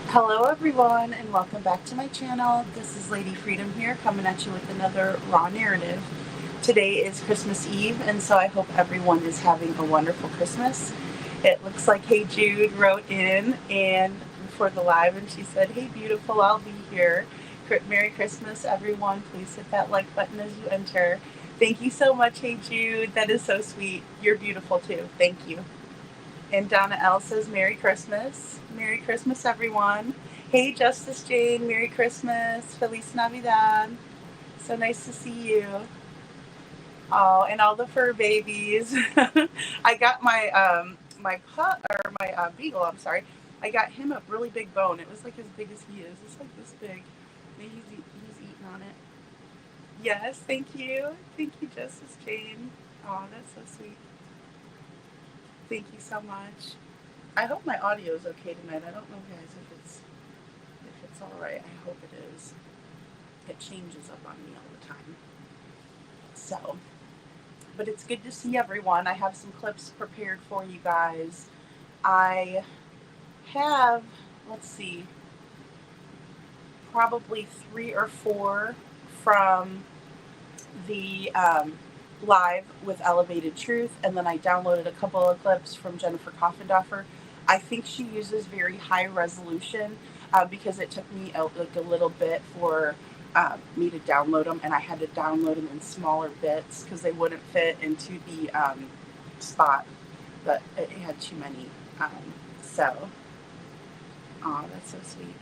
Hello, everyone, and welcome back to my channel. This is Lady Freedom here, coming at you with another raw narrative. Today is Christmas Eve, and so I hope everyone is having a wonderful Christmas. It looks like Hey Jude wrote in and for the live, and she said, "Hey, beautiful, I'll be here. Merry Christmas, everyone. Please hit that like button as you enter." Thank you so much, Hey Jude. That is so sweet. You're beautiful too. Thank you. And Donna L says, Merry Christmas. Merry Christmas, everyone. Hey, Justice Jane, Merry Christmas. Feliz Navidad. So nice to see you. Oh, and all the fur babies. I got my put or my beagle. I'm sorry. I got him a really big bone. It was like as big as he is. It's like this big. Maybe he's eating on it. Yes, thank you, Justice Jane. Oh, that's so sweet. Thank you so much. I hope my audio is okay tonight. I don't know, guys, if it's all right. I hope it is. It changes up on me all the time. So, but it's good to see everyone. I have some clips prepared for you guys. I have, let's see, probably three or four from the live with Elevated Truth, and then I downloaded a couple of clips from Jennifer Coffindaffer. I think she uses very high resolution because it took me like a little bit for me to download them, and I had to download them in smaller bits because they wouldn't fit into the spot, but it had too many. So, oh, that's so sweet.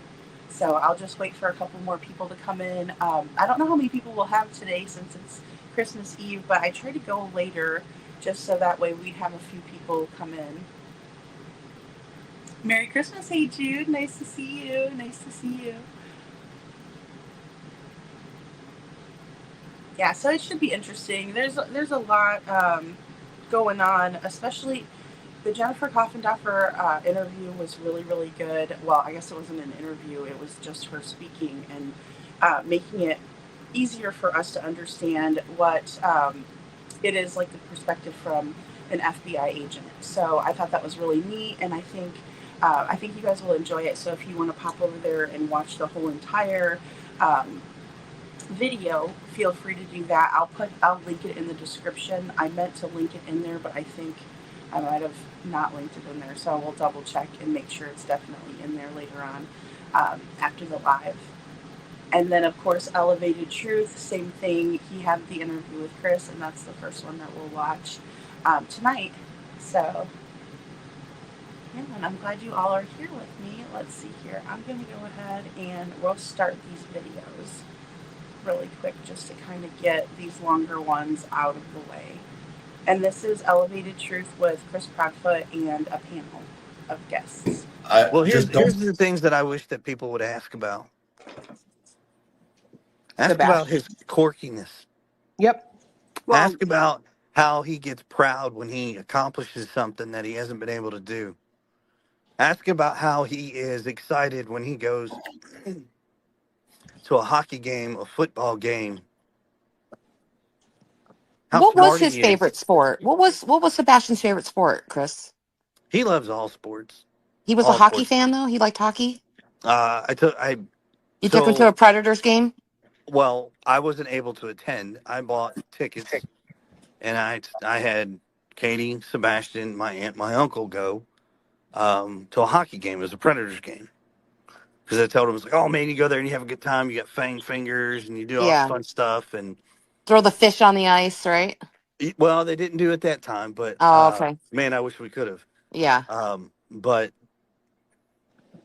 So I'll just wait for a couple more people to come in. I don't know how many people we'll have today since it's Christmas Eve, but I try to go later just so that way we'd have a few people come in. Merry Christmas, hey Jude. Nice to see you. Nice to see you. Yeah, so it should be interesting. There's a lot going on, especially the Jennifer Coffindaffer interview was really good. Well, I guess it wasn't an interview; it was just her speaking and making it easier for us to understand what it is like the perspective from an FBI agent. So I thought that was really neat, and I think you guys will enjoy it. So if you want to pop over there and watch the whole entire video, feel free to do that. I'll link it in the description. I meant to link it in there, but I think I might have not linked it in there, so we'll double check and make sure it's definitely in there later on after the live. And then, of course, Elevated Truth, same thing. He had the interview with Chris, and that's the first one that we'll watch tonight. So, yeah, and I'm glad you all are here with me. Let's see here. I'm going to go ahead and we'll start these videos really quick just to kind of get these longer ones out of the way. And this is Elevated Truth with Chris Proudfoot and a panel of guests. I Well, here's just don't. here's the things that I wish that people would ask about. Ask about Sebastian. his quirkiness. Yep. Well, Ask about how he gets proud when he accomplishes something that he hasn't been able to do. Ask about how he is excited when he goes to a hockey game, a football game. How What was smart his he is. favorite sport? What was Sebastian's favorite sport, Chris? He loves all sports. He was a All hockey sports. fan though. He liked hockey. I took I You took him to so a Predators game. well. I wasn't able to attend. I bought tickets, and I had Katie, Sebastian, my aunt, my uncle go to a hockey game. It was a Predators game because I told him, it's like, oh man, you go there and you have a good time. You got fang fingers and you do all this Yeah. fun stuff. And Throw the fish on the ice, right? well, they didn't do it that time, but Oh, okay. man, I wish we could have. Yeah. But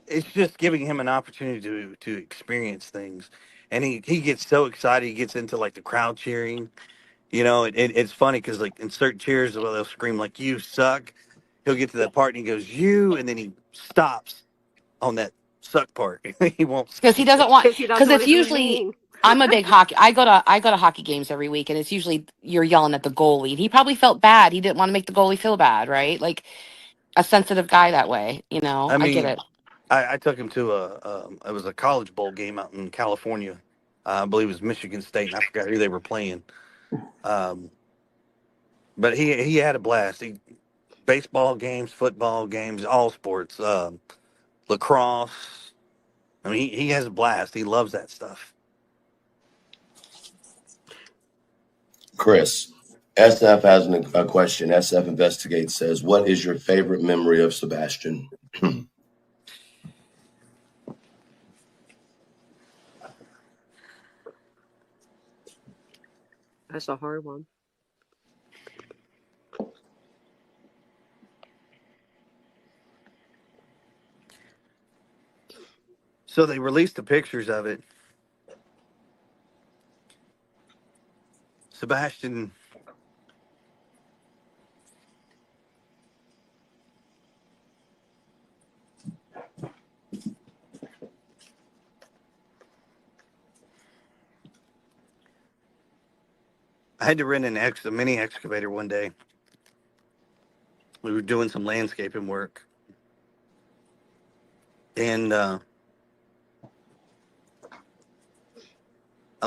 it's just giving him an opportunity to experience things, and he gets so excited. He gets into like the crowd cheering. You know, it's funny because like in certain cheers, well, they'll scream like "You suck." He'll get to that part and he goes "You," and then he stops on that suck part. He won't Because he say it. doesn't want. because he Because doesn't want it's to be usually. mean. I'm a big hockey. I go to hockey games every week, and it's usually you're yelling at the goalie. And he probably felt bad. He didn't want to make the goalie feel bad, right? Like a sensitive guy that way. I I get mean, it. I took him to it was a college bowl game out in California. I believe it was Michigan State, and I forgot who they were playing. Um, but he had a blast. Baseball games, football games, all sports, lacrosse. I mean, he has a blast. He loves that stuff. Chris, SF has a question. SF Investigates says, what is your favorite memory of Sebastian? That's a hard one. So they released the pictures of it. Sebastian, I had to rent a mini excavator one day. We were doing some landscaping work, and I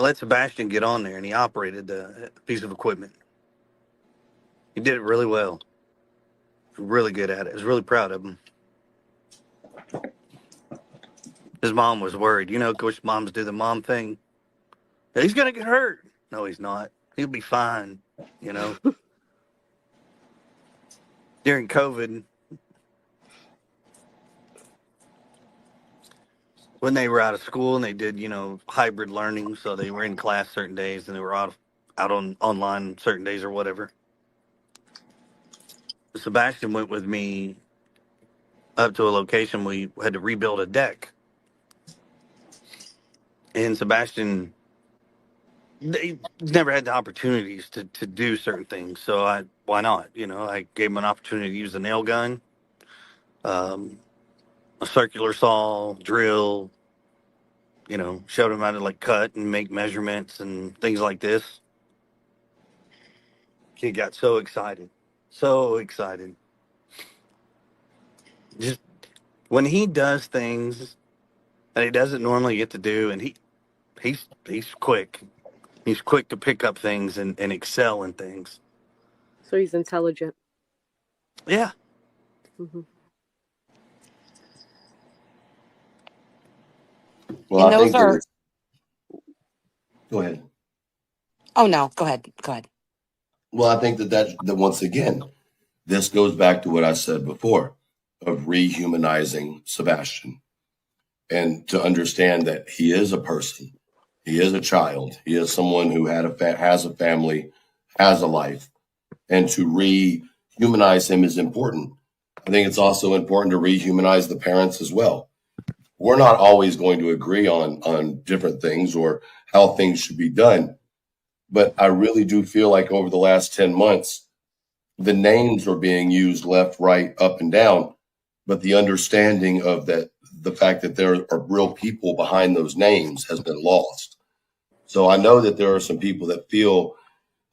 let Sebastian get on there, and he operated the piece of equipment. He did it really well. Really good at it. I was really proud of him. His mom was worried. You know, of course, moms do the mom thing. He's gonna get hurt. No, he's not. He'll be fine. You know. During COVID, when they were out of school and they did, you know, hybrid learning, so they were in class certain days and they were out on online certain days or whatever. Sebastian went with me up to a location we had to rebuild a deck, and Sebastian, they never had the opportunities to do certain things, so why not? You know, I gave him an opportunity to use a nail gun, um, a circular saw, drill. You know, showed him how to like cut and make measurements and things like this. Kid got so excited, so excited. Just when he does things that he doesn't normally get to do, and he's quick. He's quick to pick up things and excel in things. So he's intelligent. Yeah. Mm-hmm. Well, And I those think are. go ahead. Oh no, go ahead. Go ahead. Well, I think that once again, this goes back to what I said before of rehumanizing Sebastian and to understand that he is a person. He is a child. He is someone who has a family, has a life, and to rehumanize him is important. I think it's also important to rehumanize the parents as well. We're not always going to agree on different things or how things should be done, but I really do feel like over the last 10 months, the names are being used left, right, up, and down, but the understanding of that, the fact that there are real people behind those names has been lost. So I know that there are some people that feel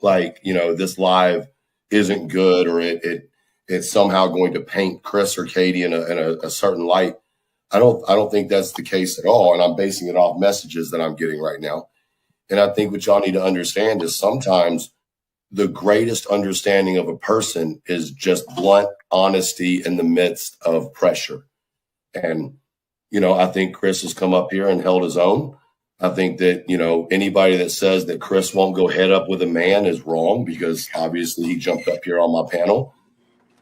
like, you know, this live isn't good or it's somehow going to paint Chris or Katie in a certain light. I don't think that's the case at all. And I'm basing it off messages that I'm getting right now. And I think what y'all need to understand is sometimes the greatest understanding of a person is just blunt honesty in the midst of pressure. And, you know, I think Chris has come up here and held his own. I think that, you know, anybody that says that Chris won't go head up with a man is wrong because obviously he jumped up here on my panel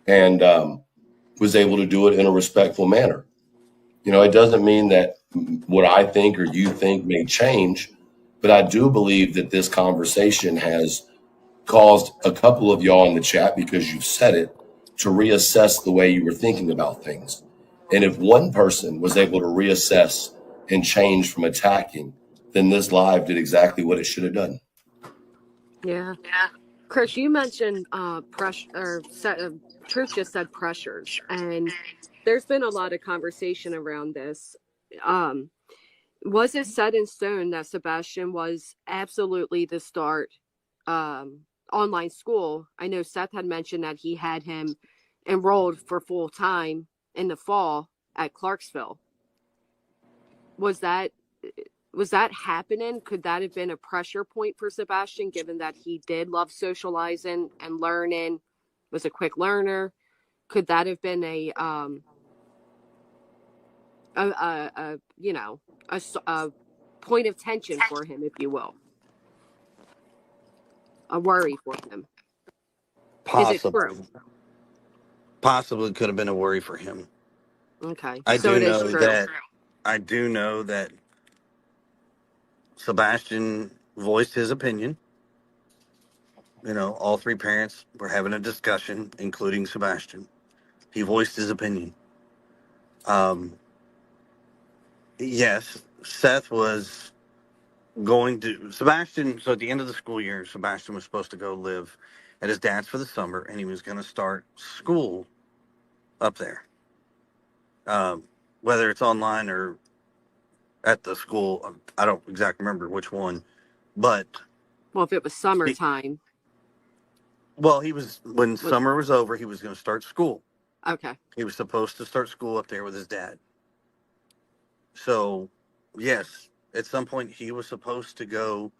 and was able to do it in a respectful manner. You know, it doesn't mean that what I think or you think may change, but I do believe that this conversation has caused a couple of y'all in the chat, because you've said it, to reassess the way you were thinking about things. And if one person was able to reassess and change from attacking, then this live did exactly what it should have done. Yeah. Chris, you mentioned pressure, or Truth just said pressures, and there's been a lot of conversation around this. Was it set in stone that Sebastian was absolutely the start online school? I know Seth had mentioned that he had him enrolled for full time in the fall at Clarksville. Was that happening? Could that have been a pressure point for Sebastian, given that he did love socializing and learning, was a quick learner? Could that have been a you know, a point of tension for him, if you will, a worry for him. Is it Possibly. true? Possibly could have been a worry for him. Okay, I so do it is know true. that I do know that Sebastian voiced his opinion. You know, all three parents were having a discussion, including Sebastian. He voiced his opinion. Um, yes, Seth was going to Sebastian. So at the end of the school year, Sebastian was supposed to go live at his dad's for the summer, and he was going to start school up there. Um, Whether it's online or at the school, I don't exactly remember which one, but Well, if it was he, summertime, well, he was when what? summer was over, he was going to start school. Okay, He was supposed to start school up there with his dad. So, yes, at some point he was supposed to go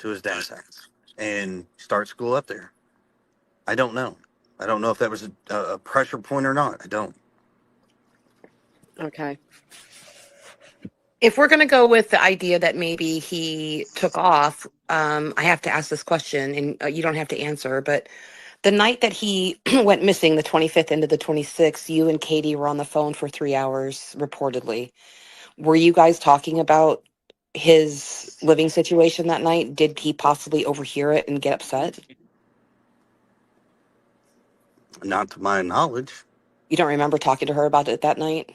to his dad's house and start school up there. I don't know. I don't know if that was a pressure point or not. I don't. okay. If we're going to go with the idea that maybe he took off, I have to ask this question, and you don't have to answer. But the night that he went missing, the 25th into the 26th, you and Katie were on the phone for 3 hours, reportedly. Were you guys talking about his living situation that night? Did he possibly overhear it and get upset? Not to my knowledge. You don't remember talking to her about it that night?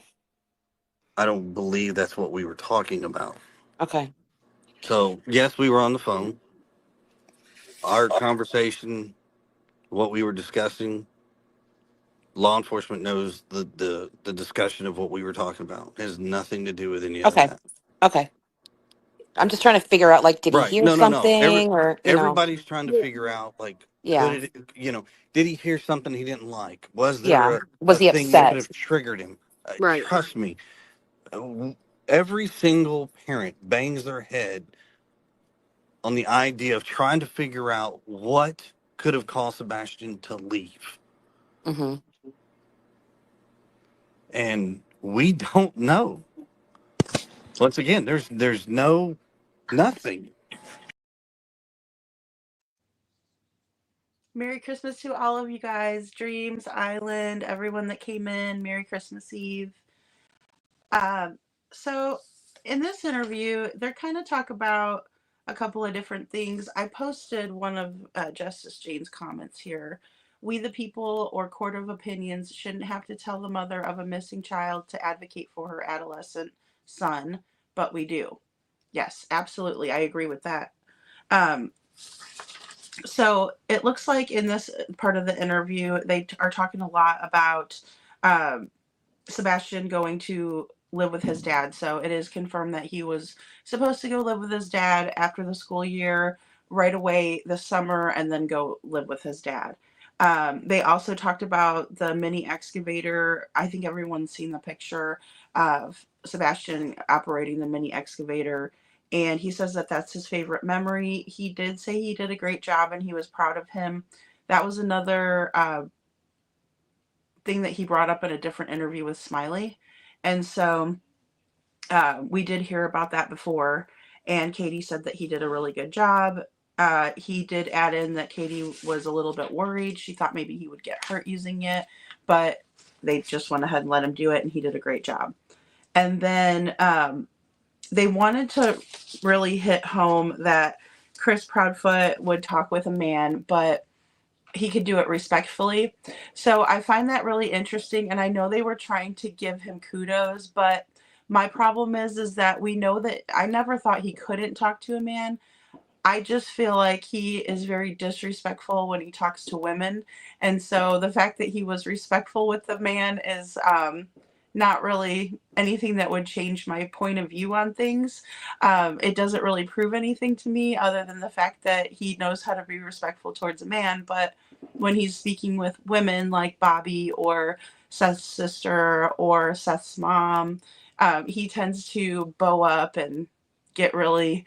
I don't believe that's what we were talking about. Okay. So, yes, we were on the phone. Our conversation, what we were discussing, law enforcement knows the discussion of what we were talking about. It has nothing to do with any of Okay. that. Okay. I'm just trying to figure out, like, did he Right. hear No, no, no. something or, Everybody's trying to figure out, like, could yeah. it, did he hear something he didn't like? Was there Yeah. a Was he thing that could upset? have triggered him? Right. Trust me, every single parent bangs their head on the idea of trying to figure out what could have caused Sebastian to leave. Mm-hmm. And we don't know. Once again, there's nothing. Merry Christmas to all of you guys. Dreams Island, everyone that came in. Merry Christmas Eve. Um, so in this interview, they're kind of talk about a couple of different things. I posted one of Justice Jane's comments here. We, the people or court of opinions, shouldn't have to tell the mother of a missing child to advocate for her adolescent son, but we do. Yes, absolutely. I agree with that. Um, so it looks like in this part of the interview, they are talking a lot about um, Sebastian going to live with his dad. So it is confirmed that he was supposed to go live with his dad after the school year right away this summer and then go live with his dad. They also talked about the mini excavator. I think everyone's seen the picture of Sebastian operating the mini excavator. And he says that that's his favorite memory. He did say he did a great job and he was proud of him. That was another thing that he brought up in a different interview with Smiley. And so we did hear about that before. And Katie said that he did a really good job. He did add in that Katie was a little bit worried. She thought maybe he would get hurt using it, but they just went ahead and let him do it, and he did a great job. And then they wanted to really hit home that Chris Proudfoot would talk with a man, but he could do it respectfully. So I find that really interesting, and I know they were trying to give him kudos, but my problem is that we know that I never thought he couldn't talk to a man. I just feel like he is very disrespectful when he talks to women. And so the fact that he was respectful with the man is not really anything that would change my point of view on things. It doesn't really prove anything to me other than the fact that he knows how to be respectful towards a man. But when he's speaking with women like Bobby or Seth's sister or Seth's mom, he tends to bow up and get really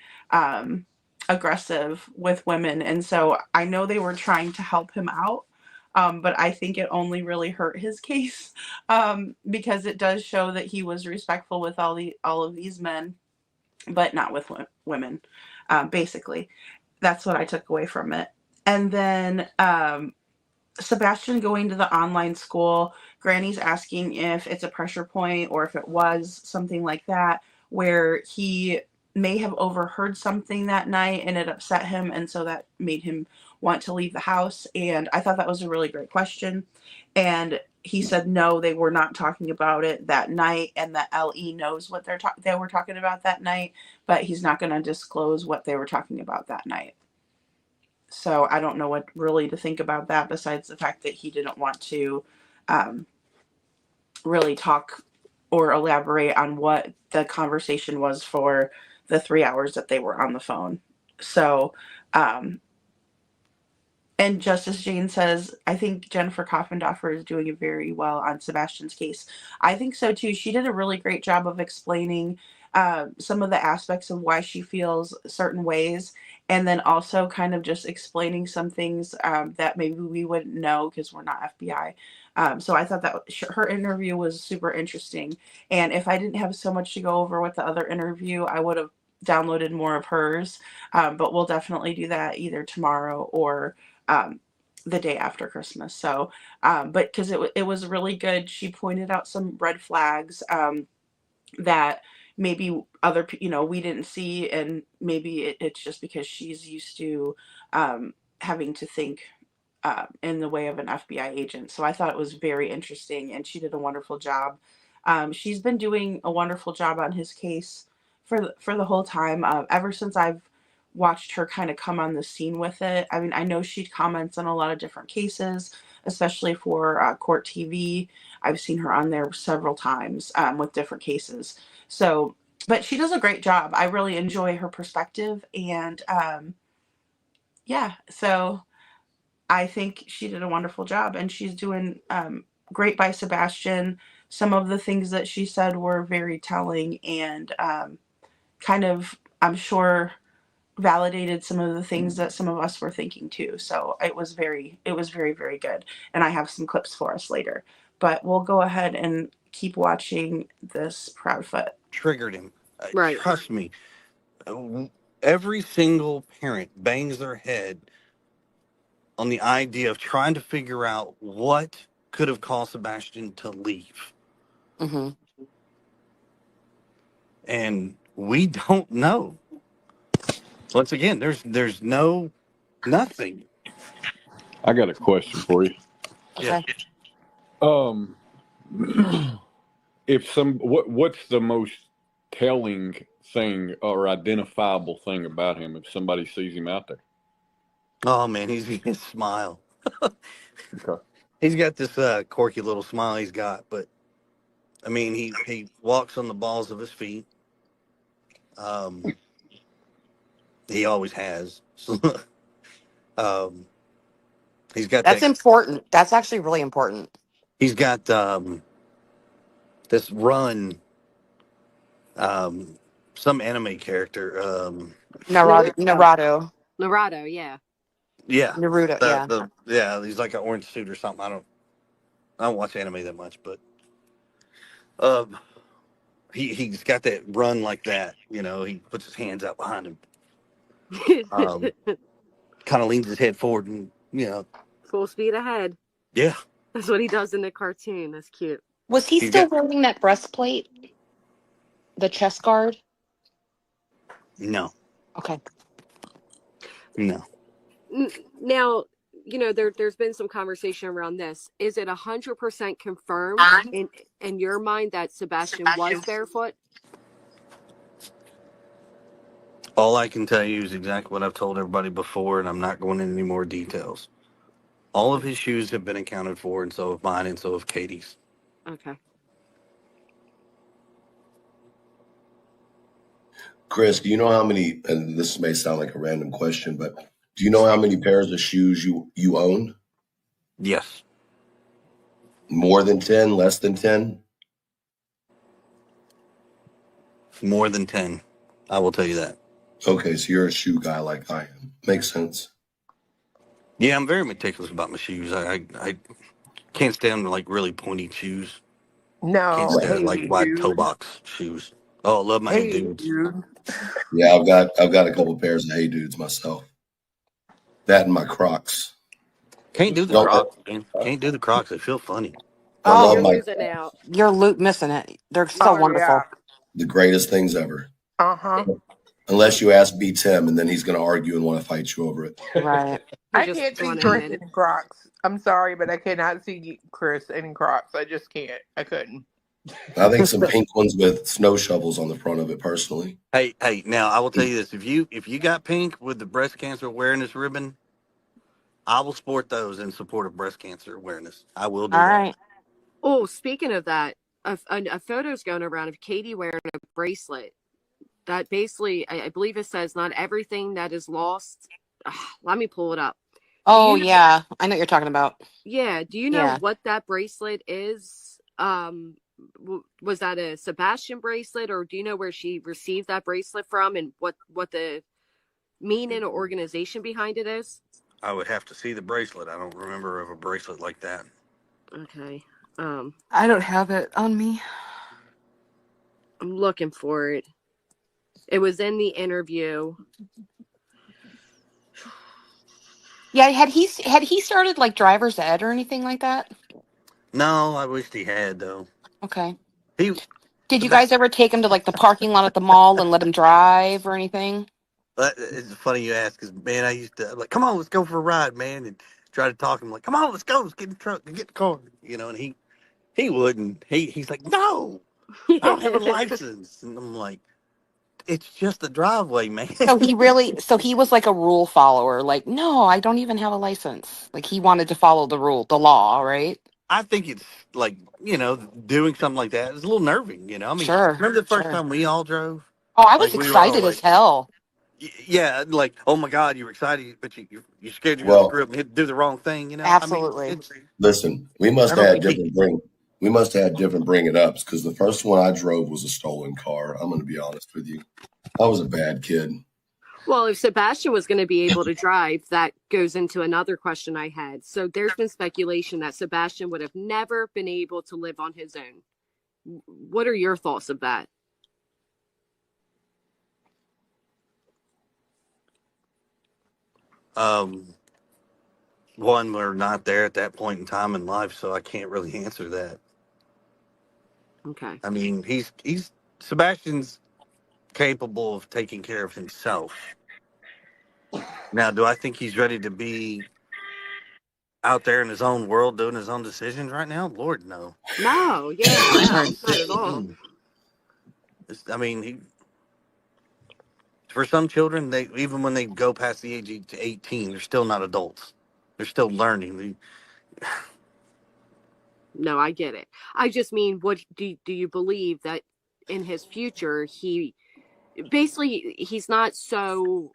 aggressive with women. And so I know they were trying to help him out. But I think it only really hurt his case, because it does show that he was respectful with all of these men, but not with women. Basically, that's what I took away from it. And then Sebastian going to the online school, Granny's asking if it's a pressure point or if it was something like that, where he may have overheard something that night and it upset him. And so that made him want to leave the house. And I thought that was a really great question. And he said, no, they were not talking about it that night. And that LE knows what they were talking about that night, but he's not going to disclose what they were talking about that night. So I don't know what really to think about that, besides the fact that he didn't want to um, really talk or elaborate on what the conversation was for the 3 hours that they were on the phone. So, um, and just as Jane says, I think Jennifer Coffindaffer is doing it very well on Sebastian's case. I think so too. She did a really great job of explaining some of the aspects of why she feels certain ways, and then also kind of just explaining some things that maybe we wouldn't know because we're not FBI. So I thought that her interview was super interesting. And if I didn't have so much to go over with the other interview, I would have downloaded more of hers. But we'll definitely do that either tomorrow or um, the day after Christmas. So, but because it was really good, she pointed out some red flags that maybe we didn't see, and maybe it's just because she's used to having to think in the way of an FBI agent. So I thought it was very interesting, and she did a wonderful job. She's been doing a wonderful job on his case for the whole time, ever since I've watched her kind of come on the scene with it. I mean, I know she comments on a lot of different cases, especially for court TV. I've seen her on there several times with different cases. So, but she does a great job. I really enjoy her perspective, and yeah, so I think she did a wonderful job, and she's doing great by Sebastian. Some of the things that she said were very telling, and kind of, I'm sure, validated some of the things that some of us were thinking too. So it was very, very good. And I have some clips for us later. But we'll go ahead and keep watching this Proudfoot. Triggered him. Right. Trust me. Every single parent bangs their head on the idea of trying to figure out what could have caused Sebastian to leave. Hmm. And we don't know. Once again, there's nothing. I got a question for you. Yeah. Okay. Um, if what's the most telling thing or identifiable thing about him if somebody sees him out there? Oh man, he's his smile. Okay. He's got this quirky little smile he's got, but I mean he walks on the balls of his feet. Um, he always has. um, he's got That's that. important. That's actually really important. He's got this run. Some anime character. Naruto. Narado, yeah. Yeah, Naruto. Yeah. yeah. He's like an orange suit or something. I don't watch anime that much, but um, he's got that run like that. You know, he puts his hands out behind him, kind of leans his head forward, and Full speed ahead. yeah. That's what he does in the cartoon. That's cute. Was he He's still got wearing that breastplate? The chest guard? no, Okay. no. Now, there's been some conversation around this. Is it 100% confirmed in your mind that Sebastian was barefoot? All I can tell you is exactly what I've told everybody before, and I'm not going into any more details. All of his shoes have been accounted for, and so have mine, and so have Katie's. Okay. Chris, do you know how many, and this may sound like a random question, but do you know how many pairs of shoes you own? Yes. More than 10, less than 10? More than 10. I will tell you that. Okay, so you're a shoe guy like I am. Makes sense. Yeah, I'm very meticulous about my shoes. I can't stand like really pointy shoes. Can't No, stand hey like wide toe dude. box shoes. Oh, I love my Hey Hey Dudes. dude. Yeah, I've got a couple pairs of Hey Dudes myself. That and my Crocs. Can't do the Don't Crocs, man. Can't do the Crocs. They feel funny. I Oh, love You're my losing out. you're missing it. They're so Oh yeah. wonderful. the greatest things ever. Uh-huh. Unless you ask B Tim, and then he's going to argue and want to fight you over it. Right. He I just can't see want to Chris admit it. in Crocs. I'm sorry, but I cannot see Chris in Crocs. I just can't. I couldn't. I think some pink ones with snow shovels on the front of it, personally. Hey, now I will tell you this: if you got pink with the breast cancer awareness ribbon, I will sport those in support of breast cancer awareness. I will do All that. right. Oh, speaking of that, a photo's going around of Katie wearing a bracelet that basically, I believe it says, not everything that is lost. Let me pull it up. Do Oh you know? yeah, I know what you're talking about. Yeah. Do you know Yeah. what that bracelet is? Was that a Sebastian bracelet, or do you know where she received that bracelet from, and what the meaning or organization behind it is? I would have to see the bracelet. I don't remember of a bracelet like that. Okay. I don't have it on me. I'm looking for it. It was in the interview. Yeah, had he started like driver's ed or anything like that? No, I wished he had though. Okay. He Did you guys Sebastian. ever take him to like the parking lot at the mall and let him drive or anything? It's funny you ask, because man, I used to like, come on, let's go for a ride, man, and try to talk him like, come on, let's go, let's get in the truck, and get in the car, and he wouldn't. He's like, no, I don't have a license, and I'm like, it's just a driveway, man. So he was like a rule follower. Like, no, I don't even have a license. Like he wanted to follow the law, right? I think it's like, doing something like that is a little nerving. I mean, Sure, remember the first sure. time we all drove? Oh, I was Like we were all excited as like, hell. yeah, like, oh my God, you were excited, but you scared you're gonna Well, screw up and do the wrong thing. I mean, Absolutely. listen, I don't think we must have had different bring it ups because the first one I drove was a stolen car. I'm going to be honest with you. I was a bad kid. Well, if Sebastian was going to be able to drive, that goes into another question I had. So there's been speculation that Sebastian would have never been able to live on his own. What are your thoughts of that? one, we're not there at that point in time in life, so I can't really answer that. Okay. I mean, he's Sebastian's capable of taking care of himself. Now, do I think he's ready to be out there in his own world doing his own decisions right now? Lord, no. No, yeah, no, Right. not at all. I mean, for some children, they even when they go past the age of 18, they're still not adults. They're still learning. No, I get it. I just mean, what do you believe that in his future he basically he's not so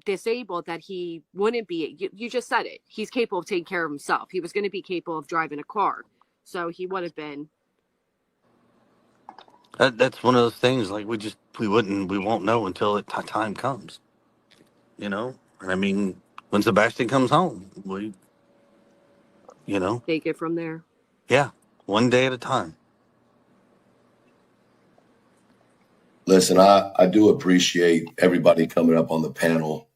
disabled that he wouldn't be, you just said it, he's capable of taking care of himself. He was going to be capable of driving a car, so he would have been. That's one of those things. Like we won't know until time comes. And I mean, when Sebastian comes home, you know, Take it from there. yeah, one day at a time. Listen, I do appreciate everybody coming up on the panel.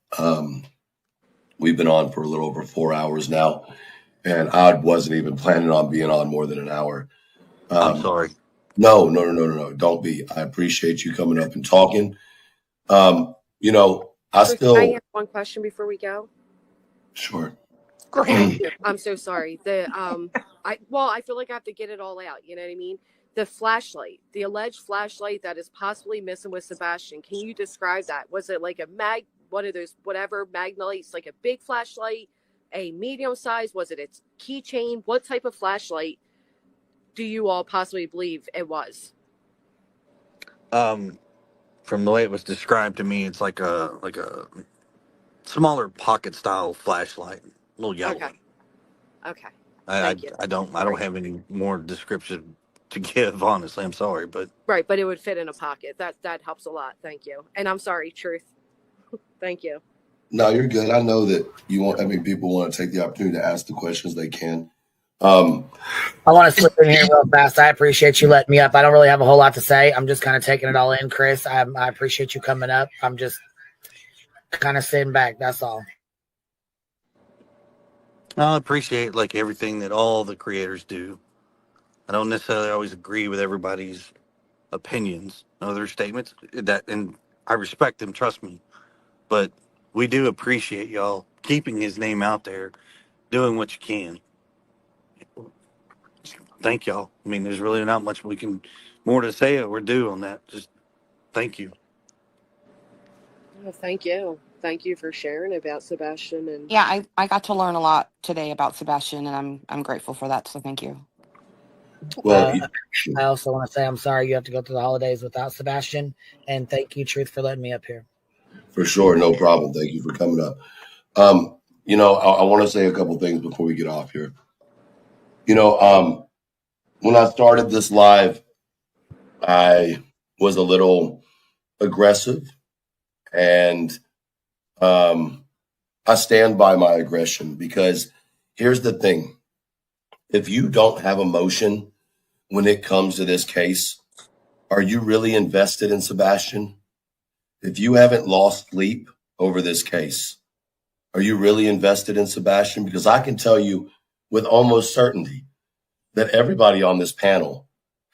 We've been on for a little over 4 hours now, and I wasn't even planning on being on more than an hour. I'm sorry. No. Don't be. I appreciate you coming up and talking. I Chris, can I still, ask one question before we go? sure. Thank you. I'm so sorry. I feel like I have to get it all out. You know what I mean? The flashlight, the alleged flashlight that is possibly missing with Sebastian. Can you describe that? Was it like one of those whatever magnolites, like a big flashlight, a medium size? Was it its keychain? What type of flashlight do you all possibly believe it was? From the way it was described to me, it's like a smaller pocket style flashlight, a little yellow Okay. one. Okay. I, I Thank you. I don't have any more description to give. Honestly, I'm sorry, but Right, but it would fit in a pocket. That helps a lot. Thank you. And I'm sorry, Truth. Thank you. No, you're good. I know that you want. I mean, people want to take the opportunity to ask the questions they can. Um, I want to slip in here real fast. I appreciate you letting me up. I don't really have a whole lot to say. I'm just kind of taking it all in, Chris. I appreciate you coming up. I'm just kind of sitting back. That's all. I appreciate like everything that all the creators do. I don't necessarily always agree with everybody's opinions or their statements. And I respect them. Trust me. But we do appreciate y'all keeping his name out there, doing what you can. Thank y'all. I mean, there's really not much we can more to say or do on that. Just thank you. Well, thank you. Thank you for sharing about Sebastian. And Yeah, I got to learn a lot today about Sebastian, and I'm grateful for that. So thank you. well, I also want to say I'm sorry you have to go through the holidays without Sebastian, and thank you, Truth, for letting me up here. for sure, no problem. Thank you for coming up. I want to say a couple things before we get off here. When I started this live, I was a little aggressive, and I stand by my aggression because here's the thing: if you don't have emotion when it comes to this case, are you really invested in Sebastian? If you haven't lost sleep over this case, are you really invested in Sebastian? Because I can tell you with almost certainty that everybody on this panel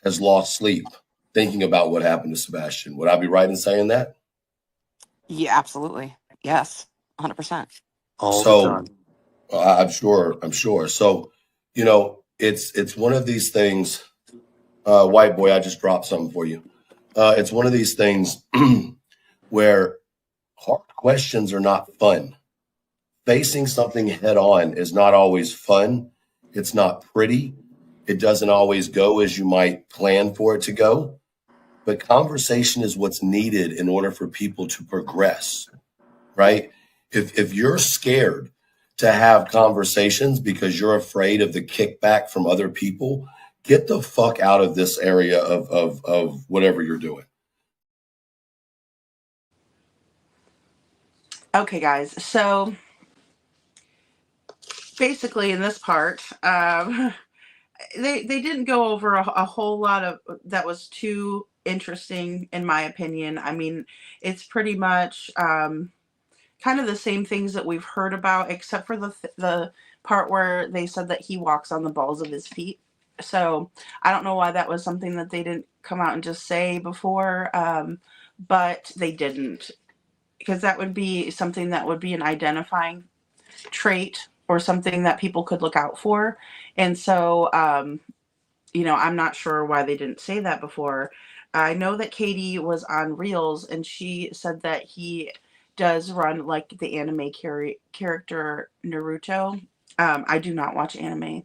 has lost sleep thinking about what happened to Sebastian. Would I be right in saying that? Yeah, absolutely. Yes, 100%. All the So time. I'm sure. So, it's one of these things. White boy, I just dropped something for you. It's one of these things where hard questions are not fun. Facing something head on is not always fun. It's not pretty. It doesn't always go as you might plan for it to go. But conversation is what's needed in order for people to progress, right? If you're scared to have conversations because you're afraid of the kickback from other people, get the fuck out of this area of whatever you're doing. Okay, guys. So basically, in this part, they didn't go over a whole lot of that was too interesting, in my opinion. I mean, it's pretty much kind of the same things that we've heard about, except for the part where they said that he walks on the balls of his feet. So I don't know why that was something that they didn't come out and just say before, but they didn't, because that would be something that would be an identifying trait or something that people could look out for. And so, I'm not sure why they didn't say that before. I know that Katie was on Reels and she said that he does run like the anime character Naruto. I do not watch anime,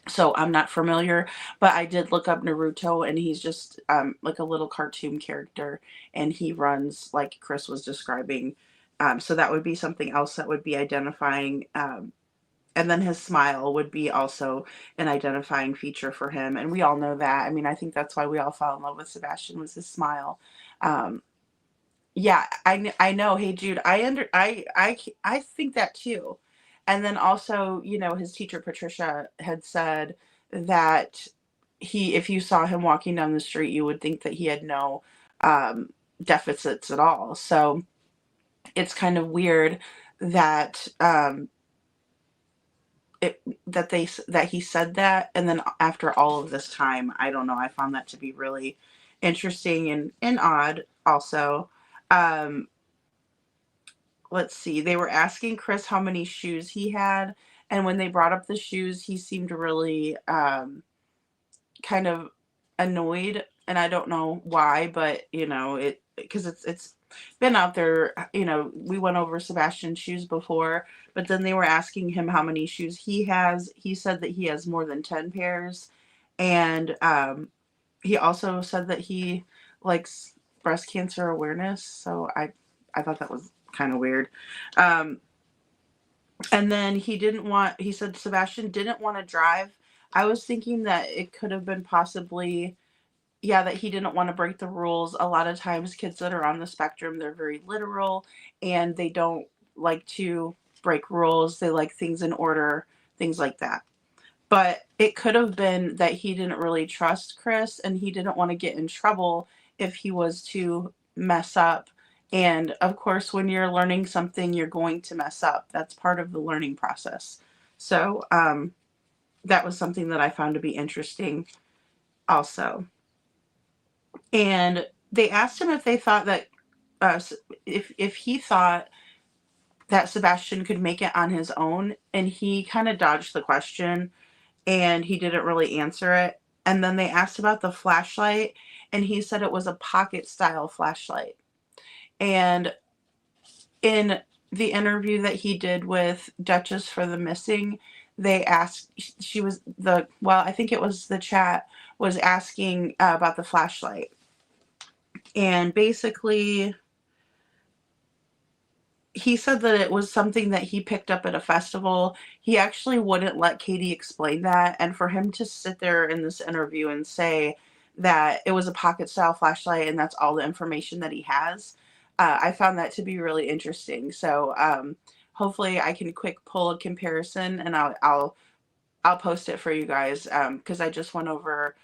so I'm not familiar, but I did look up Naruto and he's just like a little cartoon character and he runs like Chris was describing. So that would be something else that would be identifying. And then his smile would be also an identifying feature for him. And we all know that. I mean, I think that's why we all fell in love with Sebastian was his smile. Um, yeah, I know. Hey, Jude, I think that too. And then also, his teacher Patricia had said that if you saw him walking down the street, you would think that he had no um, deficits at all. So it's kind of weird that that he said that, and then after all of this time, I don't know, I found that to be really interesting and odd also. um let's see, they were asking Chris how many shoes he had, and when they brought up the shoes, he seemed really kind of annoyed, and I don't know why, but it because it's been out there. We went over Sebastian's shoes before, but then they were asking him how many shoes he has. He said that he has more than 10 pairs, and he also said that he likes breast cancer awareness. So I thought that was kind of weird. Um, and then he said Sebastian didn't want to drive. I was thinking that it could have been possibly, yeah, that he didn't want to break the rules. A lot of times kids that are on the spectrum, they're very literal and they don't like to break rules. They like things in order, things like that. But it could have been that he didn't really trust Chris and he didn't want to get in trouble if he was to mess up. And of course, when you're learning something, you're going to mess up. That's part of the learning process. So that was something that I found to be interesting also. And they asked him if they thought that if he thought that Sebastian could make it on his own, and he kind of dodged the question and he didn't really answer it. And then they asked about the flashlight, and he said it was a pocket style flashlight. And in the interview that he did with Duchess for the Missing, they asked, she was the, well, I think it was the chat was asking about the flashlight. And basically, he said that it was something that he picked up at a festival. He actually wouldn't let Katie explain that. And for him to sit there in this interview and say that it was a pocket style flashlight and that's all the information that he has, I found that to be really interesting. So hopefully I can quick pull a comparison, and I'll post it for you guys, because I just went over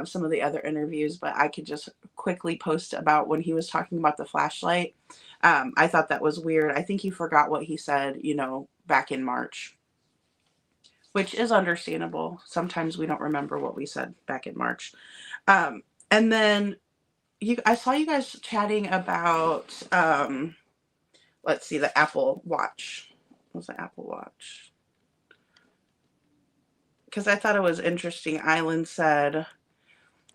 some of the other interviews, but I could just quickly post about when he was talking about the flashlight. I thought that was weird. I think he forgot what he said, back in March, which is understandable. Sometimes we don't remember what we said back in March. And then I saw you guys chatting about, let's see, the Apple Watch. What was the Apple Watch? Because I thought it was interesting. Island said,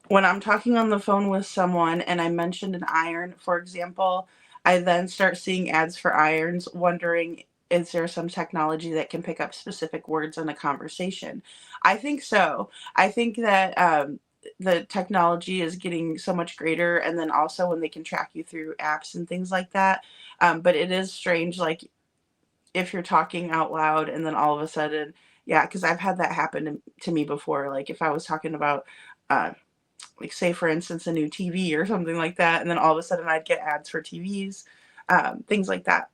when I'm talking on the phone with someone and I mentioned an iron, for example, I then start seeing ads for irons, wondering, is there some technology that can pick up specific words in a conversation? I think so. I think that the technology is getting so much greater, and then also when they can track you through apps and things like that. But it is strange, like if you're talking out loud and then all of a sudden, yeah, because I've had that happen to me before. Like if I was talking about, like say for instance, a new TV or something like that, and then all of a sudden I'd get ads for TVs, things like that.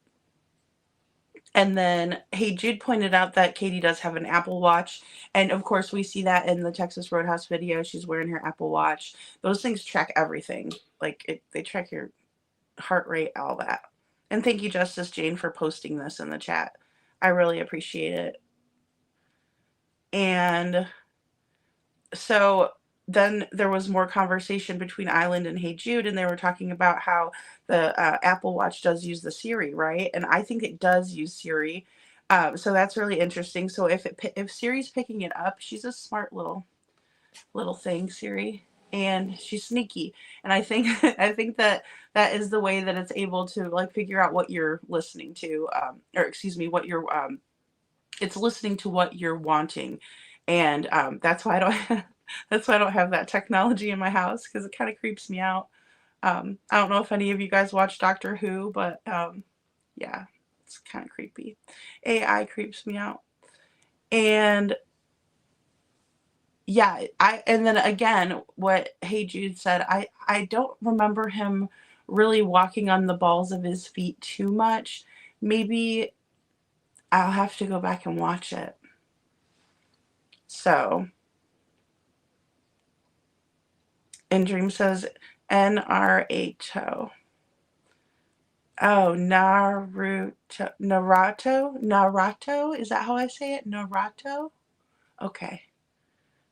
And then, hey, Jude pointed out that Katie does have an Apple Watch. And of course, we see that in the Texas Roadhouse video. She's wearing her Apple Watch. Those things track everything. Like, they track your heart rate, all that. And thank you, Justice Jane, for posting this in the chat. I really appreciate it. And so then there was more conversation between Island and Hey Jude, and they were talking about how the Apple Watch does use the Siri, right? And I think it does use Siri. So that's really interesting. So if Siri's picking it up, she's a smart little thing, Siri, and she's sneaky. And I think I think that is the way that it's able to like figure out what you're listening to, or excuse me, what you're it's listening to what you're wanting. And that's why I don't that's why I don't have that technology in my house, because it kind of creeps me out. I don't know if any of you guys watch Doctor Who, but yeah, it's kind of creepy. AI creeps me out. And yeah, and then again, what Hey Jude said, I don't remember him really walking on the balls of his feet too much. Maybe I'll have to go back and watch it. So, and Dream says Naruto. Oh, Naruto. Is that how I say it? Naruto? Okay.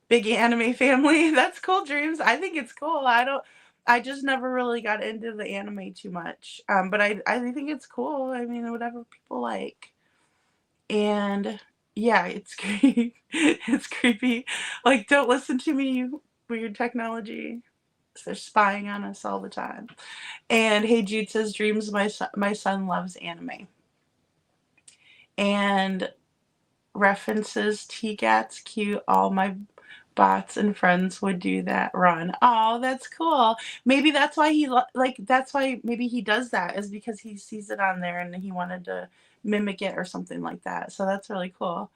Big anime family. That's cool, Dreams. I think it's cool. I just never really got into the anime too much. But I think it's cool. I mean, whatever people like. And yeah, it's it's creepy. Like, don't listen to me, you weird technology. They're spying on us all the time. And Hey Jude says, Dreams, my son loves anime. And references T-Gats cute. All my bots and friends would do that run. Oh, that's cool. Maybe that's why that's why maybe he does that, is because he sees it on there and he wanted to mimic it or something like that. So that's really cool.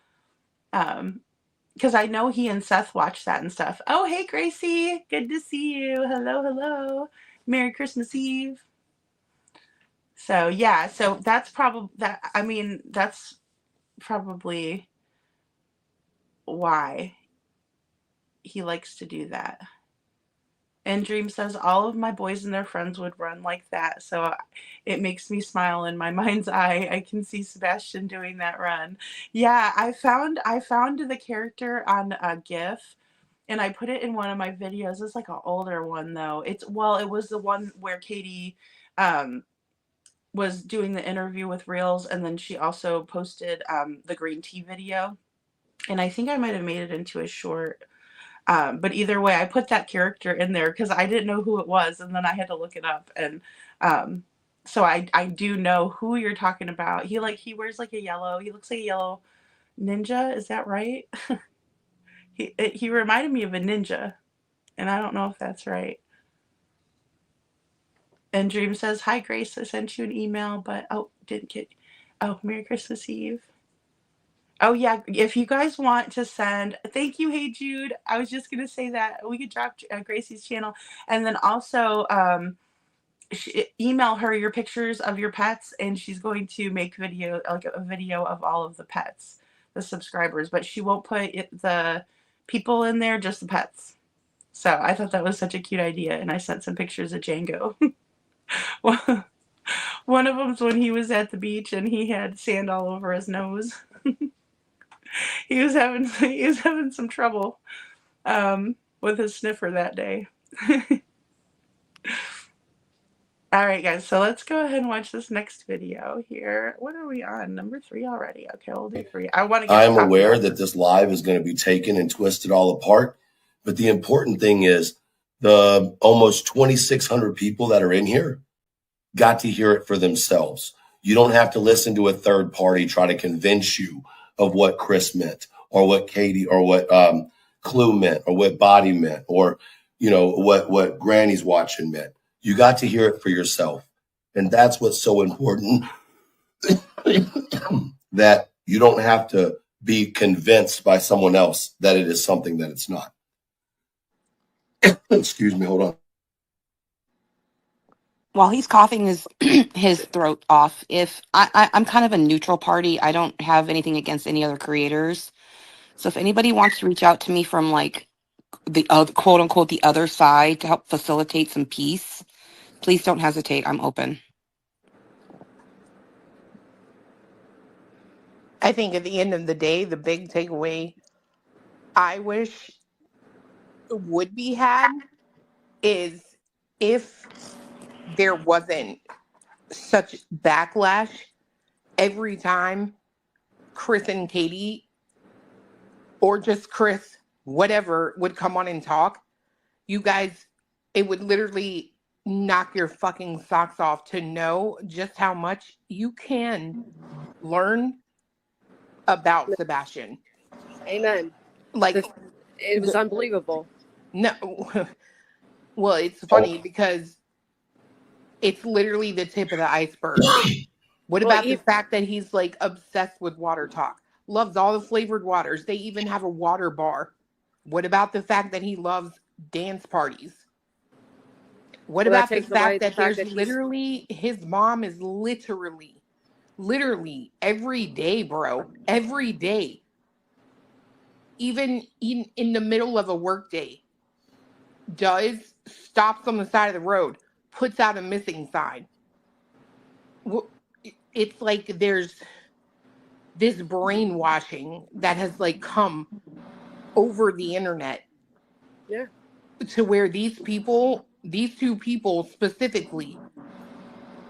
Because I know he and Seth watch that and stuff. Oh, hey, Gracie. Good to see you. Hello, hello. Merry Christmas Eve. So yeah, so that's probably that. I mean, that's probably why he likes to do that. And Dream says all of my boys and their friends would run like that, so it makes me smile in my mind's eye. I can see Sebastian doing that run. Yeah, I found the character on a GIF, and I put it in one of my videos. It's like an older one though. It was the one where Katie um, was doing the interview with Reels, and then she also posted the green tea video. And I think I might have made it into a short. But either way, I put that character in there because I didn't know who it was, and then I had to look it up. And um, so I do know who you're talking about. He wears like a yellow. He looks like a yellow ninja. Is that right? He reminded me of a ninja, and I don't know if that's right. And Dream says, "Hi Grace, I sent you an email, but oh, didn't get. Oh, Merry Christmas Eve." Oh yeah, if you guys want to send, thank you, Hey Jude. I was just gonna say that we could drop Gracie's channel, and then also email her your pictures of your pets, and she's going to make a video of all of the pets, the subscribers, but she won't put the people in there, just the pets. So I thought that was such a cute idea, and I sent some pictures of Django. One of them's when he was at the beach and he had sand all over his nose. He was having some trouble with his sniffer that day. All right, guys, so let's go ahead and watch this next video here. What are we on? Number 3 already. Okay, we'll do 3. I want to get I to am aware that Coffindaffer. this live is going to be taken and twisted all apart, but the important thing is the almost 2,600 people that are in here got to hear it for themselves. You don't have to listen to a third party try to convince you of what Chris meant or what Katie or what Clue meant or what Body meant or what Granny's watching meant. You got to hear it for yourself. And that's what's so important that you don't have to be convinced by someone else that it is something that it's not. Excuse me, hold on. While he's coughing his throat off, if I'm kind of a neutral party, I don't have anything against any other creators. So if anybody wants to reach out to me from like the quote unquote the other side to help facilitate some peace, please don't hesitate. I'm open. I think at the end of the day, the big takeaway I wish would be had is if there wasn't such backlash every time Chris and Katie, or just Chris, whatever, would come on and talk, you guys, it would literally knock your fucking socks off to know just how much you can learn about Sebastian. Amen. Like, It was unbelievable. no, well, it's funny because it's literally the tip of the iceberg. What about the fact that he's like obsessed with water talk? Loves all the flavored waters. They even have a water bar. What about the fact that he loves dance parties? What about the fact that there's literally, his mom is literally every day, bro, every day, even in the middle of a work day, stops on the side of the road, puts out a missing sign. It's like there's this brainwashing that has like come over the internet. Yeah. To where these two people specifically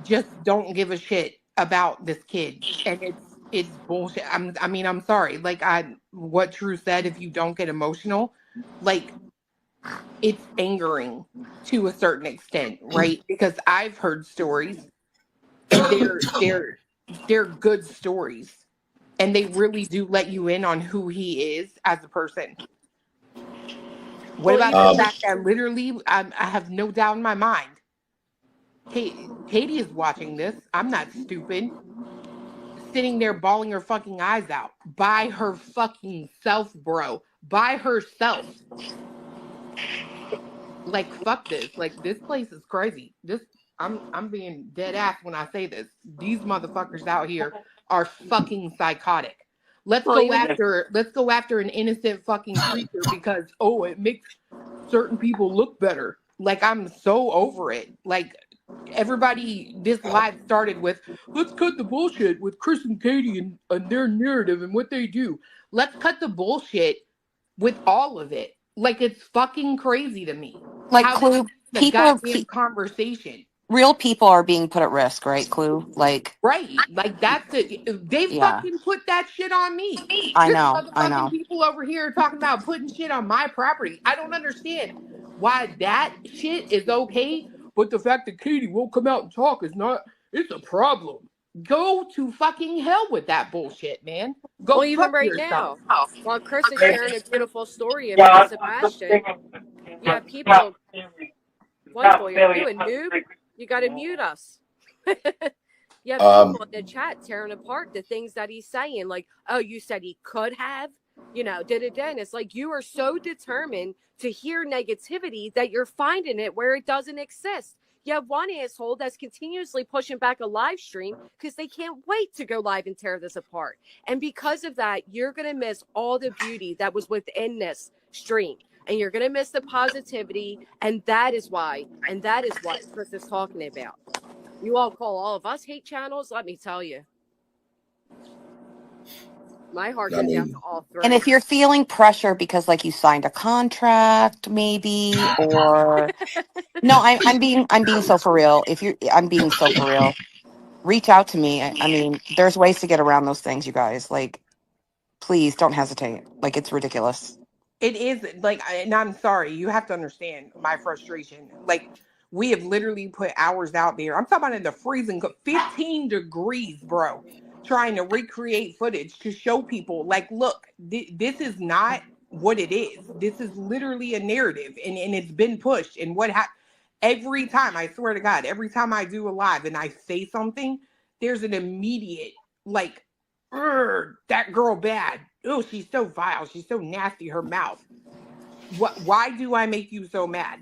just don't give a shit about this kid. And it's bullshit. I'm sorry. Like what True said, if you don't get emotional, like it's angering to a certain extent, right? Because I've heard stories and they're good stories. And they really do let you in on who he is as a person. What about the fact that literally, I have no doubt in my mind, Katie is watching this. I'm not stupid. Sitting there bawling her fucking eyes out. By her fucking self, bro. By herself. Like, fuck this. Like, this place is crazy. I'm being dead ass when I say this. These motherfuckers out here are fucking psychotic. Well, even Let's go after an innocent fucking creature because it makes certain people look better. Like, I'm so over it. Like, everybody, this live started with, let's cut the bullshit with Chris and Katie and their narrative and what they do. Let's cut the bullshit with all of it. Like, it's fucking crazy to me. Like How Clue, the goddamn conversation. real people are being put at risk, right? Clue, like, Right. Like, that's it. They yeah, fucking put that shit on me. I This know, I motherfucking know. people over here talking about putting shit on my property. I don't understand why that shit is okay, but the fact that Katie won't come out and talk is not, it's a problem. Go to fucking hell with that bullshit, man. Go even fuck right yourself. now, while Chris is sharing a beautiful story about Sebastian, you have people. White boy, are you a noob? You got to mute us. You have people in the chat tearing apart the things that he's saying, like, oh, you said he could have, did it then. It's like you are so determined to hear negativity that you're finding it where it doesn't exist. You have one asshole that's continuously pushing back a live stream because they can't wait to go live and tear this apart. And because of that, you're going to miss all the beauty that was within this stream. And you're going to miss the positivity. And that is why, and that is what Chris is talking about. You all call all of us hate channels. Let me tell you, my heart goes out to all three. And if you're feeling pressure because, like, you signed a contract, maybe, or no, I'm being so for real. I'm being so for real. Reach out to me. I mean, there's ways to get around those things, you guys. Like, please don't hesitate. Like, it's ridiculous. It is like, and I'm sorry, you have to understand my frustration. Like, we have literally put hours out there. I'm talking about in the freezing, 15 degrees, bro, trying to recreate footage to show people, like, look, this is not what it is. This is literally a narrative, and it's been pushed. And every time, I swear to God, every time I do a live and I say something, there's an immediate, like, that girl bad. Oh, she's so vile. She's so nasty. Her mouth. Why do I make you so mad?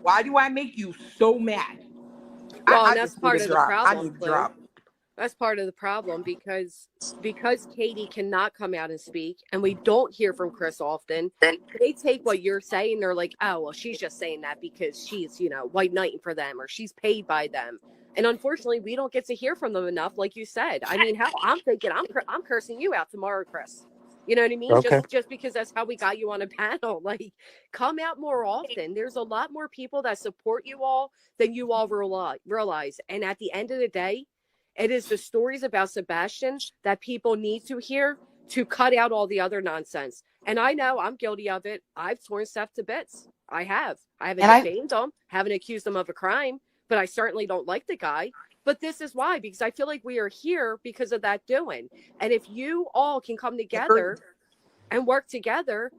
Why do I make you so mad? Well, I and that's just need part a of the drop. I problem, need a Clue. drop. That's part of the problem because Katie cannot come out and speak, and we don't hear from Chris often. They take what you're saying. They're like, oh, well, she's just saying that because she's, white knighting for them or she's paid by them. And unfortunately, we don't get to hear from them enough, like you said. I mean, hell, I'm thinking I'm cursing you out tomorrow, Chris. You know what I mean? Okay. Just because that's how we got you on a panel. Like, come out more often. There's a lot more people that support you all than you all realize. And at the end of the day, it is the stories about Sebastian that people need to hear to cut out all the other nonsense. And I know I'm guilty of it. I've torn Seth to bits. I have. I haven't defamed him, haven't accused him of a crime, but I certainly don't like the guy. But this is why, because I feel like we are here because of that doing. And if you all can come together and work together,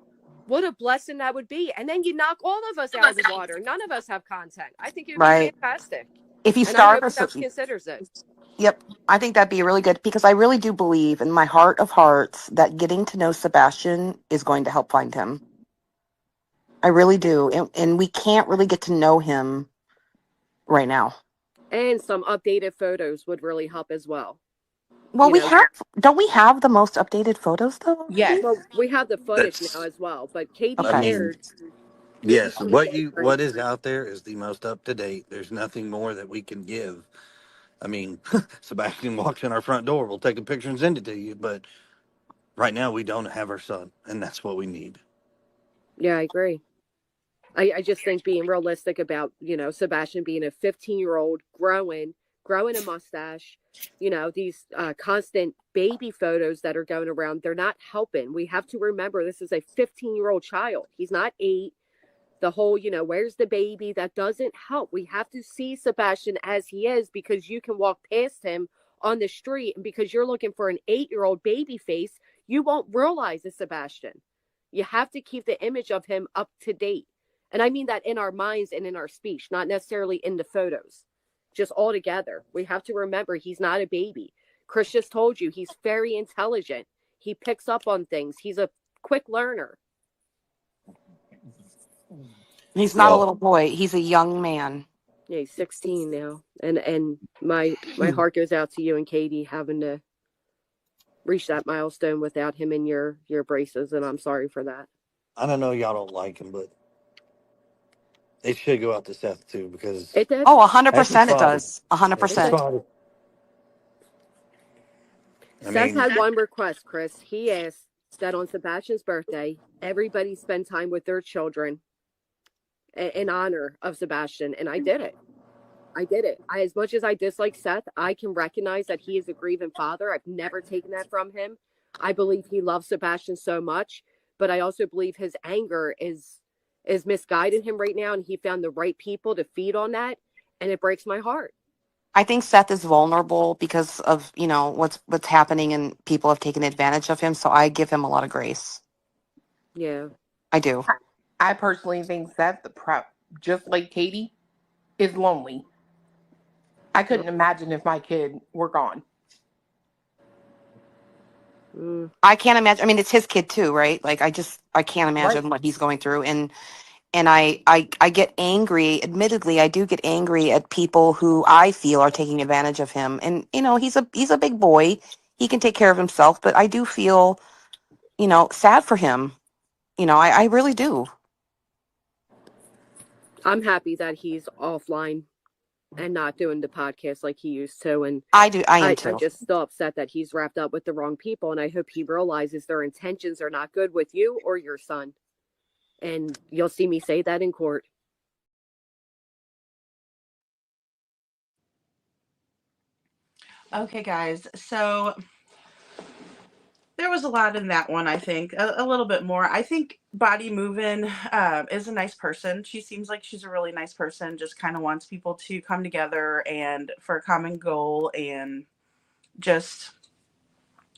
what a blessing that would be. And then you knock all of us out of the water. None of us have content. I think it would be fantastic. If you and I start, hope Seth considers it. Yep. I think that'd be really good because I really do believe in my heart of hearts that getting to know Sebastian is going to help find him. I really do. And we can't really get to know him right now. And some updated photos would really help as well. Well, don't we have the most updated photos though? Yes. Well, we have the footage now as well, but Katie shared. Yes, what is out there is the most up to date. There's nothing more that we can give. I mean, Sebastian walks in our front door, we'll take a picture and send it to you, but right now we don't have our son, and that's what we need. Yeah, I agree. I just think being realistic about, Sebastian being a 15-year-old growing a mustache, these constant baby photos that are going around, they're not helping. We have to remember this is a 15-year-old child. He's not 8. The whole, where's the baby? That doesn't help. We have to see Sebastian as he is because you can walk past him on the street and because you're looking for an 8-year-old baby face, you won't realize it's Sebastian. You have to keep the image of him up to date. And I mean that in our minds and in our speech, not necessarily in the photos, just all together. We have to remember he's not a baby. Chris just told you he's very intelligent. He picks up on things. He's a quick learner. He's not a little boy. He's a young man. Yeah, he's 16 now, and my heart goes out to you and Katie having to reach that milestone without him in your braces, and I'm sorry for that. I don't know y'all don't like him, but it should go out to Seth too because It did. Oh, as his 100% it father, does. as It his 100%. did. father. I Seth mean, had one request, Chris. He asked that on Sebastian's birthday, everybody spend time with their children in honor of Sebastian, and I did it. I did it. As much as I dislike Seth, I can recognize that he is a grieving father. I've never taken that from him. I believe he loves Sebastian so much, but I also believe his anger is misguiding him right now, and he found the right people to feed on that, and it breaks my heart. I think Seth is vulnerable because of, what's happening and people have taken advantage of him. So I give him a lot of grace. Yeah. I do. I personally think Seth, just like Katie, is lonely. I Yeah. couldn't imagine if my kid were gone. Mm. I can't imagine. I mean, it's his kid too, right? Like I can't Right. imagine what he's going through. And I get angry. Admittedly, I do get angry at people who I feel are taking advantage of him. And he's a big boy. He can take care of himself, but I do feel, sad for him. I really do. I'm happy that he's offline and not doing the podcast like he used to. And I do. I am I'm too. just still upset that he's wrapped up with the wrong people. And I hope he realizes their intentions are not good with you or your son. And you'll see me say that in court. Okay, guys. So there was a lot in that one, I think. A little bit more. I think Body Movin' is a nice person. She seems like she's a really nice person, just kind of wants people to come together and for a common goal and just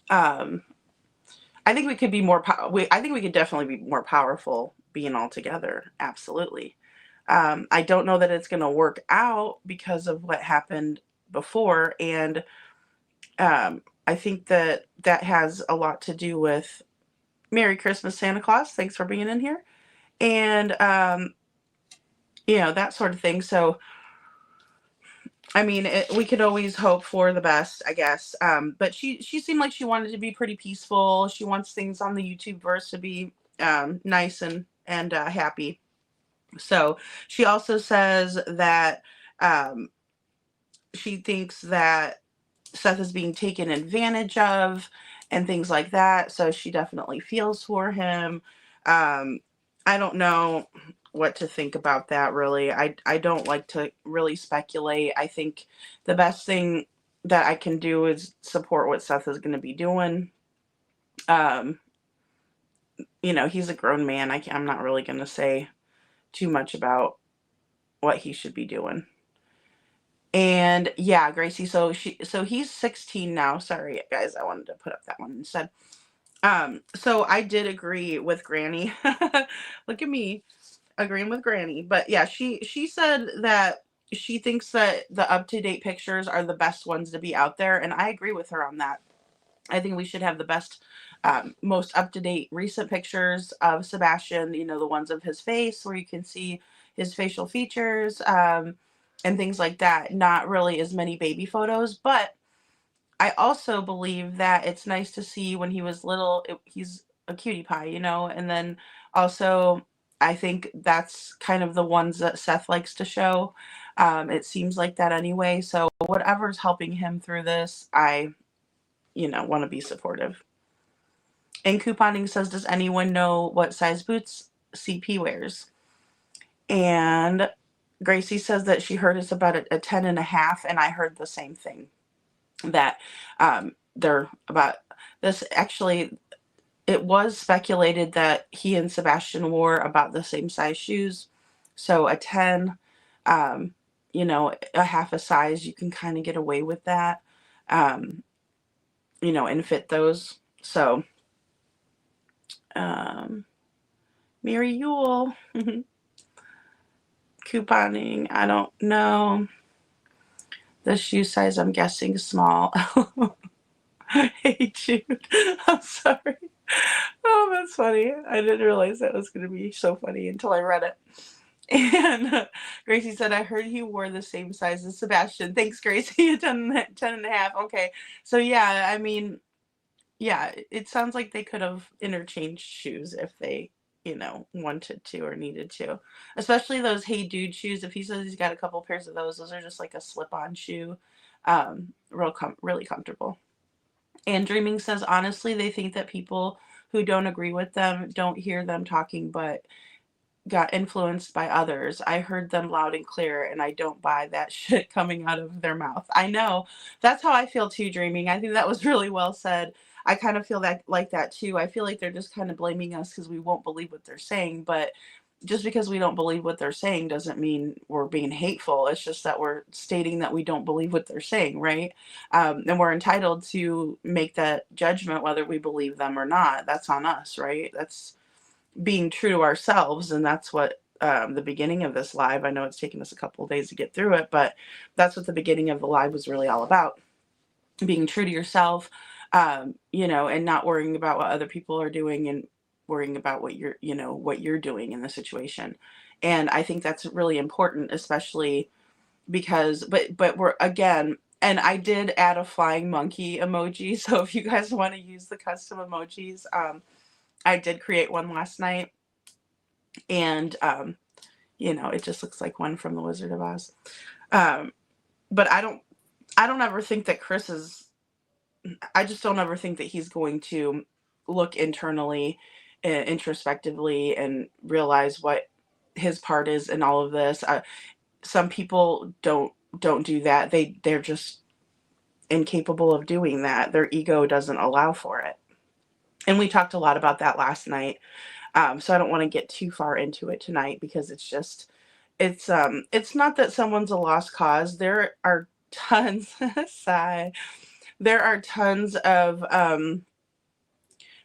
um I think we could be more I think we could definitely be more powerful being all together. Absolutely. I don't know that it's going to work out because of what happened before, and I think that that has a lot to do with Merry Christmas, Santa Claus. Thanks for being in here. And, that sort of thing. So, I mean, we could always hope for the best, I guess. But she seemed like she wanted to be pretty peaceful. She wants things on the YouTube verse to be nice and happy. So she also says that um, she thinks that Seth is being taken advantage of and things like that. So she definitely feels for him. Um, I don't know what to think about that really. I don't like to really speculate. I think the best thing that I can do is support what Seth is going to be doing. Um, he's a grown man. I'm not really going to say too much about what he should be doing. And yeah, Gracie, so he's 16 now. Sorry guys, I wanted to put up that one instead. So I did agree with Granny. Look at me agreeing with Granny. But yeah, she said that she thinks that the up-to-date pictures are the best ones to be out there, and I agree with her on that. I think we should have the best, most up-to-date recent pictures of Sebastian, the ones of his face where you can see his facial features, and things like that. Not really as many baby photos, but I also believe that it's nice to see when he was little, he's a cutie pie, and then also I think that's kind of the ones that Seth likes to show. It seems like that anyway. So whatever's helping him through this, I want to be supportive. And couponing says, does anyone know what size boots CP wears? And Gracie says that she heard it's about a 10 and a half, and I heard the same thing, that they're about this. Actually, it was speculated that he and Sebastian wore about the same size shoes. So a 10, a half a size, you can kind of get away with that, and fit those. So, um, Mary Yule, couponing, I don't know. The shoe size, I'm guessing small. Hey, Jude. I'm sorry. Oh, that's funny. I didn't realize that was going to be so funny until I read it. And Gracie said, I heard he wore the same size as Sebastian. Thanks, Gracie. 10 and a half. Okay. So, yeah, I mean, yeah, it sounds like they could have interchanged shoes if they, wanted to or needed to. Especially those Hey Dude shoes. If he says he's got a couple pairs of those are just like a slip-on shoe. Really comfortable. And Dreaming says, honestly, they think that people who don't agree with them don't hear them talking, but got influenced by others. I heard them loud and clear, and I don't buy that shit coming out of their mouth. I know. That's how I feel too, Dreaming. I think that was really well said. I kind of feel that like that too. I feel like they're just kind of blaming us because we won't believe what they're saying, but just because we don't believe what they're saying doesn't mean we're being hateful. It's just that we're stating that we don't believe what they're saying, right? And we're entitled to make that judgment whether we believe them or not. That's on us, right? That's being true to ourselves, and that's what the beginning of this live, I know it's taken us a couple of days to get through it, but that's what the beginning of the live was really all about. Being true to yourself, and not worrying about what other people are doing, and worrying about what you're doing in the situation. And I think that's really important, especially because, but we're again, and I did add a flying monkey emoji. So if you guys want to use the custom emojis, I did create one last night, and it just looks like one from the Wizard of Oz. But I don't ever think that I just don't ever think that he's going to look internally, introspectively, and realize what his part is in all of this. Some people don't do that. They're just incapable of doing that. Their ego doesn't allow for it. And we talked a lot about that last night. So I don't want to get too far into it tonight, because it's not that someone's a lost cause. There are tons sigh. There are tons of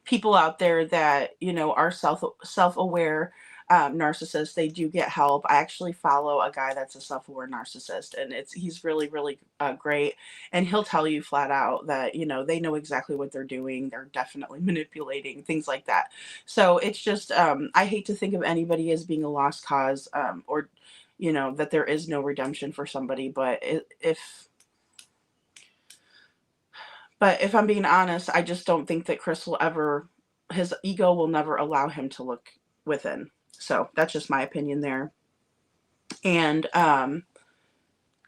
people out there that are self-aware narcissists. They do get help. I actually follow a guy that's a self-aware narcissist, and he's really really great, and he'll tell you flat out that they know exactly what they're doing. They're definitely manipulating, things like that. So it's just I hate to think of anybody as being a lost cause, or that there is no redemption for somebody. But if I'm being honest, I just don't think that his ego will never allow him to look within. So that's just my opinion there. And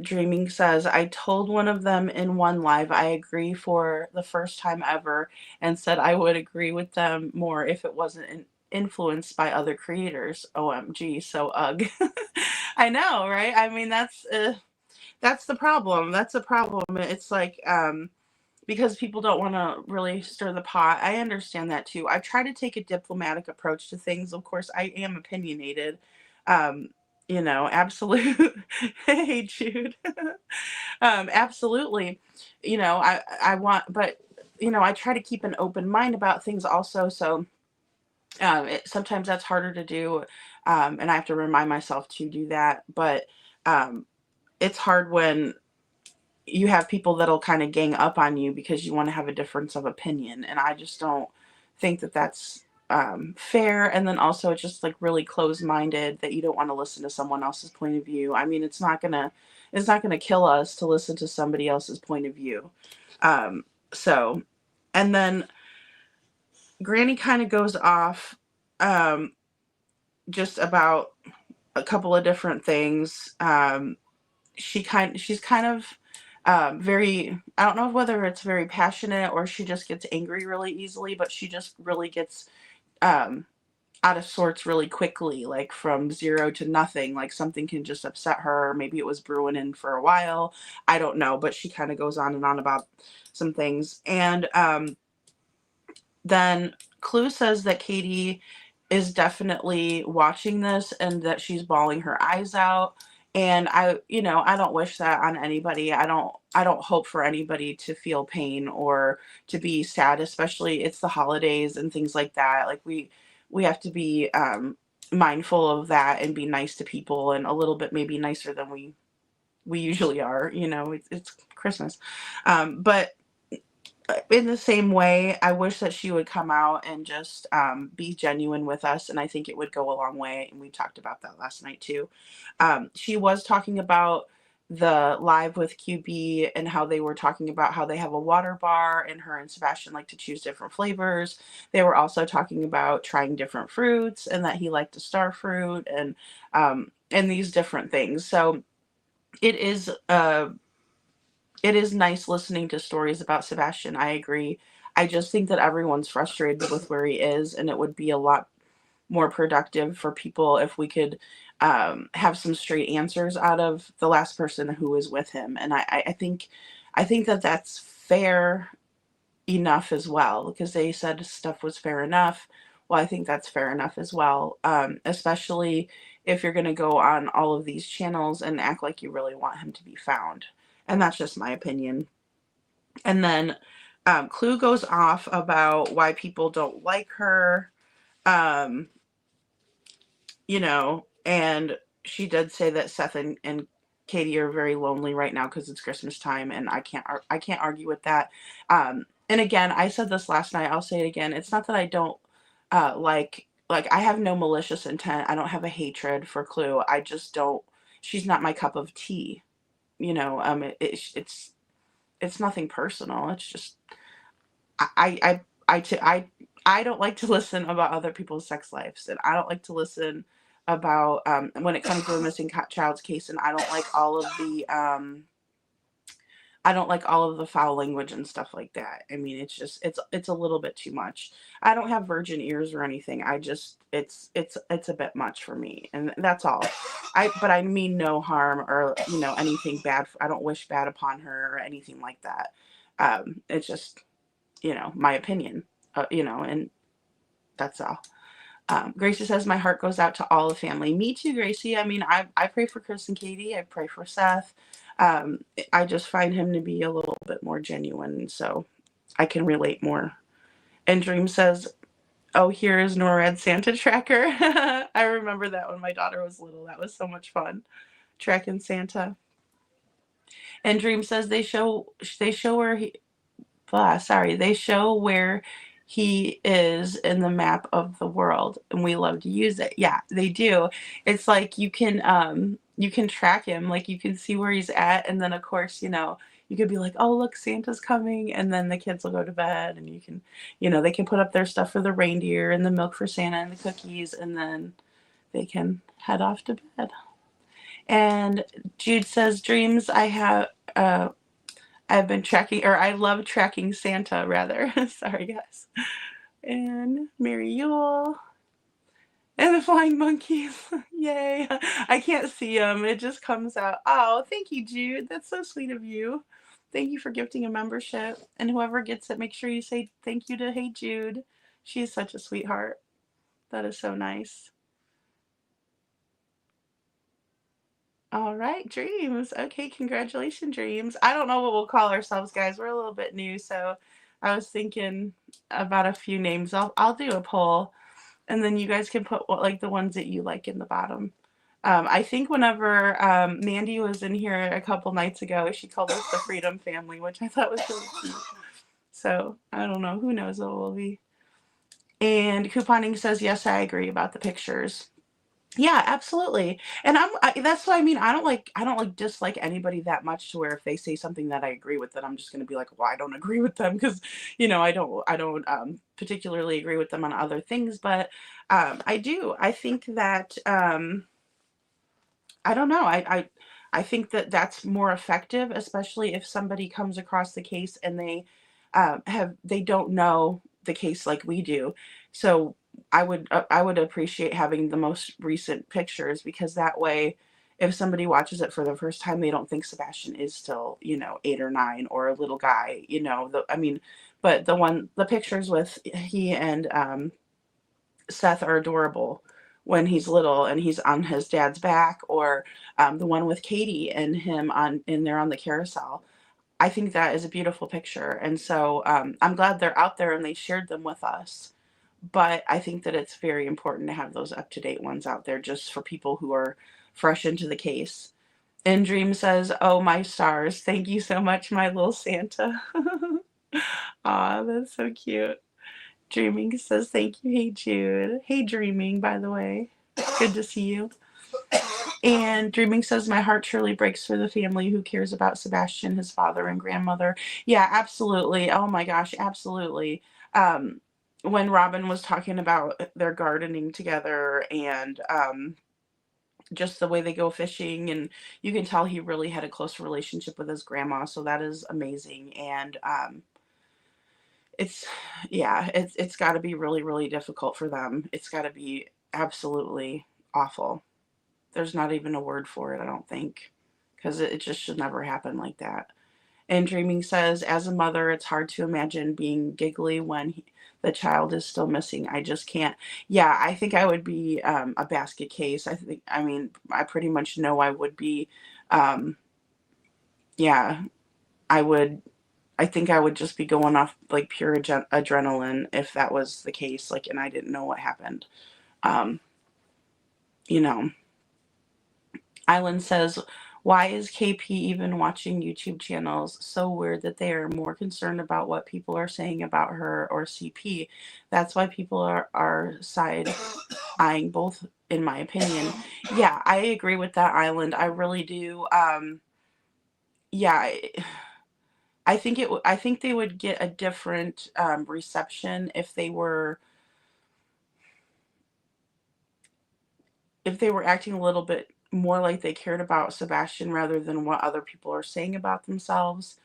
Dreaming says, I told one of them in one live I agree for the first time ever, and said I would agree with them more if it wasn't influenced by other creators. OMG, so ugh. I know, right? I mean, that's the problem. That's a problem. It's like because people don't want to really stir the pot. I understand that too. I try to take a diplomatic approach to things. Of course, I am opinionated. Absolute. Hey, Jude. Absolutely. I want, but I try to keep an open mind about things also. So sometimes that's harder to do, and I have to remind myself to do that. But it's hard when you have people that'll kind of gang up on you because you want to have a difference of opinion, and I just don't think that that's fair. And then also it's just like really closed-minded that you don't want to listen to someone else's point of view. I mean, it's not gonna kill us to listen to somebody else's point of view. So, and then Granny kind of goes off just about a couple of different things. She's kind of very, I don't know whether it's very passionate or she just gets angry really easily, but she just really gets out of sorts really quickly, like from zero to nothing. Like something can just upset her. Maybe it was brewing in for a while. I don't know, but she kind of goes on and on about some things. And then Clue says that Katie is definitely watching this and that she's bawling her eyes out. And I don't wish that on anybody. I don't hope for anybody to feel pain or to be sad, especially it's the holidays and things like that. Like we have to be mindful of that and be nice to people, and a little bit maybe nicer than we usually are. It's Christmas. But in the same way, I wish that she would come out and just be genuine with us, and I think it would go a long way. And we talked about that last night too. She was talking about the live with QB and how they were talking about how they have a water bar, and her and Sebastian like to choose different flavors. They were also talking about trying different fruits, and that he liked the star fruit, and these different things. So it is it is nice listening to stories about Sebastian. I agree. I just think that everyone's frustrated with where he is, and it would be a lot more productive for people if we could have some straight answers out of the last person who was with him. And I think that that's fair enough as well, because they said stuff was fair enough. Well, I think that's fair enough as well, especially if you're going to go on all of these channels and act like you really want him to be found. And that's just my opinion. And then Clue goes off about why people don't like her. Um, you know, and she did say that Seth and Katie are very lonely right now because it's Christmas time, and I can't argue with that. And again, I said this last night. I'll say it again. It's not that I don't like I have no malicious intent. I don't have a hatred for Clue. I just don't. She's not my cup of tea. You know, it's nothing personal. It's just I I I t- I don't like to listen about other people's sex lives, and I don't like to listen about when it comes to a missing child's case, and I don't like all of the foul language and stuff like that. I mean, it's just it's a little bit too much. I don't have virgin ears or anything. I just it's a bit much for me, and that's all. But I mean no harm or anything bad. I don't wish bad upon her or anything like that. It's just my opinion. And that's all. Gracie says, my heart goes out to all the family. Me too, Gracie. I mean, I pray for Chris and Katie. I pray for Seth. I just find him to be a little bit more genuine, so I can relate more. And Dream says, oh, here is NORAD Santa Tracker. I remember that when my daughter was little. That was so much fun, tracking Santa. And Dream says they show where they show where he is in the map of the world, and we love to use it. Yeah, they do. It's like you can track him, like you can see where he's at, and then of course, you could be like, oh look, Santa's coming, and then the kids will go to bed, and you can, they can put up their stuff for the reindeer and the milk for Santa and the cookies, and then they can head off to bed. And Jude says, dreams, I've been tracking, or I love tracking Santa, rather. Sorry, guys. And Mary Yule. And the flying monkeys. Yay. I can't see them. It just comes out. Oh, thank you, Jude. That's so sweet of you. Thank you for gifting a membership. And whoever gets it, make sure you say thank you to Hey Jude. She is such a sweetheart. That is so nice. All right, Dreams. Okay, congratulations, Dreams. I don't know what we'll call ourselves, guys. We're a little bit new, so I was thinking about a few names. I'll do a poll, and then you guys can put the ones that you like in the bottom. I think whenever Mandy was in here a couple nights ago, she called us the Freedom Family, which I thought was really cute. So I don't know. Who knows what it will be. And Couponing says, yes, I agree about the pictures. Yeah, absolutely. And that's what I mean. I don't like dislike anybody that much to where if they say something that I agree with, then I'm just going to be like, well, I don't agree with them because, I don't particularly agree with them on other things. But I do. I think that I don't know. I think that that's more effective, especially if somebody comes across the case and they don't know the case like we do. So I would appreciate having the most recent pictures, because that way, if somebody watches it for the first time, they don't think Sebastian is still 8 or 9 or a little guy. But the pictures with he and Seth are adorable when he's little and he's on his dad's back, or the one with Katie and him in there on the carousel. I think that is a beautiful picture, and so I'm glad they're out there and they shared them with us. But I think that it's very important to have those up-to-date ones out there just for people who are fresh into the case. And Dream says, oh, my stars. Thank you so much, my little Santa. Aw, that's so cute. Dreaming says thank you. Hey, Jude. Hey, Dreaming, by the way. Good to see you. And Dreaming says, my heart truly breaks for the family who cares about Sebastian, his father and grandmother. Yeah, absolutely. Oh my gosh, absolutely. Um, when Robin was talking about their gardening together and just the way they go fishing, and you can tell he really had a close relationship with his grandma, so that is amazing. And it's, yeah, it's got to be really, really difficult for them. It's got to be absolutely awful. There's not even a word for it, I don't think, because it just should never happen like that. And Dreaming says, as a mother, it's hard to imagine being giggly when the child is still missing. I just can't. Yeah, I think I would be a basket case. I mean, I pretty much know I would be. Um, yeah, I would. I think I would just be going off like pure adrenaline if that was the case, like, and I didn't know what happened. Um, you know. Island says, why is KP even watching YouTube channels? So weird that they are more concerned about what people are saying about her or CP. That's why people are side eyeing both, in my opinion. Yeah, I agree with that, Island. I really do. Yeah, I think they would get a different reception if they were acting a little bit more like they cared about Sebastian rather than what other people are saying about themselves,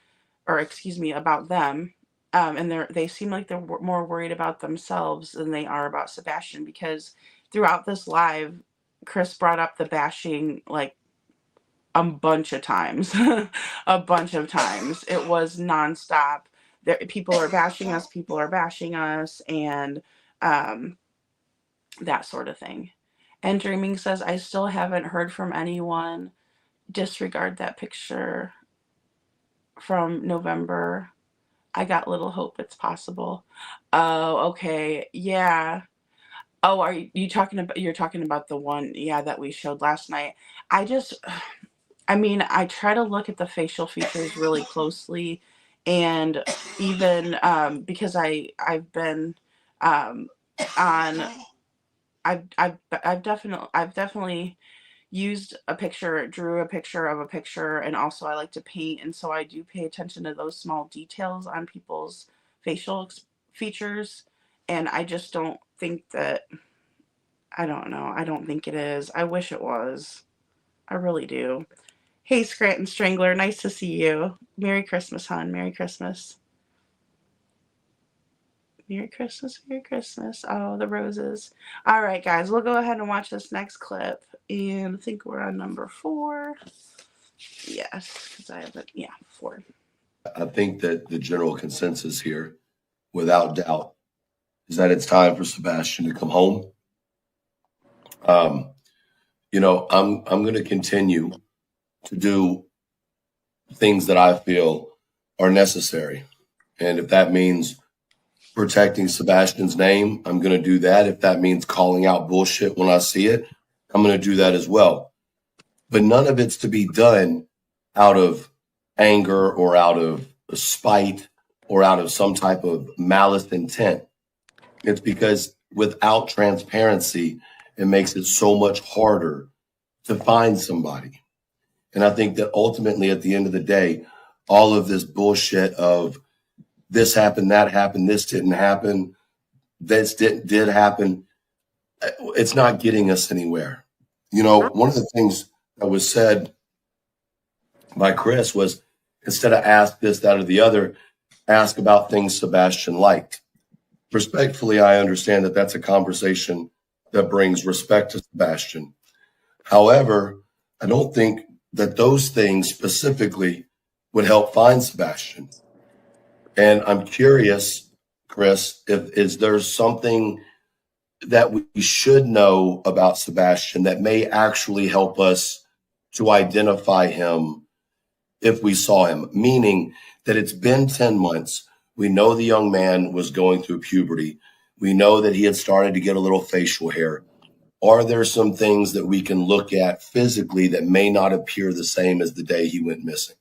or excuse me, about them. And they seem like they're more worried about themselves than they are about Sebastian, because throughout this live, Chris brought up the bashing like a bunch of times. A bunch of times. It was nonstop. People are bashing us, people are bashing us, and um, that sort of thing. And Dreaming says, I still haven't heard from anyone. Disregard that picture from November. I got little hope it's possible. Oh, okay. Yeah. Oh, you talking about, you're talking about the one, yeah, that we showed last night. I just, I mean, I try to look at the facial features really closely, and even because I've been um on I've definitely used a picture, drew a picture of a picture, and also I like to paint, and so I do pay attention to those small details on people's facial features, and I just don't think that, I don't know, I don't think it is. I wish it was. I really do. Hey, Scranton Strangler, nice to see you. Merry Christmas, hon. Merry Christmas. Merry Christmas, Merry Christmas. Oh, the roses. All right, guys, we'll go ahead and watch this next clip. And I think we're on number 4. Yes, because I have it. Yeah, 4. I think that the general consensus here, without doubt, is that it's time for Sebastian to come home. I'm going to continue to do things that I feel are necessary. And if that means protecting Sebastian's name, I'm going to do that. If that means calling out bullshit when I see it, I'm going to do that as well. But none of it's to be done out of anger or out of spite or out of some type of malice intent. It's because without transparency, it makes it so much harder to find somebody. And I think that ultimately, at the end of the day, all of this bullshit of this happened, that happened, this didn't happen, this did happen, it's not getting us anywhere. One of the things that was said by Chris was, instead of ask this, that, or the other, ask about things Sebastian liked. Respectfully, I understand that that's a conversation that brings respect to Sebastian. However, I don't think that those things specifically would help find Sebastian. And I'm curious, Chris, is there something that we should know about Sebastian that may actually help us to identify him if we saw him? Meaning that it's been 10 months. We know the young man was going through puberty. We know that he had started to get a little facial hair. Are there some things that we can look at physically that may not appear the same as the day he went missing?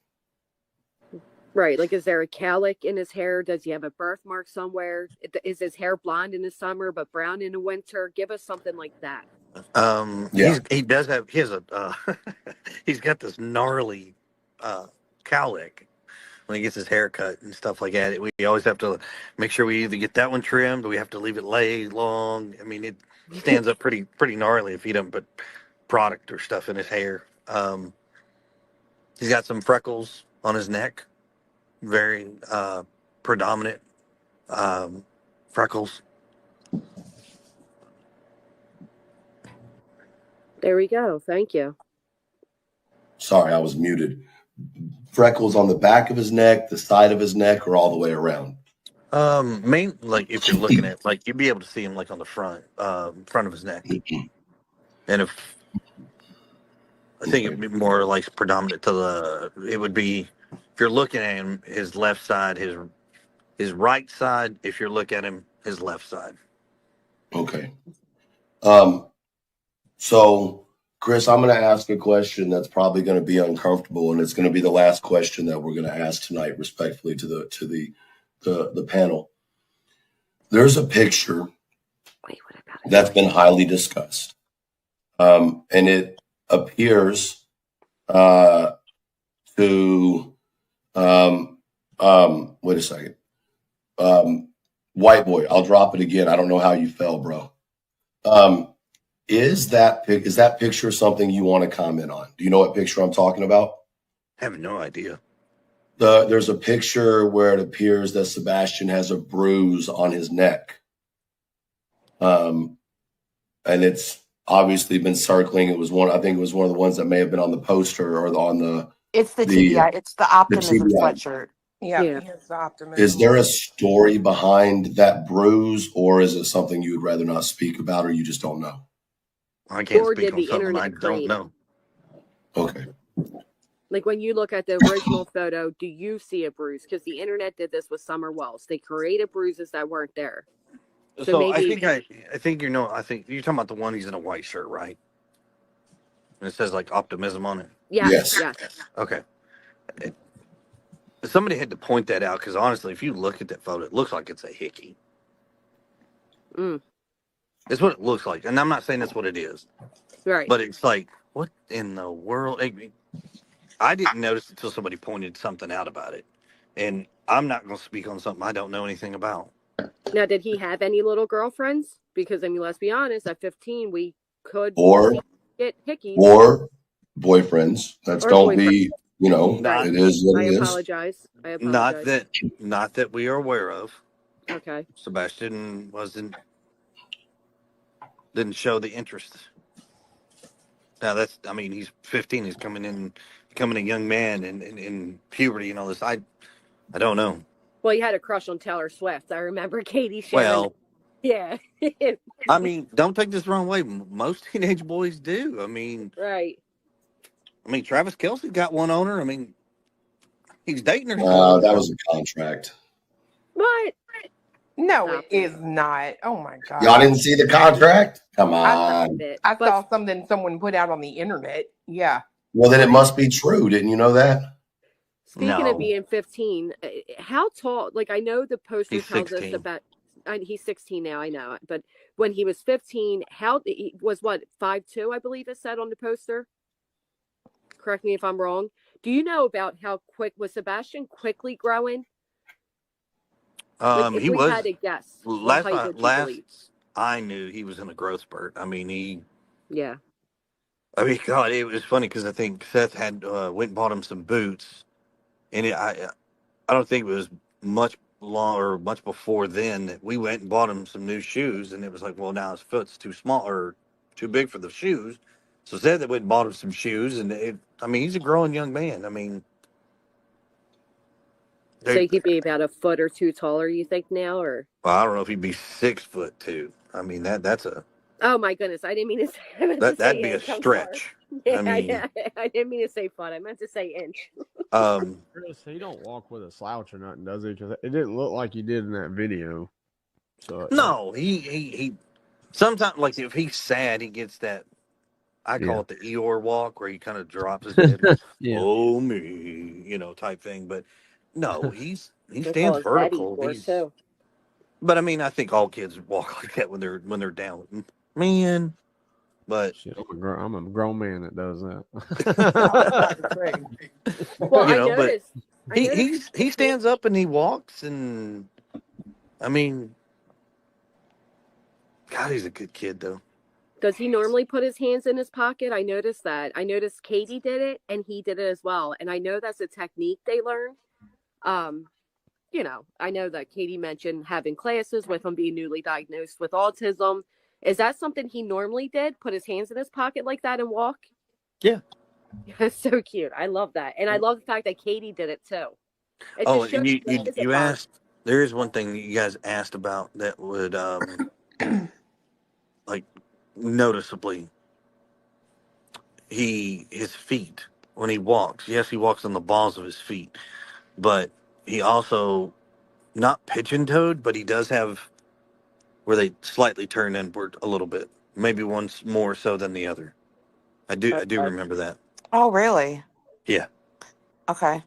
Right. Like, is there a cowlick in his hair? Does he have a birthmark somewhere? Is his hair blonde in the summer but brown in the winter? Give us something like that. Yeah. He has a he's got this gnarly cowlick when he gets his hair cut and stuff like that. We always have to make sure we either get that one trimmed or we have to leave it lay long. I mean, it stands up pretty gnarly if you don't put product or stuff in his hair. He's got some freckles on his neck, very predominant freckles. There we go. Thank you. Sorry, I was muted. Freckles on the back of his neck, the side of his neck, or all the way around? Main like if you're looking at like you'd be able to see him like on the front of his neck, and if I think it'd be more like predominant to the. It would be if you're looking at him, his left side, his right side. If you're looking at him, his left side. Okay. So, Chris, I'm going to ask a question that's probably going to be uncomfortable, and it's going to be the last question that we're going to ask tonight, respectfully to the panel. There's a picture that's been highly discussed, and it appears to wait a second. White boy, I'll drop it again. I don't know how you fell, bro. Is that picture something you want to comment on? Do you know what picture I'm talking about? I have no idea. There's a picture where it appears that Sebastian has a bruise on his neck. And it's obviously been circling. I think it was one of the ones that may have been on the poster or on the. It's the TBI. It's the optimism TBI. sweatshirt. Yeah, Yeah. here's the optimism. Is there a story behind that bruise, or is it something you would rather not speak about, or you just don't know? I can't Or speak did on the something I internet don't create know. Okay. Like, when you look at the original photo, do you see a bruise? Because the internet did this with Summer Wells. They created bruises that weren't there. So maybe- I think you're talking about the one he's in a white shirt, right? And it says like optimism on it. Yes. Okay. Somebody had to point that out because honestly, if you look at that photo, it looks like it's a hickey. Mm. It's what it looks like, and I'm not saying that's what it is, Right. but it's like, what in the world? I didn't notice until somebody pointed something out about it, and I'm not going to speak on something I don't know anything about. Now, did he have any little girlfriends? Because, I mean, let's be honest, at 15, we could get hickeys. Or boyfriends. That's Or don't boyfriends. be, Right. it is what I it is. apologize. Not that we are aware of. Okay. Sebastian didn't show the interest. Now he's 15. He's becoming a young man in puberty and all this. I don't know. Well, he had a crush on Taylor Swift. I remember Katie sharing. Well, yeah. I mean, don't take this the wrong way. Most teenage boys do. I mean, right. Travis Kelce got one on her. I mean, he's dating her. That was a contract. What? No, it is not. Oh my god. Y'all didn't see the contract? Come on. I saw something someone put out on the internet. Yeah. Well, then it must be true. Didn't you know that? Speaking of being 15, how tall? Like, I know the poster tells us about. He's 16 now, I know. But when he was 15, he was what, 5'2", I believe it said on the poster? Correct me if I'm wrong. Do you know about how quick was Sebastian quickly growing? He was. Had a guess. Last I knew he was in a growth spurt. I mean, Yeah. I mean, God, it was funny because I think Seth had went and bought him some boots, and I don't think it was much before then that we went and bought him some new shoes, and it was like, well, now his foot's too small or too big for the shoes. So Seth went and bought him some shoes, and he's a growing young man. I mean, so he could be about a foot or two taller, you think now, or? Well, I don't know if he'd be 6'2". I mean, that's a. Oh my goodness! I didn't mean to say. That'd be a stretch. Yeah, I didn't mean to say foot. I meant to say inch. Chris, he don't walk with a slouch or nothing, does he? Because it didn't look like he did in that video. So no, he sometimes, like, if he's sad, he gets that. I call it the Eeyore walk, where he kind of drops his head. Yeah. Oh me, type thing. But No, he They call stands his daddy vertical. for too. But I mean, I think all kids walk like that when they're down. Man, but Shit, I'm a grown man that does That's that. great. Well, you know, but I noticed he stands up and he walks, and I mean, God, he's a good kid though. does he normally put his hands in his pocket? I noticed that. I noticed Katie did it and he did it as well. And I know that's a technique they learn. Um, I know that Katie mentioned having classes with him being newly diagnosed with autism. Is that something he normally did? Put his hands in his pocket like that and walk? Yeah. That's so cute. I love that. And I love the fact that Katie did it too. It Oh, just shows and you he you, is a you father. asked. There is one thing that you guys asked about that would like noticeably his feet when he walks. Yes, he walks on the balls of his feet, but he also not pigeon toed, but he does have where they slightly turn inward a little bit. Maybe one's more so than the other. I do Okay. remember that. Oh, really? Yeah. Okay.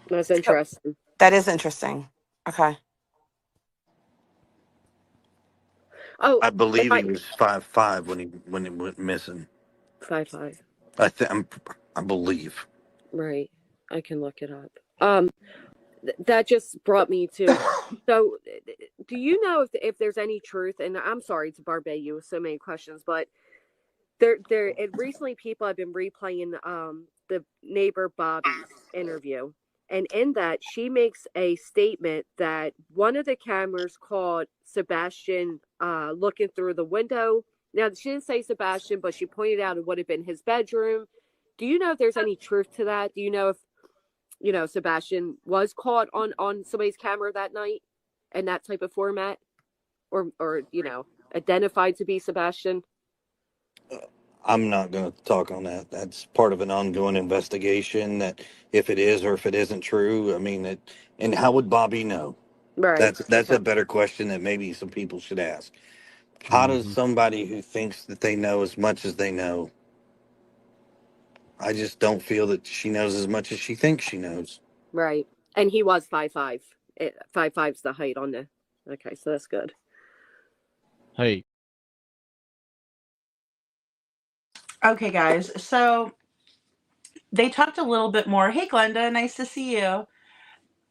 That's So interesting. that is interesting. Okay. Oh, I if believe I he was 5'5" when he went missing. 5'5". I believe. Right. I can look it up. That just brought me to. So, do you know if there's any truth? And I'm sorry to barbe you with so many questions, but recently people have been replaying the neighbor Bobby's interview, and in that she makes a statement that one of the cameras caught Sebastian looking through the window. Now she didn't say Sebastian, but she pointed out it would have been his bedroom. Do you know if there's any truth to that? Do you know if Sebastian was caught on somebody's camera that night in that type of format, or identified to be Sebastian? I'm not going to talk on that. That's part of an ongoing investigation. That if it is or if it isn't true, I mean it. And how would Bobby know? Right. That's Okay. a better question that maybe some people should ask. How does Hmm. somebody who thinks that they know as much as they know? I just don't feel that she knows as much as she thinks she knows. Right. And he was 5'5". 5'5's the height on the. Okay, so that's good. Hey, Okay, guys. So they talked a little bit more. Hey, Glenda, nice to see you.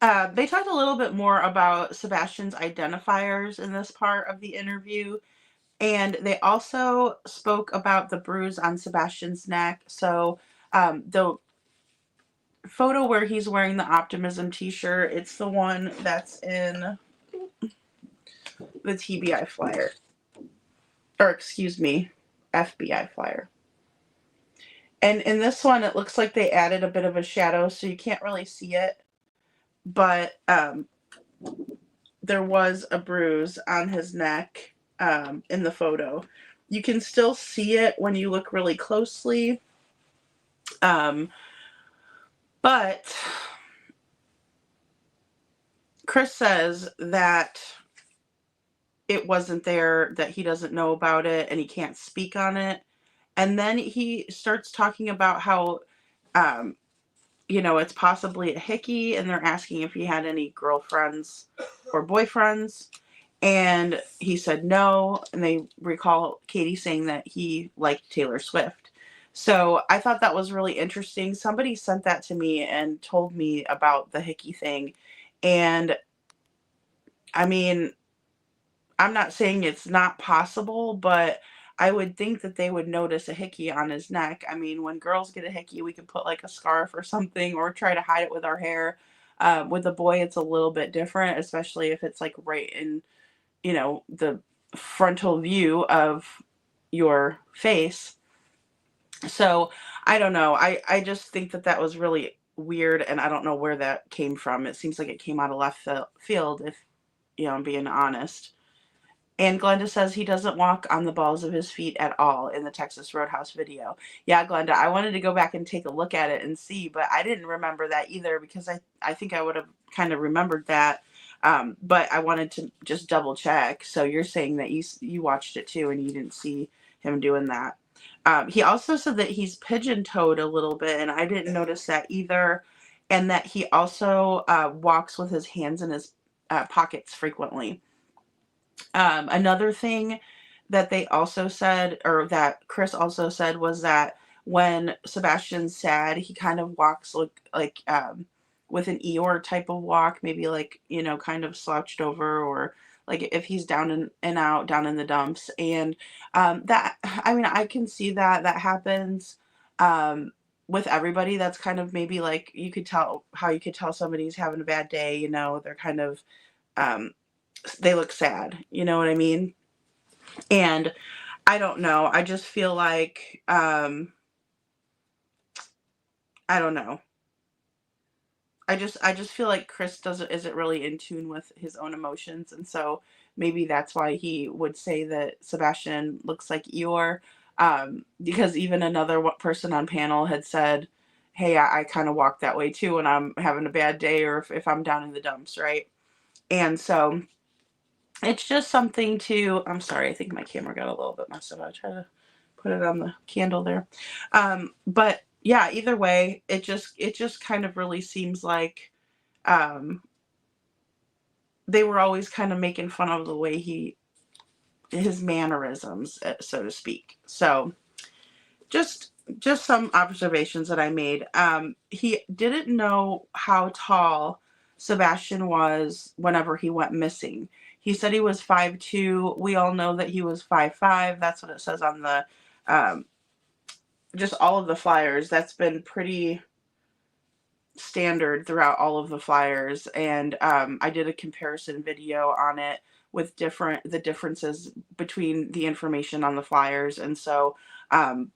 They talked a little bit more about Sebastian's identifiers in this part of the interview. And they also spoke about the bruise on Sebastian's neck. So the photo where he's wearing the Optimism t-shirt, it's the one that's in the TBI flyer. Or excuse me, FBI flyer. And in this one, it looks like they added a bit of a shadow, so you can't really see it. But there was a bruise on his neck in the photo. You can still see it when you look really closely. But Chris says that it wasn't there, that he doesn't know about it, and he can't speak on it. And then he starts talking about how, it's possibly a hickey, and they're asking if he had any girlfriends or boyfriends. And he said no. And they recall Katie saying that he liked Taylor Swift. So I thought that was really interesting. Somebody sent that to me and told me about the hickey thing. And I mean, I'm not saying it's not possible, but I would think that they would notice a hickey on his neck. I mean, when girls get a hickey, we can put like a scarf or something or try to hide it with our hair. With a boy, it's a little bit different, especially if it's like right in, the frontal view of your face. So I don't know. I just think that that was really weird, and I don't know where that came from. It seems like it came out of left field, if I'm being honest. And Glenda says he doesn't walk on the balls of his feet at all in the Texas Roadhouse video. Yeah, Glenda, I wanted to go back and take a look at it and see, but I didn't remember that either, because I think I would have kind of remembered that. But I wanted to just double check. So you're saying that you watched it too and you didn't see him doing that. He also said that he's pigeon-toed a little bit, and I didn't notice that either. And that he also walks with his hands in his pockets frequently. Another thing that they also said, or that Chris also said, was that when Sebastian's sad, he kind of walks like with an Eeyore type of walk, maybe like, you know, kind of slouched over, or like if he's down and out, down in the dumps. And that, I mean, I can see that that happens with everybody. That's kind of maybe like you could tell how you could tell somebody's having a bad day, you know, they're kind of, um, they look sad, you know what I mean? And I don't know. I just feel like I don't know. I just feel like Chris doesn't isn't really in tune with his own emotions, and so maybe that's why he would say that Sebastian looks like Eeyore. Because even another person on panel had said, "Hey, I kind of walk that way too when I'm having a bad day, or if I'm down in the dumps, right?" And so it's just something to. I'm sorry, I think my camera got a little bit messed up. I try to put it on the candle there. But yeah, either way, it just kind of really seems like um, they were always kind of making fun of the way his mannerisms, so to speak. So just some observations that I made. He didn't know how tall Sebastian was whenever he went missing. He said he was 5'2". We all know that he was 5'5". That's what it says on the um, just all of the flyers. That's been pretty standard throughout all of the flyers. And I did a comparison video on it with the differences between the information on the flyers. And so um,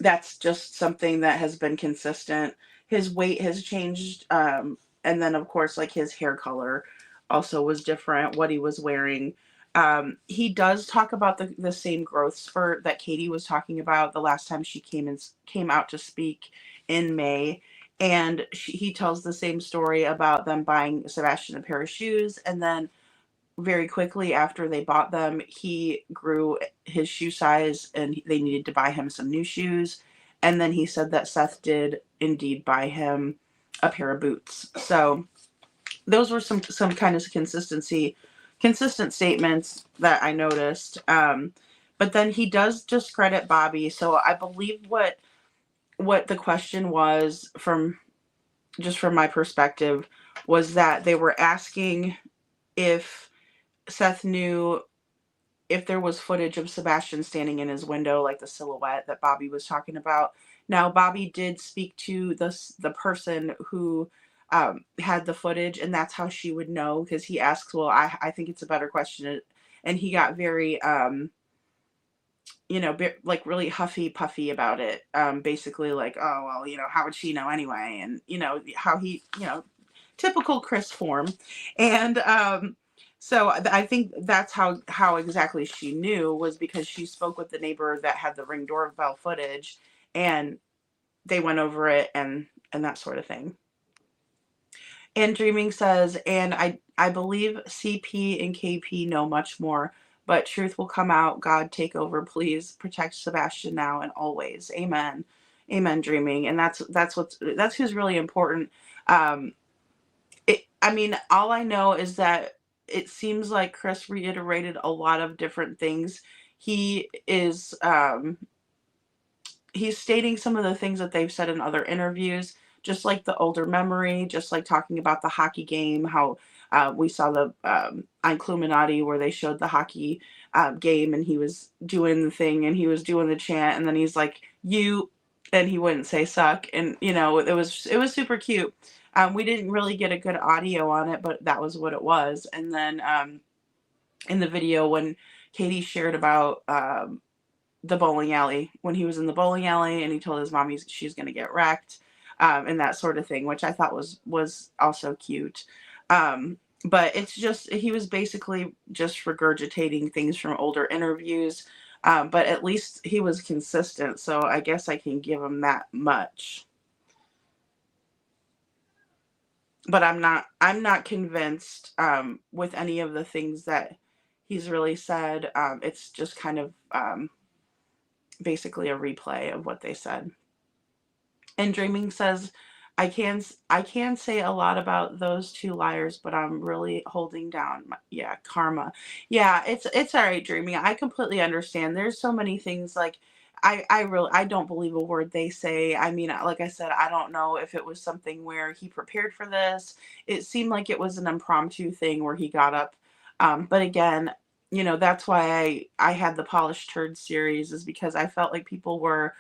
that's just something that has been consistent. His weight has changed. And then, of course, like his hair color also was different, what he was wearing. He does talk about the same growth spurt that Katie was talking about the last time she came out to speak in May. And he tells the same story about them buying Sebastian a pair of shoes, and then very quickly after they bought them, he grew his shoe size and they needed to buy him some new shoes. And then he said that Seth did indeed buy him a pair of boots. So those were some kind of consistent statements that I noticed. But then he does discredit Bobby. So I believe what the question was, from my perspective, was that they were asking if Seth knew if there was footage of Sebastian standing in his window, like the silhouette that Bobby was talking about. Now, Bobby did speak to the person who had the footage, and that's how she would know, because he asks, well, I think it's a better question. And he got very, like really huffy puffy about it. Basically like, oh, well, how would she know anyway? And, how he, typical Chris form. And so I think that's how exactly she knew, was because she spoke with the neighbor that had the Ring doorbell footage, and they went over it and that sort of thing. And Dreaming says, and I believe CP and KP know much more, but truth will come out. God, take over, please. Protect Sebastian now and always. Amen. Amen, Dreaming. And that's who's really important. I mean, all I know is that it seems like Chris reiterated a lot of different things. He is he's stating some of the things that they've said in other interviews, just like the older memory, just like talking about the hockey game, how we saw the Incluminati where they showed the hockey game, and he was doing the thing and he was doing the chant, and then he's like, you, and he wouldn't say suck. And, it was super cute. We didn't really get a good audio on it, but that was what it was. And then in the video, when Katie shared about the bowling alley, when he was in the bowling alley and he told his mom she's going to get wrecked, and that sort of thing, which I thought was also cute. But it's just, he was basically just regurgitating things from older interviews. But at least he was consistent, so I guess I can give him that much. But I'm not convinced with any of the things that he's really said. It's just kind of basically a replay of what they said. And Dreaming says, I can say a lot about those two liars, but I'm really holding down yeah, karma. Yeah, it's all right, Dreaming. I completely understand. There's so many things like I don't believe a word they say. I mean, like I said, I don't know if it was something where he prepared for this. It seemed like it was an impromptu thing where he got up. But again, that's why I had the Polished Turd series, is because I felt like people were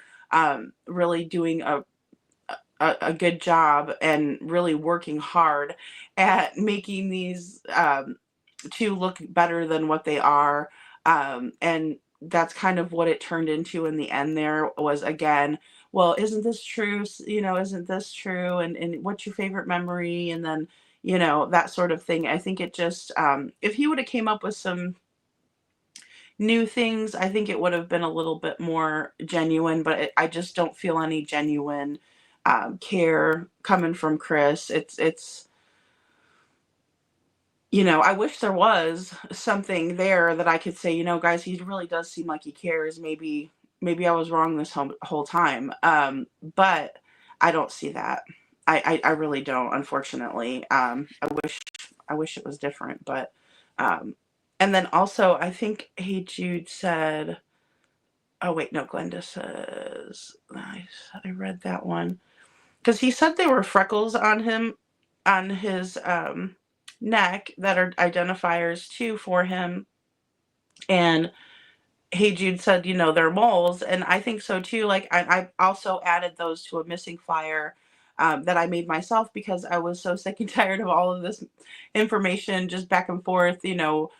really doing a good job and really working hard at making these two look better than what they are. And that's kind of what it turned into in the end. There was, again, well, isn't this true? Isn't this true? And what's your favorite memory? And then, that sort of thing. I think it just, if he would have came up with some new things, I think it would have been a little bit more genuine, but I just don't feel any genuine care coming from Chris. It's I wish there was something there that I could say, guys, he really does seem like he cares. Maybe I was wrong this whole time. But I don't see that. I really don't, unfortunately. I wish it was different, but and then also I think Hey Jude said, oh wait, no, Glenda says, I read that one. Because he said there were freckles on him, on his neck, that are identifiers too for him. And Hey Jude said, they're moles, and I think so too. Like I also added those to a missing flyer that I made myself, because I was so sick and tired of all of this information just back and forth. No,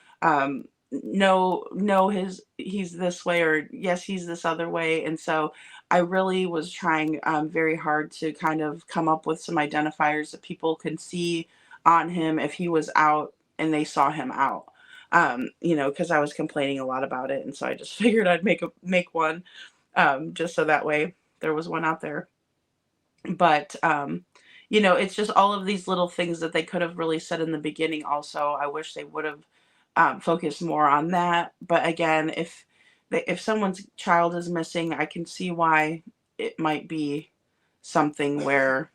he's this way, or yes, he's this other way, and so I really was trying very hard to kind of come up with some identifiers that people can see on him if he was out and they saw him out. Because I was complaining a lot about it, and so I just figured I'd make one, just so that way there was one out there. But it's just all of these little things that they could have really said in the beginning. Also, I wish they would have focused more on that. But again, if someone's child is missing, I can see why it might be something where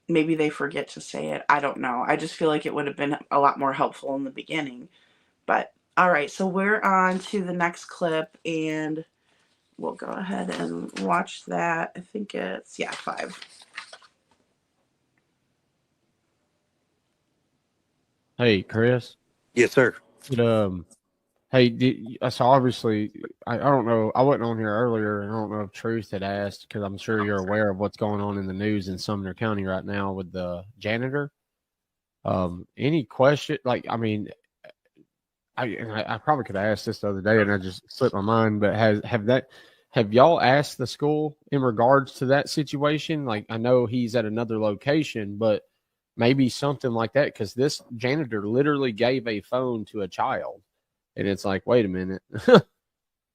maybe they forget to say it. I don't know. I just feel like it would have been a lot more helpful in the beginning. But all right, so we're on to the next clip, and we'll go ahead and watch that. I think it's 5. Hey, Chris. Yes, sir. But, hey, so obviously, I don't know. I wasn't on here earlier, and I don't know if Truth had asked, because I'm sure you're aware of what's going on in the news in Sumner County right now with the janitor. Any question? Like, I mean, I probably could have asked this the other day, and I just slipped my mind. But have y'all asked the school in regards to that situation? Like, I know he's at another location, but maybe something like that, because this janitor literally gave a phone to a child, and it's like, wait a minute.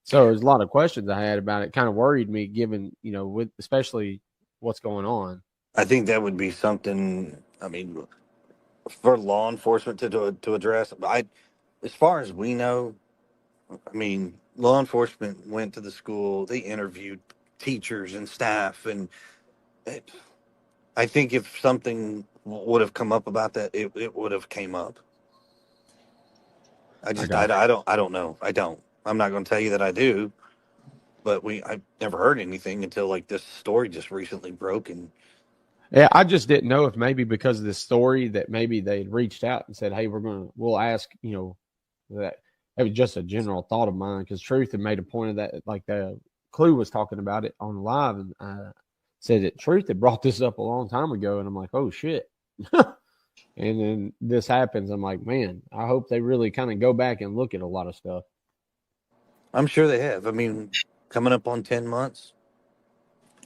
So there's a lot of questions I had about it. Kind of worried me, given with especially what's going on. I think that would be something. I mean, for law enforcement to address. As far as we know, I mean, law enforcement went to the school. They interviewed teachers and staff, and I think if something would have come up about that, it would have came up. I don't know. I'm not going to tell you that I do, but I've never heard anything until like this story just recently broke. And Yeah, I just didn't know if maybe because of this story that maybe they'd reached out and said, hey, we'll ask, that. It was just a general thought of mine, because Truth had made a point of that. Like the Clue was talking about it on live, and said that Truth had brought this up a long time ago. And I'm like, oh shit. And then this happens. I'm like, man, I hope they really kind of go back and look at a lot of stuff. I'm sure they have. I mean, coming up on 10 months,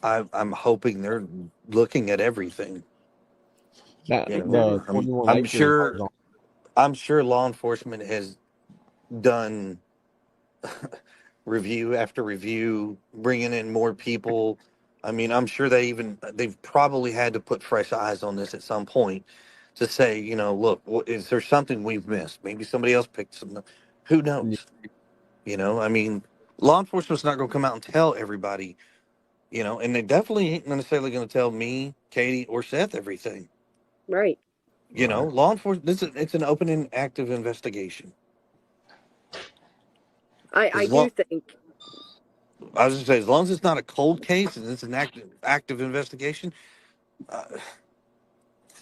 I'm hoping they're looking at everything. The 21 I'm sure law enforcement has done review after review, bringing in more people. I mean, I'm sure they've probably had to put fresh eyes on this at some point to say, look, is there something we've missed? Maybe somebody else picked something. Who knows? I mean, law enforcement's not going to come out and tell everybody, and they definitely ain't necessarily going to tell me, Katie, or Seth everything. Right. Right. Law enforcement, it's an open and active investigation. I As do long, think. I was going to say, as long as it's not a cold case and it's an active investigation, uh,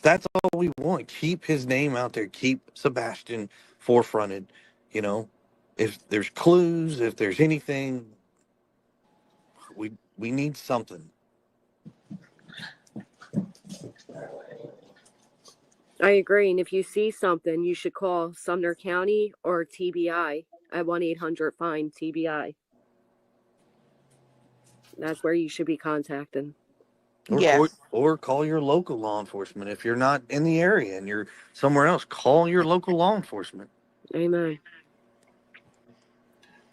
that's all we want. Keep his name out there. Keep Sebastian forefronted. You know, if there's clues, if there's anything, we need something. I agree. And if you see something, you should call Sumner County or TBI at 1-800-FIND-TBI. That's where you should be contacting. Yes. Or call your local law enforcement if you're not in the area and you're somewhere else. Call your local law enforcement. Amen.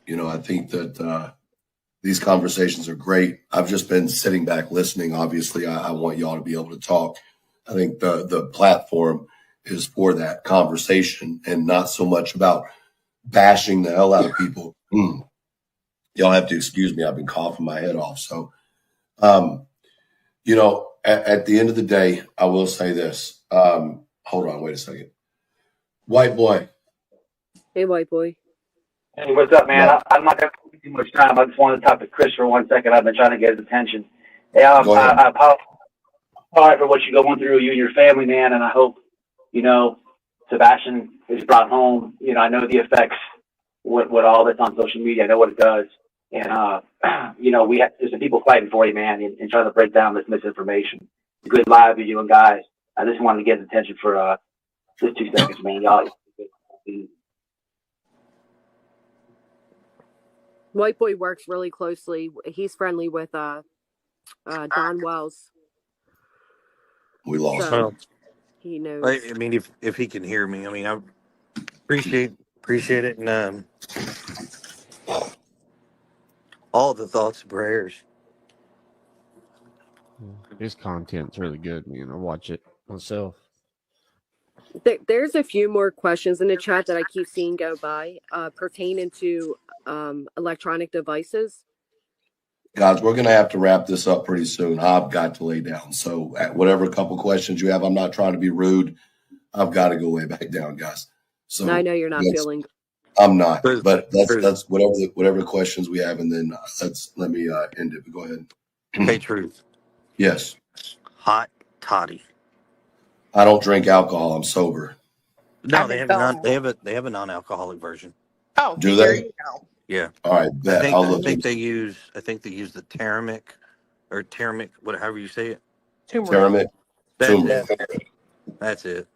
I think that these conversations are great. I've just been sitting back listening. Obviously, I want y'all to be able to talk. I think the platform is for that conversation and not so much about bashing the hell out of people. Y'all have to excuse me. I've been coughing my head off. So, at the end of the day, I will say this. Hold on, wait a second. White boy. Hey, white boy. Hey, what's up, man? Yeah, I'm not going to take too much time. I just want to talk to Chris for 1 second. I've been trying to get his attention. Hey, go ahead. I apologize for what you're going through, you and your family, man, and I hope, Sebastian is brought home. I know the effects, what all that's on social media. I know what it does. And, there's some people fighting for you, man, and trying to break down this misinformation. Good live with you and guys. I just wanted to get his attention for just 2 seconds, man. Y'all. White boy works really closely. He's friendly with Don Wells. We lost So him. he knows. I mean, if he can hear me, I mean, I appreciate it, and all the thoughts and prayers. His content's really good, man. I watch it myself. There's a few more questions in the chat that I keep seeing go by pertaining to electronic devices. Guys, we're going to have to wrap this up pretty soon. I've got to lay down. So, at whatever couple questions you have, I'm not trying to be rude. I've got to go way back down, guys. So I know you're not feeling. I'm not, but Truth. that's whatever questions we have, and then let me end it. But go ahead. Hey, Truth. Yes, Hot toddy. I don't drink alcohol. I'm sober. No, I've they been have told. they have a non-alcoholic version. Oh, Do see, there they? you go. Yeah. All right, bet. I'll I look think into they use the Taramic, whatever you say it. Turmeric. Taramic. That's Turmeric. it. That's it.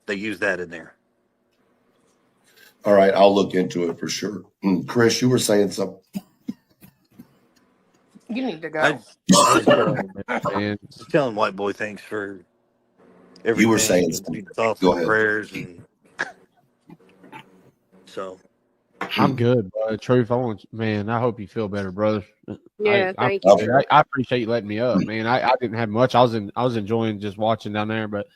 They use that in there. All right, I'll look into it for sure. Chris, you were saying something. You need to go. I Man, was telling White Boy thanks for everything. You were saying something. Thoughts Go and ahead. prayers, and so I'm good, bro. Truth, I hope you feel better, brother. Yeah, I thank you. I appreciate you letting me up, man. I didn't have much. I was enjoying just watching down there, but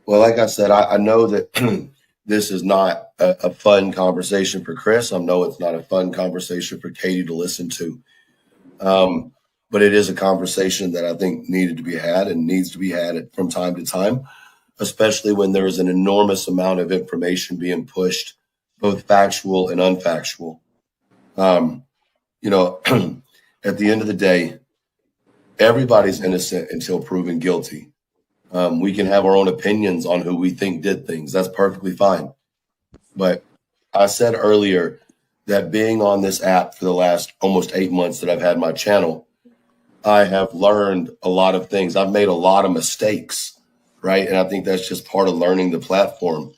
Well, like I said, I know that this is not a fun conversation for Chris. I know it's not a fun conversation for Katie to listen to. But it is a conversation that I think needed to be had and needs to be had from time to time, especially when there is an enormous amount of information being pushed, both factual and unfactual. At the end of the day, everybody's innocent until proven guilty. We can have our own opinions on who we think did things. That's perfectly fine. But I said earlier that being on this app for the last almost 8 months that I've had my channel, I have learned a lot of things. I've made a lot of mistakes, right? And I think that's just part of learning the platform.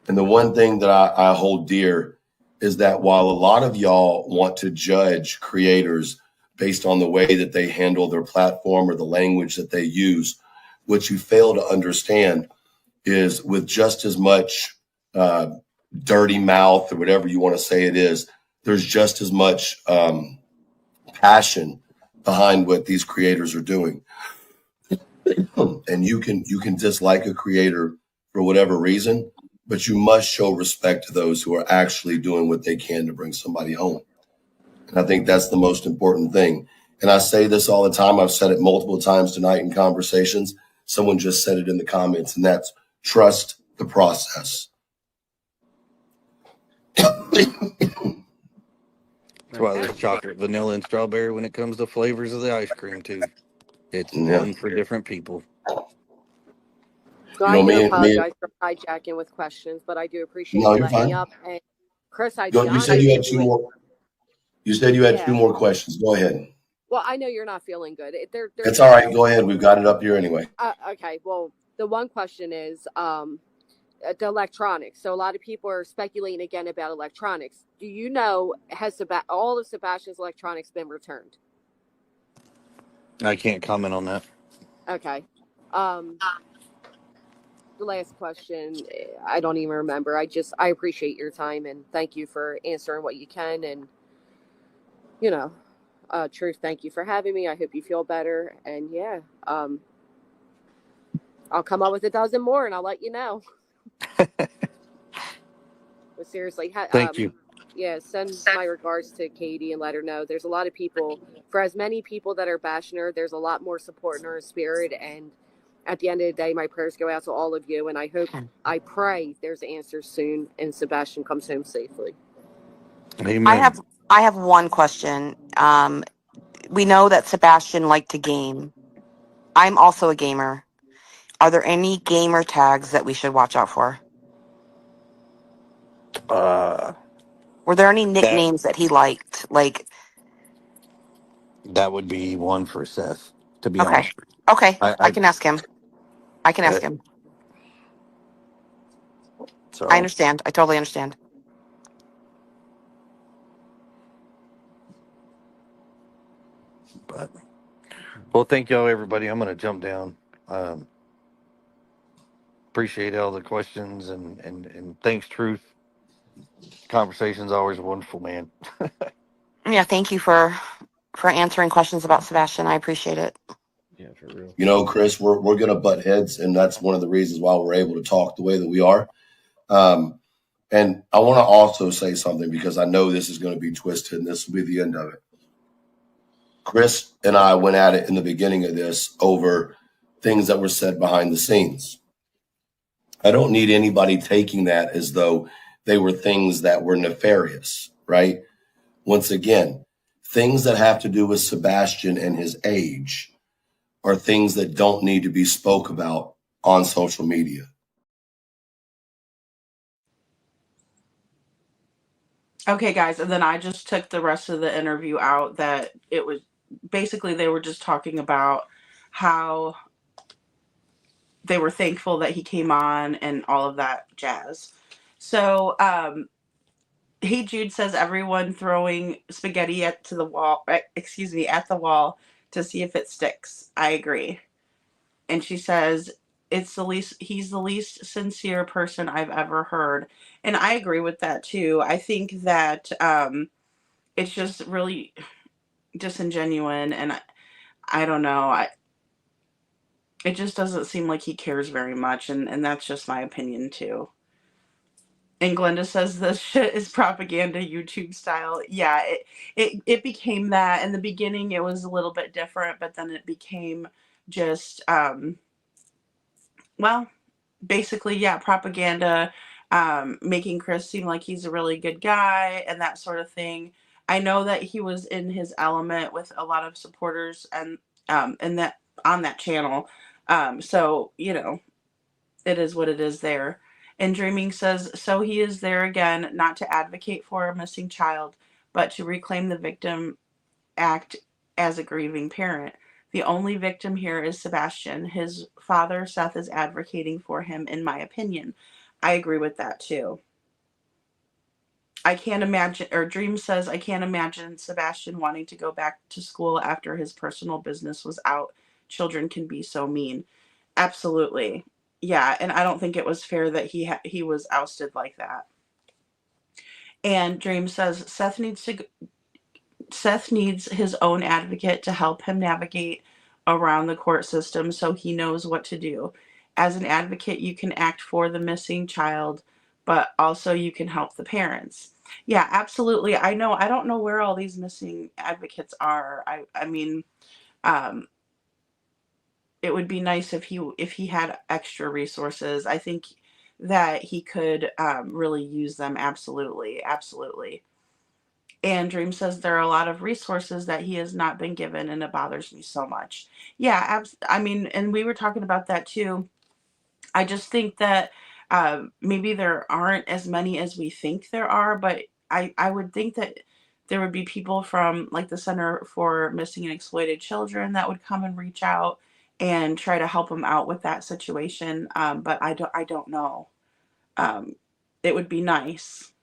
And the one thing that I hold dear is that while a lot of y'all want to judge creators based on the way that they handle their platform or the language that they use, what you fail to understand is with just as much dirty mouth or whatever you want to say it is, there's just as much passion behind what these creators are doing. And you can dislike a creator for whatever reason, but you must show respect to those who are actually doing what they can to bring somebody home. And I think that's the most important thing. And I say this all the time. I've said it multiple times tonight in conversations. Someone just said it in the comments, and that's trust the process. That's why there's chocolate, vanilla, and strawberry when it comes to flavors of the ice cream too. It's Yeah. one for different people. So You I know, do me, apologize for hijacking with questions, but I do appreciate no, you you're letting me fine. up. And Chris, I'd Go, be you said honest you with had two you. more. You said you had two Yeah. more questions. Go ahead. Well, I know you're not feeling good. There's It's no all right. doubt. Go ahead. We've got it up here anyway. Okay. Well, the one question is the electronics. So a lot of people are speculating again about electronics. Do you know, has all of Sebastian's electronics been returned? I can't comment on that. Okay. The last question, I don't even remember. I appreciate your time and thank you for answering what you can. And, you know, Truth, thank you for having me. I hope you feel better. And yeah, I'll come up with a dozen more and I'll let you know. But seriously, Thank you. yeah, send my regards to Katie and let her know there's a lot of people. For as many people that are bashing her, there's a lot more support in her spirit. And at the end of the day, my prayers go out to all of you. And I pray there's answers soon and Sebastian comes home safely. Amen. I have one question. We know that Sebastian liked to game. I'm also a gamer. Are there any gamer tags that we should watch out for? Were there any nicknames that he liked? Like, that would be one for Seth, to be okay, honest. okay, I, I I can ask him. I can ask him. I so, understand. I totally understand. but well, thank y'all, everybody. I'm gonna jump down. Appreciate all the questions and thanks, Truth. Conversation's always wonderful, man. Yeah, thank you for answering questions about Sebastian. I appreciate it. Yeah, for real. You know, Chris, we're gonna butt heads, and that's one of the reasons why we're able to talk the way that we are. And I want to also say something because I know this is going to be twisted, and this will be the end of it. Chris and I went at it in the beginning of this over things that were said behind the scenes. I don't need anybody taking that as though they were things that were nefarious, right? Once again, things that have to do with Sebastian and his age are things that don't need to be spoke about on social media. Okay, guys, and then I just took the rest of the interview out. That it was basically they were just talking about how they were thankful that he came on and all of that jazz. So, Hey Jude says everyone throwing spaghetti at the wall, at the wall to see if it sticks. I agree. And she says he's the least sincere person I've ever heard. And I agree with that too. I think that it's just really disingenuous, and I don't know. It just doesn't seem like he cares very much, and that's just my opinion too. And Glenda says this shit is propaganda YouTube style. Yeah, it became that. In the beginning it was a little bit different, but then it became just well, basically, yeah, propaganda, making Chris seem like he's a really good guy and that sort of thing. I know that he was in his element with a lot of supporters and that on that channel. So, you know, it is what it is there. And Dreaming says, so he is there again, not to advocate for a missing child, but to reclaim the victim act as a grieving parent. The only victim here is Sebastian. His father, Seth, is advocating for him, in my opinion. I agree with that too. I can't imagine, or Dream says, I can't imagine Sebastian wanting to go back to school after his personal business was out. Children can be so mean. Absolutely. Yeah, and I don't think it was fair that he was ousted like that. And Dream says Seth needs his own advocate to help him navigate around the court system so he knows what to do. As an advocate, you can act for the missing child, but also you can help the parents. Yeah, absolutely. I know. I don't know where all these missing advocates are. I mean, um, it would be nice if he had extra resources. I think that he could really use them. Absolutely, absolutely. And Dream says there are a lot of resources that he has not been given, and it bothers me so much. Yeah, I mean, and we were talking about that too. I just think that maybe there aren't as many as we think there are, but I would think that there would be people from like the Center for Missing and Exploited Children that would come and reach out and try to help them out with that situation. But I don't know. Um, it would be nice.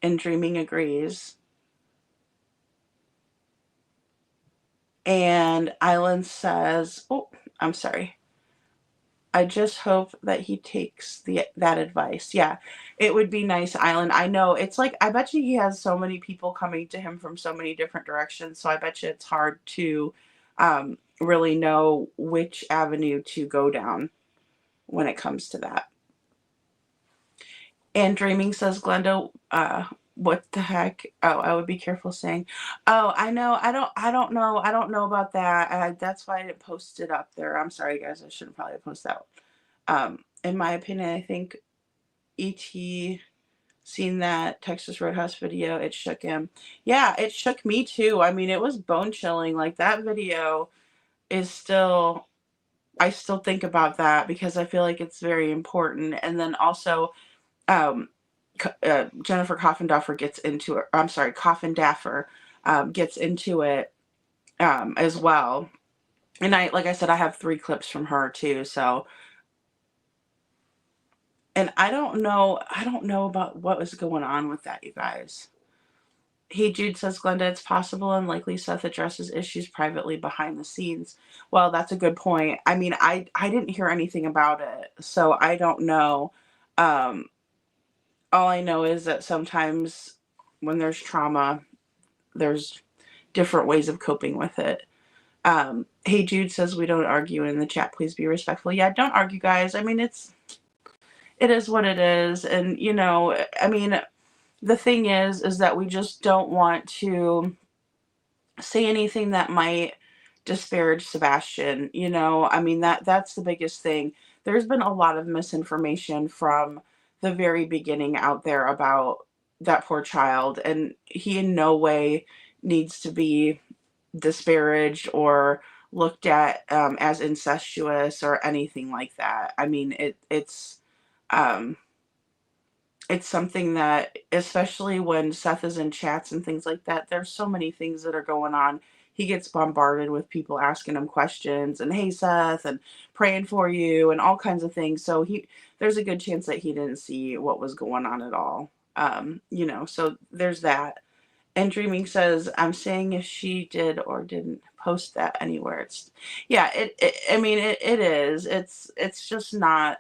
And Dreaming agrees. And Island says, "Oh, I'm sorry. I just hope that he takes that advice." Yeah, it would be nice, Island. I know it's like I bet you he has so many people coming to him from so many different directions. So I bet you it's hard to really know which avenue to go down when it comes to that. And Dreaming says, Glenda, what the heck? Oh, I would be careful saying. Oh, I know. I don't know. I don't know about that. That's why I didn't post it up there. I'm sorry, guys. I shouldn't probably post that. In my opinion, I think E.T. seen that Texas Roadhouse video, it shook him. Yeah, it shook me too. I mean, it was bone chilling. Like that video is still, I still think about that because I feel like it's very important. And then also, um, Jennifer Coffindaffer gets into it. I'm sorry, Coffindaffer gets into it as well. And like I said, I have 3 clips from her too. So, and I don't know about what was going on with that, you guys. Hey Jude says, Glenda, it's possible and likely Seth addresses issues privately behind the scenes. Well, that's a good point. I mean, I didn't hear anything about it, so I don't know. Um, all I know is that sometimes when there's trauma, there's different ways of coping with it. Hey Jude says, we don't argue in the chat. Please be respectful. Yeah, don't argue, guys. I mean, it is what it is. And, you know, I mean, the thing is that we just don't want to say anything that might disparage Sebastian. You know, I mean, that's the biggest thing. There's been a lot of misinformation from the very beginning out there about that poor child, and he in no way needs to be disparaged or looked at as incestuous or anything like that. I mean, um, it's something that, especially when Seth is in chats and things like that, there's so many things that are going on. He gets bombarded with people asking him questions and, hey Seth, and praying for you and all kinds of things. So there's a good chance that he didn't see what was going on at all. You know, so there's that. And Dreaming says, I'm saying if she did or didn't post that anywhere. Yeah, I mean, it is. It's just not,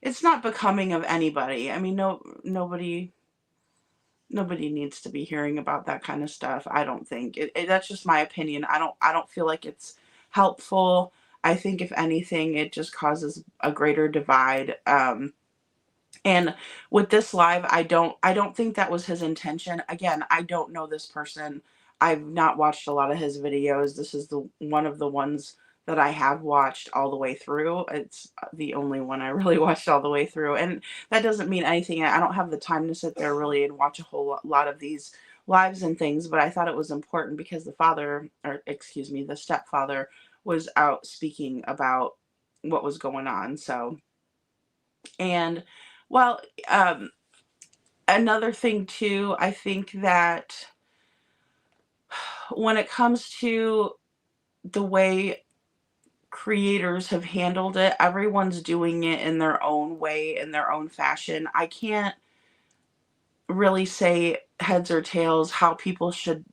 it's not becoming of anybody. I mean, nobody needs to be hearing about that kind of stuff. I don't think that's just my opinion. I don't feel like it's helpful. I think if anything, it just causes a greater divide. And with this live, I don't think that was his intention. Again, I don't know this person. I've not watched a lot of his videos. This is the one of the ones that I have watched all the way through. It's the only one I really watched all the way through. And that doesn't mean anything. I don't have the time to sit there really and watch a whole lot of these lives and things, but I thought it was important because the father, or excuse me, the stepfather was out speaking about what was going on. So, and well, um, another thing too, I think that when it comes to the way creators have handled it, everyone's doing it in their own way, in their own fashion. I can't really say heads or tails how people should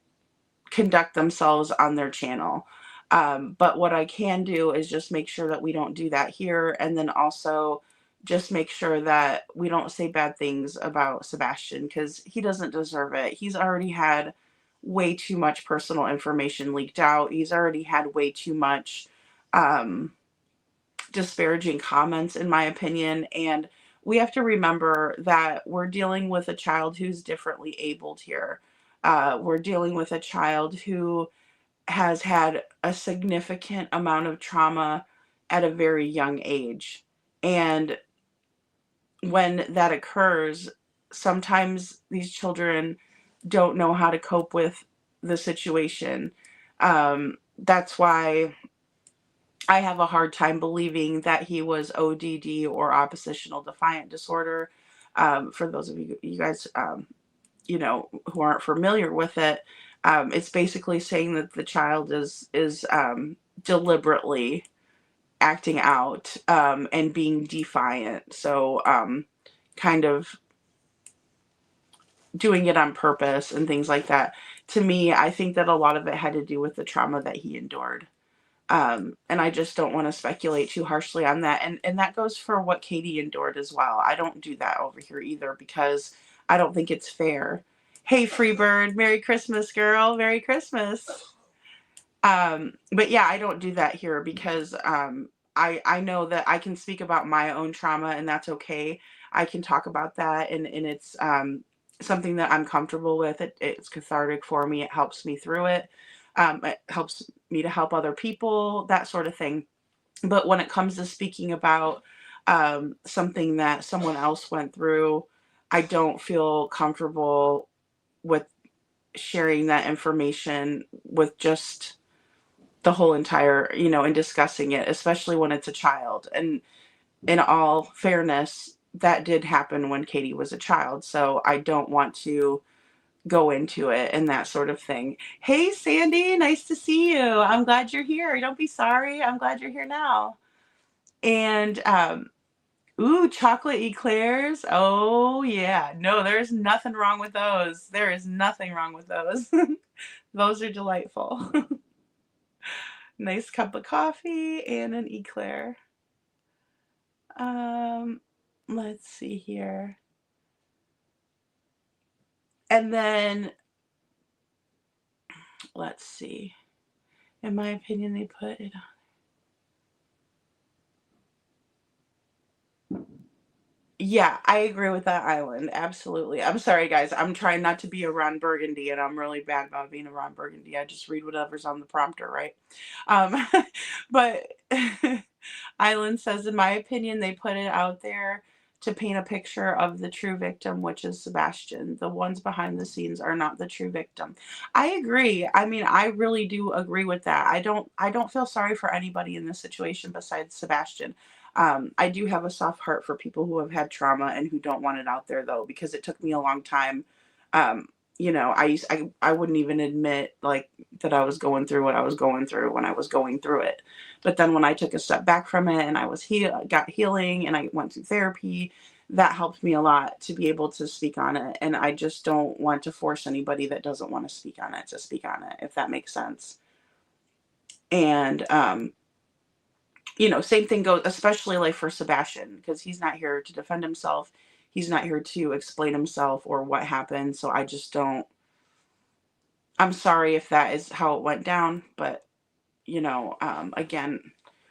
conduct themselves on their channel. But what I can do is just make sure that we don't do that here. And then also just make sure that we don't say bad things about Sebastian because he doesn't deserve it. He's already had way too much personal information leaked out. He's already had way too much um, disparaging comments, in my opinion. And we have to remember that we're dealing with a child who's differently abled here. We're dealing with a child who has had a significant amount of trauma at a very young age. And when that occurs, sometimes these children don't know how to cope with the situation. That's why I have a hard time believing that he was ODD or oppositional defiant disorder. For those of you guys, who aren't familiar with it, it's basically saying that the child is deliberately acting out and being defiant. So kind of doing it on purpose and things like that. To me, I think that a lot of it had to do with the trauma that he endured. And I just don't want to speculate too harshly on that. And that goes for what Katie endured as well. I don't do that over here either because I don't think it's fair. Hey, Freebird, Merry Christmas, girl. Merry Christmas. But yeah, I don't do that here because I know that I can speak about my own trauma and that's okay. I can talk about that and it's something that I'm comfortable with. It's cathartic for me. It helps me through it. It helps me to help other people, that sort of thing. But when it comes to speaking about something that someone else went through, I don't feel comfortable with sharing that information with just the whole entire, and discussing it, especially when it's a child. And in all fairness, that did happen when Katie was a child. So I don't want to go into it and that sort of thing. Hey, Sandy, nice to see you. I'm glad you're here. Don't be sorry. I'm glad you're here now. And, ooh, chocolate eclairs. Oh, yeah. No, there's nothing wrong with those. There is nothing wrong with those. Those are delightful. Nice cup of coffee and an eclair. Let's see here. And then, let's see. In my opinion, they put it on. Yeah, I agree with that island. Absolutely. I'm sorry, guys. I'm trying not to be a Ron Burgundy, and I'm really bad about being a Ron Burgundy. I just read whatever's on the prompter, right? Um, but Island says, in my opinion, they put it out there to paint a picture of the true victim, which is Sebastian. The ones behind the scenes are not the true victim. I agree. I mean, I really do agree with that. I don't feel sorry for anybody in this situation besides Sebastian. I do have a soft heart for people who have had trauma and who don't want it out there though, because it took me a long time. I wouldn't even admit like that I was going through what I was going through when I was going through it. But then when I took a step back from it and I was got healing and I went through therapy, that helped me a lot to be able to speak on it. And I just don't want to force anybody that doesn't want to speak on it to speak on it, if that makes sense. And same thing goes, especially like for Sebastian, because he's not here to defend himself. He's not here to explain himself or what happened. So I just don't, I'm sorry if that is how it went down, but again,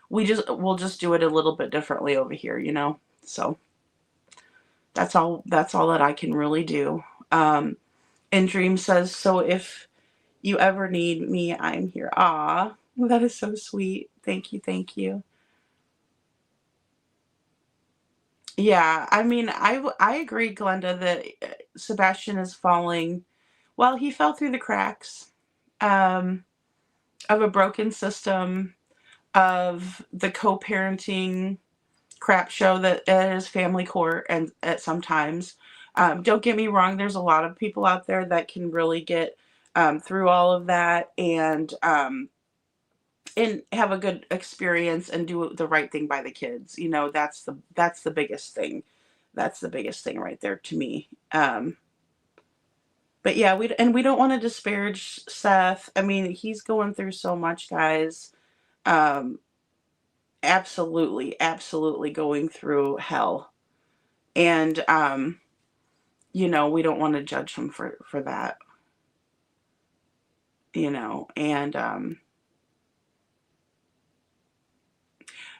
we'll just do it a little bit differently over here, so that's all that I can really do. And Dream says, so if you ever need me, I'm here. Ah, that is so sweet. Thank you. Yeah, I mean, I agree, Glenda, that Sebastian is falling. Well, he fell through the cracks um, of a broken system, of the co-parenting crap show that is family court, and at sometimes, don't get me wrong, there's a lot of people out there that can really get through all of that and have a good experience and do the right thing by the kids. That's the biggest thing. That's the biggest thing right there to me. But yeah, we don't want to disparage Seth. I mean, he's going through so much, guys. Um, absolutely going through hell. And we don't want to judge him for that. And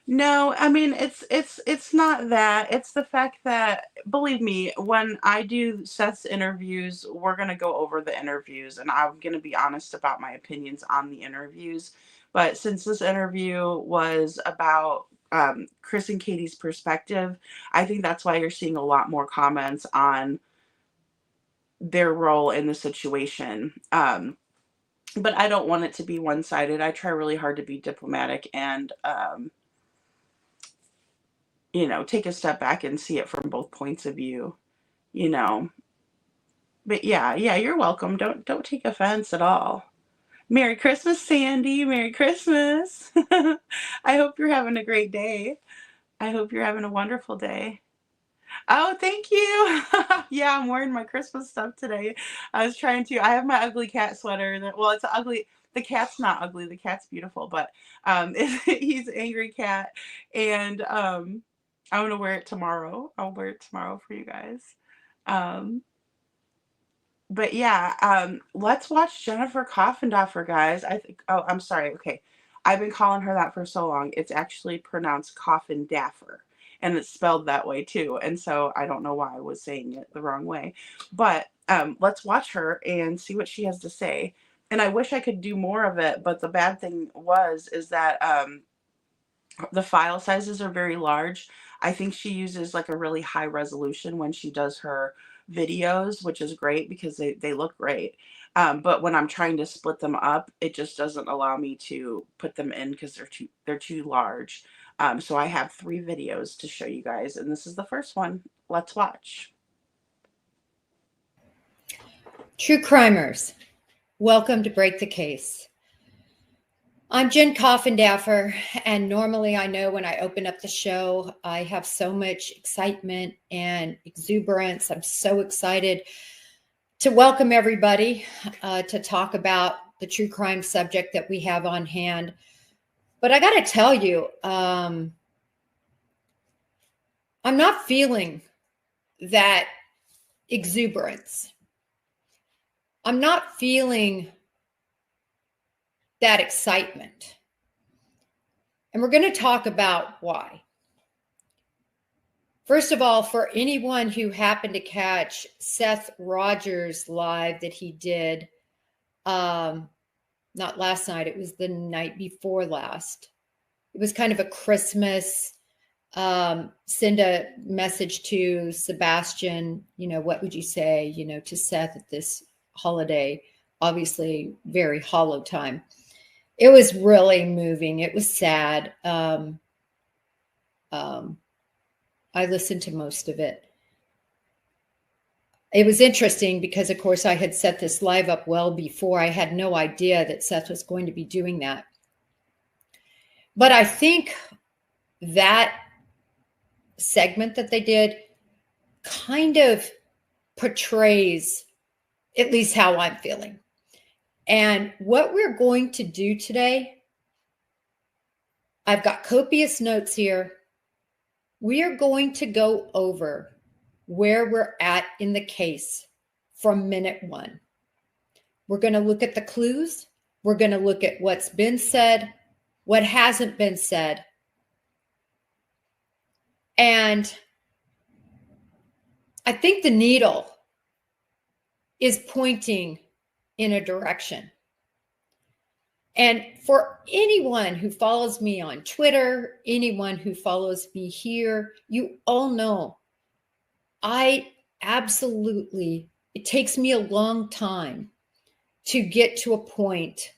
No, I mean it's not that. It's the fact that, believe me, when I do Seth's interviews, we're gonna go over the interviews and I'm gonna be honest about my opinions on the interviews. But since this interview was about Chris and Katie's perspective, I think that's why you're seeing a lot more comments on their role in the situation. But I don't want it to be one sided. I try really hard to be diplomatic and take a step back and see it from both points of view, you know. But yeah, you're welcome. Don't take offense at all. Merry Christmas, Sandy. Merry Christmas. I hope you're having a great day. I hope you're having a wonderful day. Oh, thank you. Yeah, I'm wearing my Christmas stuff today. I have my ugly cat sweater well, it's ugly. The cat's not ugly. The cat's beautiful, but he's an angry cat. And I'm going to wear it tomorrow. I'll wear it tomorrow for you guys. Um, but yeah, let's watch Jennifer Coffindaffer, guys. I think, oh, I'm sorry. Okay. I've been calling her that for so long. It's actually pronounced Coffindaffer, and it's spelled that way too. And so I don't know why I was saying it the wrong way. But let's watch her and see what she has to say. And I wish I could do more of it, but the bad thing is that the file sizes are very large. I think she uses like a really high resolution when she does her videos, which is great because they look great. But when I'm trying to split them up, it just doesn't allow me to put them in because they're too large. So I have 3 videos to show you guys, and this is the first one. Let's watch. True crimers, welcome to Break the Case. I'm Jen Coffindaffer, and normally I know when I open up the show, I have so much excitement and exuberance. I'm so excited to welcome everybody to talk about the true crime subject that we have on hand. But I got to tell you, I'm not feeling that exuberance. I'm not feeling that excitement. And we're going to talk about why. First of all, for anyone who happened to catch Seth Rogers live that he did, not last night, it was the night before last. It was kind of a Christmas, send a message to Sebastian, what would you say, to Seth at this holiday, obviously very hollow time. It was really moving. It was sad. I listened to most of it. It was interesting because, of course, I had set this live up well before. I had no idea that Seth was going to be doing that. But I think that segment that they did kind of portrays at least how I'm feeling. And what we're going to do today, I've got copious notes here. We are going to go over where we're at in the case from minute 1. We're going to look at the clues. We're going to look at what's been said, what hasn't been said. And I think the needle is pointing in a direction. And for anyone who follows me on Twitter, anyone who follows me here, you all know it takes me a long time to get to a point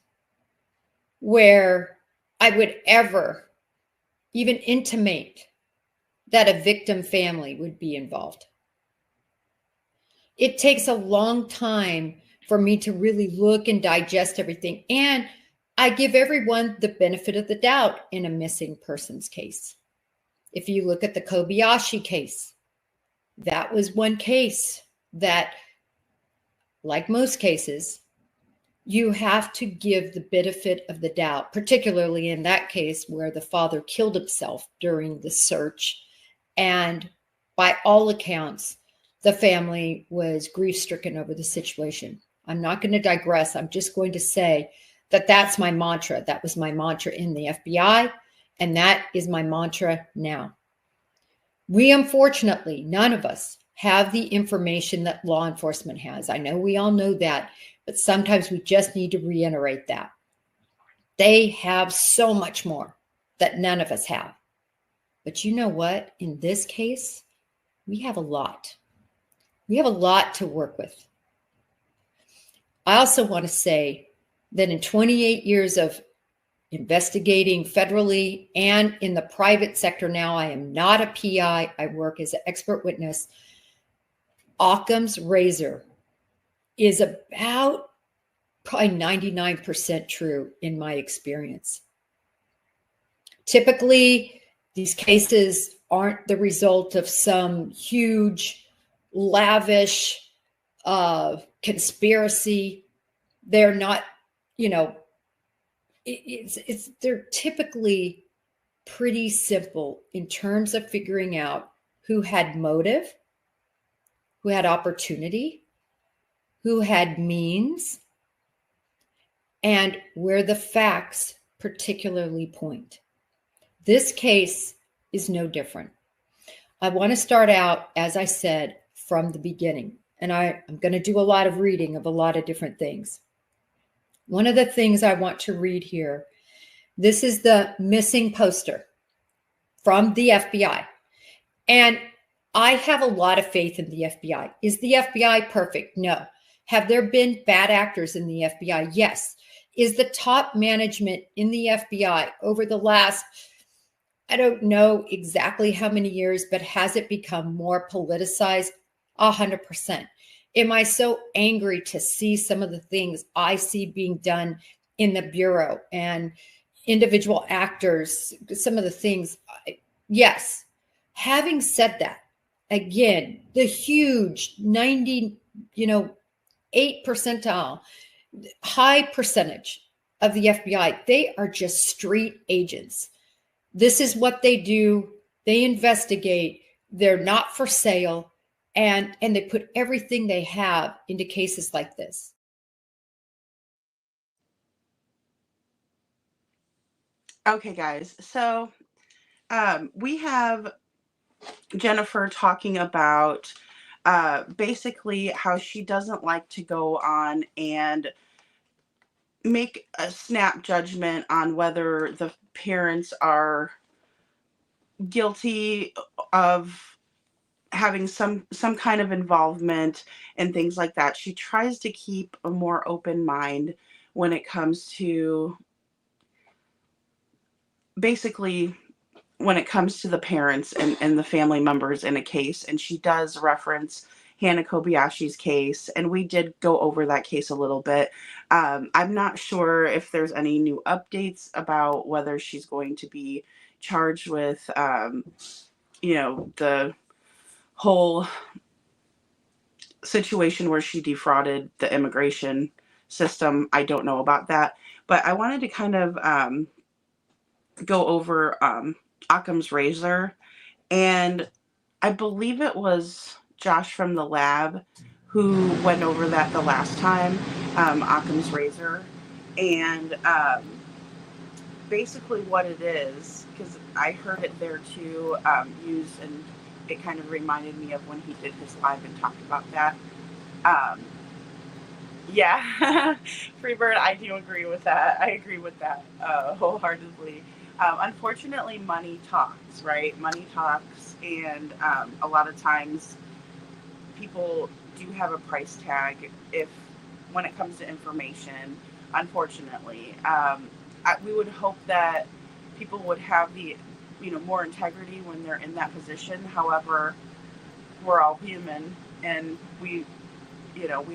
where I would ever even intimate that a victim family would be involved. It takes a long time for me to really look and digest everything. And I give everyone the benefit of the doubt in a missing persons case. If you look at the Kobayashi case, that was one case that, like most cases, you have to give the benefit of the doubt, particularly in that case where the father killed himself during the search. And by all accounts, the family was grief-stricken over the situation. I'm not going to digress. I'm just going to say that that's my mantra. That was my mantra in the FBI. And that is my mantra now. We, unfortunately, none of us have the information that law enforcement has. I know we all know that, but sometimes we just need to reiterate that. They have so much more that none of us have. But you know what? In this case, we have a lot. We have a lot to work with. I also want to say that in 28 years of investigating federally and in the private sector now, I am not a PI. I work as an expert witness. Occam's razor is about probably 99% true in my experience. Typically, these cases aren't the result of some huge, lavish conspiracy. They're not, they're typically pretty simple in terms of figuring out who had motive, who had opportunity, who had means, and where the facts particularly point. This case is no different. I want to start out, as I said, from the beginning, and I'm going to do a lot of reading of a lot of different things. One of the things I want to read here, this is the missing poster from the FBI. And I have a lot of faith in the FBI. Is the FBI perfect? No. Have there been bad actors in the FBI? Yes. Is the top management in the FBI over the last, I don't know exactly how many years, but has it become more politicized? 100%. Am I so angry to see some of the things I see being done in the Bureau and individual actors, some of the things? Yes. Having said that, again, the huge 98 percentile, high percentage of the FBI, they are just street agents. This is what they do. They investigate. They're not for sale. And they put everything they have into cases like this. Okay, guys. So we have Jennifer talking about basically how she doesn't like to go on and make a snap judgment on whether the parents are guilty of having some kind of involvement and things like that. She tries to keep a more open mind when it comes to basically when it comes to the parents and the family members in a case. And she does reference Hannah Kobayashi's case, and we did go over that case a little bit. I'm not sure if there's any new updates about whether she's going to be charged with, the whole situation where she defrauded the immigration system. I don't know about that, but I wanted to kind of go over Occam's razor, and I believe it was Josh from the lab who went over that the last time, Occam's razor, and basically what it is, because I heard it there too, used, and it kind of reminded me of when he did his live and talked about that. Yeah, Freebird, I do agree with that. I agree with that wholeheartedly. Unfortunately, money talks, right? Money talks, and a lot of times people do have a price tag when it comes to information. Unfortunately, we would hope that people would have the more integrity when they're in that position. However, we're all human, and we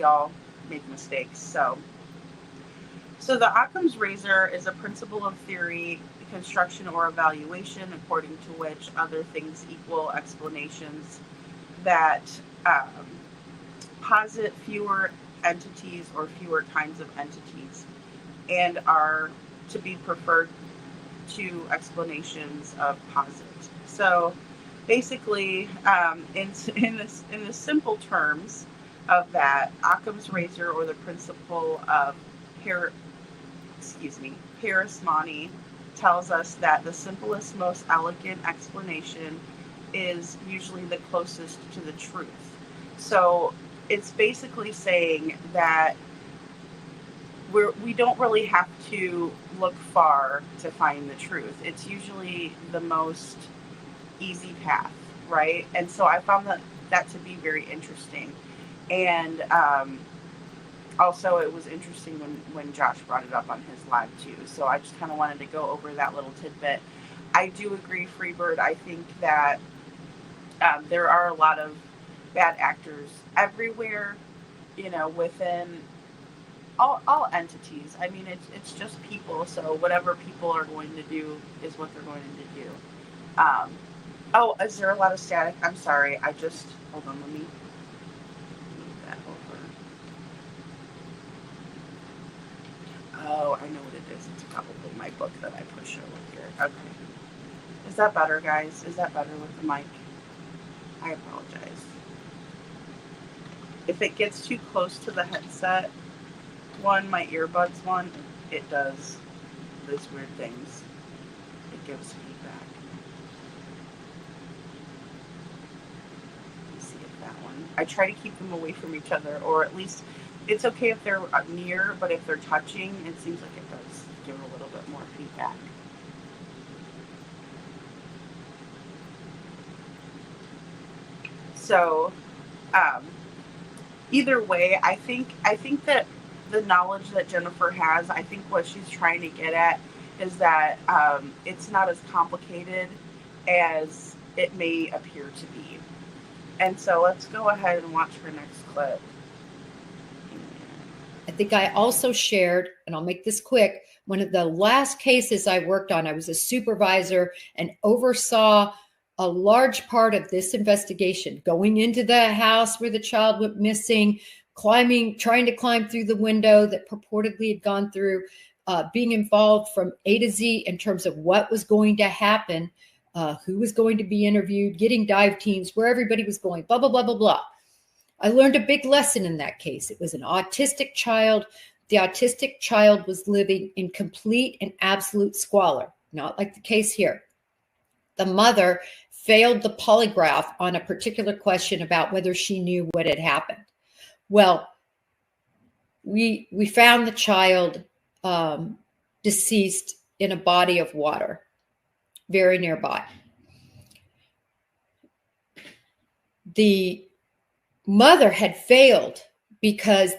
all make mistakes. So the Occam's razor is a principle of theory, construction, or evaluation according to which other things equal explanations that posit fewer entities or fewer kinds of entities and are to be preferred to explanations of posit. So basically, in the simple terms of that, Occam's razor, or the principle of parsimony, tells us that the simplest, most elegant explanation is usually the closest to the truth. So it's basically saying that we don't really have to look far to find the truth. It's usually the most easy path, right? And so I found that to be very interesting. And also, it was interesting when Josh brought it up on his live too. So I just kind of wanted to go over that little tidbit. I do agree, Freebird. I think that there are a lot of bad actors everywhere, within all entities. I mean, it's just people. So whatever people are going to do is what they're going to do. Oh, is there a lot of static? I'm sorry. Hold on. Let me move that over. Oh, I know what it is. It's probably my book that I push over here. Okay. Is that better, guys? Is that better with the mic? I apologize. If it gets too close to the headset my earbuds it does those weird things. It gives feedback. Let me see if that one. I try to keep them away from each other, or at least it's okay if they're near, but if they're touching, it seems like it does give a little bit more feedback. So, either way, I think that the knowledge that Jennifer has, I think what she's trying to get at is that it's not as complicated as it may appear to be. And so let's go ahead and watch her next clip. I think I also shared, and I'll make this quick, one of the last cases I worked on, I was a supervisor and oversaw a large part of this investigation, going into the house where the child went missing, trying to climb through the window that purportedly had gone through, being involved from A to Z in terms of what was going to happen, who was going to be interviewed, getting dive teams, where everybody was going, blah, blah, blah, blah, blah. I learned a big lesson in that case. It was an autistic child. The autistic child was living in complete and absolute squalor, not like the case here. The mother failed the polygraph on a particular question about whether she knew what had happened. Well, we found the child deceased in a body of water very nearby. The mother had failed because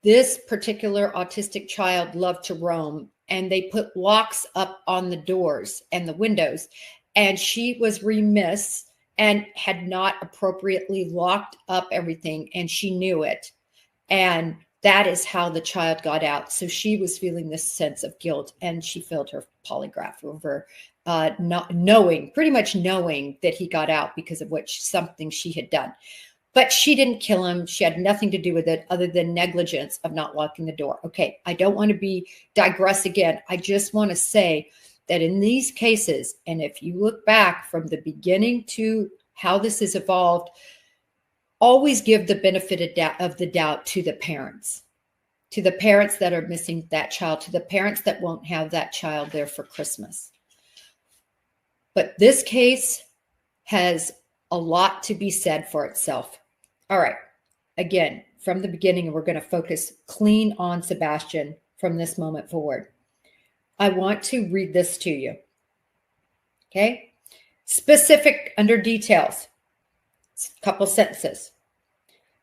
this particular autistic child loved to roam, and they put locks up on the doors and the windows, and she was remiss and had not appropriately locked up everything, and she knew it. And that is how the child got out. So she was feeling this sense of guilt, and she failed her polygraph over pretty much knowing that he got out because of something she had done. But she didn't kill him. She had nothing to do with it other than negligence of not locking the door. Okay, I don't want to digress again. I just want to say that in these cases, and if you look back from the beginning to how this has evolved, always give the benefit of the doubt to the parents that are missing that child, to the parents that won't have that child there for Christmas. But this case has a lot to be said for itself. All right. Again, from the beginning, we're going to focus clean on Sebastian from this moment forward. I want to read this to you. Okay. Specific under details. A couple sentences.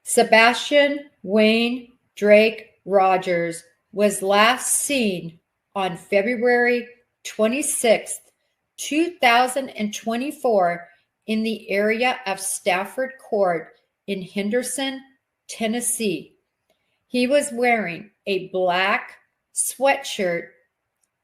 Sebastian Wayne Drake Rogers was last seen on February 26th, 2024 in the area of Stafford Court in Henderson, Tennessee. He was wearing a black sweatshirt,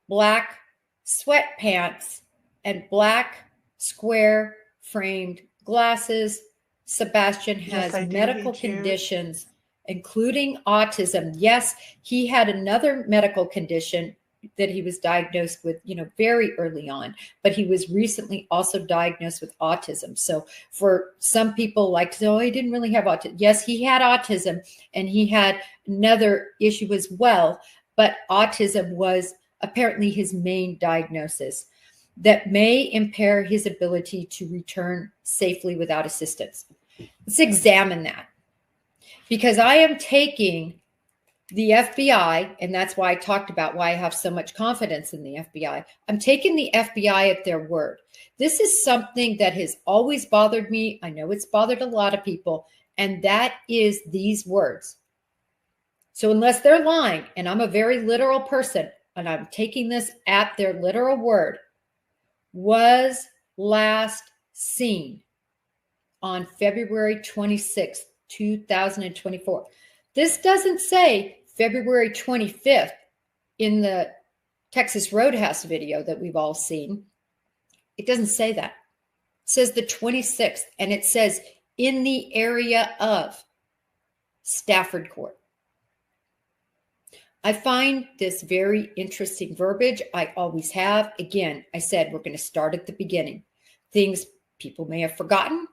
black sweatpants, and black square framed glasses. Sebastian has medical conditions, including autism. Yes, he had another medical condition that he was diagnosed with, very early on, but he was recently also diagnosed with autism. So for some people like to say, oh, he didn't really have autism. Yes, he had autism, and he had another issue as well, but autism was apparently his main diagnosis, that may impair his ability to return safely without assistance. Let's examine that, because I am taking the FBI, and that's why I talked about why I have so much confidence in the FBI. I'm taking the FBI at their word. This is something that has always bothered me. I know it's bothered a lot of people, and that is these words. So unless they're lying, and I'm a very literal person, and I'm taking this at their literal word, was last seen on February 26th, 2024. This doesn't say February 25th in the Texas Roadhouse video that we've all seen. It doesn't say that. It says the 26th, and it says in the area of Stafford Court. I find this very interesting verbiage. I always have. Again, I said we're going to start at the beginning. Things people may have forgotten,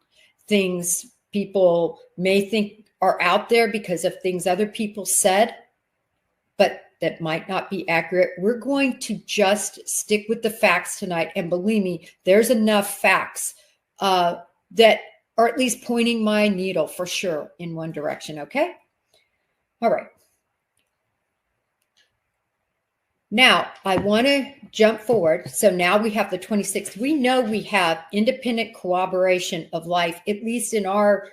things people may think are out there because of things other people said, but that might not be accurate. We're going to just stick with the facts tonight. And believe me, there's enough facts that are at least pointing my needle for sure in one direction. Okay. All right. Now, I want to jump forward. So now we have the 26th. We know we have independent corroboration of life, at least in our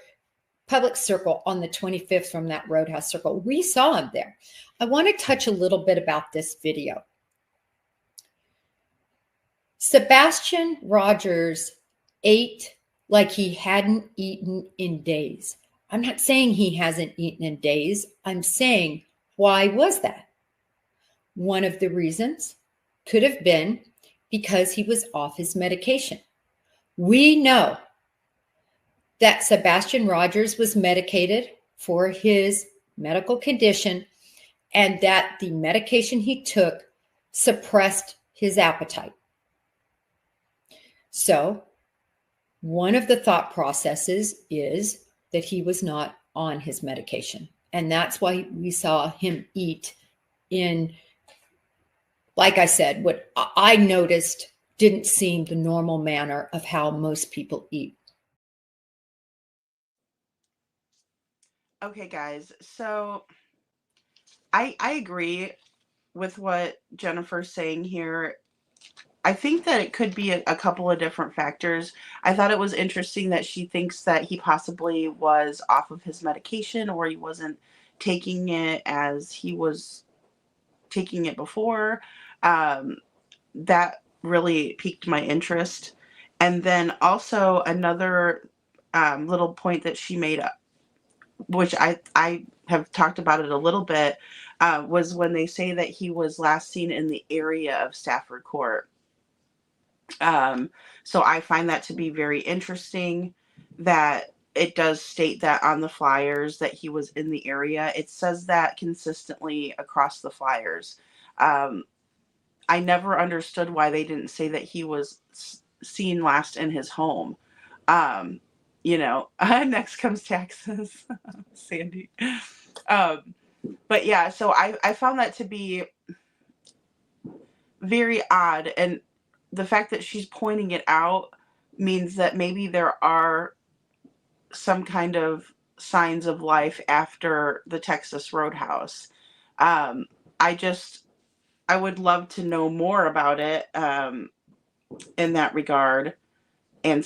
public circle, on the 25th from that Roadhouse circle. We saw him there. I want to touch a little bit about this video. Sebastian Rogers ate like he hadn't eaten in days. I'm not saying he hasn't eaten in days. I'm saying, why was that? One of the reasons could have been because he was off his medication. We know that Sebastian Rogers was medicated for his medical condition and that the medication he took suppressed his appetite. So one of the thought processes is that he was not on his medication. And that's why we saw him eat in, like I said, what I noticed didn't seem the normal manner of how most people eat. Okay, guys. So I agree with what Jennifer's saying here. I think that it could be a couple of different factors. I thought it was interesting that she thinks that he possibly was off of his medication, or he wasn't taking it as he was taking it before. That really piqued my interest. And then also another little point that she made, which I have talked about it a little bit, was when they say that he was last seen in the area of Stafford Court. So I find that to be very interesting, that it does state that on the flyers that he was in the area. It says that consistently across the flyers. I never understood why they didn't say that he was seen last in his home. Next comes taxes, Sandy. But yeah, so I found that to be very odd. And the fact that she's pointing it out means that maybe there are some kind of signs of life after the Texas Roadhouse. I would love to know more about it in that regard. And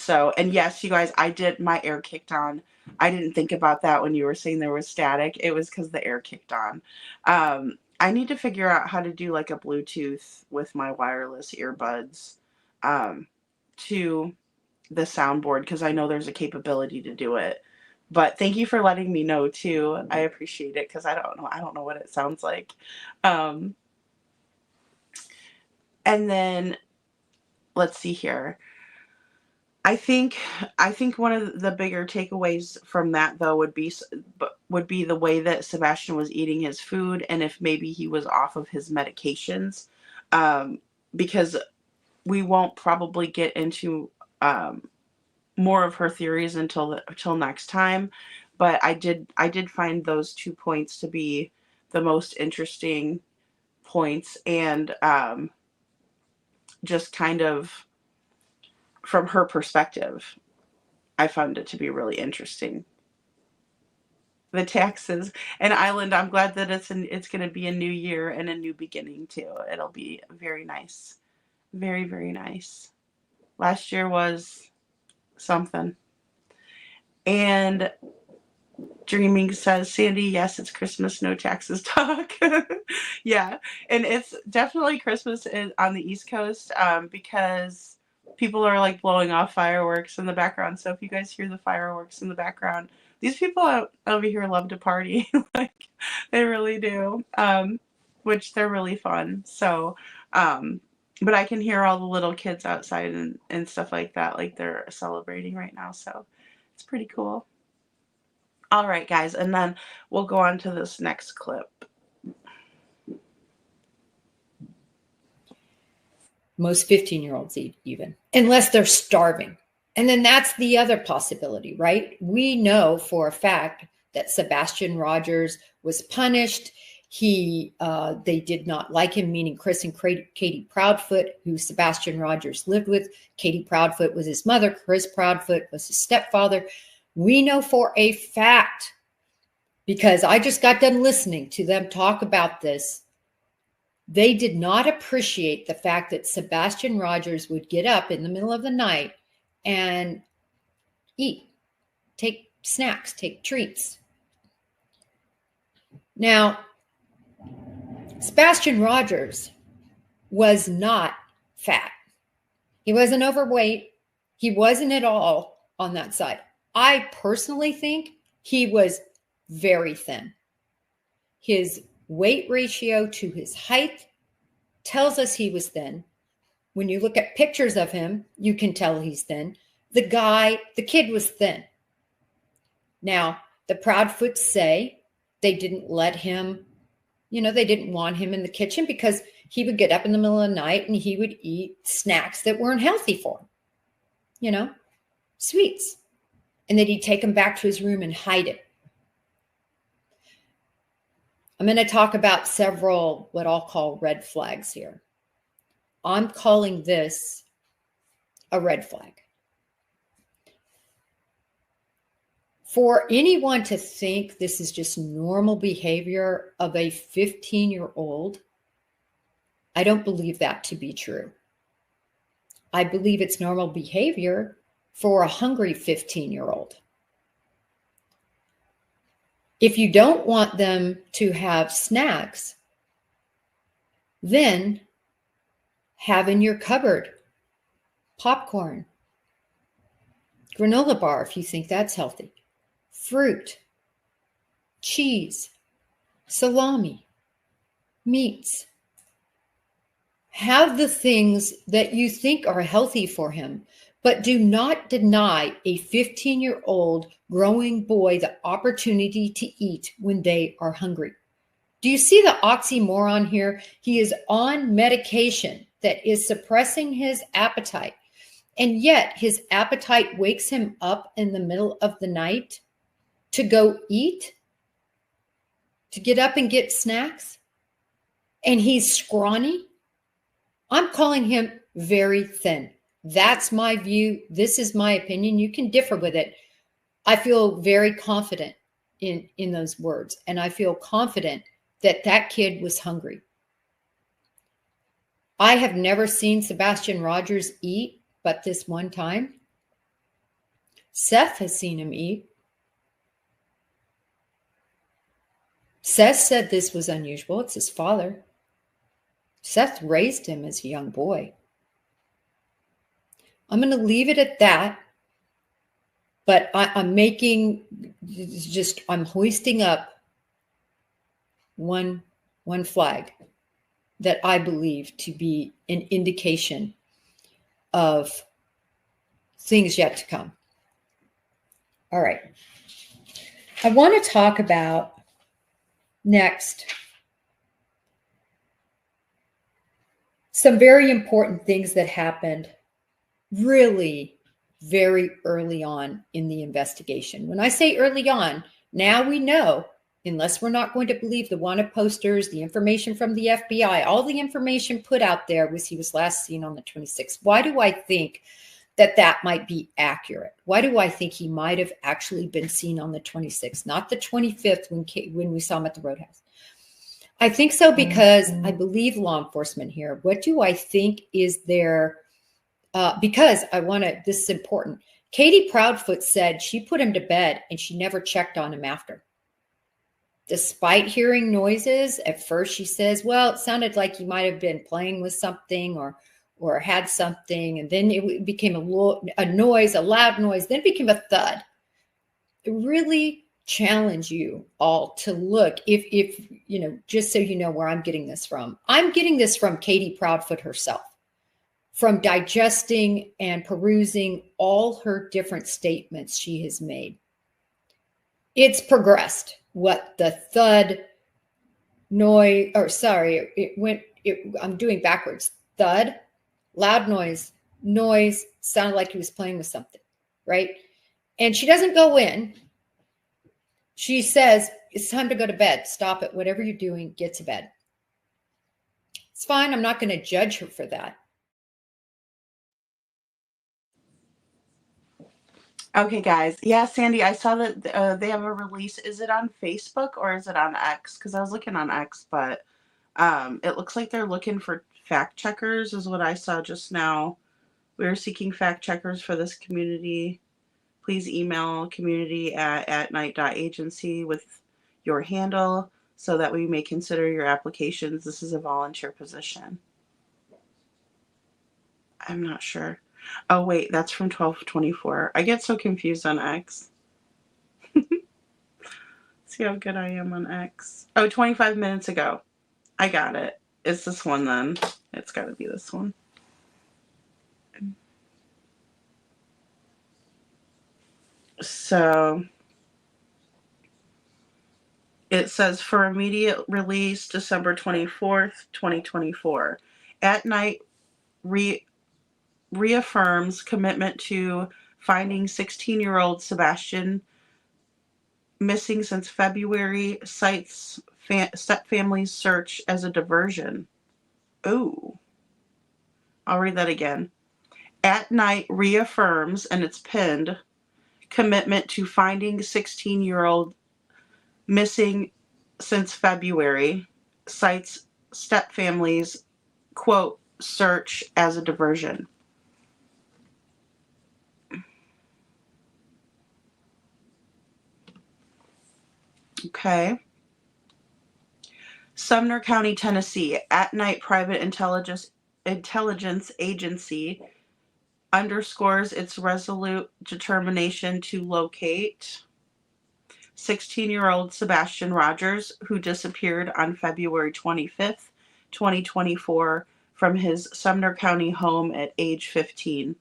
yes, you guys, my air kicked on. I didn't think about that when you were saying there was static. It was because the air kicked on. I need to figure out how to do like a Bluetooth with my wireless earbuds to the soundboard, because I know there's a capability to do it. But thank you for letting me know too. I appreciate it, because I don't know what it sounds like. And then let's see here. I think one of the bigger takeaways from that, though, would be the way that Sebastian was eating his food, and if maybe he was off of his medications, because we won't probably get into more of her theories until next time. But I did find those 2 points to be the most interesting points, and just kind of from her perspective, I found it to be really interesting. The taxes and Island, I'm glad that it's going to be a new year and a new beginning too. It'll be very nice. Very, very nice. Last year was something. And Dreaming says, Sandy, yes, it's Christmas, no taxes talk. Yeah, and it's definitely Christmas on the East Coast, because people are like blowing off fireworks in the background. So if you guys hear the fireworks in the background, these people over here love to party. Like, they really do, which they're really fun. So, but I can hear all the little kids outside and stuff like that, like they're celebrating right now. So it's pretty cool. All right, guys, and then we'll go on to this next clip. Most 15-year-olds eat, even, unless they're starving. And then that's the other possibility, right? We know for a fact that Sebastian Rogers was punished. They did not like him, meaning Chris and Katie Proudfoot, who Sebastian Rogers lived with. Katie Proudfoot was his mother. Chris Proudfoot was his stepfather. We know for a fact, because I just got done listening to them talk about this, they did not appreciate the fact that Sebastian Rogers would get up in the middle of the night and eat, take snacks, take treats. Now, Sebastian Rogers was not fat. He wasn't overweight. He wasn't at all on that side. I personally think he was very thin. His weight ratio to his height tells us he was thin. When you look at pictures of him, you can tell he's thin. The kid was thin. Now, the Proudfoots say they didn't let him, they didn't want him in the kitchen because he would get up in the middle of the night and he would eat snacks that weren't healthy for him, sweets. And then he'd take them back to his room and hide it. I'm going to talk about several, what I'll call red flags here. I'm calling this a red flag. For anyone to think this is just normal behavior of a 15-year-old, I don't believe that to be true. I believe it's normal behavior for a hungry 15-year-old. If you don't want them to have snacks, then have in your cupboard popcorn, granola bar if you think that's healthy, fruit, cheese, salami, meats. Have the things that you think are healthy for him, but do not deny a 15-year-old growing boy the opportunity to eat when they are hungry. Do you see the oxymoron here? He is on medication that is suppressing his appetite, and yet his appetite wakes him up in the middle of the night to go eat, to get up and get snacks, and he's scrawny. I'm calling him very thin. That's my view. This is my opinion. You can differ with it. I feel very confident in those words, and I feel confident that that kid was hungry. I have never seen Sebastian Rogers eat, but this one time. Seth has seen him eat. Seth said this was unusual. It's his father. Seth raised him as a young boy. I'm going to leave it at that, but I'm hoisting up one flag that I believe to be an indication of things yet to come. All right. I want to talk about next some very important things that happened really very early on in the investigation. When I say early on, now we know unless we're not going to believe the wanted posters, the information from the FBI, all the information put out there was he was last seen on the 26th. Why do I think that might be accurate? Why do I think he might have actually been seen on the 26th, not the 25th when we saw him at the Roadhouse? I think so because I believe law enforcement here. What do I think is there? Because this is important. Katie Proudfoot said she put him to bed and she never checked on him after. Despite hearing noises, at first she says, well, it sounded like he might have been playing with something or had something. And then it became a noise, a loud noise, then it became a thud. It really challenge you all to look if just so you know where I'm getting this from. I'm getting this from Katie Proudfoot herself, from digesting and perusing all her different statements she has made. It's progressed. What the thud noise, I'm doing backwards. Thud, loud noise, sounded like he was playing with something, right? And she doesn't go in. She says, it's time to go to bed. Stop it. Whatever you're doing, get to bed. It's fine. I'm not going to judge her for that. Okay, guys. Yeah, Sandy, I saw that they have a release. Is it on Facebook or is it on X? Because I was looking on X, but it looks like they're looking for fact checkers is what I saw just now. We are seeking fact checkers for this community. Please email community@atnight.agency with your handle so that we may consider your applications. This is a volunteer position. I'm not sure. Oh, wait, that's from 12/24. I get so confused on X. See how good I am on X. Oh, 25 minutes ago. I got it. It's this one then. It's got to be this one. So it says for immediate release, December 24th, 2024. At Night reaffirms commitment to finding 16-year-old Sebastian missing since February, cites stepfamily's search as a diversion. Ooh. I'll read that again. At Night reaffirms, and it's pinned, commitment to finding 16-year-old missing since February, cites stepfamily's, quote, search as a diversion. Okay. Sumner County, Tennessee. At Night private intelligence agency underscores its resolute determination to locate 16-year-old Sebastian Rogers, who disappeared on February 25th, 2024, from his Sumner County home at age 15.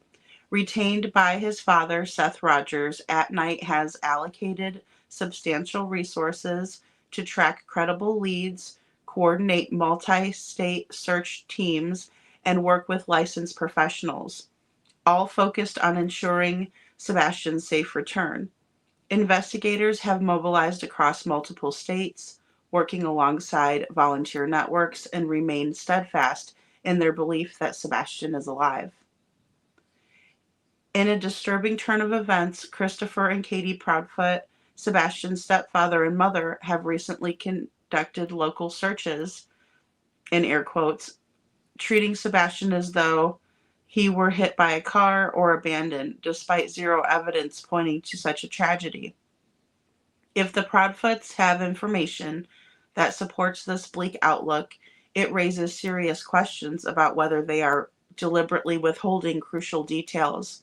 Retained by his father, Seth Rogers, At Night has allocated substantial resources to track credible leads, coordinate multi-state search teams, and work with licensed professionals, all focused on ensuring Sebastian's safe return. Investigators have mobilized across multiple states, working alongside volunteer networks, and remain steadfast in their belief that Sebastian is alive. In a disturbing turn of events, Christopher and Katie Proudfoot, Sebastian's stepfather and mother, have recently conducted local searches, in air quotes, treating Sebastian as though he were hit by a car or abandoned, despite zero evidence pointing to such a tragedy. If the Proudfoots have information that supports this bleak outlook, it raises serious questions about whether they are deliberately withholding crucial details.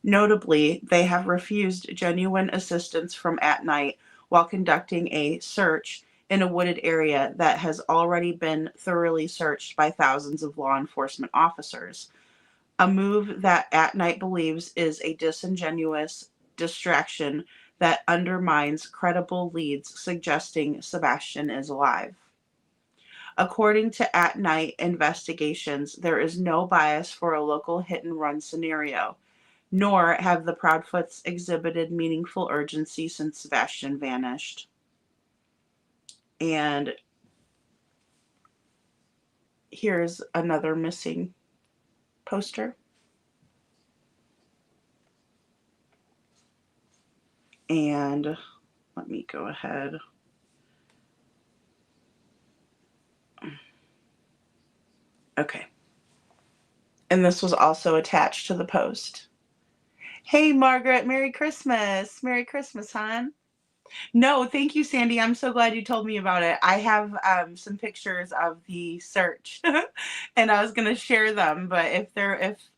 Notably, they have refused genuine assistance from At Night while conducting a search in a wooded area that has already been thoroughly searched by thousands of law enforcement officers, a move that At Night believes is a disingenuous distraction that undermines credible leads suggesting Sebastian is alive. According to At Night investigations, there is no bias for a local hit-and-run scenario, nor have the Proudfoots exhibited meaningful urgency since Sebastian vanished. And here's another missing poster. And let me go ahead. Okay. And this was also attached to the post. Hey, Margaret, Merry Christmas. Merry Christmas, hon. No, thank you, Sandy. I'm so glad you told me about it. I have some pictures of the search, and I was going to share them. But if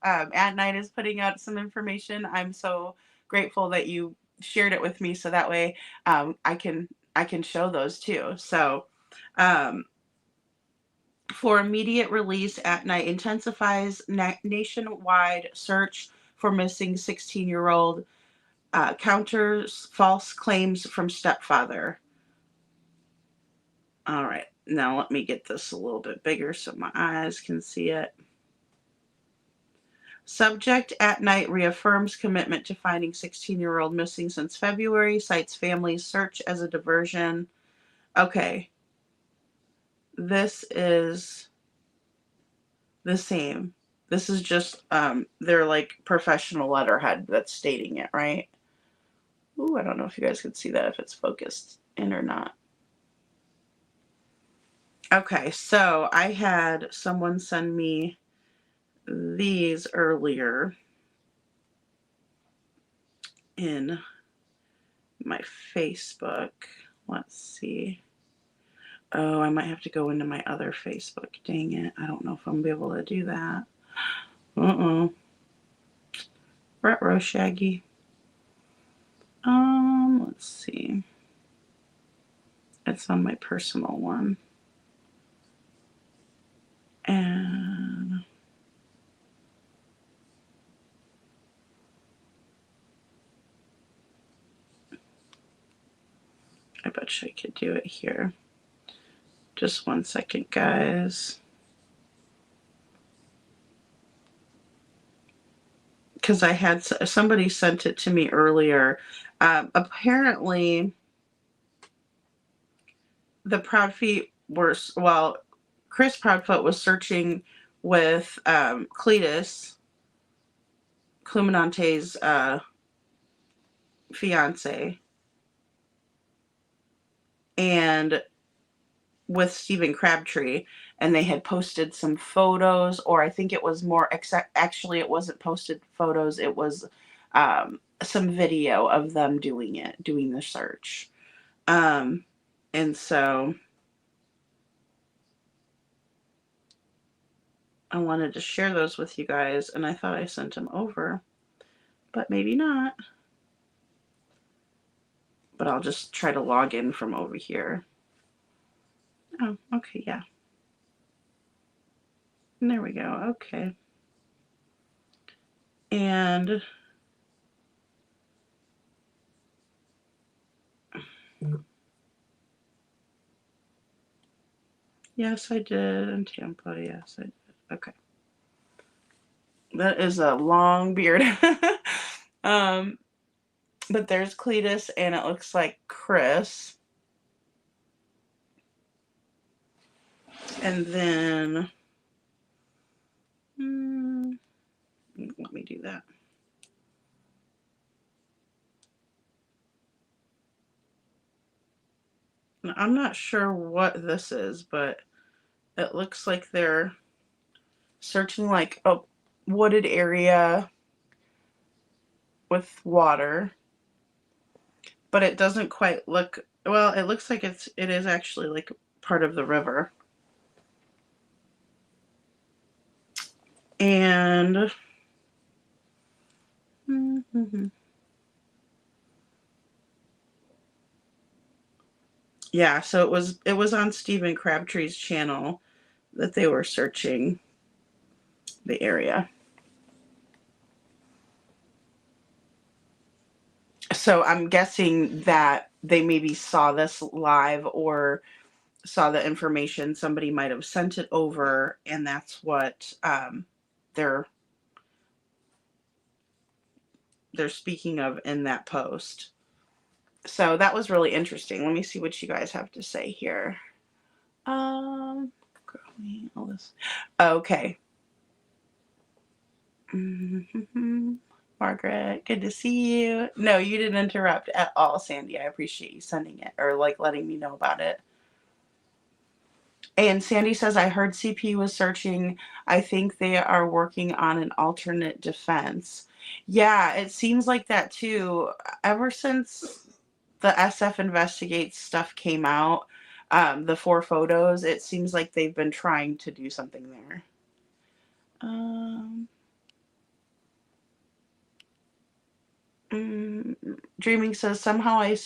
At Night is putting out some information, I'm so grateful that you shared it with me, so that way I can show those too. So, for immediate release, At Night intensifies nationwide search for missing 16-year-old. Counters false claims from stepfather. All right, now let me get this a little bit bigger so my eyes can see it. Subject At Night reaffirms commitment to finding 16-year-old missing since February, cites family's search as a diversion. Okay, this is the same. This is just their like professional letterhead that's stating it, right? Ooh, I don't know if you guys can see that, if it's focused in or not. Okay, so I had someone send me these earlier in my Facebook. Let's see. Oh, I might have to go into my other Facebook. Dang it. I don't know if I'm going to be able to do that. Ruh-roh, Shaggy. Let's see. It's on my personal one. And I bet you I could do it here. Just 1 second, guys. Because I had somebody sent it to me earlier. Apparently, the Proudfeet were, well, Chris Proudfoot was searching with Cletus, Cluminante's fiance, and with Stephen Crabtree, and they had posted some photos, or I think it was more, actually it wasn't posted photos, it was some video of them doing the search. And so I wanted to share those with you guys, and I thought I sent them over, but maybe not. But I'll just try to log in from over here. Oh, okay, yeah. And there we go, okay. And yes, I did. In Tampa, yes, I did. Okay. That is a long beard. But there's Cletus, and it looks like Chris. And then, let me do that. Now, I'm not sure what this is, but it looks like they're searching like a wooded area with water, but it doesn't quite look, well, it looks like it is actually like part of the river. And yeah, so it was on Stephen Crabtree's channel that they were searching the area. So I'm guessing that they maybe saw this live or saw the information. Somebody might have sent it over, and that's what they're speaking of in that post. So that was really interesting. Let me see what you guys have to say here. Okay. Margaret, good to see you. No, you didn't interrupt at all, Sandy. I appreciate you sending it or like letting me know about it. And Sandy says, I heard CP was searching. I think they are working on an alternate defense. Yeah, it seems like that too. Ever since the SF Investigates stuff came out, the 4 photos, it seems like they've been trying to do something there. Dreaming says, somehow I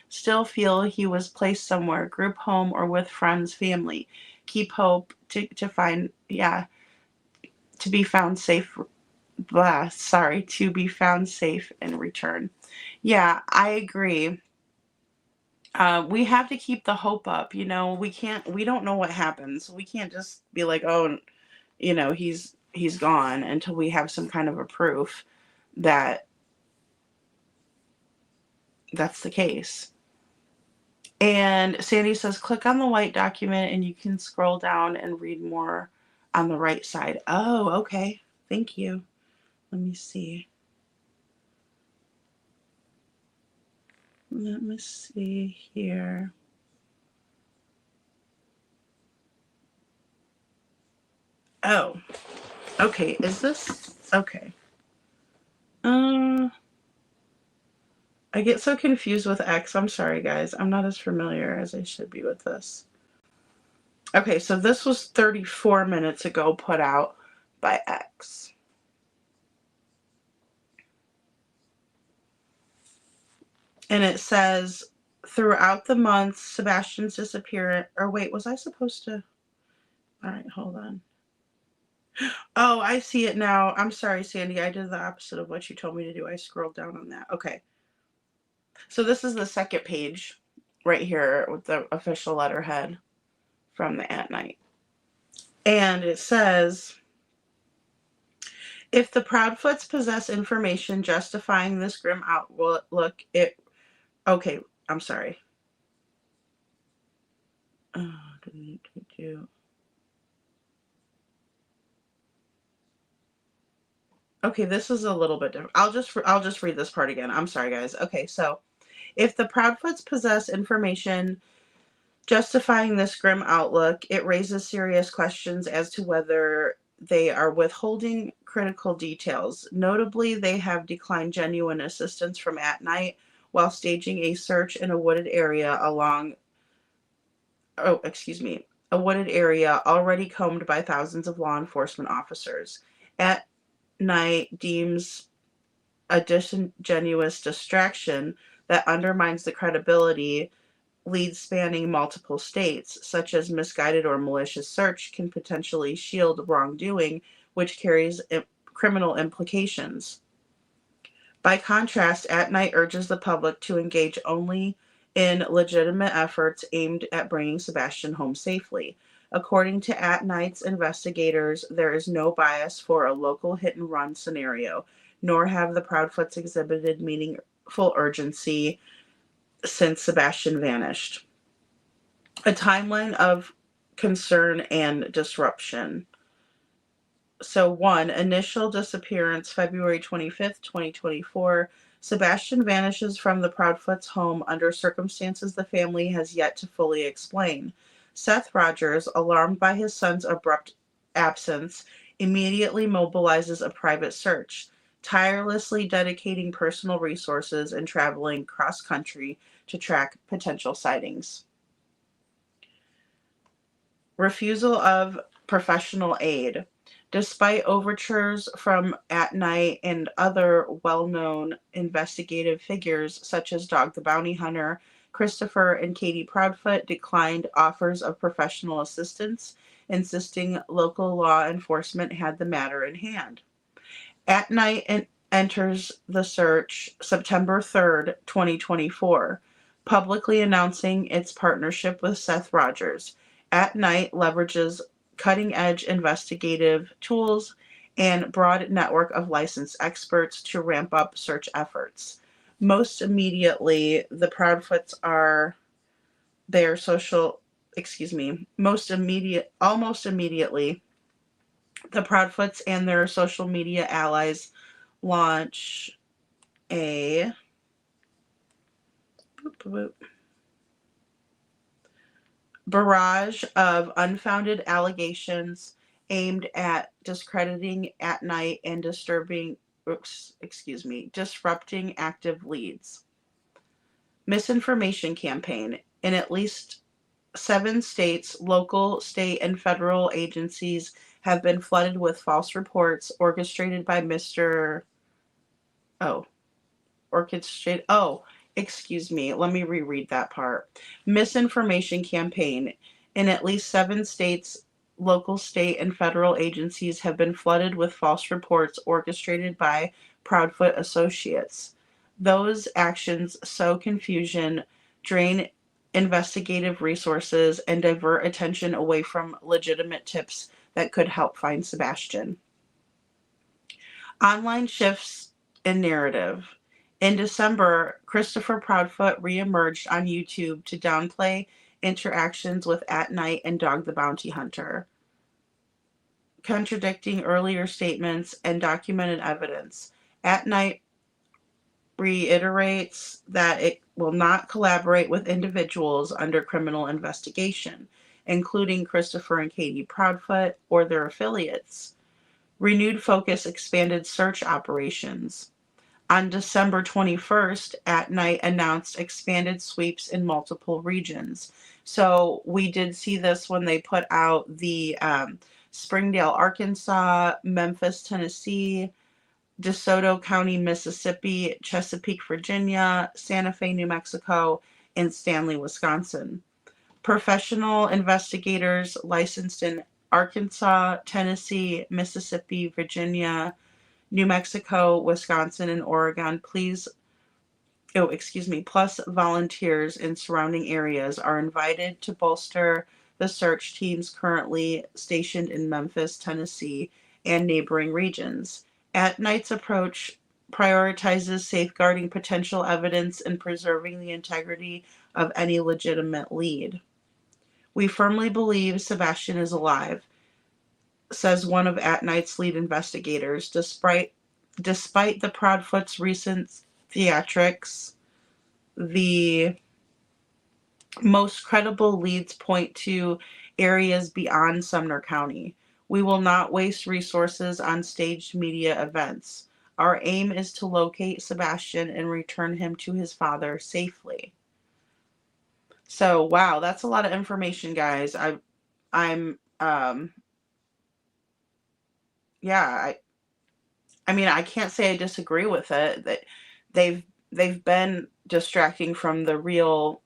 still feel he was placed somewhere, group home or with friends, family. Keep hope to find, yeah, to be found safe. To be found safe and return. Yeah, I agree. We have to keep the hope up. We don't know what happens. We can't just be like, oh, he's gone until we have some kind of a proof that that's the case. And Sandy says, click on the white document and you can scroll down and read more on the right side. Oh, okay. Thank you. Let me see. Let me see here. Oh, okay. Is this okay? I get so confused with X. I'm sorry, guys. I'm not as familiar as I should be with this. Okay, so this was 34 minutes ago put out by X. And it says, throughout the month, Sebastian's disappearance. Or wait, was I supposed to? All right, hold on. Oh, I see it now. I'm sorry, Sandy. I did the opposite of what you told me to do. I scrolled down on that. Okay. So this is the second page right here with the official letterhead from the At Night. And it says, if the Proudfoots possess information justifying this grim outlook, okay, I'm sorry. Okay, this is a little bit different. I'll just read this part again. I'm sorry, guys. Okay, so if the Proudfoots possess information justifying this grim outlook, it raises serious questions as to whether they are withholding critical details. Notably, they have declined genuine assistance from At Night while staging a search in a wooded area a wooded area already combed by thousands of law enforcement officers. At Night deems a disingenuous distraction that undermines the credibility leads spanning multiple states, such as misguided or malicious search, can potentially shield wrongdoing, which carries criminal implications. By contrast, At Night urges the public to engage only in legitimate efforts aimed at bringing Sebastian home safely. According to At Night's investigators, there is no bias for a local hit-and-run scenario, nor have the Proudfoots exhibited meaningful urgency since Sebastian vanished. A timeline of concern and disruption. So 1, initial disappearance, February 25th, 2024. Sebastian vanishes from the Proudfoots' home under circumstances the family has yet to fully explain. Seth Rogers, alarmed by his son's abrupt absence, immediately mobilizes a private search, tirelessly dedicating personal resources and traveling cross-country to track potential sightings. Refusal of professional aid. Despite overtures from At Night and other well-known investigative figures such as Dog the Bounty Hunter, Christopher and Katie Proudfoot declined offers of professional assistance, insisting local law enforcement had the matter in hand. At Night enters the search September 3rd, 2024, publicly announcing its partnership with Seth Rogers. At Night leverages cutting-edge investigative tools and broad network of licensed experts to ramp up search efforts. Most immediately, the Proudfoots are their social, almost immediately, the Proudfoots and their social media allies launch a barrage of unfounded allegations aimed at discrediting At Night and disrupting active leads. Misinformation campaign. In at least 7 states, local, state, and federal agencies have been flooded with false reports orchestrated by Mr. Oh, orchestrated. Oh, excuse me. Let me reread that part. Misinformation campaign. In at least 7 states, local, state, and federal agencies have been flooded with false reports orchestrated by Proudfoot associates. Those actions sow confusion, drain investigative resources, and divert attention away from legitimate tips that could help find Sebastian. Online shifts in narrative. In December, Christopher Proudfoot reemerged on YouTube to downplay interactions with At Night and Dog the Bounty Hunter, contradicting earlier statements and documented evidence. At Night reiterates that it will not collaborate with individuals under criminal investigation, including Christopher and Katie Proudfoot or their affiliates. Renewed focus expanded search operations. On December 21st, At Night announced expanded sweeps in multiple regions. So we did see this when they put out the Springdale, Arkansas, Memphis, Tennessee, DeSoto County, Mississippi, Chesapeake, Virginia, Santa Fe, New Mexico, and Stanley, Wisconsin. Professional investigators licensed in Arkansas, Tennessee, Mississippi, Virginia, New Mexico, Wisconsin, and Oregon, plus volunteers in surrounding areas are invited to bolster the search teams currently stationed in Memphis, Tennessee, and neighboring regions. At Night's approach prioritizes safeguarding potential evidence and preserving the integrity of any legitimate lead. We firmly believe Sebastian is alive, says one of At Night's lead investigators. Despite the Proudfoot's recent theatrics, the most credible leads point to areas beyond Sumner County. We will not waste resources on staged media events. Our aim is to locate Sebastian and return him to his father safely. So, wow, that's a lot of information, guys. I mean, I can't say I disagree with it. That they've been distracting from the real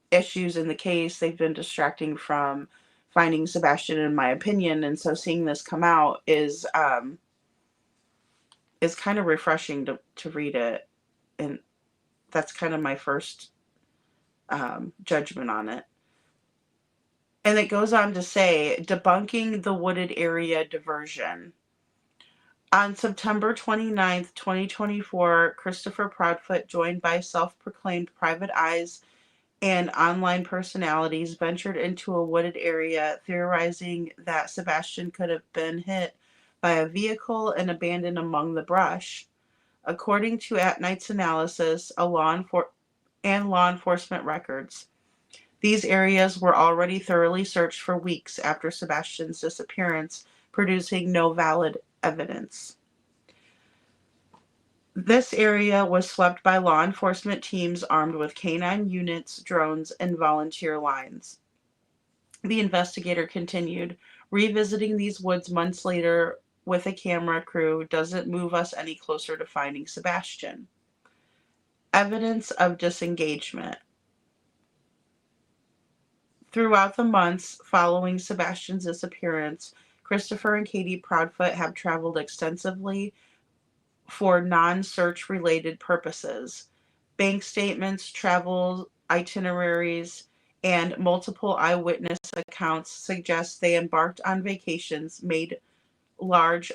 issues in the case. They've been distracting from finding Sebastian, in my opinion. And so seeing this come out is kind of refreshing to read it. And that's kind of my first judgment on it. And it goes on to say, debunking the wooded area diversion. On September 29th, 2024, Christopher Proudfoot, joined by self-proclaimed private eyes and online personalities, ventured into a wooded area, theorizing that Sebastian could have been hit by a vehicle and abandoned among the brush. According to At Night's analysis and law enforcement records, these areas were already thoroughly searched for weeks after Sebastian's disappearance, producing no valid evidence. This area was swept by law enforcement teams armed with canine units, drones, and volunteer lines. The investigator continued, revisiting these woods months later with a camera crew doesn't move us any closer to finding Sebastian. Evidence of disengagement. Throughout the months following Sebastian's disappearance, Christopher and Katie Proudfoot have traveled extensively for non-search related purposes. Bank statements, travel itineraries, and multiple eyewitness accounts suggest they embarked on vacations, made large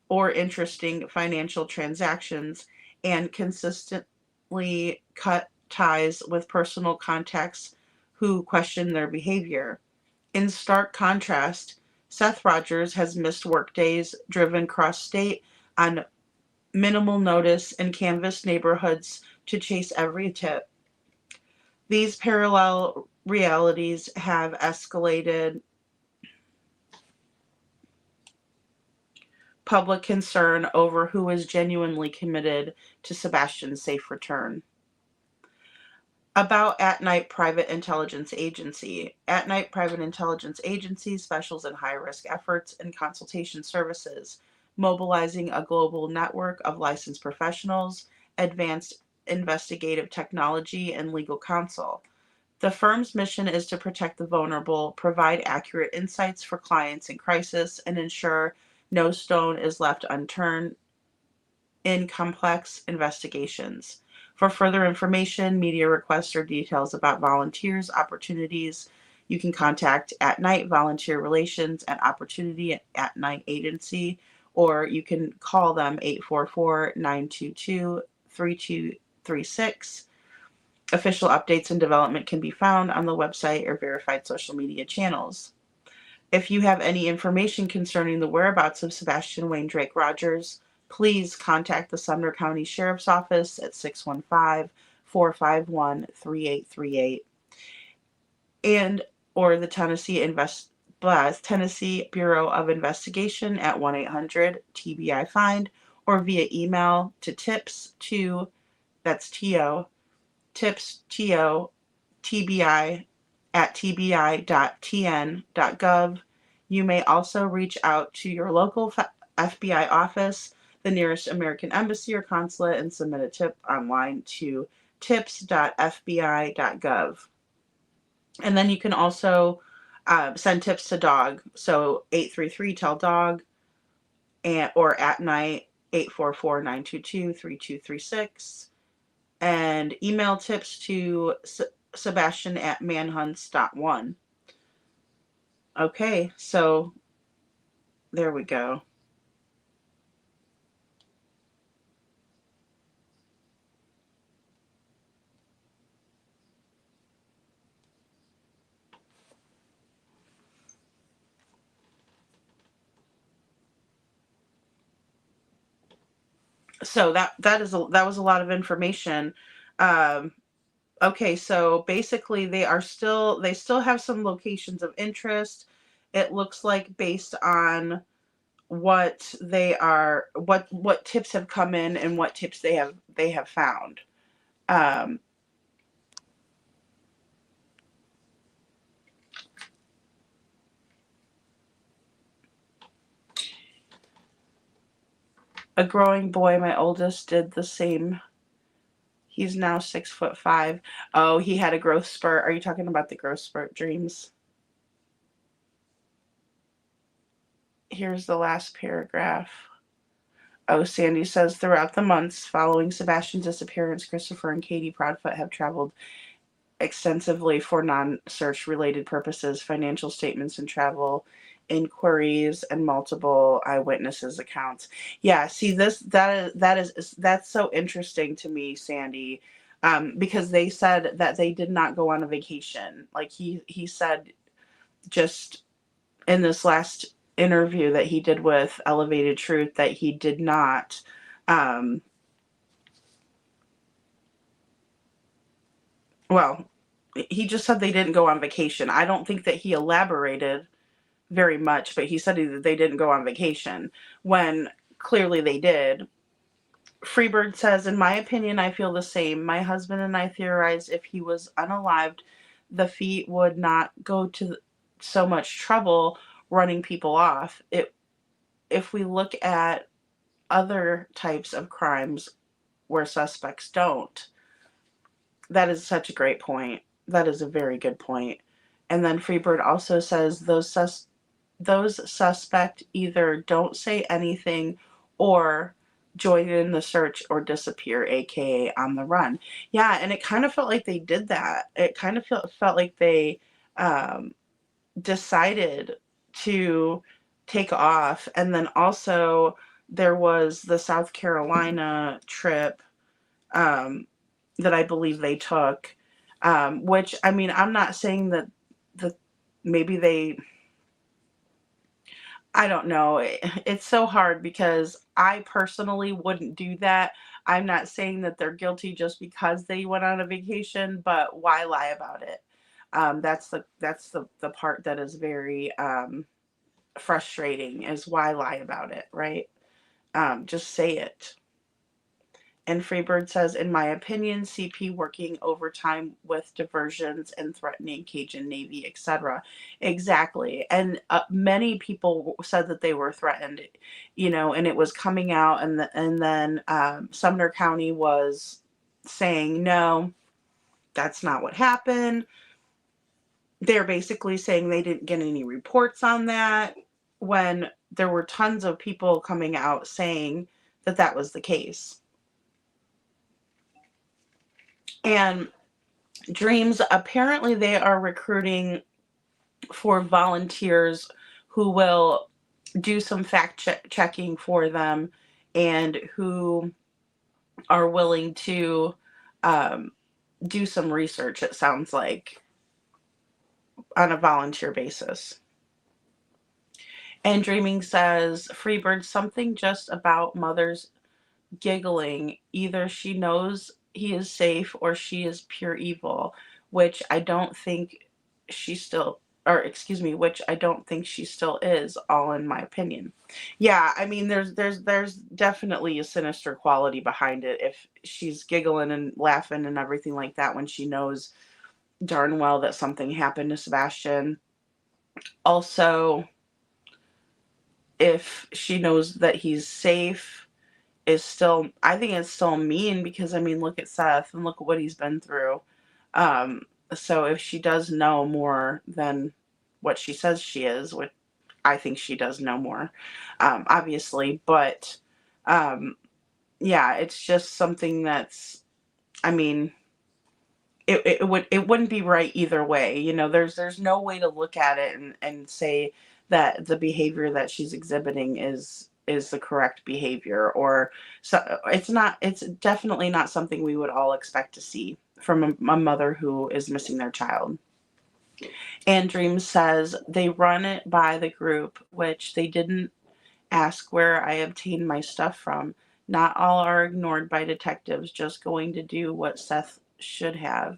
or interesting financial transactions, and consistently cut ties with personal contacts who question their behavior. In stark contrast, Seth Rogers has missed workdays, driven cross state on minimal notice, and canvassed neighborhoods to chase every tip. These parallel realities have escalated public concern over who is genuinely committed to Sebastian's safe return. About At Night Private Intelligence Agency. At Night Private Intelligence Agency specials in high-risk efforts and consultation services, mobilizing a global network of licensed professionals, advanced investigative technology, and legal counsel. The firm's mission is to protect the vulnerable, provide accurate insights for clients in crisis, and ensure no stone is left unturned in complex investigations. For further information, media requests, or details about volunteers, opportunities, you can contact At Night Volunteer Relations at Opportunity at Night Agency, or you can call them 844-922-3236. Official updates and development can be found on the website or verified social media channels. If you have any information concerning the whereabouts of Sebastian Wayne Drake Rogers, please contact the Sumner County Sheriff's Office at 615-451-3838 and or the Tennessee Bureau of Investigation at 1-800-TBI-FIND, or via email to tips, TBI at tbi.tn.gov. You may also reach out to your local FBI office, the nearest American embassy or consulate, and submit a tip online to tips.fbi.gov. And then you can also send tips to dog. So 833-TELL-DOG or At Night 844-922-3236. And email tips to Sebastian at manhunts.one. Okay, so there we go. So that was a lot of information. Okay, so basically they still have some locations of interest. It looks like based on what tips have come in and what tips they have found. A growing boy, my oldest, did the same. He's now 6'5". Oh, he had a growth spurt. Are you talking about the growth spurt dreams? Here's the last paragraph. Oh, Sandy says, throughout the months following Sebastian's disappearance, Christopher and Katie Proudfoot have traveled extensively for non-search related purposes, financial statements and travel inquiries, and multiple eyewitnesses accounts. Yeah, see that's so interesting to me, Sandy, because they said that they did not go on a vacation. Like he said just in this last interview that he did with Elevated Truth that he did not well, he just said they didn't go on vacation. I don't think that he elaborated very much, but he said that they didn't go on vacation when clearly they did. Freebird says, in my opinion, I feel the same. My husband and I theorize if he was unalived, the feet would not go to so much trouble running people off. If we look at other types of crimes where suspects don't, that is such a great point. That is a very good point. And then Freebird also says those suspect either don't say anything or join in the search or disappear, aka on the run. Yeah, and it kind of felt like they did that. It kind of felt like they decided to take off. And then also there was the South Carolina trip that I believe they took. Which, I mean, I'm not saying that maybe they, I don't know. It's so hard because I personally wouldn't do that. I'm not saying that they're guilty just because they went on a vacation, but why lie about it? That's the part that is very frustrating, is why lie about it, right? Just say it. And Freebird says, in my opinion, CP working overtime with diversions and threatening Cajun Navy, etc. Exactly. And many people said that they were threatened, and it was coming out, and then Sumner County was saying, no, that's not what happened. They're basically saying they didn't get any reports on that, when there were tons of people coming out saying that that was the case. And Dreams, apparently they are recruiting for volunteers who will do some fact checking for them, and who are willing to do some research, it sounds like, on a volunteer basis. And Dreaming says, Freebird, something just about mothers giggling. Either she knows he is safe or she is pure evil, which I don't think she still, or excuse me, which I don't think she still is, all in my opinion. Yeah, I mean, there's definitely a sinister quality behind it if she's giggling and laughing and everything like that when she knows darn well that something happened to Sebastian. Also, if she knows that he's safe, is still, I think it's still mean, because I mean, look at Seth and look at what he's been through. So if she does know more than what she says she is, which I think she does know more, obviously, but yeah, it's just something that's, I mean, it wouldn't be right either way. There's no way to look at it and say that the behavior that she's exhibiting is the correct behavior, or so. It's definitely not something we would all expect to see from a mother who is missing their child. And Dream says they run it by the group, which they didn't ask where I obtained my stuff from. Not all are ignored by detectives, just going to do what Seth should have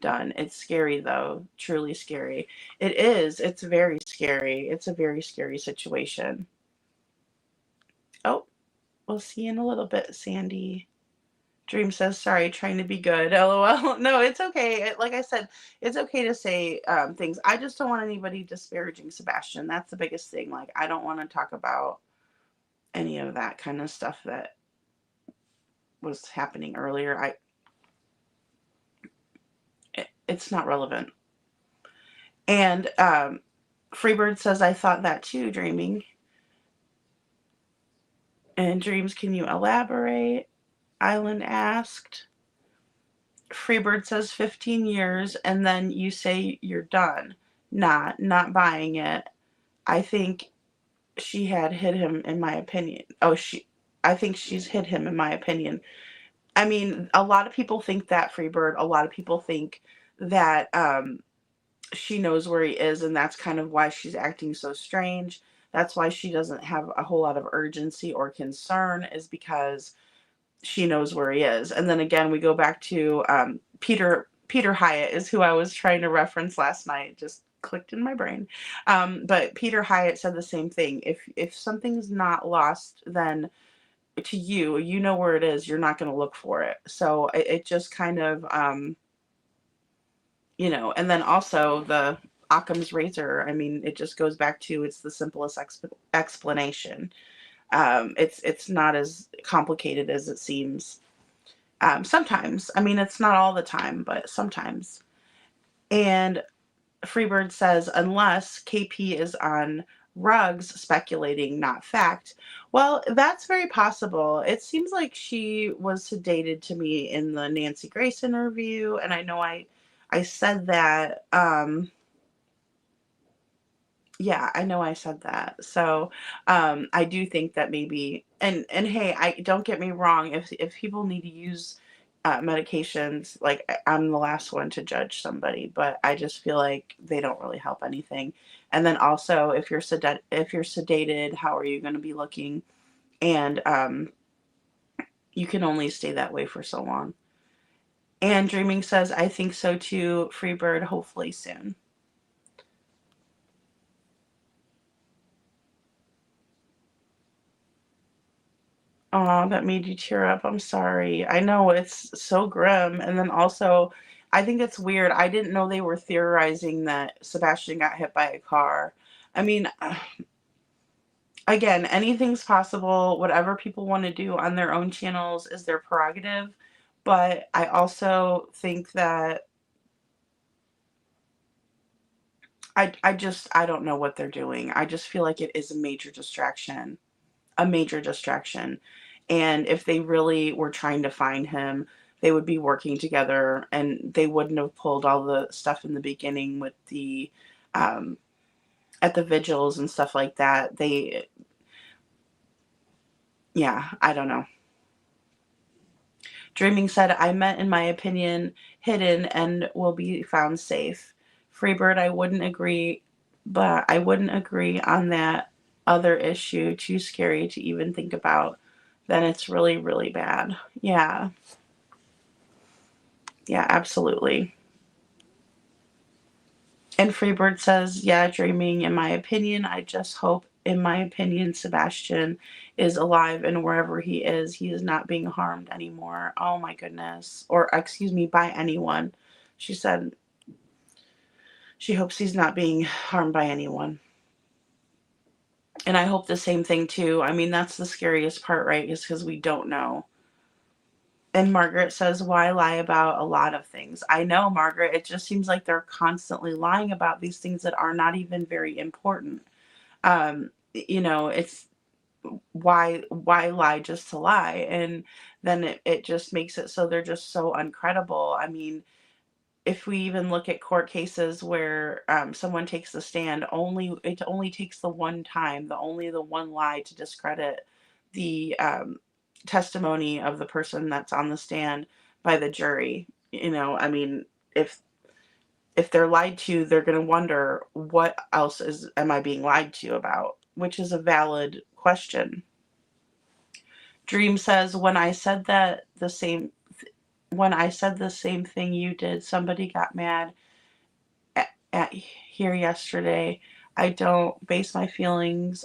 done. It's scary, though. Truly scary. It is. It's very scary. It's a very scary situation. Oh, we'll see you in a little bit, Sandy. Dream says, sorry, trying to be good. LOL. No, it's okay. Like I said, it's okay to say things. I just don't want anybody disparaging Sebastian. That's the biggest thing. Like, I don't want to talk about any of that kind of stuff that was happening earlier. It's not relevant. And Freebird says, I thought that too, Dreaming. And Dreams, can you elaborate? Island asked. Freebird says 15 years, and then you say you're done. Not buying it. I think she had hit him, in my opinion. I think she's hit him, in my opinion. I mean, a lot of people think that, Freebird. A lot of people think that she knows where he is, and that's kind of why she's acting so strange. That's why she doesn't have a whole lot of urgency or concern, is because she knows where he is. And then again, we go back to Peter Hyatt is who I was trying to reference last night. Just clicked in my brain. But Peter Hyatt said the same thing. If something's not lost, then to you know where it is. You're not going to look for it. So it just kind of, and then also the Occam's razor. I mean, it just goes back to, it's the simplest explanation. It's not as complicated as it seems. Sometimes. I mean, it's not all the time, but sometimes. And Freebird says, unless KP is on rugs speculating, not fact. Well, that's very possible. It seems like she was sedated to me in the Nancy Grace interview, and I know I said that. Yeah, I know I said that. So I do think that maybe, and hey, I don't get me wrong, if people need to use medications, like I'm the last one to judge somebody, but I just feel like they don't really help anything. And then also, if you're sedated, how are you going to be looking? And you can only stay that way for so long. And Dreaming says, I think so too. Freebird, hopefully soon. Oh, that made you tear up. I'm sorry. I know it's so grim. And then also, I think it's weird. I didn't know they were theorizing that Sebastian got hit by a car. I mean, again, anything's possible. Whatever people want to do on their own channels is their prerogative. But I also think that I don't know what they're doing. I just feel like it is a major distraction. A major distraction. And if they really were trying to find him, they would be working together, and they wouldn't have pulled all the stuff in the beginning with the at the vigils and stuff like that. Yeah, I don't know. Dreaming said, I meant, in my opinion, hidden and will be found safe. Freebird, I wouldn't agree, but I wouldn't agree on that other issue. Too scary to even think about. Then it's really, really bad. Yeah. Yeah, absolutely. And Freebird says, yeah, Dreaming, in my opinion, I just hope, in my opinion, Sebastian is alive, and wherever he is not being harmed anymore. Oh my goodness. Or, excuse me, by anyone. She said she hopes he's not being harmed by anyone. And I hope the same thing too. I mean, that's the scariest part, right? Is because we don't know. And Margaret says, why lie about a lot of things? I know, Margaret, it just seems like they're constantly lying about these things that are not even very important. It's why lie just to lie? And then it just makes it so they're just so uncredible. I mean, if we even look at court cases where someone takes the stand, it only takes the one time, the one lie to discredit the testimony of the person that's on the stand by the jury. I mean, if they're lied to, they're going to wonder, what else am I being lied to about? Which is a valid question. Dream says, when I said the same thing you did, somebody got mad at here yesterday. I don't base my feelings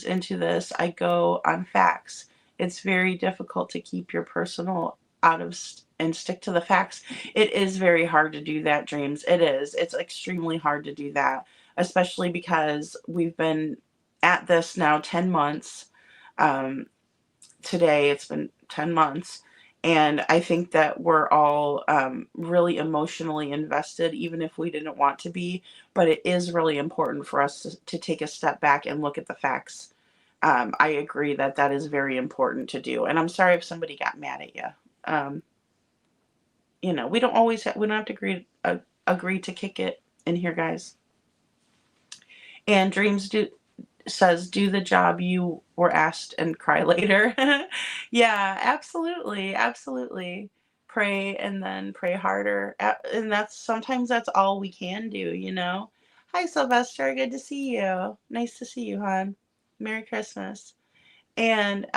into this. I go on facts. It's very difficult to keep your personal out of and stick to the facts. It is very hard to do that, Dreams. It is. It's extremely hard to do that, especially because we've been at this now 10 months. Today it's been 10 months. And I think that we're all really emotionally invested, even if we didn't want to be. But it is really important for us to take a step back and look at the facts. I agree that that is very important to do. And I'm sorry if somebody got mad at you. We don't always we don't have to agree to kick it in here, guys. And Dreams says, do the job you were asked and cry later. Yeah, absolutely. Absolutely. Pray and then pray harder. And sometimes that's all we can do. Hi, Sylvester. Good to see you. Nice to see you, hon. Merry Christmas. And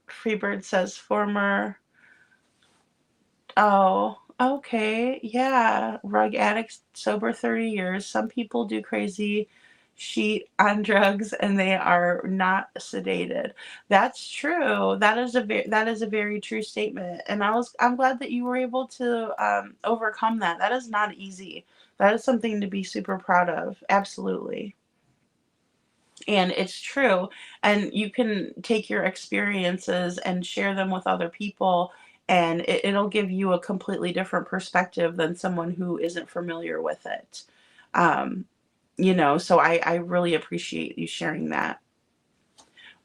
Freebird says, former. Oh, okay. Yeah. Rug addict, sober 30 years. Some people do crazy sheet on drugs and they are not sedated. That's true. That is a very true statement. And I'm glad that you were able to overcome that. That is not easy. That is something to be super proud of. Absolutely. And it's true. And you can take your experiences and share them with other people, and it'll give you a completely different perspective than someone who isn't familiar with it. Um, so I really appreciate you sharing that.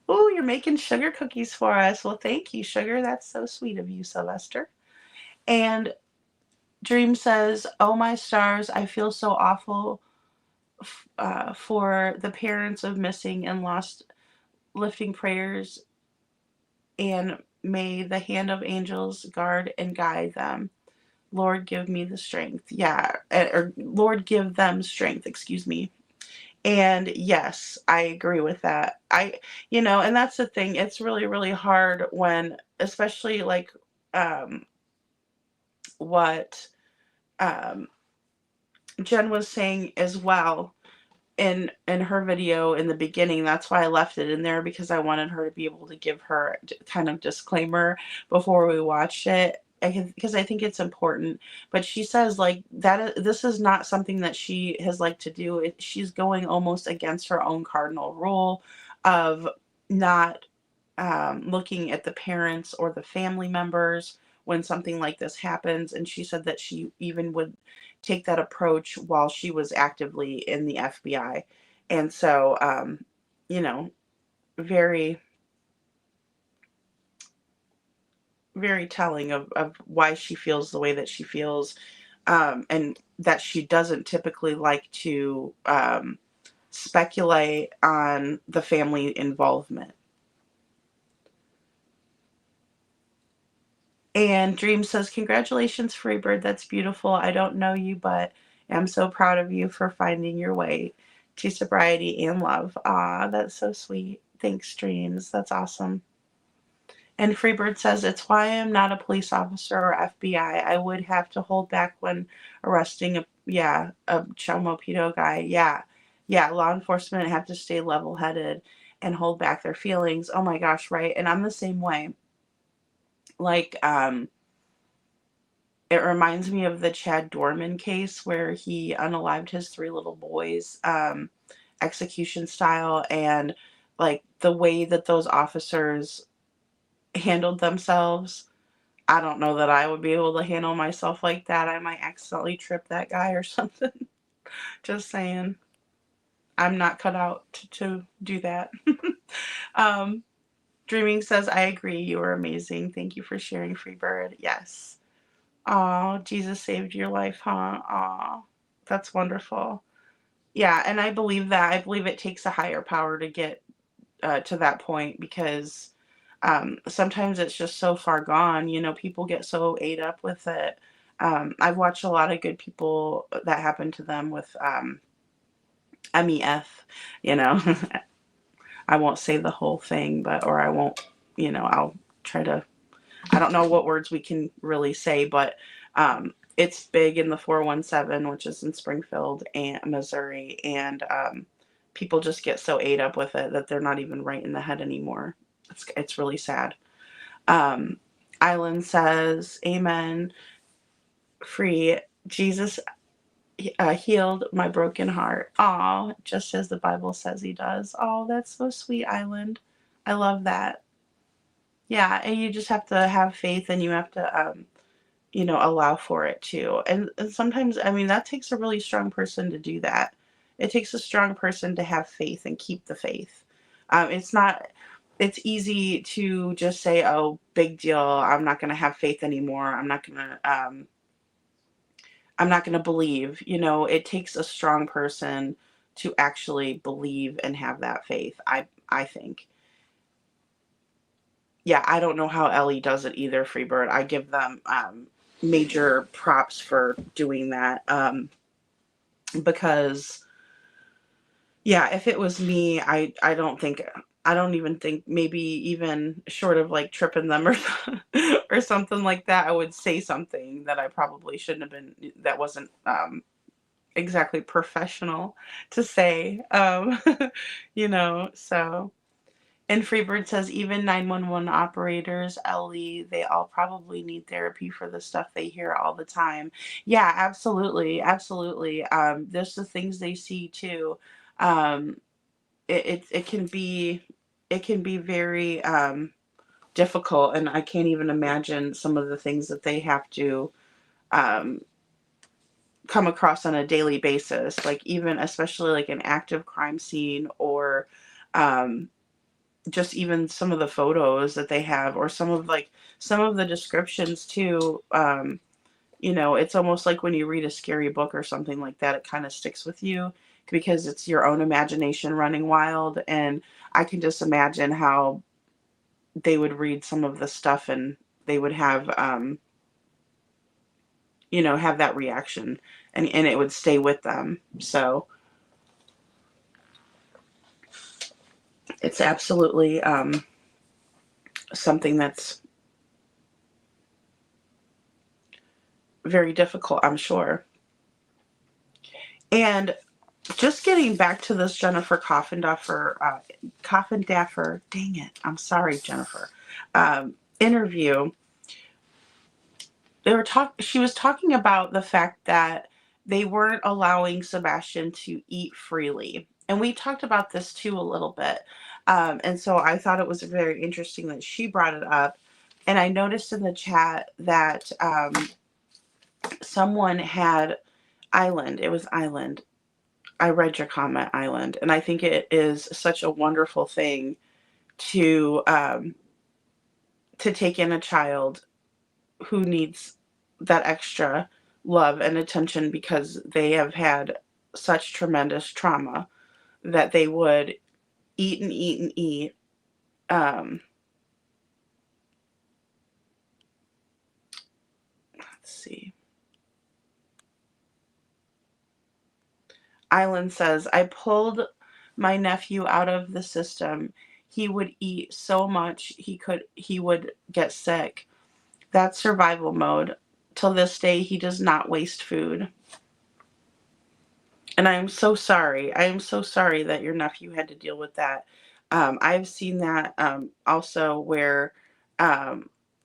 Oh, you're making sugar cookies for us. Well, thank you, sugar. That's so sweet of you, Sylvester. And Dream says, oh, my stars, I feel so awful for the parents of missing and lost lifting prayers, and may the hand of angels guard and guide them. Lord, give me the strength. Yeah, or Lord, give them strength, excuse me. And yes, I agree with that. And that's the thing. It's really, really hard when, especially like um, what um, Jen was saying as well in her video in the beginning. That's why I left it in there, because I wanted her to be able to give her kind of disclaimer before we watched it, because I think it's important. But she says like that this is not something that she has liked to do. She's going almost against her own cardinal rule of not looking at the parents or the family members when something like this happens. And she said that she even would take that approach while she was actively in the FBI. And so, very, very telling of why she feels the way that she feels, and that she doesn't typically like to speculate on the family involvement. And Dream says, congratulations, Freebird. That's beautiful. I don't know you, but I'm so proud of you for finding your way to sobriety and love. Ah, that's so sweet. Thanks, Dreams. That's awesome. And Freebird says, it's why I'm not a police officer or FBI. I would have to hold back when arresting a Chomopedo guy. Yeah, law enforcement have to stay level-headed and hold back their feelings. Oh my gosh, right? And I'm the same way. Like, it reminds me of the Chad Dorman case where he unalived his 3 little boys, execution style, and like the way that those officers handled themselves. I don't know that I would be able to handle myself like that. I might accidentally trip that guy or something. Just saying. I'm not cut out to do that. um, Dreaming says, I agree. You are amazing. Thank you for sharing, Freebird. Yes. Oh, Jesus saved your life, huh? Oh, that's wonderful. Yeah, and I believe that. I believe it takes a higher power to get to that point, because sometimes it's just so far gone. People get so ate up with it. I've watched a lot of good people that happened to them with MEF, you know. I won't say the whole thing, or I won't, I'll try to, I don't know what words we can really say, but it's big in the 417, which is in Springfield and Missouri, and people just get so ate up with it that they're not even right in the head anymore. It's really sad. Island says, Amen. Free. Jesus healed my broken heart. Aw, just as the Bible says he does. Oh, that's so sweet, Island. I love that. Yeah, and you just have to have faith, and you have to allow for it too. And sometimes, I mean, that takes a really strong person to do that. It takes a strong person to have faith and keep the faith. It's easy to just say, oh, big deal. I'm not going to have faith anymore. I'm not going to believe. It takes a strong person to actually believe and have that faith. I think. Yeah, I don't know how Ellie does it either, Freebird. I give them major props for doing that, because yeah, if it was me, I don't even think, maybe even short of like tripping them or or something like that, I would say something that I probably shouldn't have been, that wasn't exactly professional to say. So. And Freebird says, even 911 operators, Ellie, they all probably need therapy for the stuff they hear all the time. Yeah, absolutely. Absolutely. There's the things they see too. Um, it can be very difficult, and I can't even imagine some of the things that they have to um, come across on a daily basis, like even especially like an active crime scene, or um, just even some of the photos that they have, or some of the descriptions too. It's almost like when you read a scary book or something like that, it kind of sticks with you. because it's your own imagination running wild. And I can just imagine how they would read some of the stuff and they would have, have that reaction, and it would stay with them. So it's absolutely something that's very difficult, I'm sure. And just getting back to this Jennifer Coffindaffer, dang it, I'm sorry, Jennifer, interview. She was talking about the fact that they weren't allowing Sebastian to eat freely. And we talked about this too a little bit. And so I thought it was very interesting that she brought it up. And I noticed in the chat that someone had Island. It was Island. I read your comment, Island. And I think it is such a wonderful thing to take in a child who needs that extra love and attention because they have had such tremendous trauma that they would eat and eat and eat. Let's see. Island says, I pulled my nephew out of the system. He would eat so much he would get sick. That's survival mode. Till this day, he does not waste food. And I am so sorry. I am so sorry that your nephew had to deal with that. I've seen that also where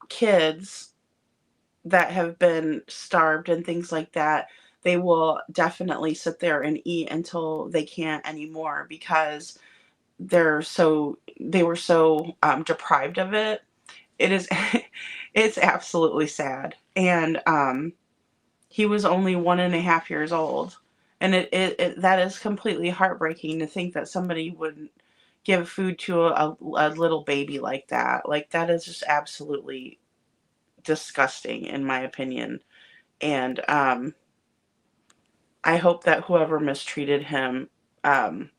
kids that have been starved and things like that, they will definitely sit there and eat until they can't anymore because they were so deprived of it. It is it's absolutely sad. And he was only 1.5 years old. And it that is completely heartbreaking to think that somebody would give food to a little baby like that. Like, that is just absolutely disgusting, in my opinion. And I hope that whoever mistreated him, I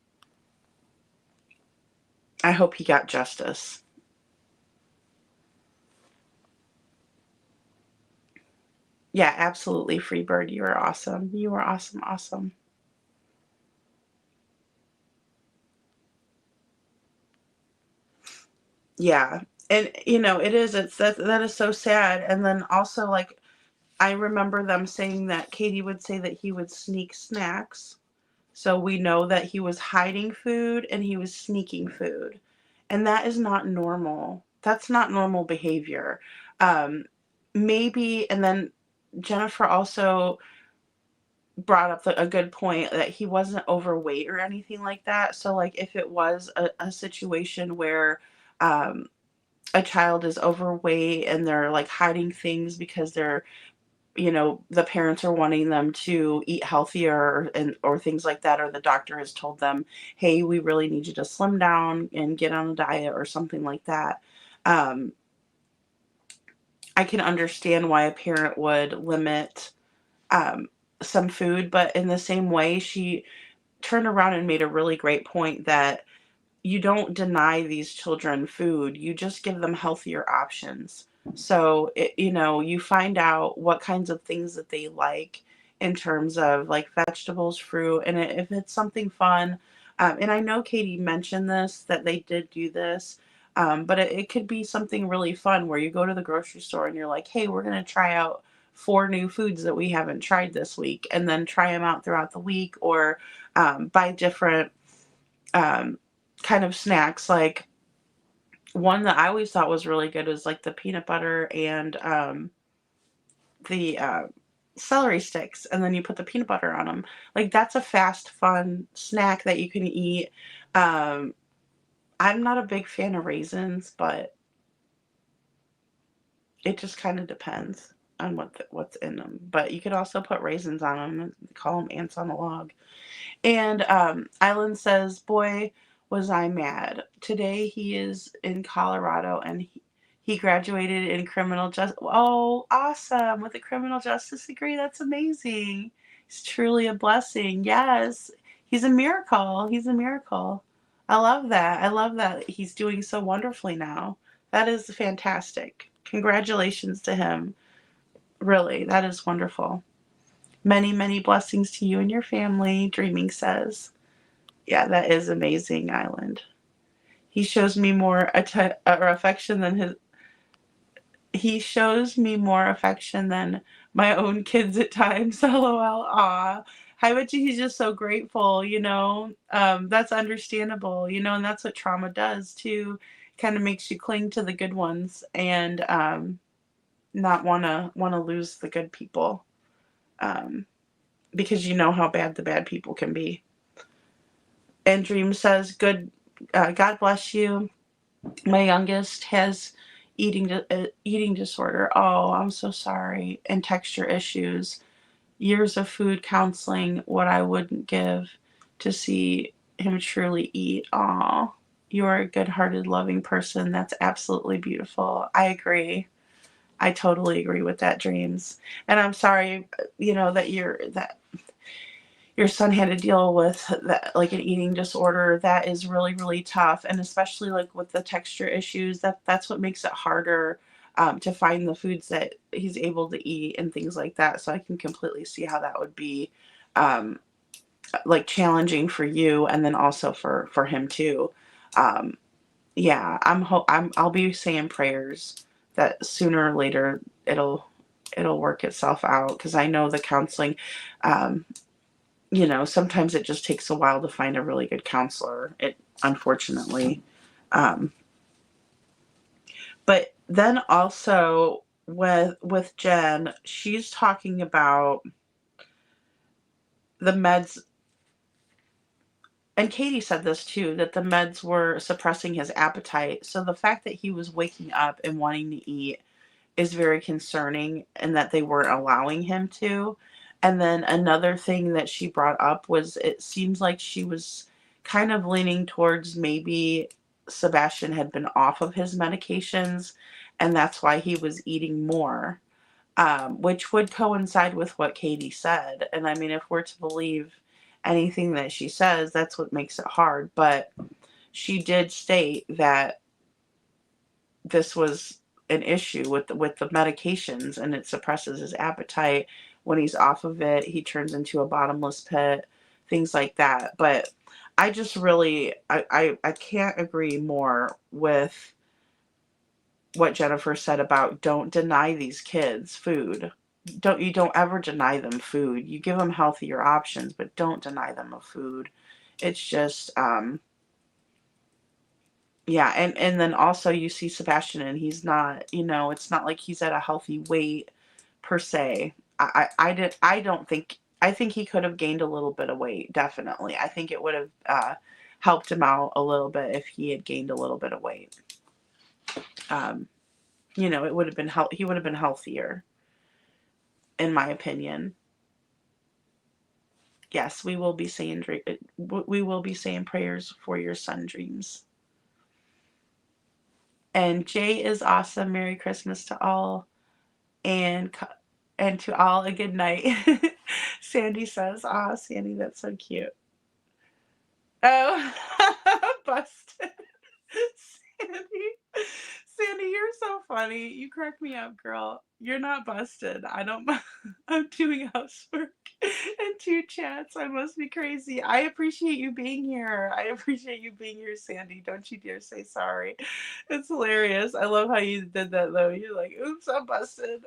hope he got justice. Yeah, absolutely, Freebird. You are awesome. You are awesome, awesome. Yeah. And it is, that is so sad. And then also, like, I remember them saying that Katie would say that he would sneak snacks. So we know that he was hiding food and he was sneaking food. And that is not normal. That's not normal behavior. Um, Maybe, and then Jennifer also brought up a good point that he wasn't overweight or anything like that. So, like, if it was a situation where a child is overweight and they're like hiding things because they're, the parents are wanting them to eat healthier or things like that, or the doctor has told them, hey, we really need you to slim down and get on a diet or something like that. I can understand why a parent would limit um, some food, but in the same way, she turned around and made a really great point that you don't deny these children food, you just give them healthier options. So you find out what kinds of things that they like in terms of like vegetables, fruit, and if it's something fun. And I know Katie mentioned this, that they did do this, but it could be something really fun where you go to the grocery store and you're like, hey, we're going to try out 4 new foods that we haven't tried this week, and then try them out throughout the week, or buy different um, kind of snacks. Like, one that I always thought was really good was like the peanut butter and the celery sticks, and then you put the peanut butter on them. Like, that's a fast, fun snack that you can eat. Um, I'm not a big fan of raisins, but it just kind of depends on what's in them. But you could also put raisins on them and call them ants on a log. And Island says, boy, was I mad. Today he is in Colorado and he graduated in criminal justice. Oh, awesome. With a criminal justice degree. That's amazing. It's truly a blessing. Yes. He's a miracle. He's a miracle. I love that. I love that he's doing so wonderfully now. That is fantastic. Congratulations to him. Really, that is wonderful. Many, many blessings to you and your family, Dreaming says. Yeah, that is amazing, Island. He shows me more or affection than his. He shows me more affection than my own kids at times. LOL. Aw. I bet you he's just so grateful, you know. That's understandable, you know, and that's what trauma does too. Kind of makes you cling to the good ones and not wanna lose the good people. Um, because you know how bad the bad people can be. And Dream says, "Good, God bless you. My youngest has eating disorder. Oh, I'm so sorry. And texture issues. Years of food counseling. What I wouldn't give to see him truly eat. Aw, you are a good-hearted, loving person. That's absolutely beautiful. I agree. I totally agree with that, Dreams. And I'm sorry, you know, that your son had to deal with that, like an eating disorder. That is really, really tough, and especially like with the texture issues, that's what makes it harder to find the foods that he's able to eat and things like that. So I can completely see how that would be um, like challenging for you, and then also for him too. Um, yeah, I'll be saying prayers that sooner or later it'll work itself out, because I know the counseling. Um, you know, sometimes it just takes a while to find a really good counselor. It unfortunately, um, but then also with Jen, she's talking about the meds, and Katie said this too, that the meds were suppressing his appetite. So the fact that he was waking up and wanting to eat is very concerning, and that they weren't allowing him to. And then another thing that she brought up was it seems like she was kind of leaning towards maybe Sebastian had been off of his medications and that's why he was eating more, which would coincide with what Katie said. And I mean, if we're to believe anything that she says, that's what makes it hard. But she did state that this was an issue with the medications, and it suppresses his appetite. When he's off of it, he turns into a bottomless pit, things like that. But I just really I can't agree more with what Jennifer said about don't deny these kids food. Don't ever deny them food. You give them healthier options, but don't deny them of food. It's just yeah, and then also you see Sebastian, and he's not, you know, it's not like he's at a healthy weight per se. I don't think, I think he could have gained a little bit of weight, definitely. I think it would have helped him out a little bit if he had gained a little bit of weight. Um, you know, it would have been he would have been healthier, in my opinion. Yes, we will be saying prayers for your son, Dreams. And Jay is awesome. Merry Christmas to all. And to all a good night. Sandy says, "Ah, Sandy, that's so cute." Oh, busted. Sandy, Sandy, you're so funny. You crack me up, girl. You're not busted. I don't. I'm doing housework and two chats. I must be crazy. I appreciate you being here. I appreciate you being here, Sandy. Don't you dare say sorry. It's hilarious. I love how you did that though. You're like, "Oops, I'm busted."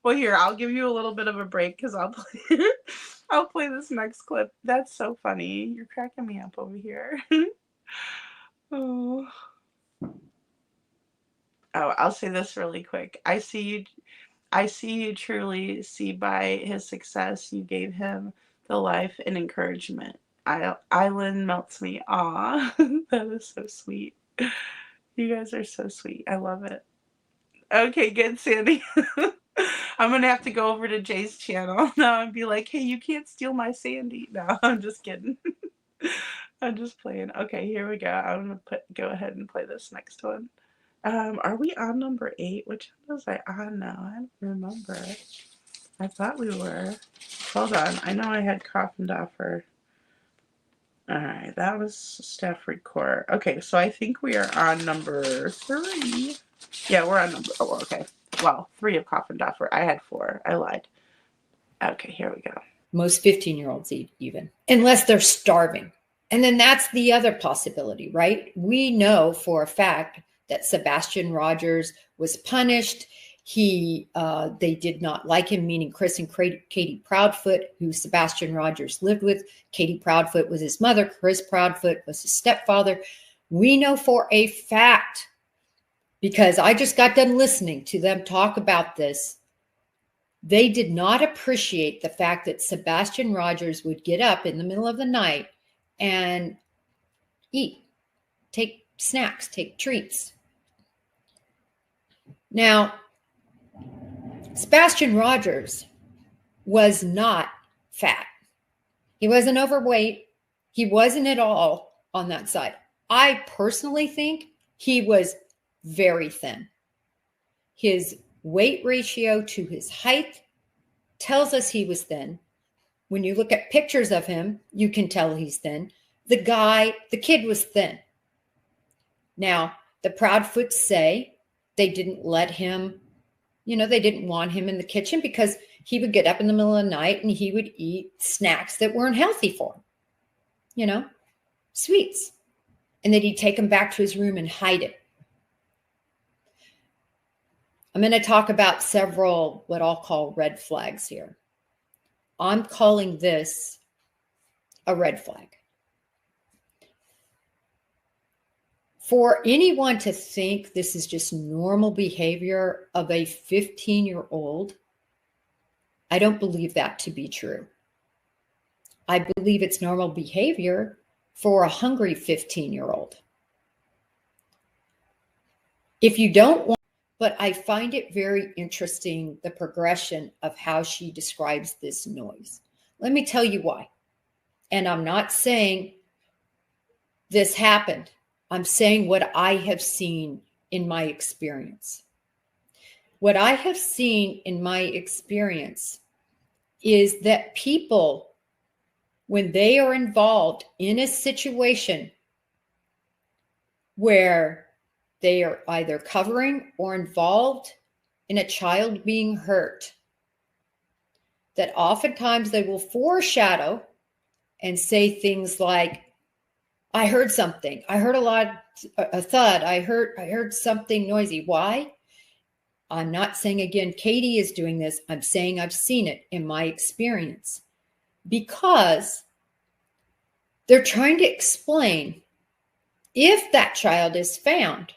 Well, here, I'll give you a little bit of a break because I'll play this next clip. That's so funny. You're cracking me up over here. Oh. Oh, I'll say this really quick. I see you truly see by his success you gave him the life and encouragement. Island melts me. Aw, that is so sweet. You guys are so sweet. I love it. Okay, good, Sandy. I'm gonna have to go over to Jay's channel now and be like, hey, you can't steal my Sandy. No, I'm just kidding. I'm just playing. Okay, here we go. I'm gonna go ahead and play this next one. Are we on number 8? Which one was I on now? I don't remember. I thought we were. Hold on. I know I had Coffindaffer. All right, that was staff report. Okay, so I think we are on number 3. Yeah, we're on number. Oh, okay. Well, 3 of Coffindaffer. I had 4. I lied. Okay, here we go. Most 15-year-olds even, unless they're starving. And then that's the other possibility, right? We know for a fact that Sebastian Rogers was punished. They did not like him, meaning Chris and Katie Proudfoot, who Sebastian Rogers lived with. Katie Proudfoot was his mother. Chris Proudfoot was his stepfather. We know for a fact, because I just got done listening to them talk about this, they did not appreciate the fact that Sebastian Rogers would get up in the middle of the night and eat, take snacks, take treats. Now, Sebastian Rogers was not fat. He wasn't overweight. He wasn't at all on that side. I personally think he was very thin. His weight ratio to his height tells us he was thin. When you look at pictures of him, you can tell he's thin. The kid was thin. Now, the Proudfoots say they didn't let him, they didn't want him in the kitchen because he would get up in the middle of the night and he would eat snacks that weren't healthy for him, sweets. And then he'd take them back to his room and hide it. I'm going to talk about several what I'll call red flags here. I'm calling this a red flag. For anyone to think this is just normal behavior of a 15-year-old, I don't believe that to be true. I believe it's normal behavior for a hungry 15-year-old. If you don't want, but I find it very interesting, the progression of how she describes this noise. Let me tell you why. And I'm not saying this happened. I'm saying what I have seen in my experience. What I have seen in my experience is that people, when they are involved in a situation where they are either covering or involved in a child being hurt, that oftentimes they will foreshadow and say things like, I heard something. I heard a thud. I heard something noisy. Why? I'm not saying, again, Katie is doing this. I'm saying I've seen it in my experience because they're trying to explain, if that child is found,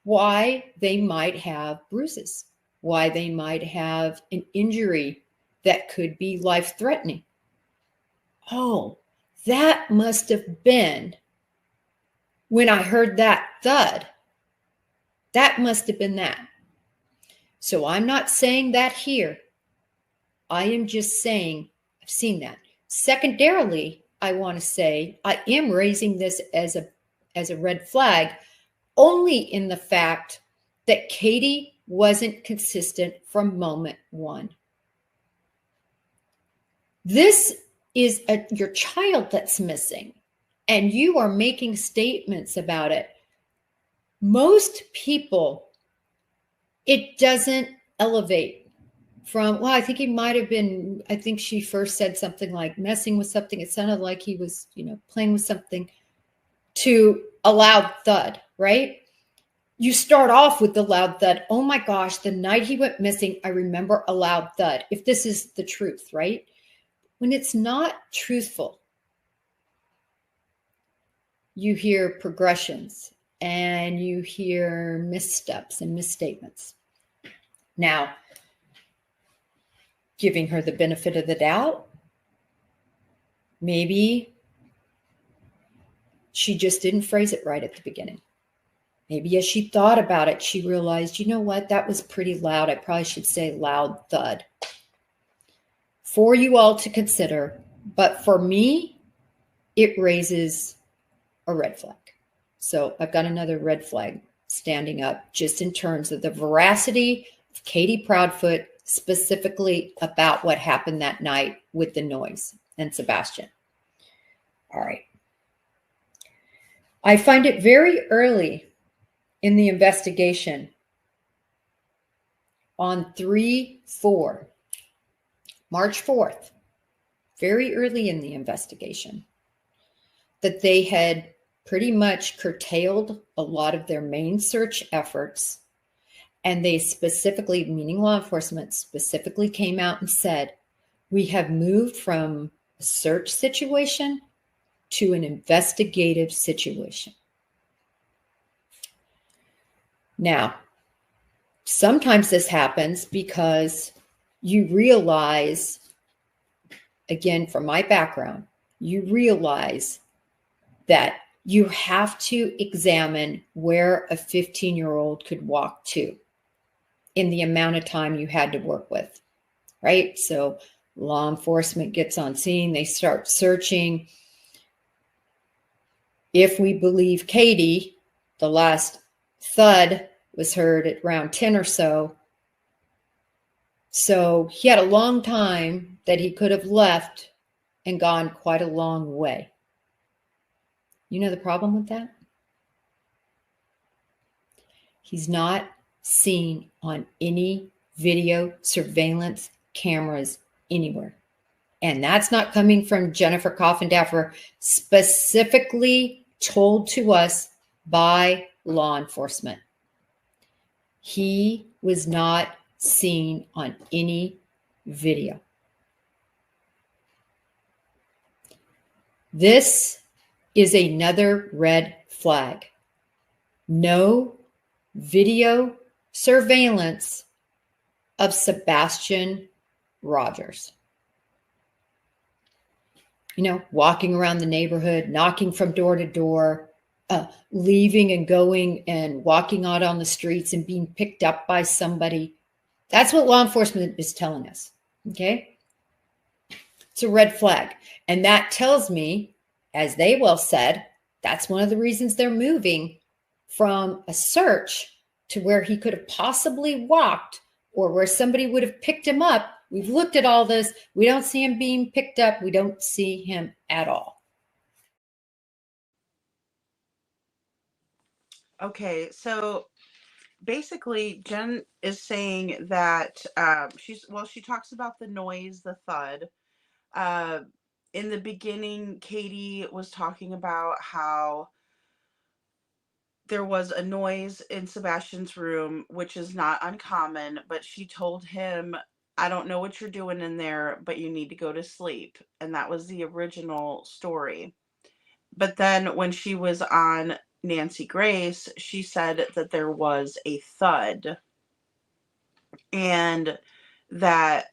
why they might have bruises, why they might have an injury that could be life-threatening. Oh, that must have been when I heard that thud. That must have been that. So I'm not saying that here. I am just saying I've seen that. Secondarily, I want to say I am raising this as a red flag only in the fact that Katie wasn't consistent from moment one. This is your child that's missing, and you are making statements about it. Most people, it doesn't elevate from, well, I think he might have been, I think she first said something like messing with something. It sounded like he was, playing with something, to a loud thud, right? You start off with the loud thud. Oh my gosh, the night he went missing, I remember a loud thud. If this is the truth, right? When it's not truthful, you hear progressions and you hear missteps and misstatements. Now, giving her the benefit of the doubt, maybe she just didn't phrase it right at the beginning. Maybe as she thought about it, she realized, you know what, that was pretty loud. I probably should say loud thud. For you all to consider, but for me, it raises a red flag. So I've got another red flag standing up just in terms of the veracity of Katie Proudfoot, specifically about what happened that night with the noise and Sebastian. All right. I find it very early in the investigation on 3/4, March 4th, very early in the investigation, that they had pretty much curtailed a lot of their main search efforts. And they specifically, meaning law enforcement, specifically came out and said, we have moved from a search situation to an investigative situation. Now, sometimes this happens because you realize, again, from my background, you realize that you have to examine where a 15-year-old could walk to in the amount of time you had to work with, right? So law enforcement gets on scene, they start searching. If we believe Katie, the last thud was heard at around 10 or so. So he had a long time that he could have left and gone quite a long way. You know the problem with that? He's not seen on any video surveillance cameras anywhere. And that's not coming from Jennifer Coffindaffer, specifically told to us by law enforcement. He was not seen on any video. This is another red flag. No video surveillance of Sebastian Rogers. You know, walking around the neighborhood, knocking from door to door, leaving and going and walking out on the streets and being picked up by somebody. That's what law enforcement is telling us, okay? It's a red flag. And that tells me, as they well said, that's one of the reasons they're moving from a search to where he could have possibly walked or where somebody would have picked him up. We've looked at all this. We don't see him being picked up. We don't see him at all. Okay, so basically Jen is saying that she talks about the noise, the thud. In the beginning, Katie was talking about how there was a noise in Sebastian's room, which is not uncommon, but she told him, I don't know what you're doing in there, but you need to go to sleep. And that was the original story. But then when she was on Nancy Grace, she said that there was a thud and that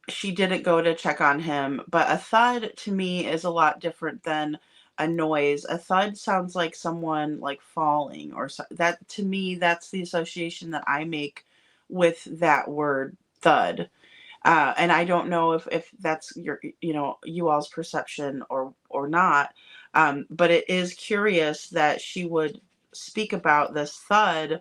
she didn't go to check on him. But a thud to me is a lot different than a noise. A thud sounds like someone like falling or so. That to me, that's the association that I make with that word thud. And I don't know if that's your, you all's perception or not. But it is curious that she would speak about this thud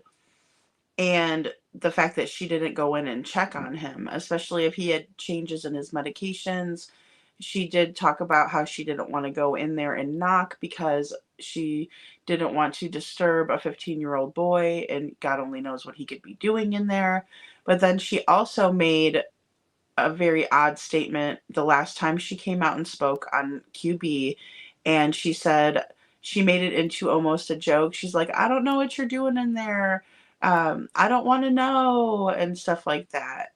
and the fact that she didn't go in and check on him, especially if he had changes in his medications. She did talk about how she didn't want to go in there and knock because she didn't want to disturb a 15-year-old boy, and God only knows what he could be doing in there. But then she also made a very odd statement the last time she came out and spoke on QB, and she said she made it into almost a joke. She's like, I don't know what you're doing in there. I don't want to know, and stuff like that.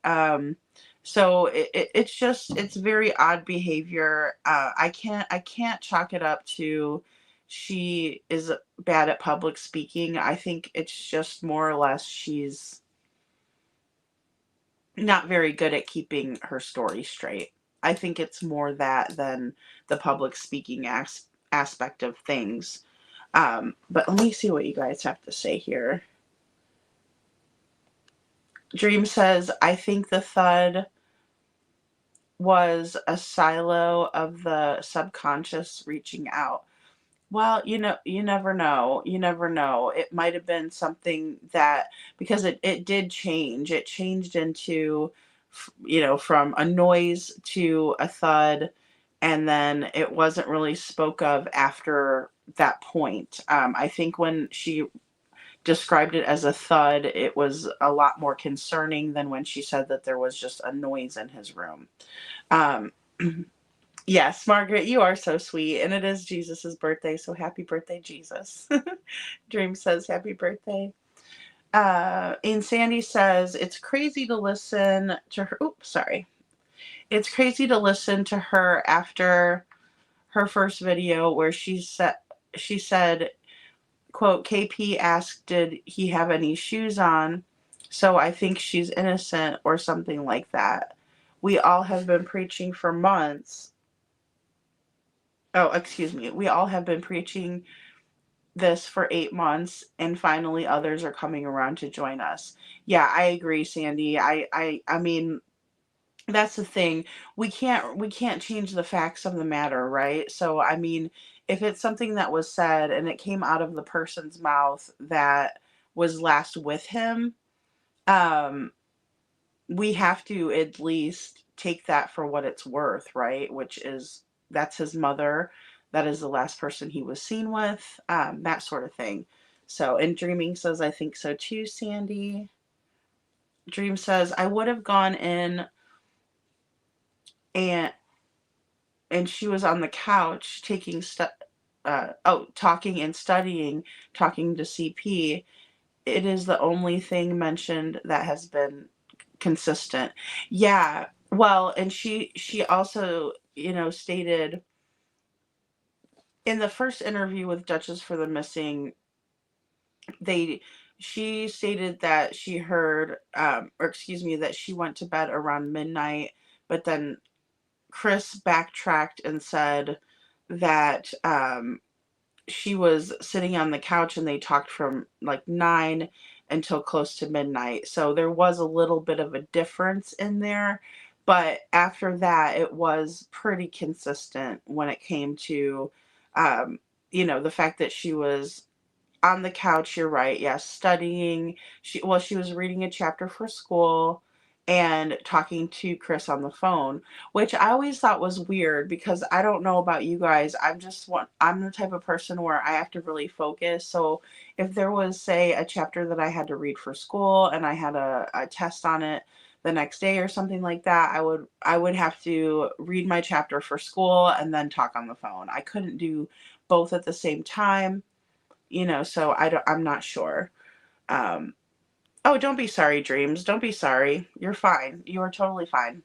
So it's very odd behavior. I can't chalk it up to she is bad at public speaking. I think it's just more or less she's not very good at keeping her story straight. I think it's more that than the public speaking aspect of things. But let me see what you guys have to say here. Dream says, I think the thud was a silo of the subconscious reaching out. Well, you never know. You never know. It might have been something that, because it did change. It changed into, from a noise to a thud and then it wasn't really spoke of after that point. I think when she described it as a thud, it was a lot more concerning than when she said that there was just a noise in his room. Um, yes, Margaret, you are so sweet, and it is Jesus's birthday, so happy birthday, Jesus. Dream says happy birthday. And Sandy says it's crazy to listen to her. Oops, sorry. It's crazy to listen to her after her first video where she said, quote, KP asked, did he have any shoes on? So I think she's innocent or something like that. We all have been preaching for months. Oh, excuse me. We all have been preaching this for 8 months, and finally others are coming around to join us. Yeah, I agree, Sandy. I mean, that's the thing. We can't change the facts of the matter, right? So I mean, if it's something that was said and it came out of the person's mouth that was last with him, um we have to at least take that for what it's worth, right? Which is, that's his mother. That is the last person he was seen with, that sort of thing. So, and Dreaming says, I think so too, Sandy. Dream says, I would have gone in and she was on the couch taking talking and studying, talking to CP. It is the only thing mentioned that has been consistent. Yeah. Well, and she also, stated in the first interview with Duchess for the Missing, they she stated that she heard, or excuse me, that she went to bed around midnight, but then Chris backtracked and said that she was sitting on the couch and they talked from like 9 until close to midnight. So there was a little bit of a difference in there. But after that, it was pretty consistent when it came to, the fact that she was on the couch. You're right. Yes, studying. She was reading a chapter for school and talking to Chris on the phone, which I always thought was weird because I don't know about you guys. I'm the type of person where I have to really focus. So if there was, say, a chapter that I had to read for school and I had a test on it the next day or something like that, I would have to read my chapter for school and then talk on the phone. I couldn't do both at the same time, so I'm not sure. Um, oh, don't be sorry, Dreams. Don't be sorry. You're fine. You are totally fine.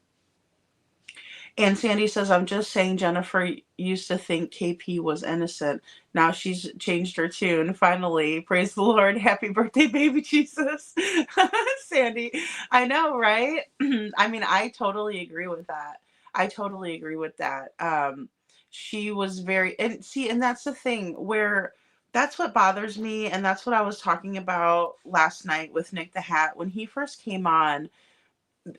And Sandy says, I'm just saying Jennifer used to think KP was innocent. Now she's changed her tune. Finally, praise the Lord. Happy birthday, baby Jesus. Sandy, I know, right? I mean, I totally agree with that. I totally agree with that. She was very, and see, and that's the thing where that's what bothers me. And that's what I was talking about last night with Nick the Hat. When he first came on,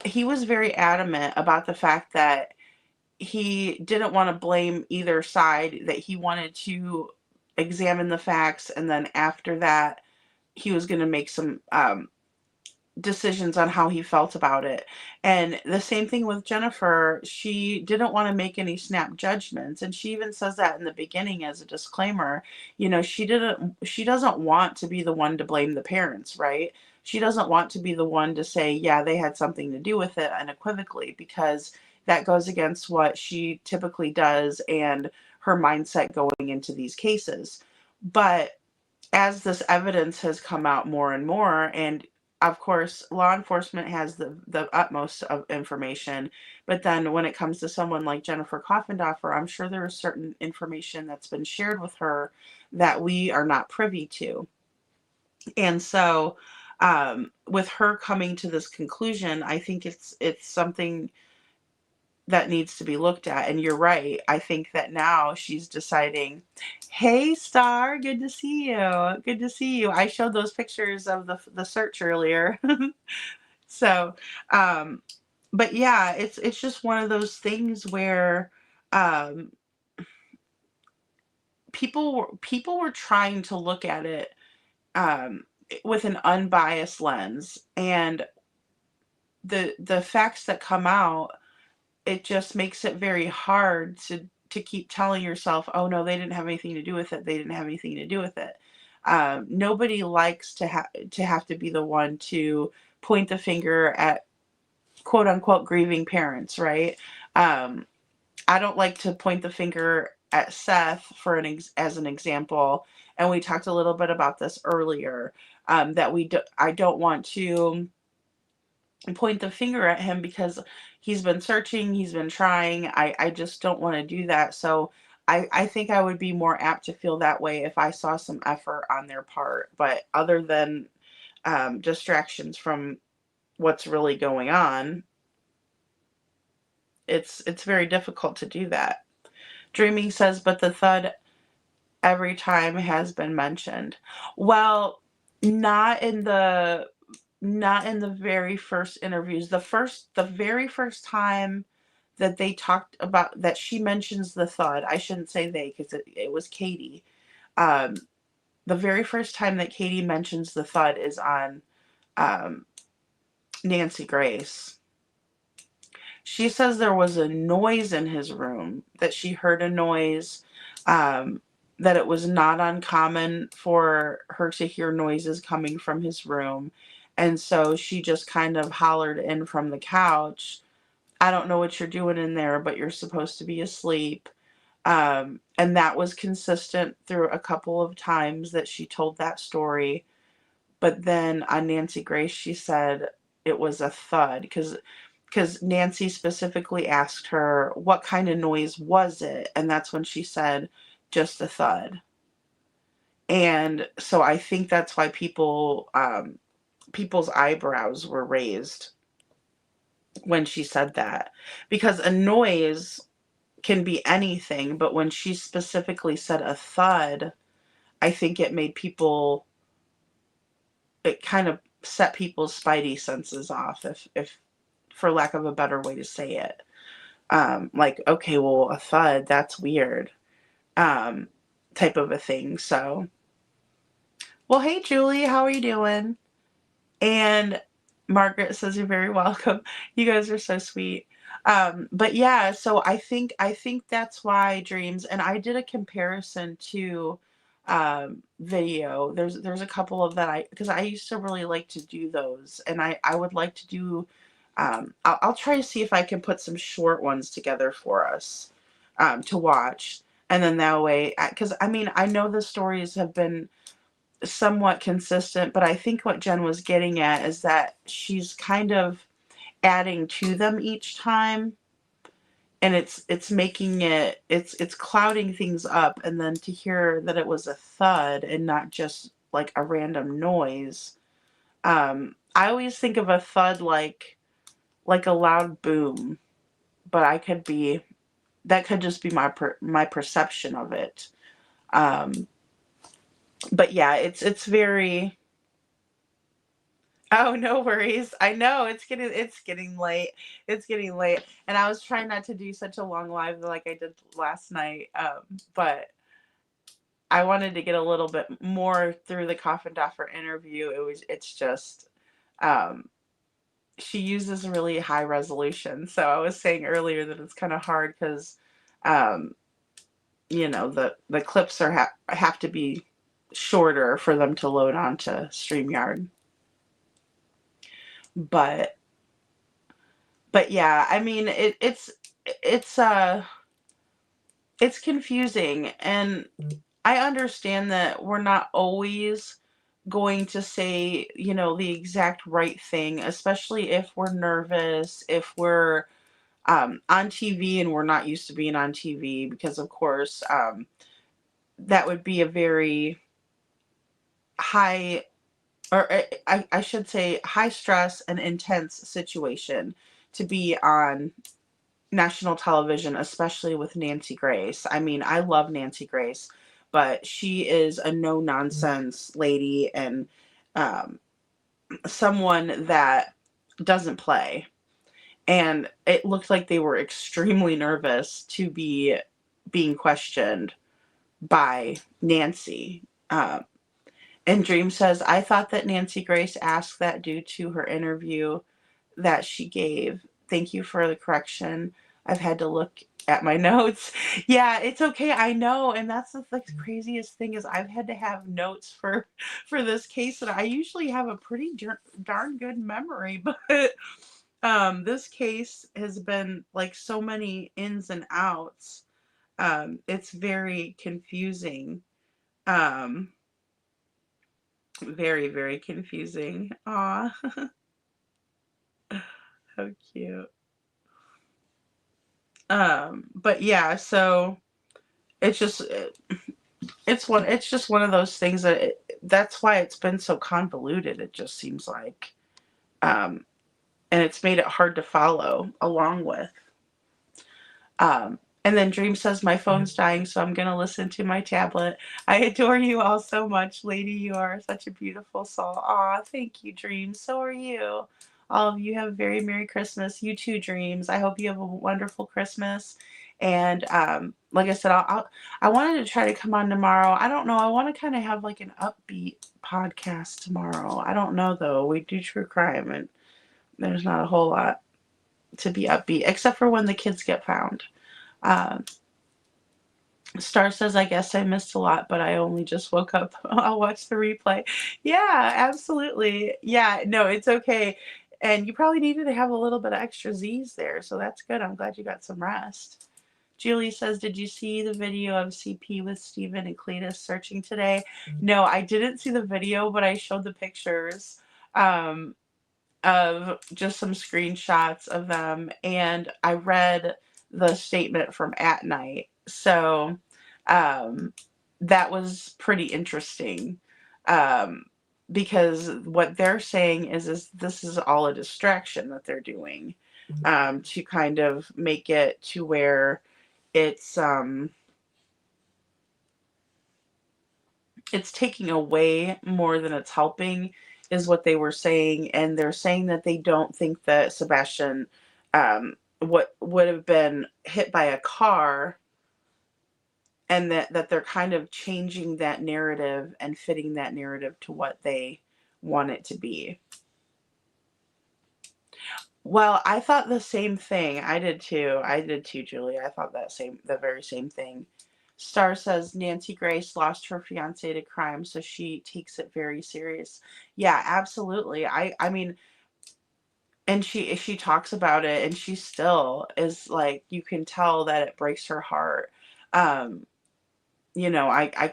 he was very adamant about the fact that he didn't want to blame either side, that he wanted to examine the facts, and then after that he was going to make some decisions on how he felt about it. And the same thing with Jennifer, she didn't want to make any snap judgments, and she even says that in the beginning as a disclaimer. She doesn't want to be the one to blame the parents, right? She doesn't want to be the one to say, yeah, they had something to do with it unequivocally, because that goes against what she typically does and her mindset going into these cases. But as this evidence has come out more and more, and of course law enforcement has the utmost of information, but then when it comes to someone like Jennifer Coffindaffer, I'm sure there is certain information that's been shared with her that we are not privy to. And so with her coming to this conclusion, I think it's something that needs to be looked at. And you're right. I think that now she's deciding, hey, Star, good to see you. Good to see you. I showed those pictures of the search earlier. So, but yeah, it's just one of those things where um, people were trying to look at it with an unbiased lens, and the facts that come out it just makes it very hard to keep telling yourself, oh no, they didn't have anything to do with it. They didn't have anything to do with it. Nobody likes to have to be the one to point the finger at quote unquote grieving parents, right? Um, I don't like to point the finger at Seth as an example, and we talked a little bit about this earlier. That I don't want to point the finger at him because he's been searching, he's been trying. I just don't want to do that. So I think I would be more apt to feel that way if I saw some effort on their part. But other than distractions from what's really going on, it's very difficult to do that. Dreaming says, but the thud every time has been mentioned. Well, not in the not in the very first interviews. The very first time that they talked about that she mentions the thud. I shouldn't say they because it was Katie. Um, the very first time that Katie mentions the thud is on um, Nancy Grace. She says there was a noise in his room, that she heard a noise, um, that it was not uncommon for her to hear noises coming from his room. And so she just kind of hollered in from the couch, I don't know what you're doing in there, but you're supposed to be asleep. And that was consistent through a couple of times that she told that story. But then on Nancy Grace, she said it was a thud because Nancy specifically asked her what kind of noise was it, and that's when she said just a thud. And so I think that's why people's eyebrows were raised when she said that, because a noise can be anything, but when she specifically said a thud, I think it kind of set people's spidey senses off, if for lack of a better way to say it. Like, okay, well, a thud, that's weird, um, type of a thing. So, well, hey, Julie, how are you doing? And Margaret says you're very welcome. You guys are so sweet. But yeah, so I think that's why dreams. And I did a comparison to video. There's a couple of that because I used to really like to do those, and I would like to do. I'll try to see if I can put some short ones together for us to watch, and then that way, because I mean I know the stories have been somewhat consistent, but I think what Jen was getting at is that she's kind of adding to them each time, and it's making it's clouding things up, and then to hear that it was a thud and not just like a random noise. I always think of a thud like a loud boom, but that could just be my perception of it. Um, but yeah, it's very. Oh, no worries. I know it's getting late. It's getting late. And I was trying not to do such a long live like I did last night. But I wanted to get a little bit more through the Coffindaffer interview. It's just um she uses really high resolution. So I was saying earlier that it's kind of hard because um the clips have to be shorter for them to load onto StreamYard. But yeah, I mean it's uh it's confusing, and I understand that we're not always going to say, the exact right thing, especially if we're nervous, if we're on TV and we're not used to being on TV, because of course that would be a very high, or I should say high stress and intense situation to be on national television, especially with Nancy Grace. I mean, I love Nancy Grace, but she is a no nonsense lady, and um, someone that doesn't play. And it looked like they were extremely nervous to be being questioned by Nancy. And Dream says, I thought that Nancy Grace asked that due to her interview that she gave. Thank you for the correction. I've had to look at my notes. Yeah, it's okay. I know, and that's the like, craziest thing is I've had to have notes for this case, and I usually have a pretty darn good memory, but this case has been like so many ins and outs. It's very confusing. Um, very, very confusing. Aw, how cute. But yeah, so it's just it's just one of those things that that's why it's been so convoluted. It just seems like, um, and it's made it hard to follow along with. Um, and then Dream says, my phone's dying, so I'm going to listen to my tablet. I adore you all so much, lady. You are such a beautiful soul. Aw, thank you, Dream. So are you. All of you have a very Merry Christmas. You too, Dreams. I hope you have a wonderful Christmas. And like I said, I wanted to try to come on tomorrow. I don't know. I want to kind of have like an upbeat podcast tomorrow. I don't know, though. We do true crime, and there's not a whole lot to be upbeat, except for when the kids get found. Um, Star says, I guess I missed a lot, but I only just woke up. I'll watch the replay. Yeah, absolutely. Yeah, no, it's okay. And you probably needed to have a little bit of extra Z's there, so that's good. I'm glad you got some rest. Julie says, did you see the video of CP with Steven and Cletus searching today? No, I didn't see the video, but I showed the pictures. Of just some screenshots of them, and I read the statement from At Night. So um, that was pretty interesting, um, because what they're saying is this is all a distraction that they're doing, to kind of make it to where it's it's taking away more than it's helping, is what they were saying. And they're saying that they don't think that Sebastian what would have been hit by a car, and that they're kind of changing that narrative and fitting that narrative to what they want it to be. Well, I thought the same thing. I did too. I did too, Julie. I thought the very same thing. Star says Nancy Grace lost her fiance to crime, so she takes it very serious. Yeah, absolutely. I mean, and she talks about it, and she still is like, you can tell that it breaks her heart. Um, I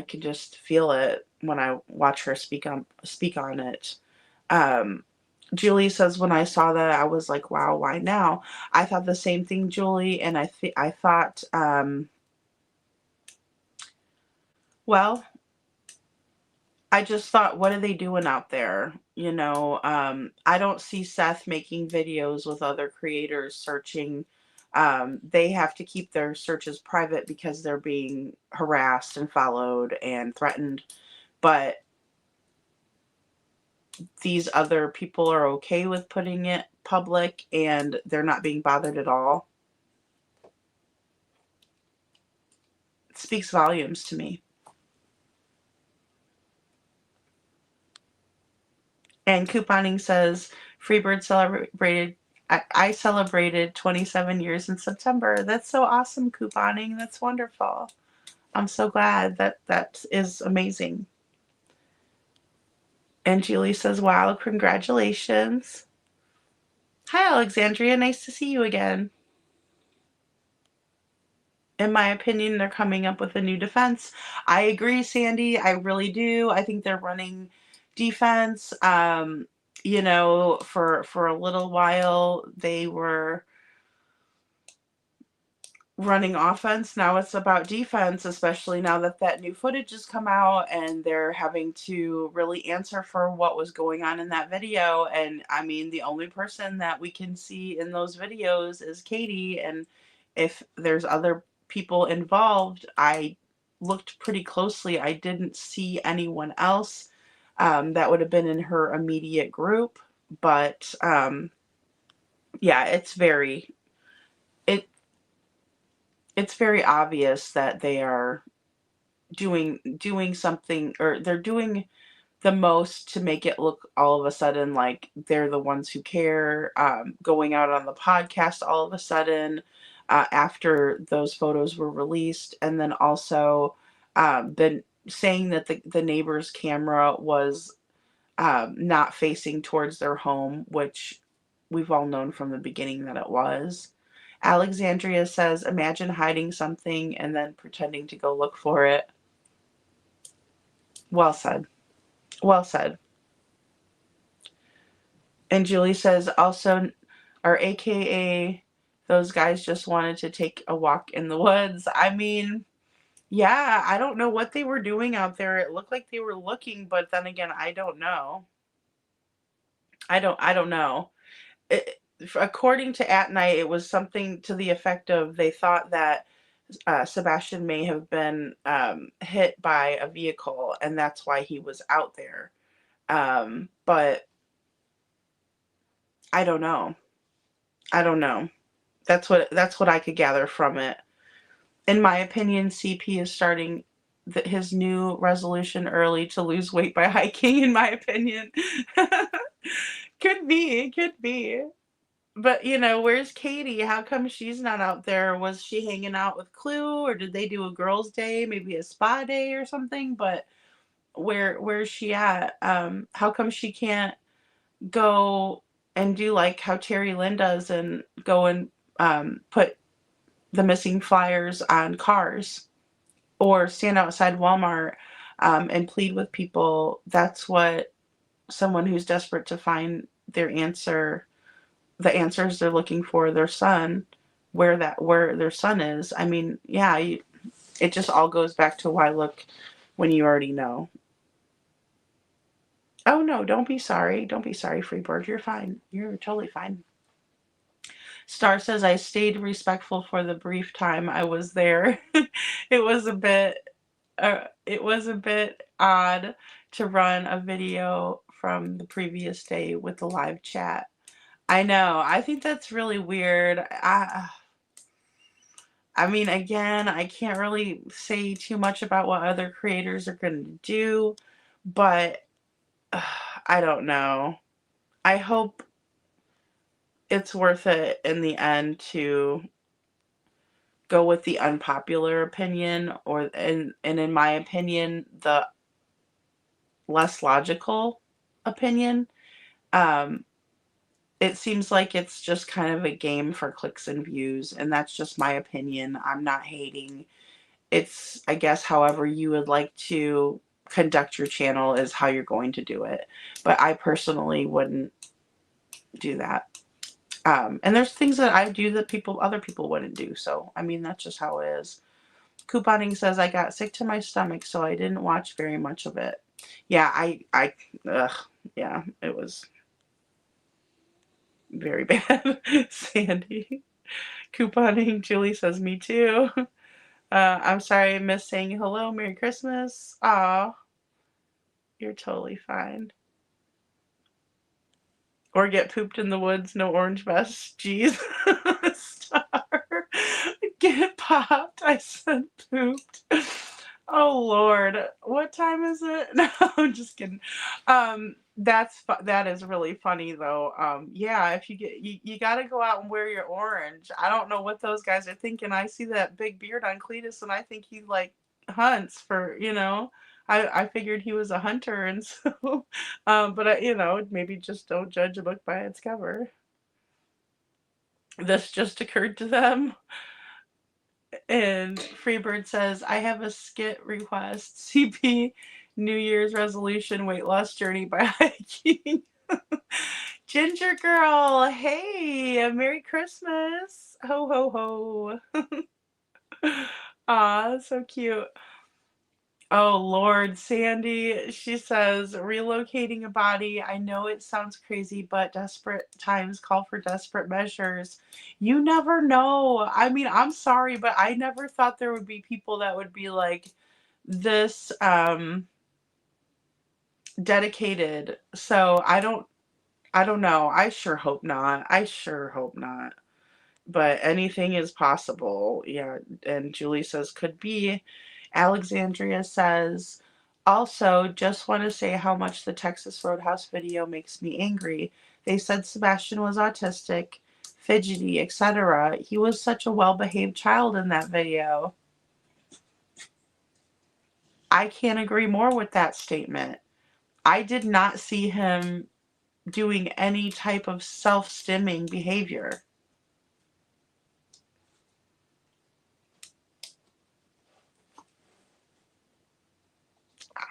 can just feel it when I watch her speak on it. Um, Julie says, when I saw that, I was like, wow, why now? I thought the same thing, Julie, and I thought, well, I just thought, what are they doing out there? I don't see Seth making videos with other creators searching. They have to keep their searches private because they're being harassed and followed and threatened. But these other people are okay with putting it public, and they're not being bothered at all. It speaks volumes to me. And couponing says Freebird celebrated. I celebrated 27 years in September. That's so awesome, couponing. That's wonderful. I'm so glad. That is amazing. And Julie says, wow, congratulations. Hi, Alexandria. Nice to see you again. In my opinion, they're coming up with a new defense. I agree, Sandy. I really do. I think they're running defense. For a little while they were running offense. Now it's about defense, especially now that that new footage has come out, and they're having to really answer for what was going on in that video. And I mean, the only person that we can see in those videos is Katie, and if there's other people involved, I looked pretty closely. I didn't see anyone else that would have been in her immediate group. But yeah, it it's very obvious that they are doing something, or they're doing the most to make it look all of a sudden like they're the ones who care. Going out on the podcast all of a sudden, after those photos were released, and then also been saying that the neighbor's camera was not facing towards their home, which we've all known from the beginning that it was. Alexandria says, imagine hiding something and then pretending to go look for it. Well said. Well said. And Julie says, also, or AKA, those guys just wanted to take a walk in the woods. I mean, yeah, I don't know what they were doing out there. It looked like they were looking, but then again, I don't know. I don't know. According to At Night, it was something to the effect of they thought that Sebastian may have been hit by a vehicle, and that's why he was out there. But I don't know. I don't know. That's what I could gather from it. In my opinion, CP is starting his new resolution early to lose weight by hiking. In my opinion, could be. But where's Katie? How come she's not out there? Was she hanging out with Clue, or did they do a girls' day, maybe a spa day or something? But where's she at? How come she can't go and do like how Terry Lynn does and go and put the missing flyers on cars, or stand outside Walmart and plead with people? That's what someone who's desperate to find their answer, the answers they're looking for, their son, where their son is. I mean, yeah, it just all goes back to why look when you already know. Oh no, don't be sorry. Don't be sorry, Freebird. You're fine. You're totally fine. Star says, I stayed respectful for the brief time I was there. It was a bit odd to run a video from the previous day with the live chat. I know. I think that's really weird. I mean, again, I can't really say too much about what other creators are going to do, but I don't know. I hope it's worth it in the end to go with the unpopular opinion, and in my opinion, the less logical opinion. It seems like it's just kind of a game for clicks and views, and that's just my opinion. I'm not hating. It's, I guess, however you would like to conduct your channel is how you're going to do it. But I personally wouldn't do that. And there's things that I do that other people wouldn't do. So, I mean, that's just how it is. Couponing says, I got sick to my stomach, so I didn't watch very much of it. Yeah, yeah, it was very bad. Sandy. Couponing. Julie says, me too. I'm sorry I missed saying hello. Merry Christmas. Aw. You're totally fine. Or get pooped in the woods, no orange vest. Jeez. Star. Get popped. I said pooped. Oh Lord. What time is it? No, I'm just kidding. That is really funny though. Yeah, if you got to go out and wear your orange. I don't know what those guys are thinking. I see that big beard on Cletus and I think he like hunts for, I figured he was a hunter, and so but maybe just don't judge a book by its cover. This just occurred to them. And Freebird says, I have a skit request. CP New Year's resolution weight loss journey by hiking. Ginger girl, hey, Merry Christmas. Ho ho ho. Aw, so cute. Oh Lord, Sandy, she says, relocating a body. I know it sounds crazy, but desperate times call for desperate measures. You never know. I mean, I'm sorry, but I never thought there would be people that would be like this dedicated. So I don't know. I sure hope not. But anything is possible. Yeah. And Julie says, could be. Alexandria says, also, just want to say how much the Texas Roadhouse video makes me angry. They said Sebastian was autistic. fidgety, etc. He was such a well-behaved child in that video. I can't agree more with that statement. I did not see him doing any type of self-stimming behavior.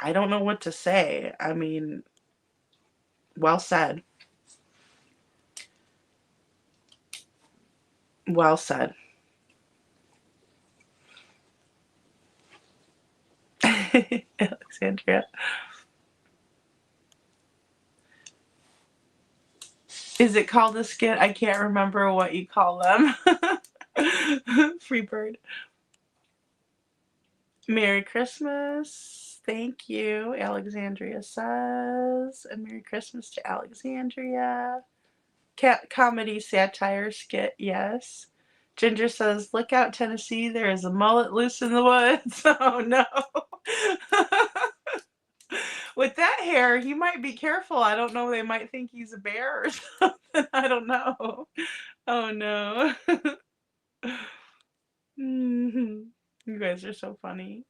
I don't know what to say. I mean, well said. Well said. Alexandria. Is it called a skit? I can't remember what you call them. Freebird. Merry Christmas. Thank you, Alexandria says. And Merry Christmas to Alexandria. Comedy satire skit, yes. Ginger says, look out, Tennessee. There is a mullet loose in the woods. Oh, no. With that hair, he might be careful. I don't know. They might think he's a bear or something. I don't know. Oh, no. You guys are so funny.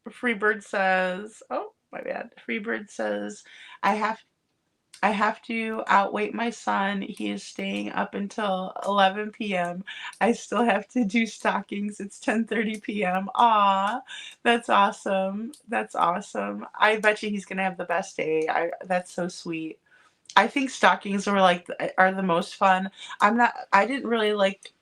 Freebird says, oh, my bad. Freebird says, I have to outwait my son. He is staying up until 11 p.m. I still have to do stockings. It's 10:30 p.m. Aw, that's awesome. That's awesome. I bet you he's gonna have the best day. That's so sweet. I think stockings are the most fun. I didn't really like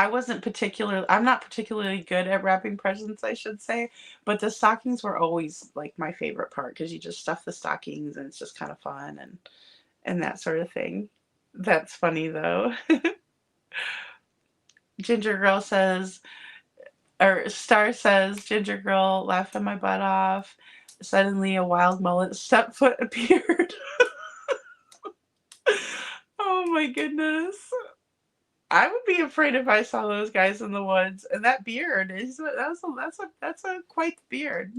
I'm not particularly good at wrapping presents, I should say, but the stockings were always like my favorite part because you just stuff the stockings and it's just kind of fun and that sort of thing. That's funny though. Ginger Girl says, or Star says, Ginger Girl laughing my butt off. Suddenly a wild mullet step foot appeared. Oh my goodness. I would be afraid if I saw those guys in the woods. And that beard is that's a quite the beard.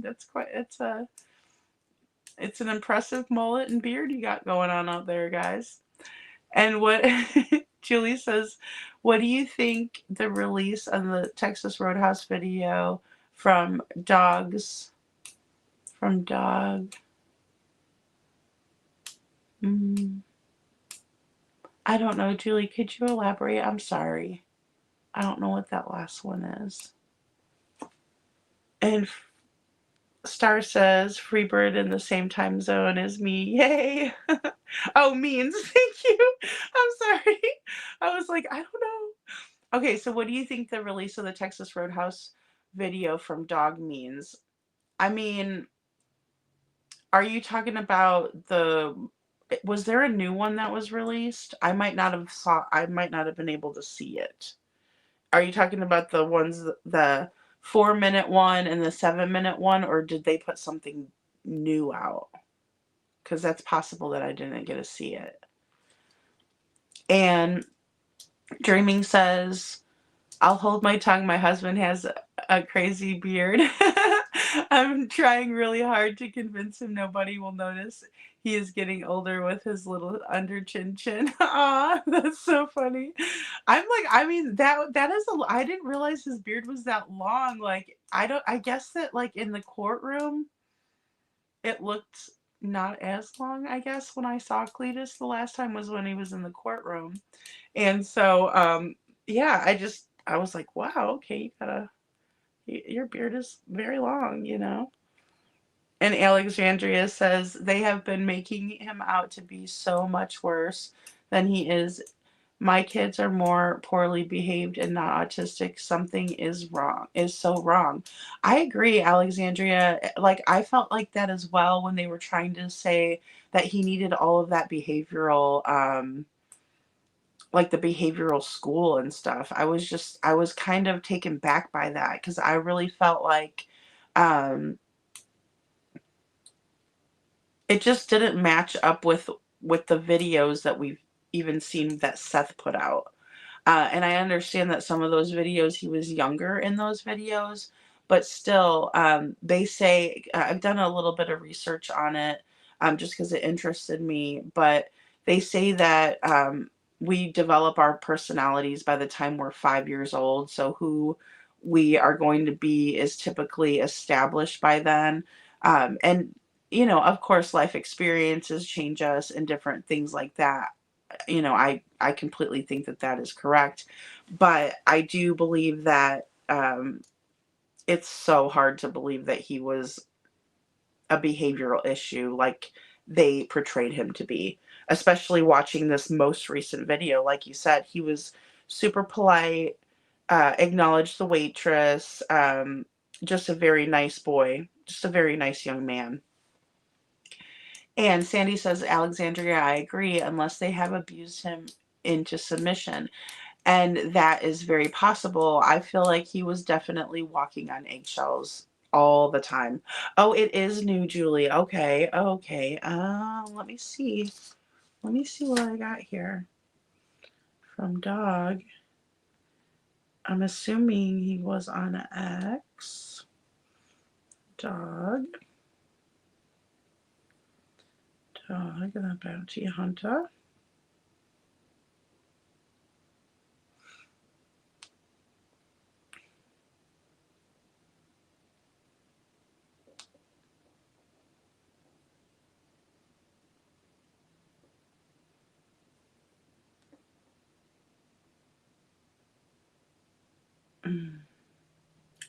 It's an impressive mullet and beard you got going on out there, guys. And what Julie says, what do you think the release of the Texas Roadhouse video from Dog? I don't know, Julie, could you elaborate? I'm sorry. I don't know what that last one is. And Star says, Freebird in the same time zone as me. Yay! Oh, means. Thank you. I'm sorry. I was like, I don't know. Okay, so what do you think the release of the Texas Roadhouse video from Dog means? I mean, are you talking about was there a new one that was released? I might not have been able to see it. Are you talking about the ones, the 4-minute one and the 7-minute one, or did they put something new out? Because that's possible that I didn't get to see it. And Dreaming says, I'll hold my tongue. My husband has a crazy beard. I'm trying really hard to convince him nobody will notice he is getting older with his little under chin. Aw, that's so funny. I mean, that is I didn't realize his beard was that long. Like, I guess that like in the courtroom, it looked not as long, I guess, when I saw Cletus the last time was when he was in the courtroom. And so, yeah, I was like, wow, okay, your beard is very long, you know? And Alexandria says they have been making him out to be so much worse than he is. My kids are more poorly behaved and not autistic. Something is so wrong. I agree, Alexandria. Like, I felt like that as well when they were trying to say that he needed all of that behavioral, like the behavioral school and stuff. I was kind of taken back by that because I really felt like it just didn't match up with the videos that we've even seen that Seth put out. And I understand that some of those videos he was younger in those videos, but still, they say I've done a little bit of research on it, just because it interested me, but They say that we develop our personalities by the time we're 5 years old. So who we are going to be is typically established by then. And, you know, of course, life experiences change us and different things like that. You know, I completely think that that is correct. But I do believe that it's so hard to believe that he was a behavioral issue like they portrayed him to be, especially watching this most recent video. Like you said, he was super polite, acknowledged the waitress, just a very nice boy, just a very nice young man. And Sandy says, Alexandria, I agree, unless they have abused him into submission. And that is very possible. I feel like he was definitely walking on eggshells all the time. Oh, it is new, Julie. Okay, okay. Let me see. Let me see what I got here. From Dog. I'm assuming he was on X. Dog. Dog, the bounty hunter.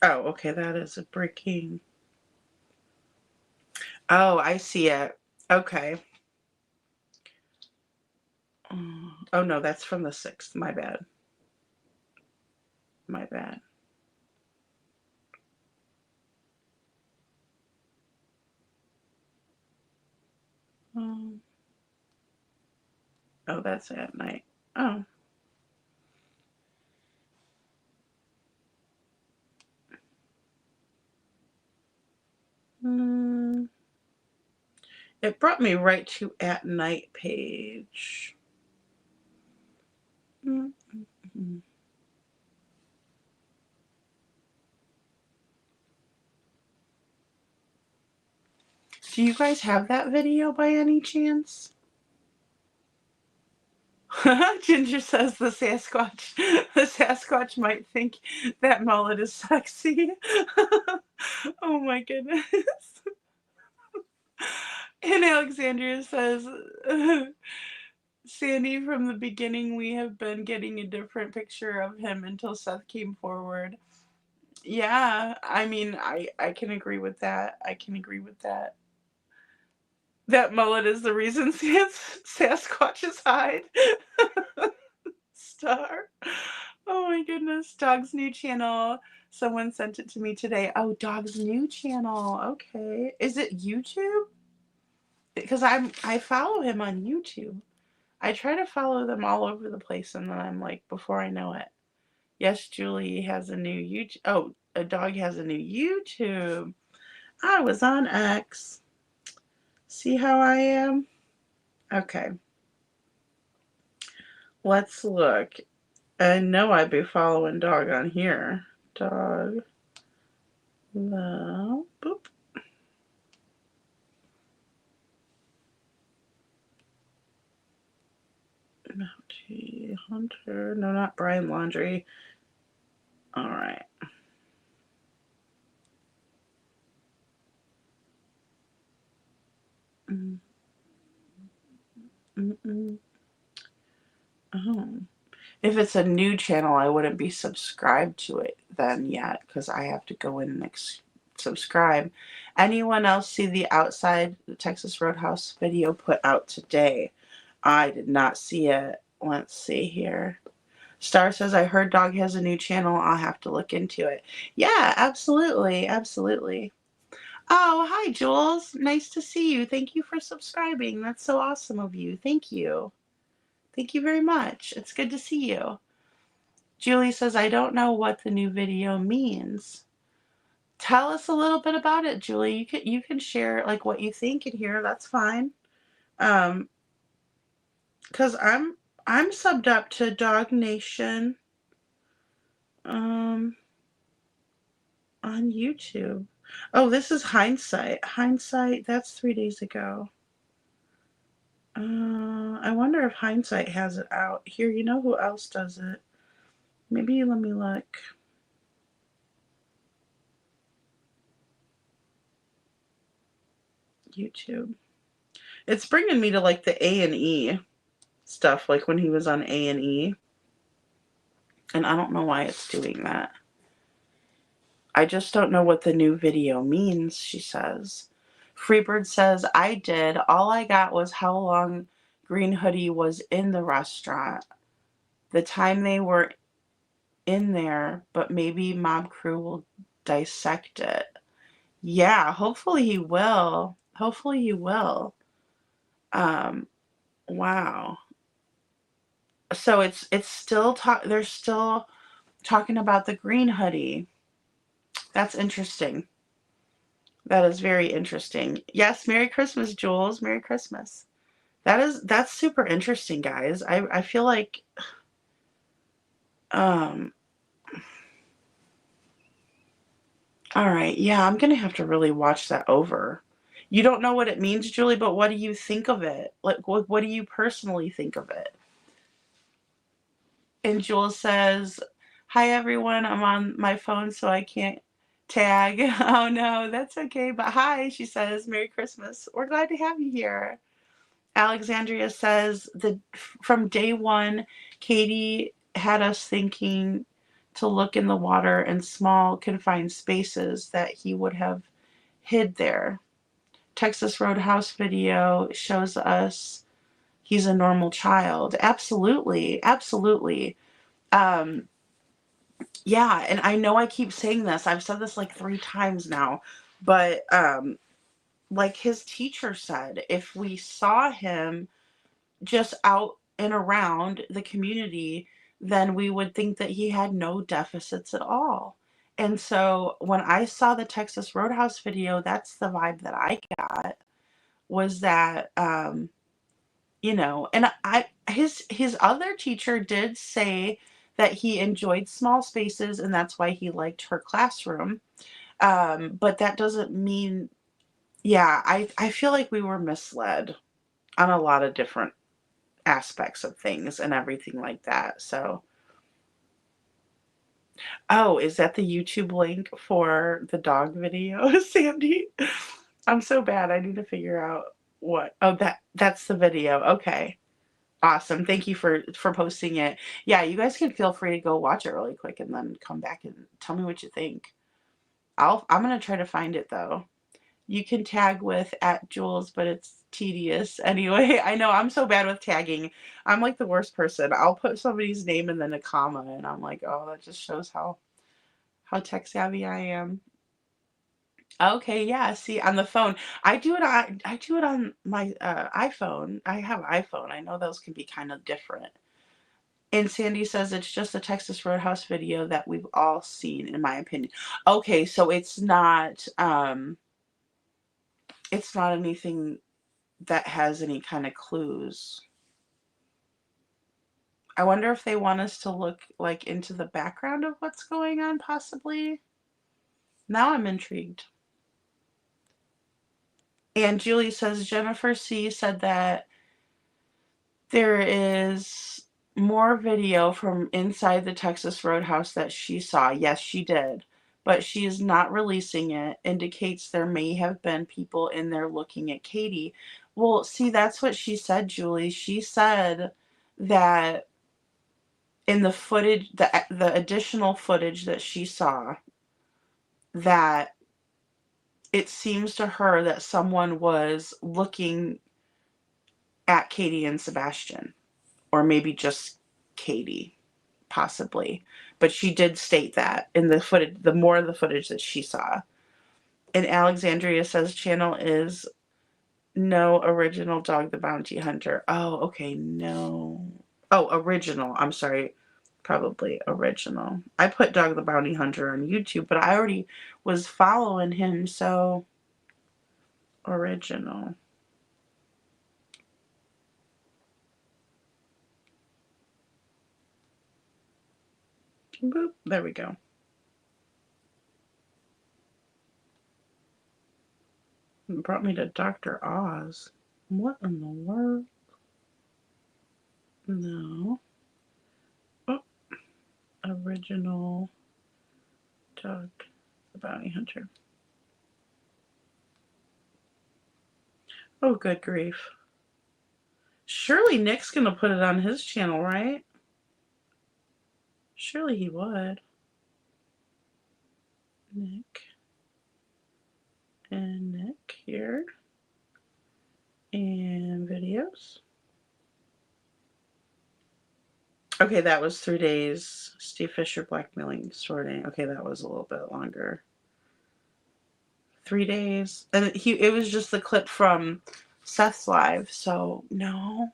Oh, okay, that is a breaking. Oh, I see it. Okay. Oh, no, that's from the 6th. My bad. My bad. Oh, that's at night. Oh. It brought me right to at night page. Mm-hmm. Do you guys have that video by any chance? Ginger says the Sasquatch might think that mullet is sexy. Oh my goodness. And Alexandria says, Sandy, from the beginning we have been getting a different picture of him until Seth came forward. Yeah, I mean, I can agree with that. I can agree with that. That mullet is the reason Sasquatches hide. Star. Oh my goodness. Dog's new channel. Someone sent it to me today. Oh, Dog's new channel. Okay. Is it YouTube? Because I follow him on YouTube. I try to follow them all over the place, and then I'm like, before I know it. Yes, Julie has a new YouTube. Oh, a dog has a new YouTube. I was on X. See how I am? Okay. Let's look. I know I'd be following Dog on here. Dog. No. Boop. Bounty Hunter. No, not Brian Laundry. All right. Oh. If it's a new channel, I wouldn't be subscribed to it then yet because I have to go in and subscribe. Anyone else see the Outside the Texas Roadhouse video put out today? I did not see it. Let's see here. Star says, I heard Dog has a new channel. I'll have to look into it. Yeah, absolutely. Absolutely. Oh, hi, Jules. Nice to see you. Thank you for subscribing. That's so awesome of you. Thank you. Thank you very much. It's good to see you. Julie says, I don't know what the new video means. Tell us a little bit about it, Julie. You can share like what you think in here. That's fine. Because I'm subbed up to Dog Nation on YouTube. Oh, this is Hindsight. Hindsight, that's 3 days ago. I wonder if Hindsight has it out. Here, you know who else does it? Maybe let me look. YouTube. It's bringing me to like the A&E stuff, like when he was on A&E. And I don't know why it's doing that. I just don't know what the new video means, she says. Freebird says, I did. All I got was how long Green Hoodie was in the restaurant. The time they were in there, but maybe Mob Crew will dissect it. Yeah, hopefully he will. Hopefully he will. Wow. So it's still they're still talking about the Green Hoodie. That's interesting. That is very interesting. Yes, Merry Christmas, Jules. Merry Christmas. That's super interesting, guys. I feel like um all right, yeah, I'm gonna have to really watch that over. You don't know what it means, Julie, but what do you think of it? Like what do you personally think of it? And Jules says, hi everyone, I'm on my phone so I can't tag. Oh no, that's okay. But hi, she says, Merry Christmas. We're glad to have you here. Alexandria says that from day one, Katie had us thinking to look in the water and small confined spaces that he would have hid there. Texas Roadhouse video shows us he's a normal child. Absolutely, absolutely. Um, yeah, and I know I keep saying this. I've said this like 3 times now, but like his teacher said, if we saw him just out and around the community, then we would think that he had no deficits at all. And so when I saw the Texas Roadhouse video, that's the vibe that I got, was that and his other teacher did say that he enjoyed small spaces and that's why he liked her classroom. But that doesn't mean, yeah, I feel like we were misled on a lot of different aspects of things and everything like that. So, oh, is that the YouTube link for the dog video, Sandy? I'm so bad. I need to figure out what. Oh, that's the video. Okay. Awesome. Thank you for posting it. Yeah, you guys can feel free to go watch it really quick and then come back and tell me what you think. I'm gonna try to find it though. You can tag with @Jules, but it's tedious anyway. I know I'm so bad with tagging. I'm like the worst person. I'll put somebody's name and then a comma, and I'm like, oh, that just shows how tech savvy I am. Okay, yeah. See, on the phone, I do it on my iPhone. I have iPhone. I know those can be kind of different. And Sandy says it's just a Texas Roadhouse video that we've all seen, in my opinion. Okay, so it's not anything that has any kind of clues. I wonder if they want us to look like into the background of what's going on, possibly. Now I'm intrigued. And Julie says Jennifer C said that there is more video from inside the Texas Roadhouse that she saw. Yes, she did. But she is not releasing it. Indicates there may have been people in there looking at Katie. Well, see, that's what she said, Julie. She said that in the footage, the additional footage that she saw, that it seems to her that someone was looking at Katie and Sebastian, or maybe just Katie, possibly. But she did state that in the footage, the more of the footage that she saw. And Alexandria says channel is no original Dog the Bounty Hunter. Oh, okay, no. Oh, original. I'm sorry. Probably original. I put Dog the Bounty Hunter on YouTube, but I already was following him, so original. Boop. There we go. It brought me to Dr. Oz. What in the world? No. Oh, original Dog the Bounty Hunter. Oh, good grief. Surely Nick's going to put it on his channel, right? Surely he would. Nick. And Nick here. And videos. Okay, that was 3 days. Steve Fisher blackmailing sorting. Okay, that was a little bit longer. 3 days. And it was just the clip from Seth's live, so no.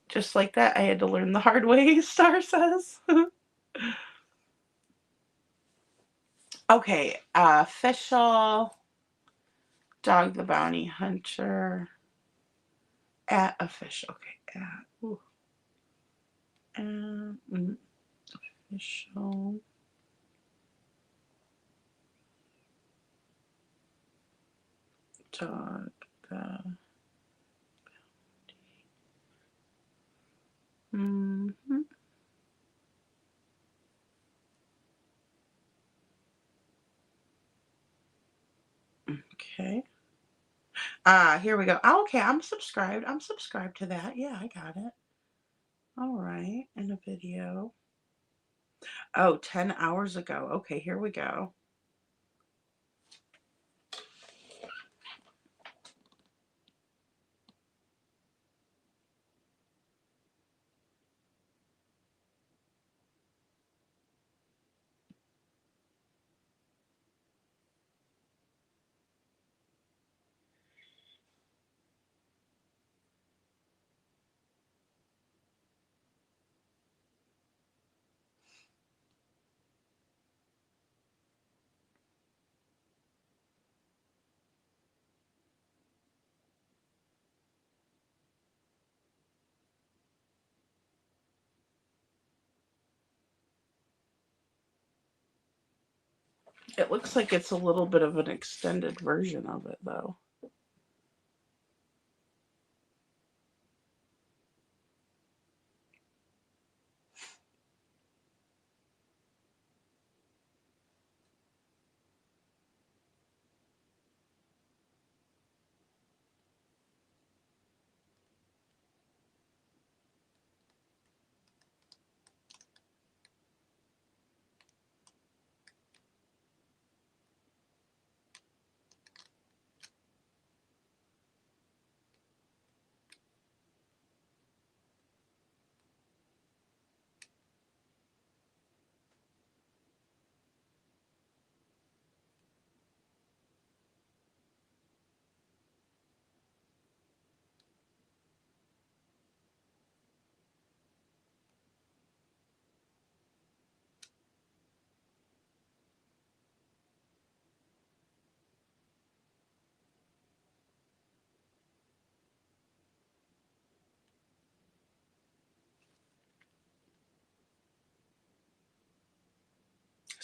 Just like that, I had to learn the hard way, Star says. Okay, official Dog the Bounty Hunter at official. Okay, at ooh. Official Dog the Okay. Here we go. Oh, okay, I'm subscribed. I'm subscribed to that. Yeah, I got it. All right, and a video. Oh, 10 hours ago. Okay, here we go. It looks like it's a little bit of an extended version of it, though.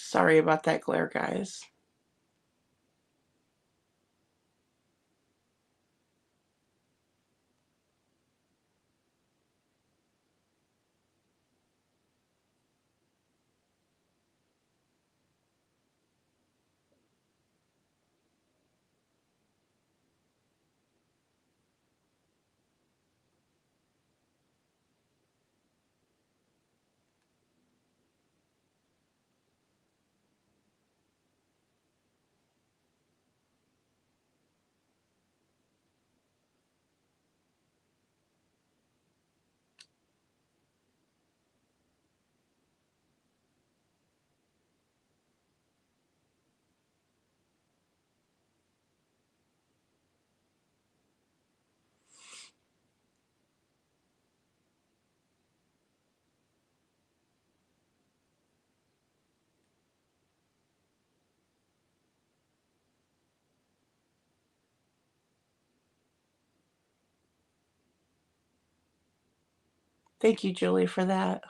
Sorry about that glare, guys. Thank you, Julie, for that.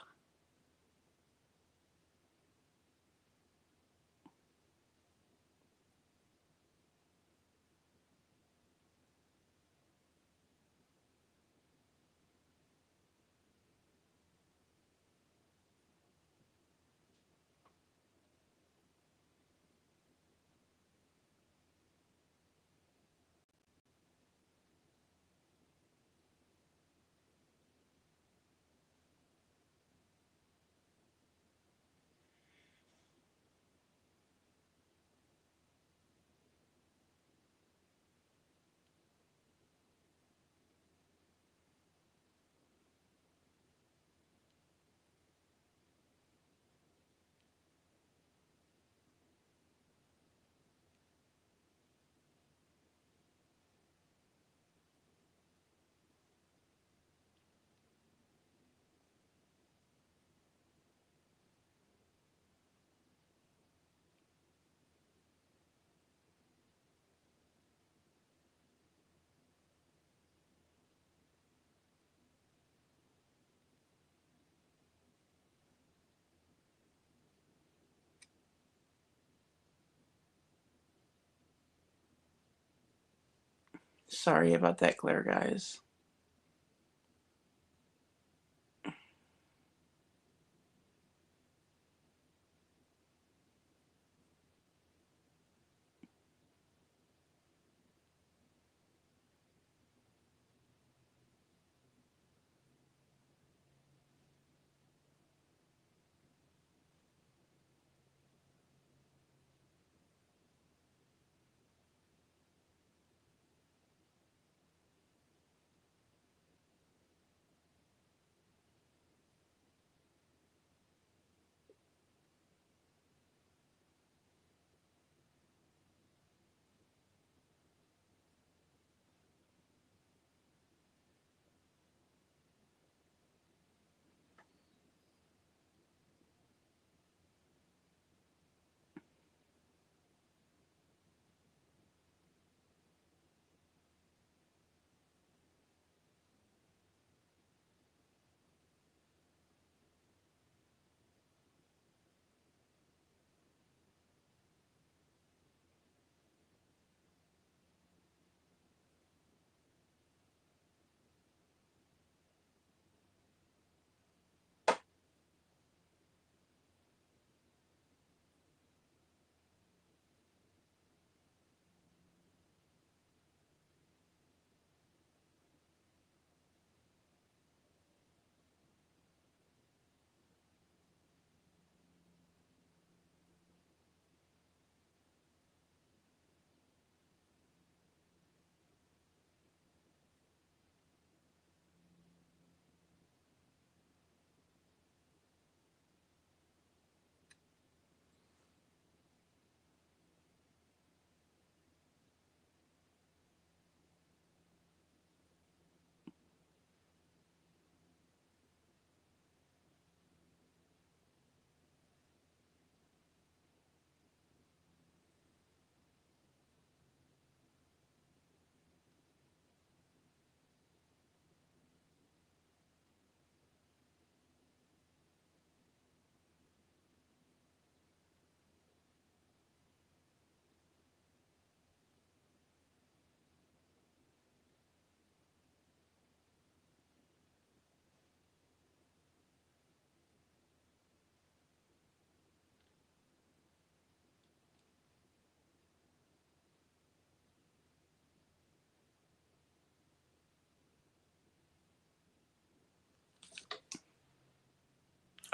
Sorry about that glare, guys.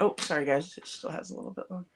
Oh, sorry guys, it still has a little bit longer.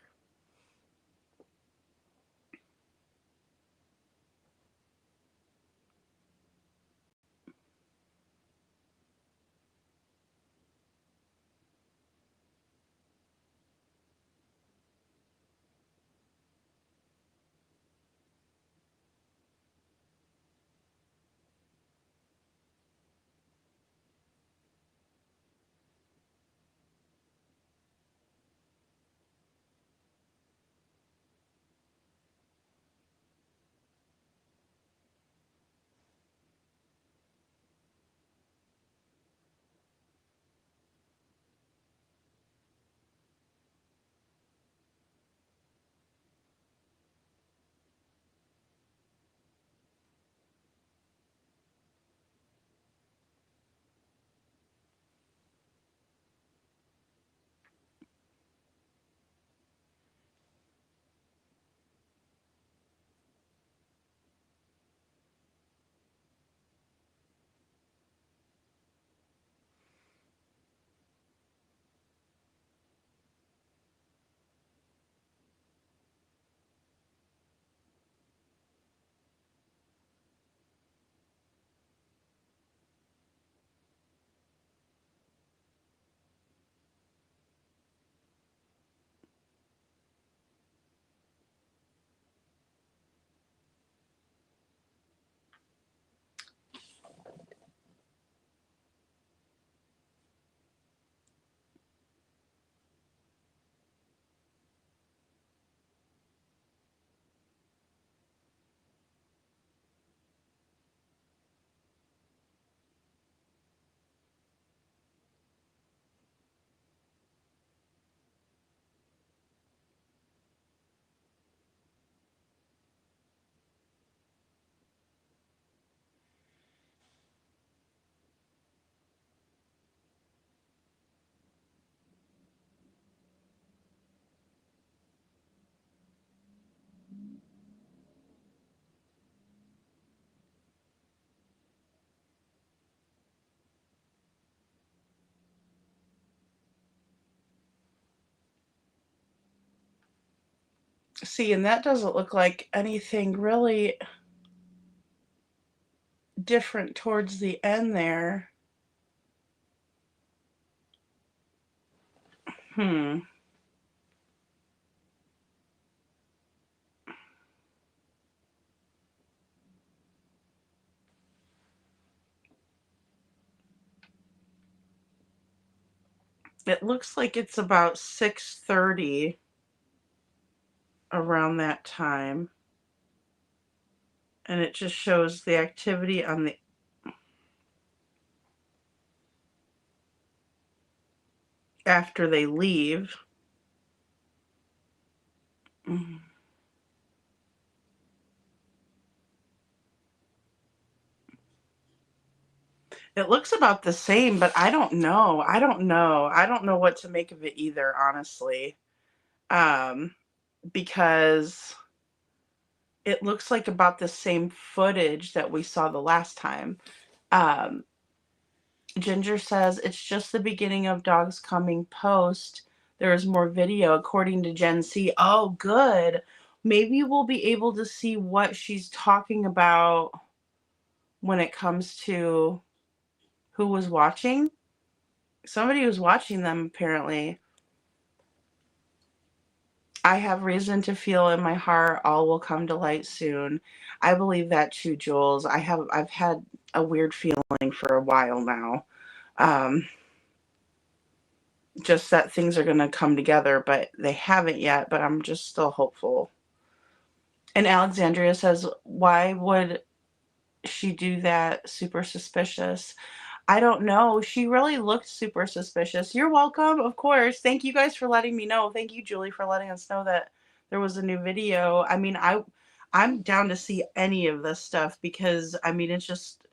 See, and that doesn't look like anything really different towards the end there. Hmm. It looks like it's about 6:30 around that time. And it just shows the activity on the after they leave. Mhm. It looks about the same, but I don't know. I don't know. I don't know what to make of it either, honestly. Um, because it looks like about the same footage that we saw the last time. Um, Ginger says it's just the beginning of Dogs Coming post. There is more video according to Gen C. Oh, good. Maybe we'll be able to see what she's talking about when it comes to who was watching. Somebody was watching them, apparently. I have reason to feel in my heart all will come to light soon. I believe that too, Jules. I've had a weird feeling for a while now. Um, just that things are going to come together, but they haven't yet, but I'm just still hopeful. And Alexandria says, why would she do that? Super suspicious. I don't know. She really looked super suspicious. You're welcome, of course. Thank you guys for letting me know. Thank you, Julie, for letting us know that there was a new video. I mean, I'm down to see any of this stuff because I mean, it's just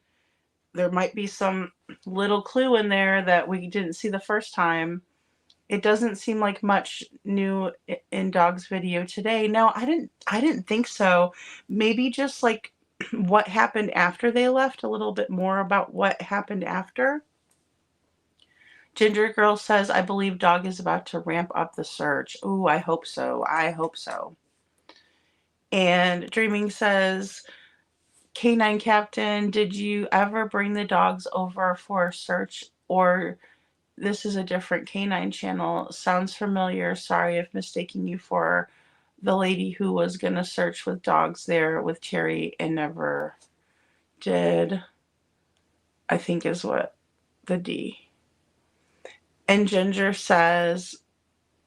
there might be some little clue in there that we didn't see the first time. It doesn't seem like much new in Dog's video today. No, I didn't think so. Maybe just like what happened after they left, a little bit more about what happened after. Ginger Girl says, I believe Dog is about to ramp up the search. Ooh, I hope so. I hope so. And Dreaming says, Canine Captain, did you ever bring the dogs over for a search, or this is a different canine channel? Sounds familiar. Sorry if mistaking you for the lady who was going to search with dogs there with Terry and never did, I think is what the D. And Ginger says,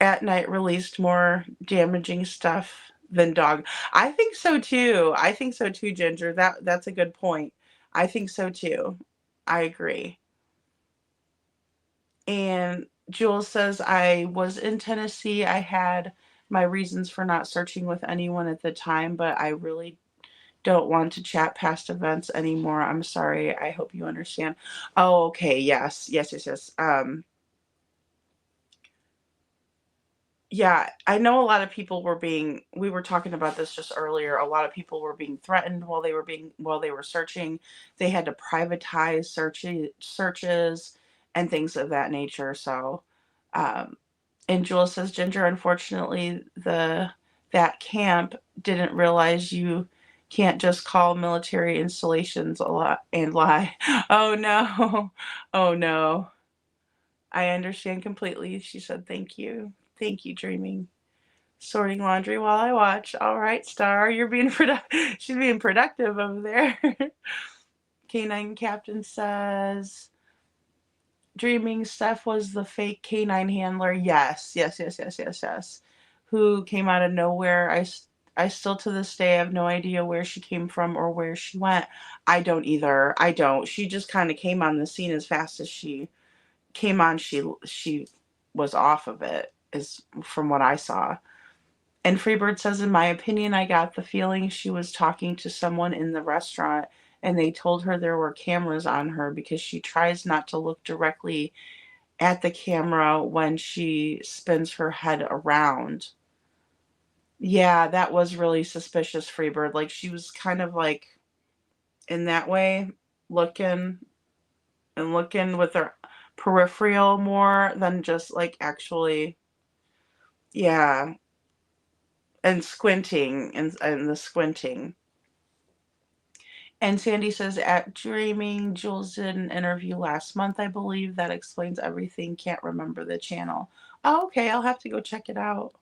At Night released more damaging stuff than Dog. I think so too. I think so too, Ginger. That's a good point. I think so too. I agree. And Jules says, I was in Tennessee. I had my reasons for not searching with anyone at the time, but I really don't want to chat past events anymore. I'm sorry. I hope you understand. Oh, okay. Yes. Yes, yes, yes. Yeah, I know a lot of people were being we were talking about this just earlier. A lot of people were being threatened while they were searching. They had to privatize searches and things of that nature. So, um, and Jules says, Ginger, unfortunately, the that camp didn't realize you can't just call military installations a lot and lie. Oh no. Oh no. I understand completely. She said, thank you. Thank you, Dreaming. Sorting laundry while I watch. All right, Star, you're being productive. She's being productive over there. Canine Captain says, Dreaming Steph was the fake canine handler. Yes, yes, yes, yes, yes, yes. Who came out of nowhere. I still to this day have no idea where she came from or where she went. I don't either. I don't. She just kind of came on the scene as fast as she came on. She was off of it, is from what I saw. And Freebird says, in my opinion, I got the feeling she was talking to someone in the restaurant and they told her there were cameras on her because she tries not to look directly at the camera when she spins her head around. Yeah, that was really suspicious, Freebird. Like she was kind of like in that way, looking and looking with her peripheral more than just like actually, yeah. and squinting and the squinting. And Sandy says, at Dreaming, Jules did an interview last month, I believe. That explains everything. Can't remember the channel. Oh, okay, I'll have to go check it out.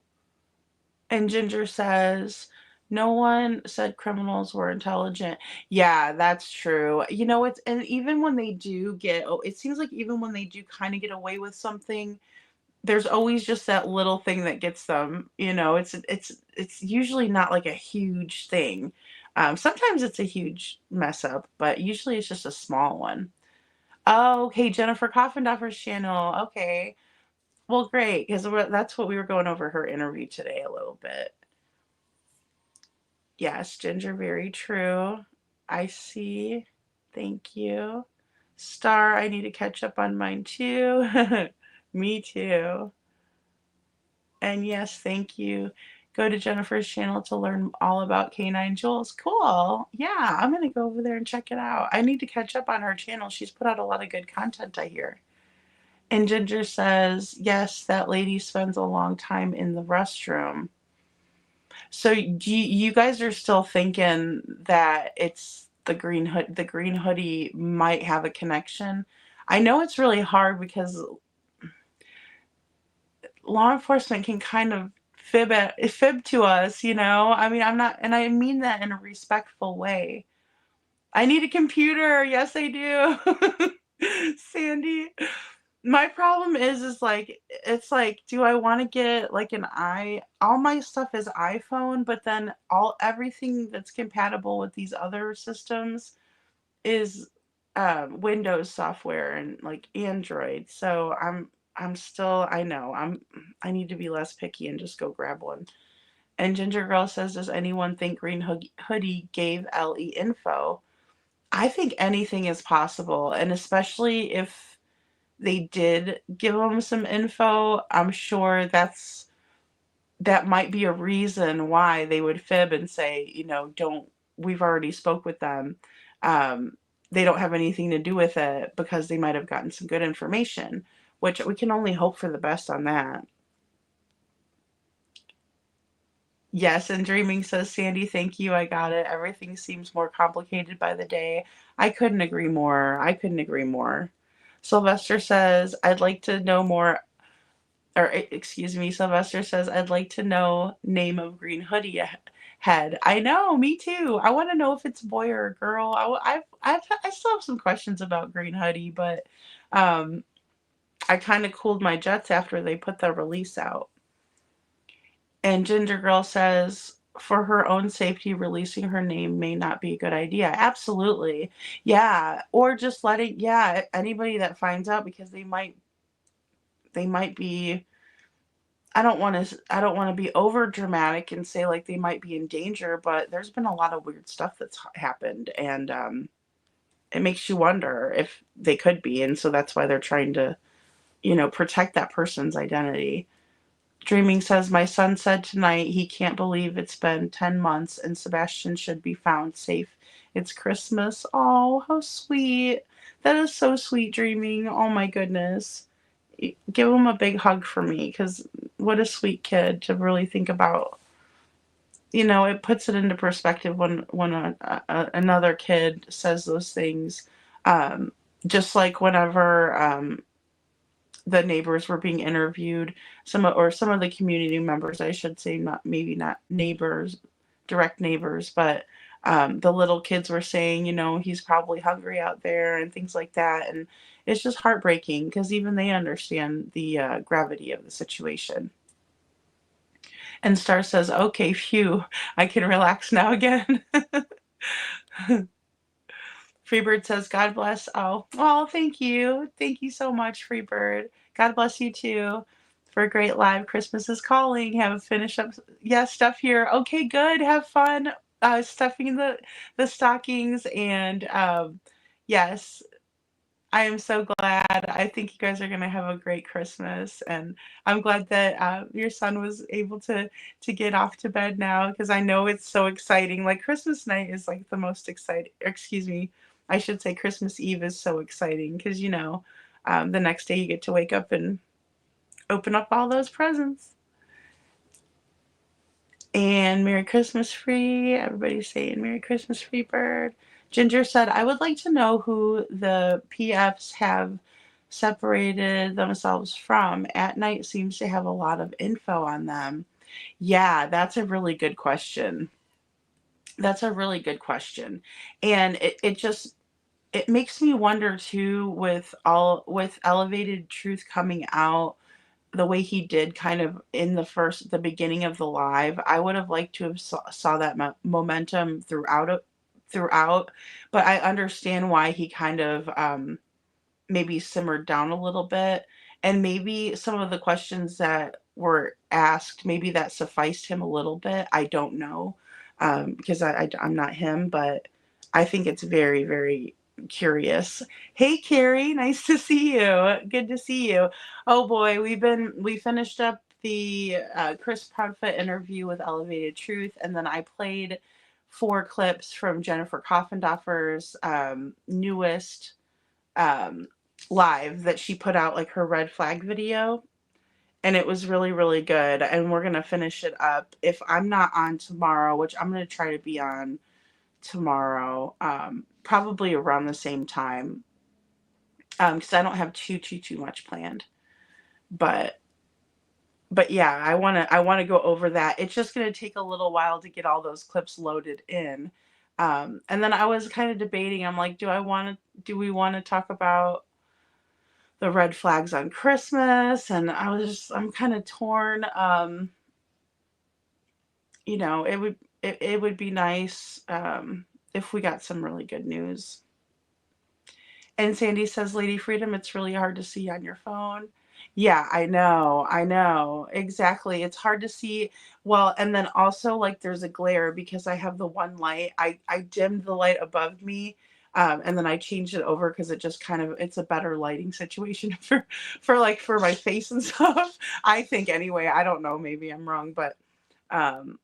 And Ginger says, no one said criminals were intelligent. Yeah, that's true. You know, it's, and even when they do get, oh, it seems like even when they do kind of get away with something, there's always just that little thing that gets them. You know, it's usually not like a huge thing. Sometimes it's a huge mess up, but usually it's just a small one. Oh, okay, Jennifer Coffindaffer's channel. Okay, well, great, because that's what we were going over her interview today a little bit. Yes, Ginger, very true. I see. Thank you. Star, I need to catch up on mine too. Me too. And yes, thank you. Go to Jennifer's channel to learn all about Canine Jules. Cool. Yeah, I'm going to go over there and check it out. I need to catch up on her channel. She's put out a lot of good content, I hear. And Ginger says, yes, that lady spends a long time in the restroom. So you guys are still thinking that it's the green hood, the green hoodie might have a connection? I know it's really hard because law enforcement can kind of fib to us, you know? I mean, I'm not, and I mean that in a respectful way. I need a computer. Yes, I do. Sandy. My problem is like, it's like, do I want to get like all my stuff is iPhone, but then everything that's compatible with these other systems is Windows software and like Android. So I'm still, I know, I need to be less picky and just go grab one. And Ginger Girl says, does anyone think Green Hoodie gave Ellie info? I think anything is possible, and especially if they did give them some info, I'm sure that might be a reason why they would fib and say, you know, we've already spoke with them. Um, they don't have anything to do with it because they might have gotten some good information, which we can only hope for the best on that. Yes, and Dreaming says, Sandy, thank you. I got it. Everything seems more complicated by the day. I couldn't agree more. I couldn't agree more. Sylvester says, I'd like to know more, or excuse me, Sylvester says, I'd like to know name of green hoodie head. I know, me too. I want to know if it's a boy or a girl. I still have some questions about green hoodie, but um, I kind of cooled my jets after they put the release out. And Ginger Girl says, for her own safety, releasing her name may not be a good idea. Absolutely. Yeah. Or just letting, yeah, anybody that finds out, because they might be, I don't want to be over dramatic and say like they might be in danger, but there's been a lot of weird stuff that's happened, and it makes you wonder if they could be. And so that's why they're trying to, protect that person's identity. Dreaming says, my son said tonight he can't believe it's been 10 months and Sebastian should be found safe. It's Christmas. Oh, how sweet. That is so sweet, Dreaming. Oh my goodness. Give him a big hug for me, because what a sweet kid to really think about. It puts it into perspective when another kid says those things. Um, just like whenever the neighbors were being interviewed, some of the community members, I should say, not neighbors, direct neighbors, but the little kids were saying, he's probably hungry out there and things like that. And it's just heartbreaking because even they understand the gravity of the situation. And Star says, okay, phew, I can relax now again. Freebird says, God bless. Oh, well, thank you. Thank you so much, Freebird. God bless you too for a great live. Christmas is calling. Have finish up. Yeah, stuff here. Okay, good. Have fun stuffing the stockings. And yes, I am so glad. I think you guys are going to have a great Christmas, and I'm glad that your son was able to get off to bed now, because I know it's so exciting. Like Christmas night is like the most exciting. Excuse me, I should say Christmas Eve is so exciting because the next day you get to wake up and open up all those presents. And And Merry Christmas, Free. Everybody's saying Merry Christmas, Free Bird. Ginger said, I would like to know who the PFs have separated themselves from. At Night seems to have a lot of info on them. Yeah, that's a really good question. That's a really good question. And it makes me wonder too, with Elevated Truth coming out the way he did kind of in the beginning of the live. I would have liked to have saw that momentum throughout, but I understand why he kind of maybe simmered down a little bit, and maybe some of the questions that were asked, maybe that sufficed him a little bit. I don't know, because I'm not him, but I think it's very, very curious. Hey, Carrie, nice to see you. Good to see you. Oh boy, we finished up the Chris Proudfoot interview with Elevated Truth, and then I played 4 clips from Jennifer Coffindaffer's newest um, live that she put out, like her red flag video. And it was really, really good. And we're going to finish it up. If I'm not on tomorrow, which I'm going to try to be on tomorrow, probably around the same time, because I don't have too much planned. But yeah, I want to go over that. It's just going to take a little while to get all those clips loaded in. And then I was kind of debating. I'm like, do we want to talk about the red flags on Christmas? And I'm kind of torn. It would be nice if we got some really good news. And Sandy says, Lady Freedom, it's really hard to see on your phone. Yeah, I know. Exactly. It's hard to see. Well, and then also, like, there's a glare because I have the one light. I dimmed the light above me, and then I changed it over because it just it's a better lighting situation for my face and stuff. I think anyway. I don't know. Maybe I'm wrong, but um,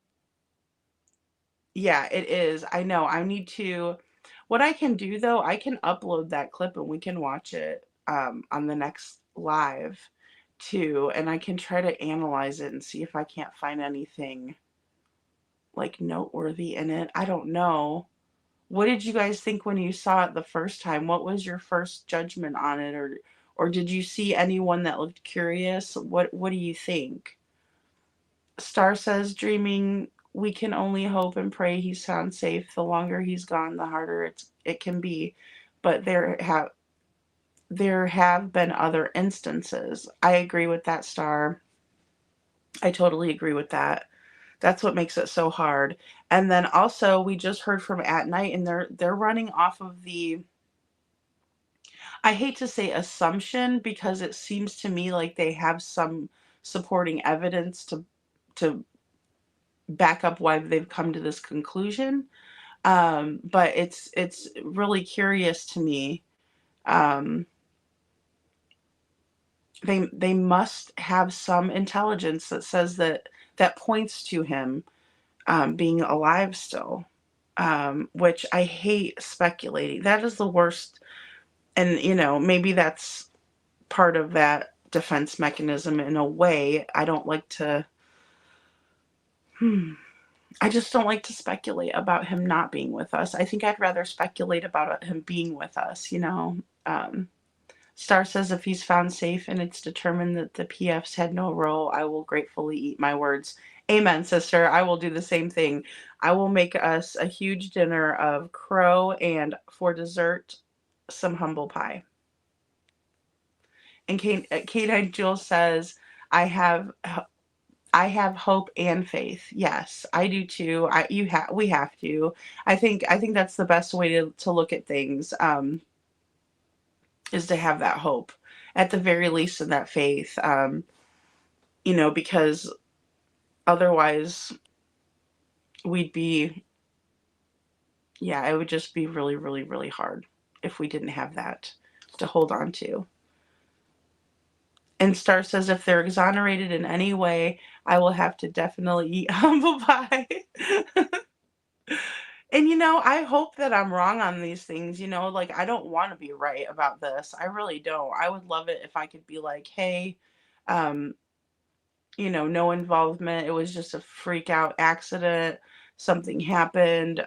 yeah, it is. I know. I need to. What I can do though, I can upload that clip and we can watch it on the next live too, and I can try to analyze it and see if I can't find anything like noteworthy in it. I don't know. What did you guys think when you saw it the first time? What was your first judgment on it, or did you see anyone that looked curious? What do you think? Star says, dreaming, we can only hope and pray he's found safe. The longer he's gone, the harder it can be. But there have been other instances. I agree with that, Star. I totally agree with that. That's what makes it so hard. And then also we just heard from At Night, and they're running off of the, I hate to say assumption, because it seems to me like they have some supporting evidence to back up why they've come to this conclusion. But it's really curious to me. Um, they must have some intelligence that says that points to him being alive still, which I hate speculating. That is the worst. And maybe that's part of that defense mechanism in a way. I don't like to. I just don't like to speculate about him not being with us. I think I'd rather speculate about him being with us. Star says, if he's found safe and it's determined that the PFs had no role, I will gratefully eat my words. Amen, sister. I will do the same thing. I will make us a huge dinner of crow, and for dessert, some humble pie. And Kate Jill says, I have hope and faith. Yes, I do too. We have to. I think that's the best way to look at things, is to have that hope, at the very least, in that faith. Because otherwise we'd be, yeah, it would just be really, really, really hard if we didn't have that to hold on to. And Star says, if they're exonerated in any way, I will have to definitely eat humble pie. And I hope that I'm wrong on these things. Like, I don't want to be right about this. I really don't. I would love it if I could be like, hey, no involvement. It was just a freak out accident. Something happened.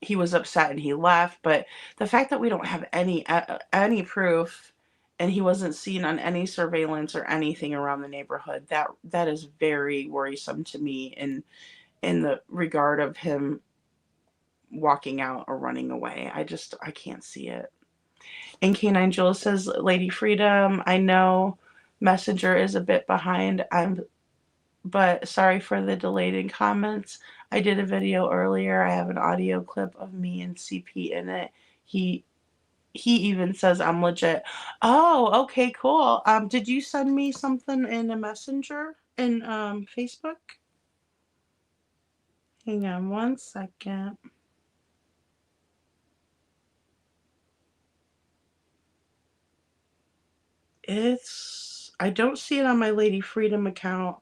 He was upset and he left. But the fact that we don't have any proof, and he wasn't seen on any surveillance or anything around the neighborhood, that is very worrisome to me in the regard of him walking out or running away. I can't see it. And Canine Jules says, Lady Freedom, I know Messenger is a bit behind. But sorry for the delayed in comments. I did a video earlier. I have an audio clip of me and CP in it. He he even says I'm legit. Oh, okay, cool. Did you send me something in a messenger in Facebook? Hang on one second. I don't see it on my Lady Freedom account.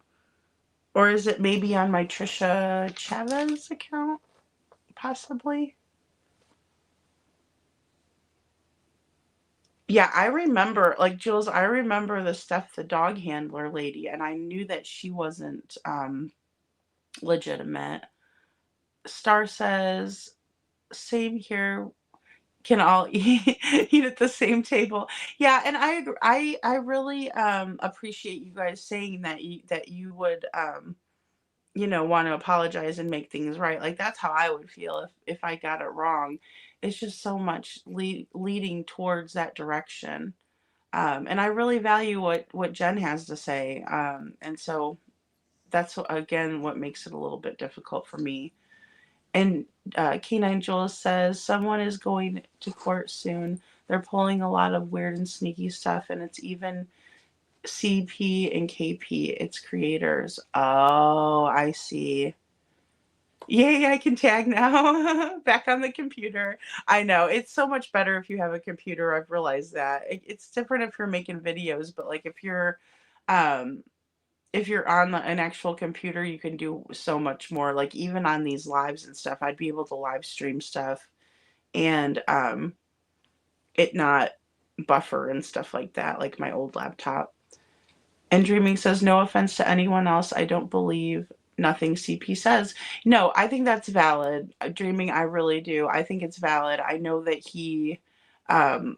Or is it maybe on my Trisha Chavez account? Possibly. Yeah, I remember, like Jules, I remember the Steph the dog handler lady, and I knew that she wasn't legitimate. Star says, same here, can all eat at the same table. Yeah, and I agree. I really appreciate you guys saying that you would want to apologize and make things right. Like that's how I would feel if I got it wrong. It's just so much leading towards that direction. And I really value what Jen has to say. And so that's again what makes it a little bit difficult for me. And Canine Jules says someone is going to court soon. They're pulling a lot of weird and sneaky stuff, and it's even CP and KP, its creators. Oh, I see. Yay, I can tag now. Back on the computer. I know. It's so much better if you have a computer. I've realized that. It's different if you're making videos, but like um if you're on an actual computer, you can do so much more. Like even on these lives and stuff, I'd be able to live stream stuff and it not buffer and stuff like that, like my old laptop. And Dreaming says, no offense to anyone else. I don't believe nothing CP says. No, I think that's valid. Dreaming, I really do. I think it's valid. I know that um,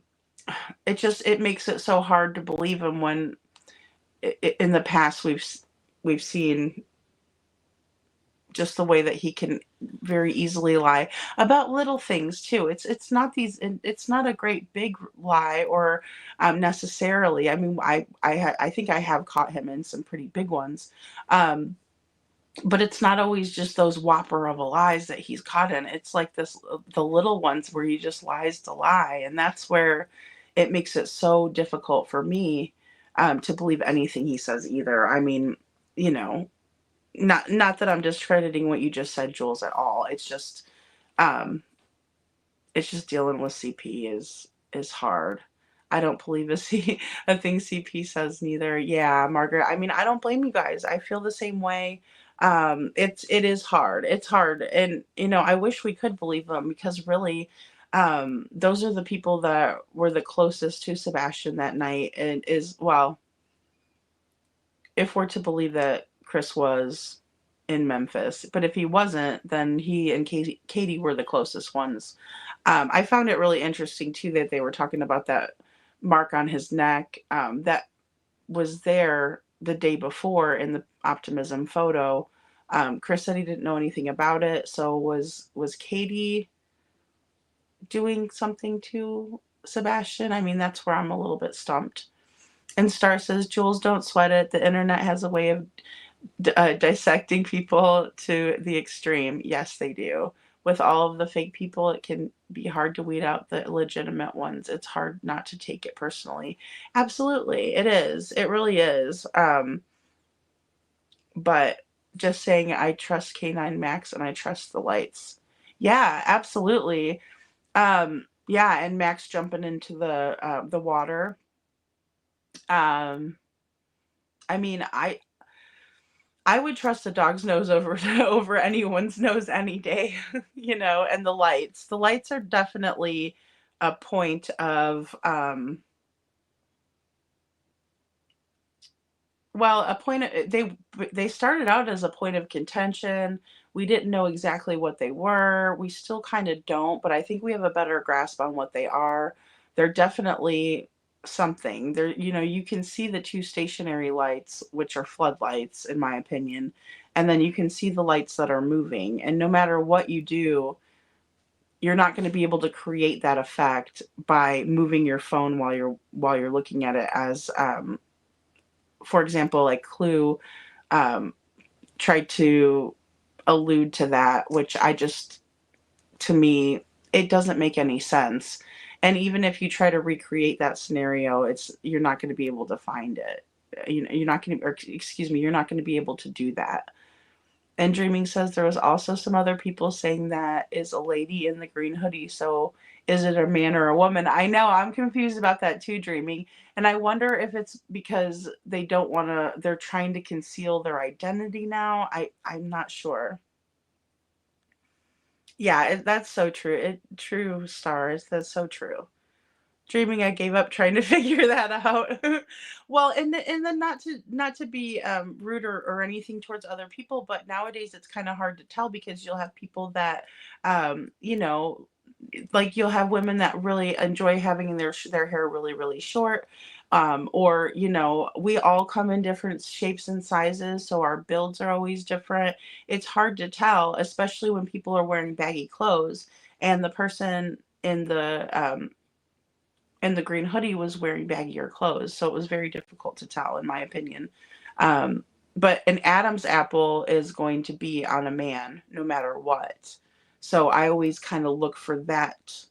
it makes it so hard to believe him when in the past we've seen just the way that he can very easily lie about little things too. It's not a great big lie or necessarily. I mean, I think I have caught him in some pretty big ones. But it's not always just those whopper of a lies that he's caught in. It's like the little ones where he just lies to lie, and that's where it makes it so difficult for me to believe anything he says either. I mean, you know, not that I'm discrediting what you just said, Jules, at all. Um it's just dealing with CP is hard. I don't believe a thing CP says neither. Yeah, Margaret. I mean, I don't blame you guys. I feel the same way. It is hard. It's hard, and I wish we could believe them because really, those are the people that were the closest to Sebastian that night, and if we're to believe that Chris was in Memphis. But if he wasn't, then he and Katie were the closest ones. I found it really interesting too that they were talking about that mark on his neck that was there the day before in the optimism photo. Chris said he didn't know anything about it. So was Katie doing something to Sebastian? I mean, that's where I'm a little bit stumped. And Star says, Jules, don't sweat it. The internet has a way of dissecting people to the extreme. Yes, they do. With all of the fake people, it can be hard to weed out the legitimate ones. It's hard not to take it personally. Absolutely, it is. It really is. But just saying, I trust K9 Max and I trust the lights. Yeah, absolutely. Yeah, and Max jumping into the water. Um, I mean, I would trust a dog's nose over over anyone's nose any day, and the lights. The lights are definitely a point of Well, a point of, they started out as a point of contention. We didn't know exactly what they were. We still kind of don't, but I think we have a better grasp on what they are. They're definitely something. They're, you can see the two stationary lights, which are floodlights, in my opinion, and then you can see the lights that are moving. And no matter what you do, you're not going to be able to create that effect by moving your phone while you're looking at it, as for example, like Clue um, tried to allude to that, which to me, it doesn't make any sense. And even if you try to recreate that scenario, you're not going to be able to find it. You're not going to, or excuse me, you're not going to be able to do that. And Dreaming says there was also some other people saying that is a lady in the green hoodie. So is it a man or a woman? I know, I'm confused about that too, Dreaming. And I wonder if it's because they don't want to, they're trying to conceal their identity now. I'm not sure. Yeah, that's so true. True, Stars. That's so true. Dreaming, I gave up trying to figure that out. Well, and then not to be rude or anything towards other people, but nowadays it's kind of hard to tell because you'll have people that like you'll have women that really enjoy having their hair really really short, or we all come in different shapes and sizes, so our builds are always different. It's hard to tell, especially when people are wearing baggy clothes, and the person in the green hoodie was wearing baggier clothes, so it was very difficult to tell, in my opinion. Um, but an Adam's apple is going to be on a man no matter what. So I always kind of look for that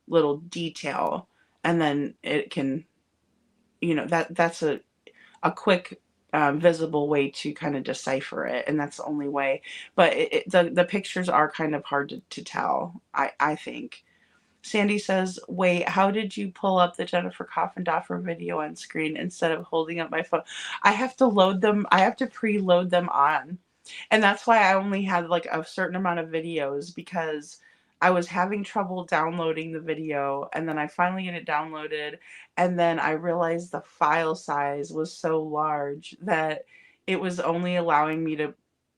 little detail, and then it can, that's a quick visible way to kind of decipher it, and that's the only way. But the pictures are kind of hard to tell, I think. Sandy says, wait, how did you pull up the Jennifer Coffindaffer video on screen instead of holding up my phone? I have to load them. I have to preload them on. And that's why I only had like a certain amount of videos, because I was having trouble downloading the video, and then I finally get it downloaded, and then I realized the file size was so large that it was only allowing me to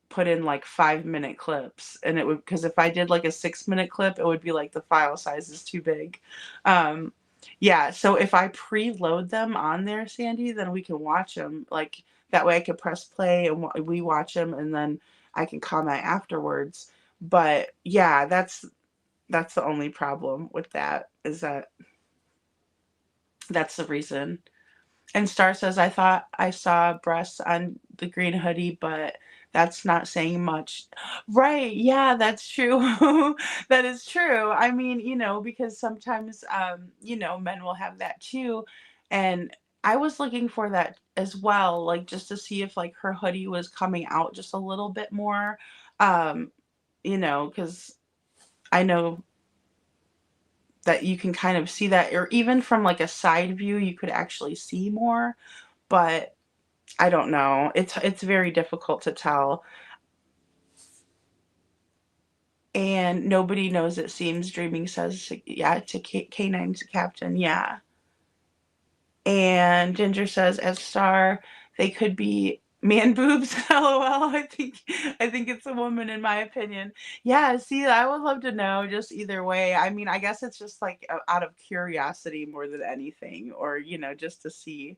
put in like 5-minute clips, and it would, because if I did like a 6-minute clip, it would be like the file size is too big. um yeah, so if I preload them on there, Sandy, then we can watch them, like that way I could press play and we watch them, and then I can comment afterwards. But yeah, that's the only problem with that, is that that's the reason. And Star says, I thought I saw breasts on the green hoodie, but that's not saying much. Right. Yeah, that's true. That is true. I mean, because sometimes, men will have that too. And I was looking for that as well, like just to see if like her hoodie was coming out just a little bit more. Um, because I know that you can kind of see that, or even from like a side view, you could actually see more. But I don't know. It's very difficult to tell. And nobody knows, it seems. Dreaming says, yeah, to K9's captain, yeah. And Ginger says, as Star, they could be man boobs. LOL. I think it's a woman, in my opinion. Yeah, see, I would love to know just either way. I mean, I guess it's just like out of curiosity more than anything, or just to see.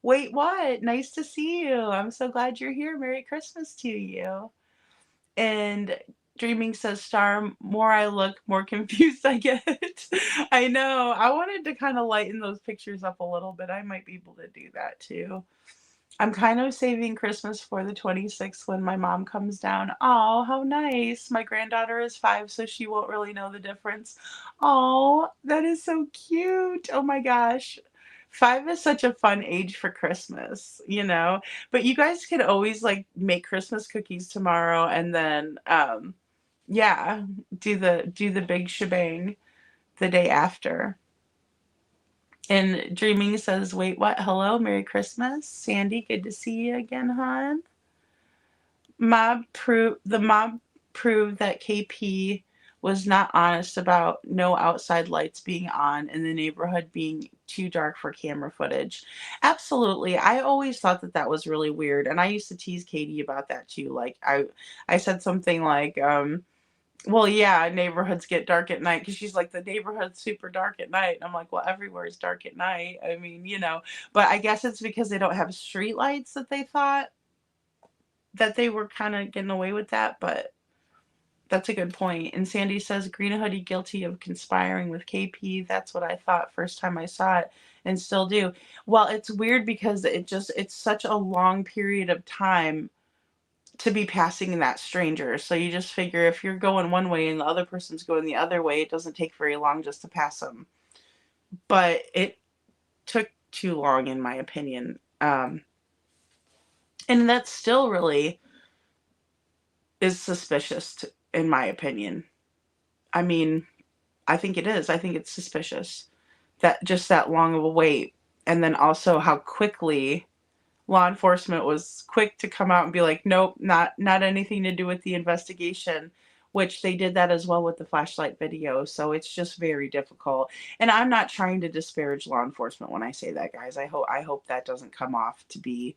Wait, what? Nice to see you. I'm so glad you're here. Merry Christmas to you. And Dreaming says, Star, more I look, more confused I get. I know. I wanted to kind of lighten those pictures up a little bit. I might be able to do that too. I'm kind of saving Christmas for the 26th when my mom comes down. Oh, how nice. My granddaughter is 5, so she won't really know the difference. Oh, that is so cute. Oh my gosh. 5 is such a fun age for Christmas. But you guys could always like make Christmas cookies tomorrow, and then yeah, do the big shebang the day after. And Dreaming says, wait, what? Hello, Merry Christmas. Sandy, good to see you again, hon. The mob proved that KP was not honest about no outside lights being on and the neighborhood being too dark for camera footage. Absolutely. I always thought that that was really weird. And I used to tease Katie about that too. Like I said something like, well, yeah, neighborhoods get dark at night because she's like, the neighborhood's super dark at night. And I'm like, well, everywhere is dark at night. I mean, but I guess it's because they don't have street lights that they thought that they were kind of getting away with that. But that's a good point. And Sandy says, Green Hoodie guilty of conspiring with KP. That's what I thought first time I saw it and still do. Well, it's weird because it's such a long period of time to be passing that stranger. So you just figure if you're going one way and the other person's going the other way, it doesn't take very long just to pass them. But it took too long, in my opinion. And that still really is suspicious, in my opinion. I mean, I think it is. I think it's suspicious that just that long of a wait. And then also how quickly law enforcement was quick to come out and be like, nope, not anything to do with the investigation, which they did that as well with the flashlight video. So it's just very difficult. And I'm not trying to disparage law enforcement when I say that, guys. I hope that doesn't come off to be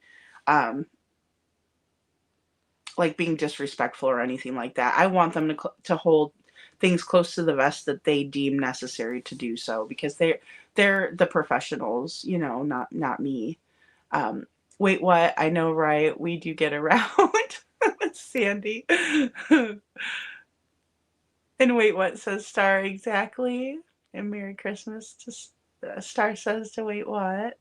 like being disrespectful or anything like that. I want them to hold things close to the vest that they deem necessary to do so, because they're the professionals, not me. Wait, what? I know, right? We do get around. Sandy. And wait, what says Star exactly? And Merry Christmas to Star says to wait, what?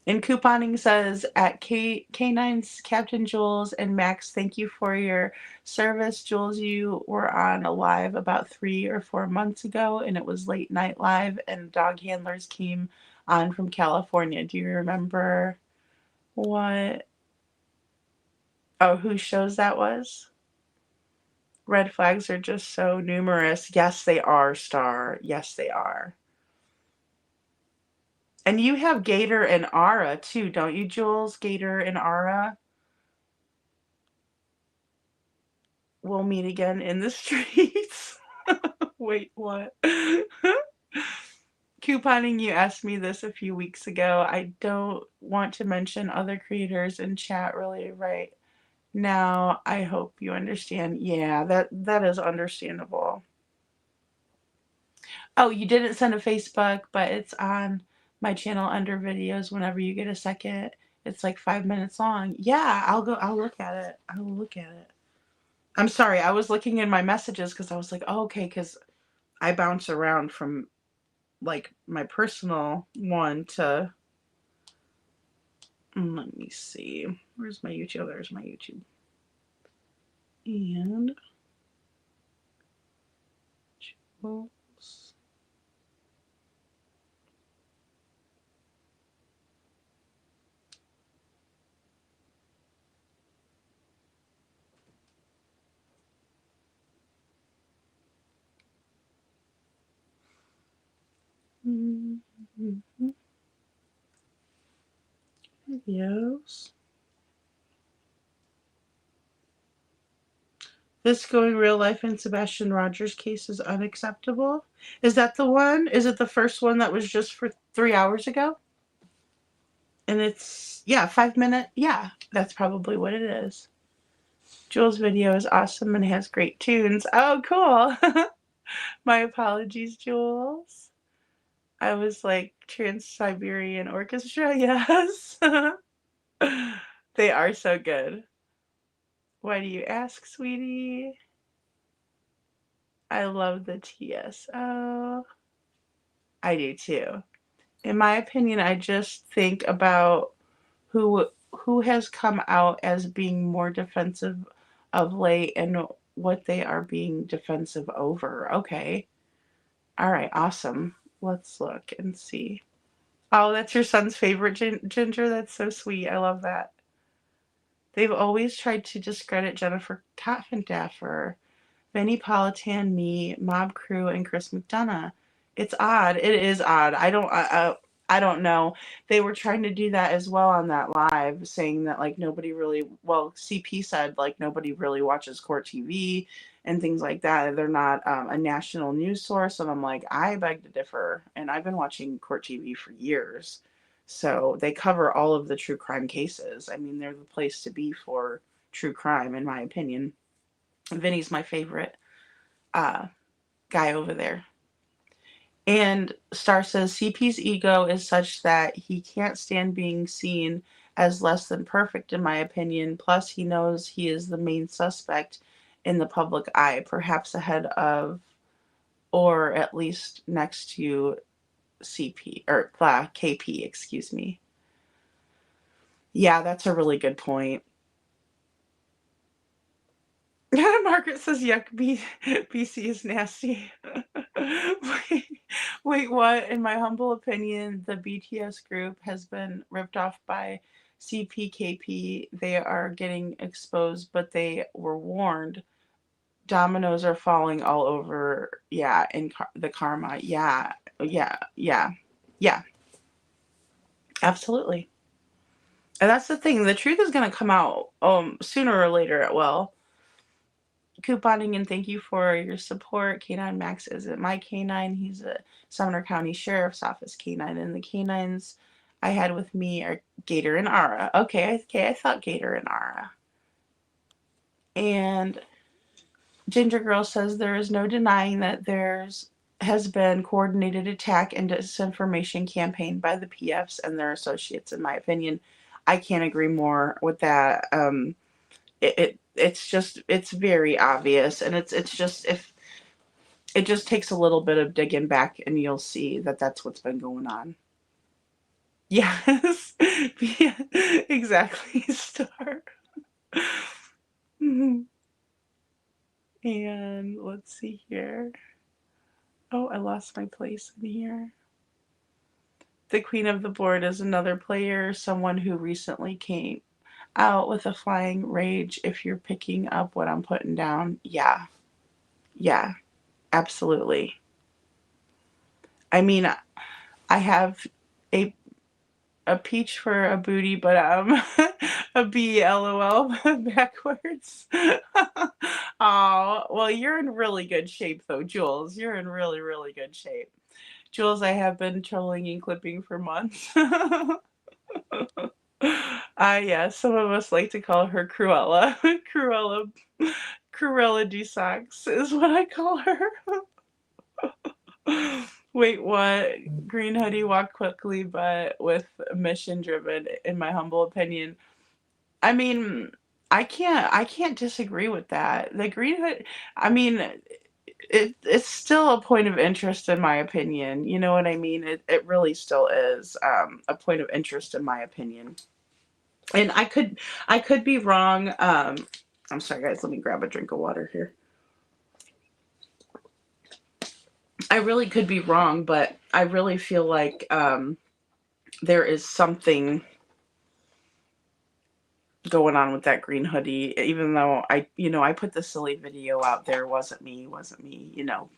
And couponing says at K9's Captain Jules and Max, thank you for your service. Jules, you were on a live about 3 or 4 months ago, and it was late night live, and dog handlers came on from California. Do you remember what? Oh, whose shows that was? Red flags are just so numerous. Yes, they are, Star. Yes, they are. And you have Gator and Ara too, don't you, Jules? Gator and Ara. We'll meet again in the streets. Wait, what? Couponing, you asked me this a few weeks ago. I don't want to mention other creators in chat really right now. I hope you understand. Yeah, that is understandable. Oh, you didn't send a Facebook, but it's on my channel under videos whenever you get a second. It's like 5 minutes long. Yeah, I'll look at it. I'll look at it. I'm sorry, I was looking in my messages because I was like, oh, okay, because I bounce around from like my personal one to, let me see. Where's my YouTube? There's my YouTube. And Jules. Mm-hmm. Videos. This going real life in Sebastian Rogers case is unacceptable. Is that the one? Is it the first one that was just for 3 hours ago? And it's, yeah, 5 minute. Yeah, that's probably what it is. Jules' video is awesome and has great tunes. Oh, cool. My apologies, Jules. I was like Trans-Siberian Orchestra, yes. They are so good. Why do you ask, sweetie? I love the TSO. I do too. In my opinion, I just think about who has come out as being more defensive of late and what they are being defensive over. Okay. All right, awesome. Let's look and see. Oh, that's your son's favorite Ginger. That's so sweet. I love that. They've always tried to discredit Jennifer Coffindaffer, Benny Politan, me, Mob Crew, and Chris McDonough. It's odd. It is odd. I don't. I don't know. They were trying to do that as well on that live, saying that like nobody really, well, CP said like nobody really watches court TV and things like that. They're not a national news source. And I'm like, I beg to differ. And I've been watching court TV for years. So they cover all of the true crime cases. I mean, they're the place to be for true crime, in my opinion. Vinny's my favorite guy over there. And Star says CP's ego is such that he can't stand being seen as less than perfect, in my opinion. Plus, he knows he is the main suspect in the public eye, perhaps ahead of or at least next to CP or KP, excuse me. Yeah, that's a really good point. Margaret says, yuck, BC is nasty. Wait, what? In my humble opinion, the BTS group has been ripped off by CPKP. They are getting exposed, but they were warned. Dominoes are falling all over. Yeah, in the karma. Yeah, yeah, yeah, yeah, absolutely. And that's the thing. The truth is going to come out sooner or later. Well, couponing, and thank you for your support. K9 Max isn't my K9. He's a Sumner County Sheriff's Office K9, and the K9s I had with me are Gator and Ara. Okay, I thought Gator and Ara. And Ginger Girl says there is no denying that there's has been coordinated attack and disinformation campaign by the PFs and their associates, in my opinion. I can't agree more with that. It's very obvious, and it's just, if it just takes a little bit of digging back and you'll see that that's what's been going on. Yes. Yeah, exactly. Star. Mhm. And let's see here. Oh, I lost my place in here. The queen of the board is another player, someone who recently came out with a flying rage. If you're picking up what I'm putting down, yeah, absolutely. I mean, I have a peach for a booty, but a B, LOL, backwards. Oh, well, you're in really good shape though, Jules. You're in really, really good shape. Jules, I have been trolling and clipping for months. Yeah, some of us like to call her Cruella. Cruella de Sax is what I call her. Wait, what? Green hoodie walk quickly, but with mission driven, in my humble opinion. I mean, I can't disagree with that. The green hood, I mean, it's still a point of interest in my opinion. You know what I mean? It really still is a point of interest in my opinion. And I could be wrong. I'm sorry guys, let me grab a drink of water here. I really could be wrong, but I really feel like there is something going on with that green hoodie, even though I put the silly video out there. Wasn't me,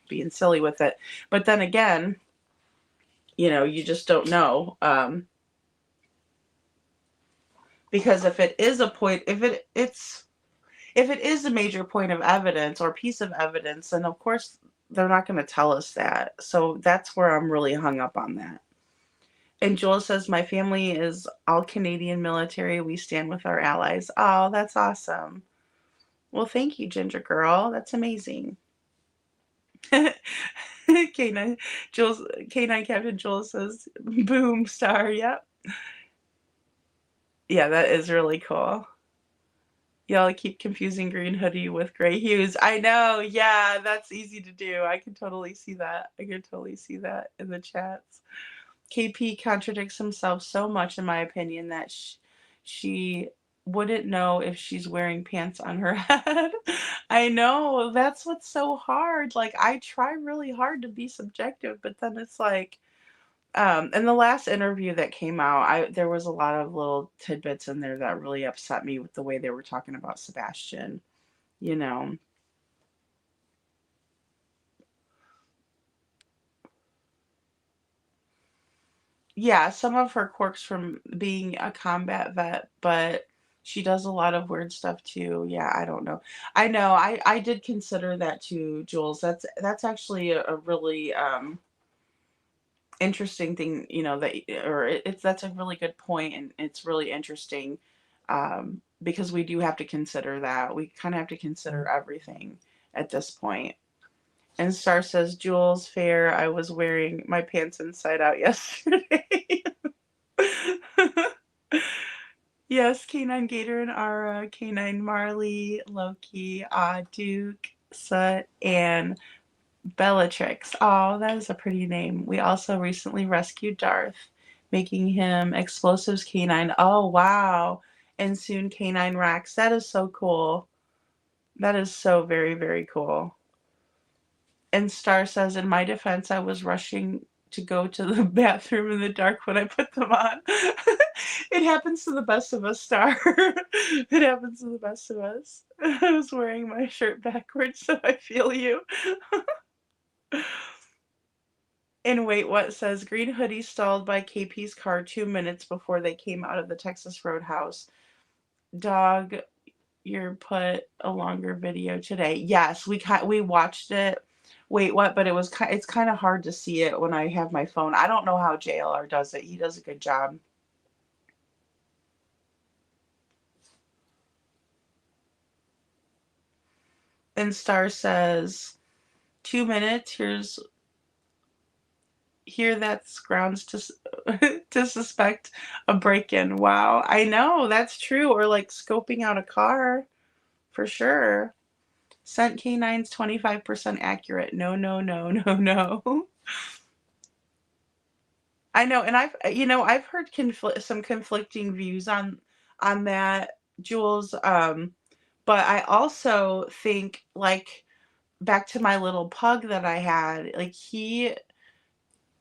being silly with it. But then again, you just don't know. Because if it is a point, if it is a major point of evidence or piece of evidence, then of course they're not going to tell us that. So that's where I'm really hung up on that. And Joel says, my family is all Canadian military. We stand with our allies. Oh, that's awesome. Well, thank you, Ginger Girl. That's amazing. K9 Jules, K9 Captain Joel says, boom, star. Yep. Yeah, that is really cool. Y'all keep confusing green hoodie with gray hues. I know. Yeah, that's easy to do. I can totally see that. I can totally see that in the chats. KP contradicts himself so much, in my opinion, that she wouldn't know if she's wearing pants on her head. I know. That's what's so hard. Like, I try really hard to be subjective, but then it's like, in the last interview that came out, there was a lot of little tidbits in there that really upset me with the way they were talking about Sebastian, you know. yeah, some of her quirks from being a combat vet, but she does a lot of weird stuff too. Yeah, I don't know. I know. I did consider that too, Jules. That's actually a really interesting thing, that or it's that's a really good point, and it's really interesting because we do have to consider that. We kind of have to consider everything at this point. And Star says, Jules, fair. I was wearing my pants inside out yesterday. Yes, Canine Gator and Ara, Canine Marley, Loki, Duke, Sut, and Bellatrix. Oh, that is a pretty name. We also recently rescued Darth, making him Explosives Canine. Oh, wow. And soon Canine Rex. That is so cool. That is so very, very cool. And Star says, in my defense, I was rushing to go to the bathroom in the dark when I put them on. It happens to the best of us, Star. It happens to the best of us. I was wearing my shirt backwards, so I feel you. And wait, what says green hoodie stalled by KP's car 2 minutes before they came out of the Texas Roadhouse. Dog, you put a longer video today. Yes, we watched it. Wait, what? But it's kind of hard to see it when I have my phone. I don't know how JLR does it. He does a good job. And Star says 2 minutes. Here that's grounds to to suspect a break-in. Wow, I know that's true. Or like scoping out a car for sure. Scent K9's 25% accurate. No, no, no, no, no. I know, and I've heard some conflicting views on that, Jules. But I also think, like, back to my little pug that I had, like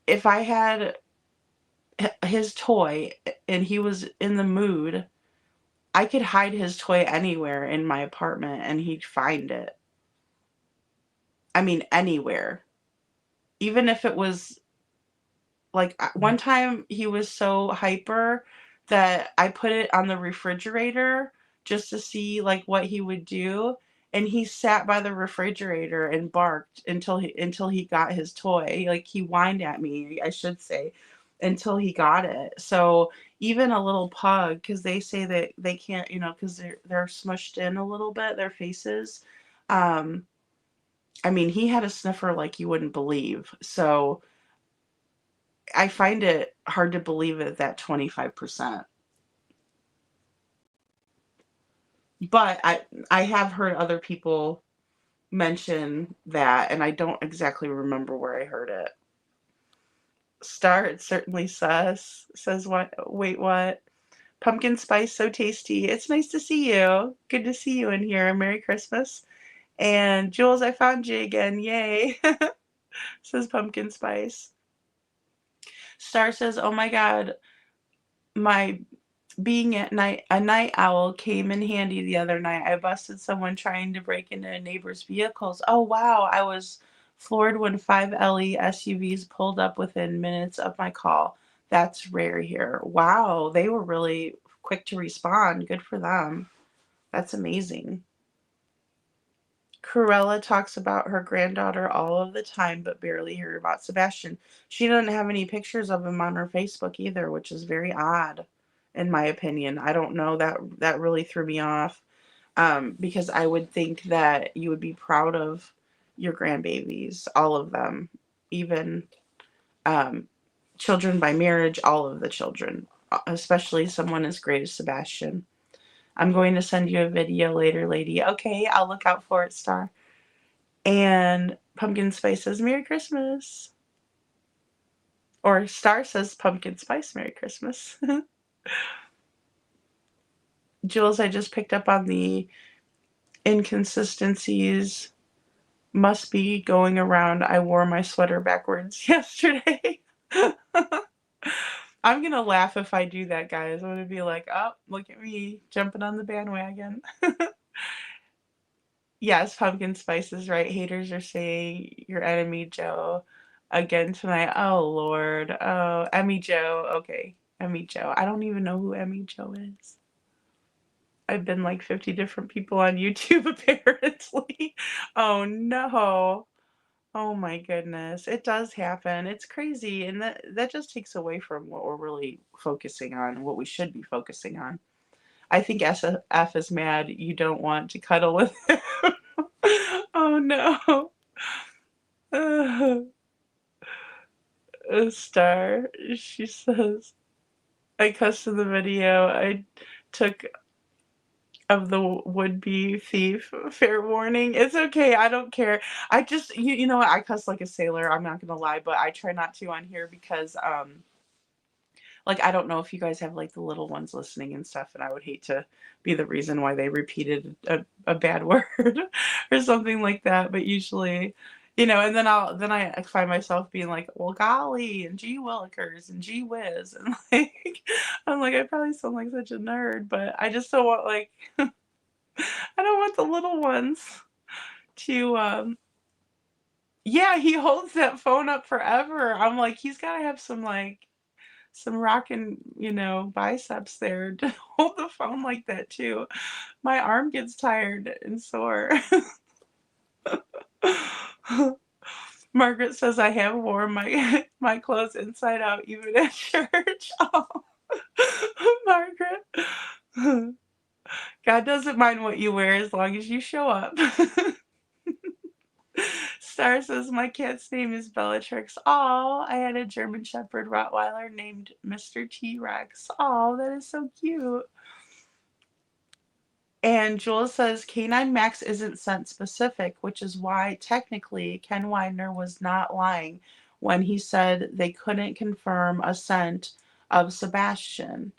if I had his toy and he was in the mood, I could hide his toy anywhere in my apartment and he'd find it. I mean, anywhere. Even if it was like one time he was so hyper that I put it on the refrigerator just to see like what he would do, and he sat by the refrigerator and barked until he got his toy. Like he whined at me, I should say, until he got it. So even a little pug, because they say that they can't, because they're smushed in a little bit, their faces. Um, I mean, he had a sniffer like you wouldn't believe. So I find it hard to believe it that 25%. But I have heard other people mention that, and I don't exactly remember where I heard it. Star, it's certainly sus. Says what? Wait, what? Pumpkin spice, so tasty. It's nice to see you. Good to see you in here. Merry Christmas. And Jules, I found you again. Yay. Says pumpkin spice. Star says, oh my God, my being a night owl came in handy the other night. I busted someone trying to break into a neighbor's vehicles. Oh wow, I was floored when 5 LE SUVs pulled up within minutes of my call. That's rare here. Wow, they were really quick to respond. Good for them. That's amazing. Cruella talks about her granddaughter all of the time, but barely hear about Sebastian. She doesn't have any pictures of him on her Facebook either, which is very odd, in my opinion. I don't know, that really threw me off, because I would think that you would be proud of your grandbabies, all of them, even um, children by marriage, all of the children, especially someone as great as Sebastian. I'm going to send you a video later, lady. Okay, I'll look out for it, Star. And Pumpkin Spice says, Merry Christmas. Or Star says, Pumpkin Spice, Merry Christmas. Jules, I just picked up on the inconsistencies. Must be going around. I wore my sweater backwards yesterday. I'm going to laugh if I do that, guys. I'm going to be like, oh, look at me jumping on the bandwagon. Yes, Pumpkin Spice is right. Haters are saying your enemy, Joe. again tonight. Oh Lord. Oh, Emmy Joe. Okay, Emmy Joe. I don't even know who Emmy Joe is. I've been like 50 different people on YouTube apparently. Oh no. Oh my goodness. It does happen. It's crazy, and that just takes away from what we're really focusing on, what we should be focusing on. I think SF is mad you don't want to cuddle with him. Oh no. A star. She says, I cussed in the video I took of the would-be thief. Fair warning. It's okay. I don't care. I just, you know what? I cuss like a sailor. I'm not gonna lie, but I try not to on here because, like, I don't know if you guys have like the little ones listening and stuff, and I would hate to be the reason why they repeated a bad word or something like that. But usually, you know, and then I find myself being like, well, golly, and gee willikers, and gee whiz, and like, I'm like, I probably sound like such a nerd, but I just don't want like, I don't want the little ones to, yeah, he holds that phone up forever. I'm like, he's got to have some like some rockin', you know, biceps there to hold the phone like that too. My arm gets tired and sore. Margaret says I have worn my my clothes inside out even at church. Oh, Margaret. God doesn't mind what you wear as long as you show up. Star says my cat's name is Bellatrix. Oh, I had a German Shepherd Rottweiler named Mr. T-Rex. Oh, that is so cute. And Jules says Canine Max isn't scent specific, which is why technically Ken Widener was not lying when he said they couldn't confirm a scent of Sebastian.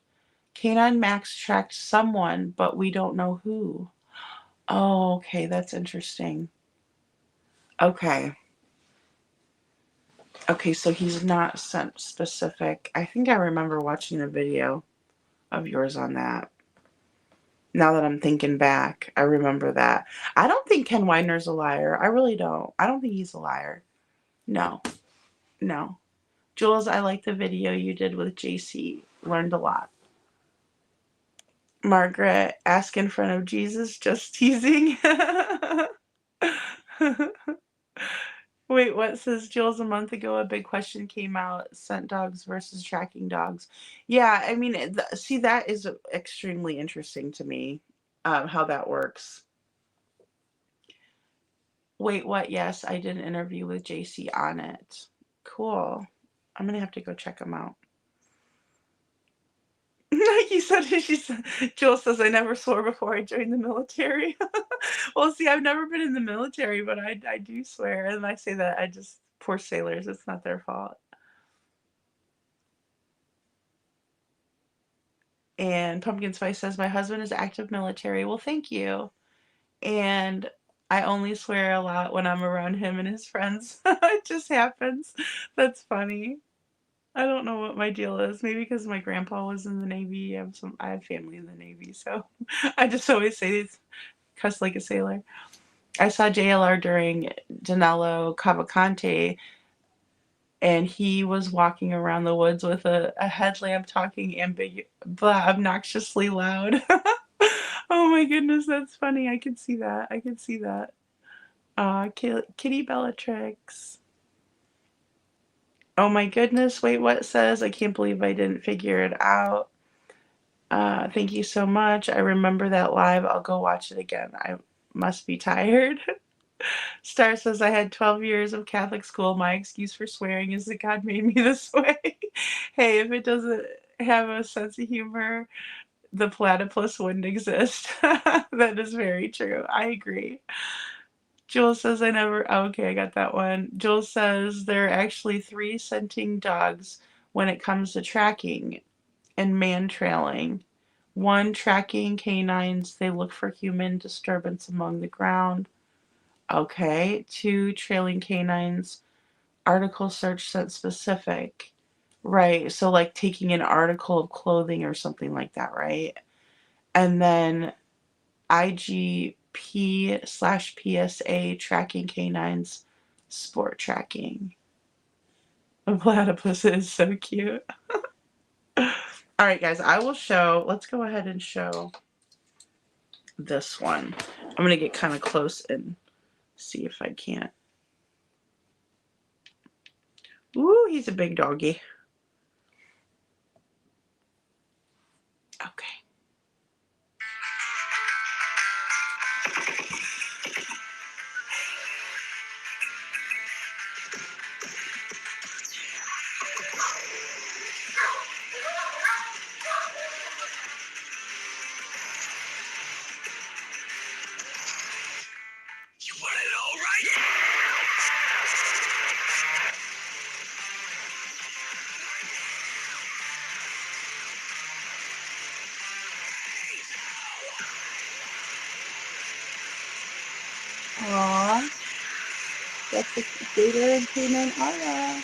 Canine Max tracked someone, but we don't know who. Oh, okay, that's interesting. Okay. Okay, so he's not scent specific. I think I remember watching a video of yours on that. Now that I'm thinking back, I remember that. I don't think Ken Widener's a liar. I really don't. I don't think he's a liar. No, no. Jules, I like the video you did with JC. Learned a lot. Margaret, ask in front of Jesus, just teasing. Wait, what says Jules a month ago? A big question came out: scent dogs versus tracking dogs. Yeah, I mean, see, that is extremely interesting to me, how that works. Wait, what? Yes, I did an interview with JC on it. Cool. I'm gonna have to go check him out. He said, she said, Jules says, I never swore before I joined the military. Well, see, I've never been in the military, but I do swear. And I say that I just, poor sailors, it's not their fault. And Pumpkin Spice says, my husband is active military. Well, thank you. And I only swear a lot when I'm around him and his friends. It just happens. That's funny. I don't know what my deal is. Maybe because my grandpa was in the Navy. I have family in the Navy, so I just always say cuss like a sailor. I saw JLR during Danilo Cavalcante, and he was walking around the woods with a headlamp talking obnoxiously loud. Oh my goodness, that's funny. I could see that. I could see that. Kitty Bellatrix. Oh my goodness, wait, what it says? I can't believe I didn't figure it out. Thank you so much. I remember that live. I'll go watch it again. I must be tired. Star says, I had 12 years of Catholic school. My excuse for swearing is that God made me this way. Hey, if it doesn't have a sense of humor, the platypus wouldn't exist. That is very true. I agree. Jules says, I never. Oh, okay, I got that one. Jules says, there are actually 3 scenting dogs when it comes to tracking and man trailing. 1, tracking canines. They look for human disturbance among the ground. Okay. 2, trailing canines. Article search scent specific. Right. So, like taking an article of clothing or something like that, right? And then IGP/PSA tracking canines, sport tracking. A platypus is so cute. All right, guys, I will show. Let's go ahead and show this one. I'm going to get kind of close and see if I can't. Ooh, he's a big doggy. Okay. You want it all right? Aww. That's the Gator and Cayman Aura.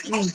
Mm.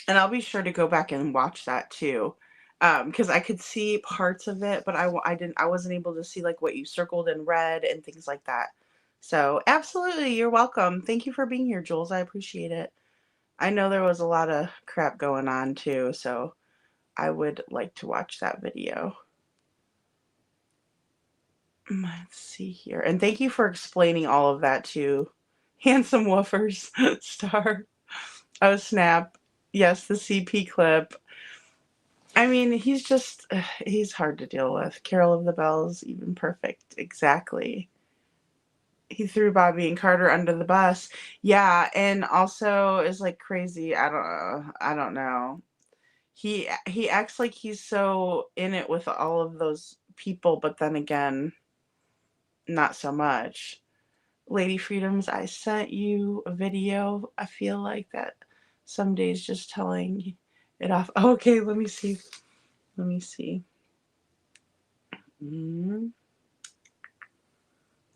And I'll be sure to go back and watch that too. Because I could see parts of it, but I wasn't able to see like what you circled in red and things like that. So absolutely, you're welcome. Thank you for being here, Jules. I appreciate it. I know there was a lot of crap going on too, so I would like to watch that video. Let's see here. And thank you for explaining all of that too. Handsome Woofers star. Oh, snap. Yes, the CP clip. I mean, he's hard to deal with. Carol of the Bells, even perfect. Exactly. He threw Bobby and Carter under the bus. Yeah, and also is like crazy. I don't know. He acts like he's so in it with all of those people, but then again, not so much. Lady Freedoms, I sent you a video. I feel like that some days just telling it off. Okay, let me see. Let me see.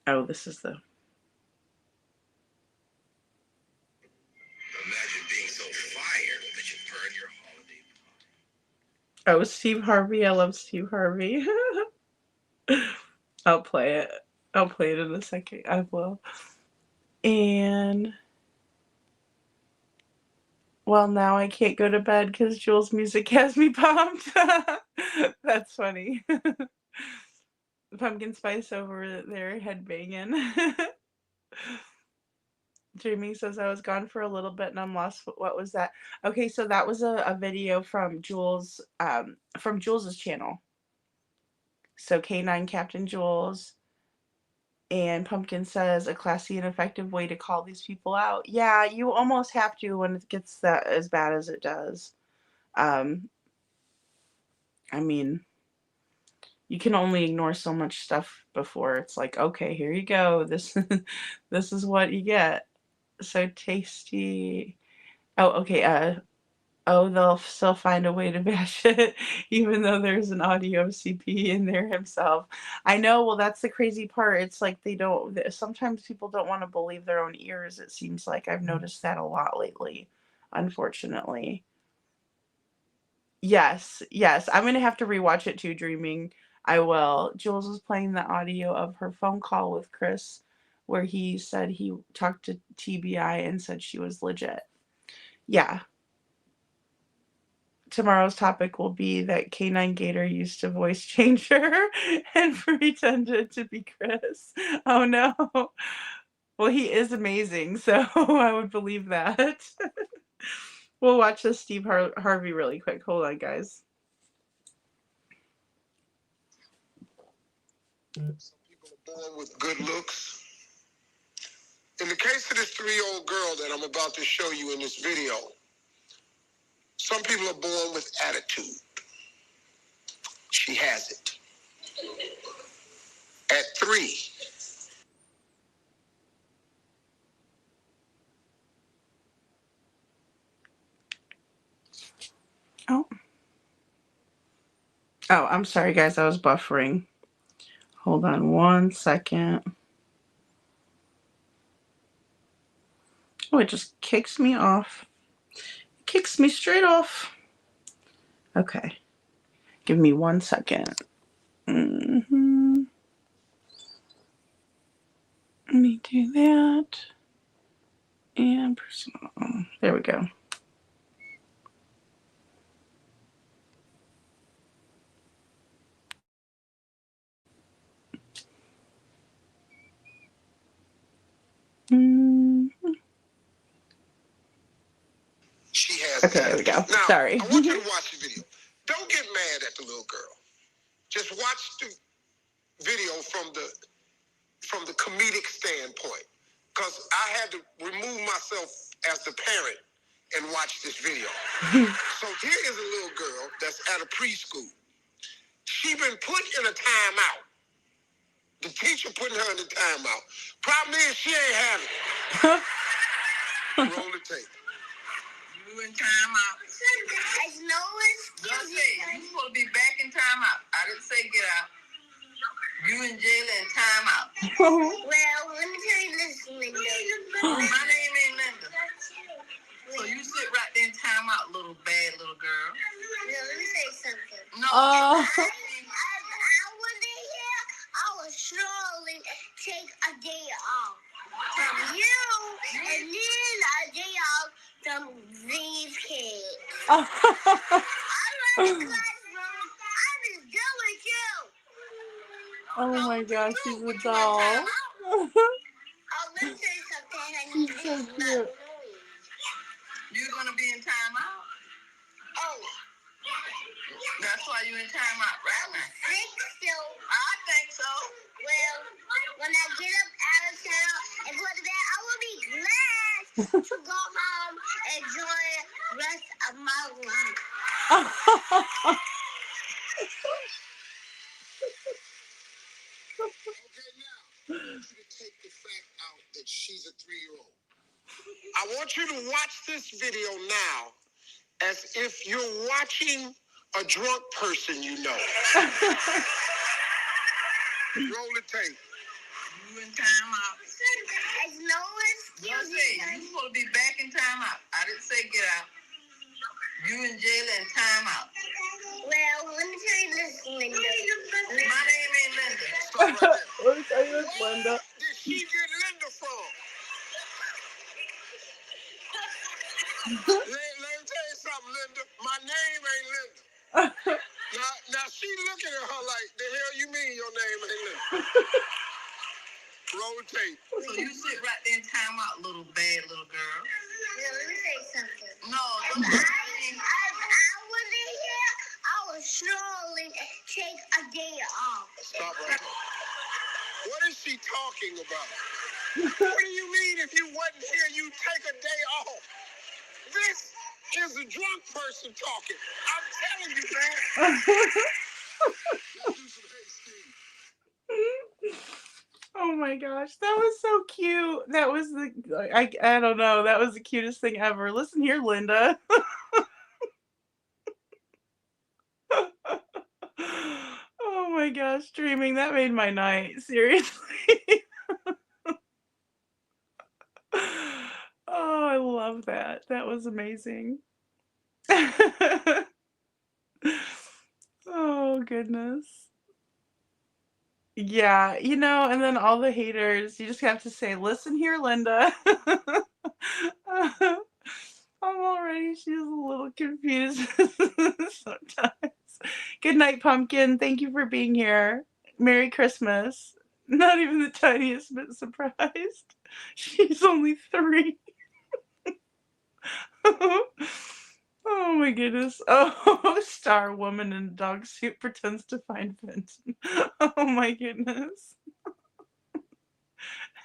Oh, this is the. Imagine being so fired that you burn your holiday party. Oh, Steve Harvey. I love Steve Harvey. I'll play it. I'll play it in a second. I will. And well, now I can't go to bed because Jules' music has me pumped. That's funny. Pumpkin Spice over there headbanging. Jamie says I was gone for a little bit and I'm lost. What was that? Okay, so that was a video from Jules, from Jules's channel. So K9 Captain Jules, and Pumpkin says a classy and effective way to call these people out. Yeah, you almost have to when it gets that as bad as it does. I mean, you can only ignore so much stuff before it's like, okay, here you go. This this is what you get. So tasty. Oh, okay. Oh, they'll still find a way to bash it, even though there's an audio CP in there himself. I know. Well, that's the crazy part. It's like they don't. Sometimes people don't want to believe their own ears. It seems like I've noticed that a lot lately, unfortunately. Yes, yes. I'm gonna have to rewatch it too. Dreaming. I will. Jules was playing the audio of her phone call with Chris, where he said he talked to TBI and said she was legit. Yeah. Tomorrow's topic will be that K9 Gator used to voice change her and pretended to be Chris. Oh no. Well, he is amazing, so I would believe that. We'll watch this Steve Harvey really quick. Hold on, guys. Some people are born with good looks. In the case of this 3-year-old girl that I'm about to show you in this video, some people are born with attitude. She has it. At 3. Oh. Oh, I'm sorry, guys. I was buffering. Hold on 1 second. Oh, it just kicks me off. It kicks me straight off. Okay. Give me 1 second. Let me do that. And personal. There we go. She has Okay, there we go. Now, Sorry. I want you to watch the video. Don't get mad at the little girl. Just watch the video from the comedic standpoint. Because I had to remove myself as the parent and watch this video. So here is a little girl that's at a preschool. She been put in a timeout. The teacher putting her in the timeout. Problem is, she ain't having it. Roll the tape. You in timeout. No excuse. You supposed to be back in timeout. I didn't say get out. You in jail and timeout. Well, let me tell you this, Linda. My name ain't Linda. So you sit right there in timeout, little baby. girl. No, let me say something. No. Oh. If I wasn't here, I would surely take a day off from you and then a day off from these kids. I'm in the classroom. I'm as good with you. Oh my gosh, she's a doll. Oh, let me tell you something. I need She's so this cute. You're gonna be in timeout? Oh. That's why you in timeout right now. I think so. I think so. Well, when I get up out of town and go to bed, I will be glad to go home and enjoy the rest of my week. Okay, now, I want you to take the fact out that she's a 3-year-old. I want you to watch this video now as if you're watching a drunk person you know. Roll the tape. You in timeout. There's no excuse. You're supposed to be back in timeout. I didn't say get out. You in jail and timeout. Well, let me tell you this, Linda. My name ain't Linda. Stop right there. Let me tell you this, Linda. Where did she get Linda from? Let me tell you something, Linda. My name ain't Linda. Now she looking at her like, the hell you mean your name ain't Linda? Roll the tape. So you sit right there and time out, little bad little girl. Yeah, let me say something. No, don't say anything. I wasn't here, I would surely take a day off. Stop right there. What is she talking about? What do you mean if you wasn't here, you take a day off? This is a drunk person talking. I'm telling you, man. Let's do some Hey Steve. Oh my gosh, that was so cute. That was I don't know, that was the cutest thing ever. Listen here, Linda. Oh my gosh, dreaming, that made my night. Seriously. Oh, I love that. That was amazing. Oh goodness. Yeah, and then all the haters, you just have to say, listen here, Linda. I'm already, she's a little confused sometimes. Good night, Pumpkin. Thank you for being here. Merry Christmas. Not even the tiniest bit surprised. She's only 3. Oh my goodness. Oh, Star Woman in a dog suit pretends to find Fenton. Oh my goodness.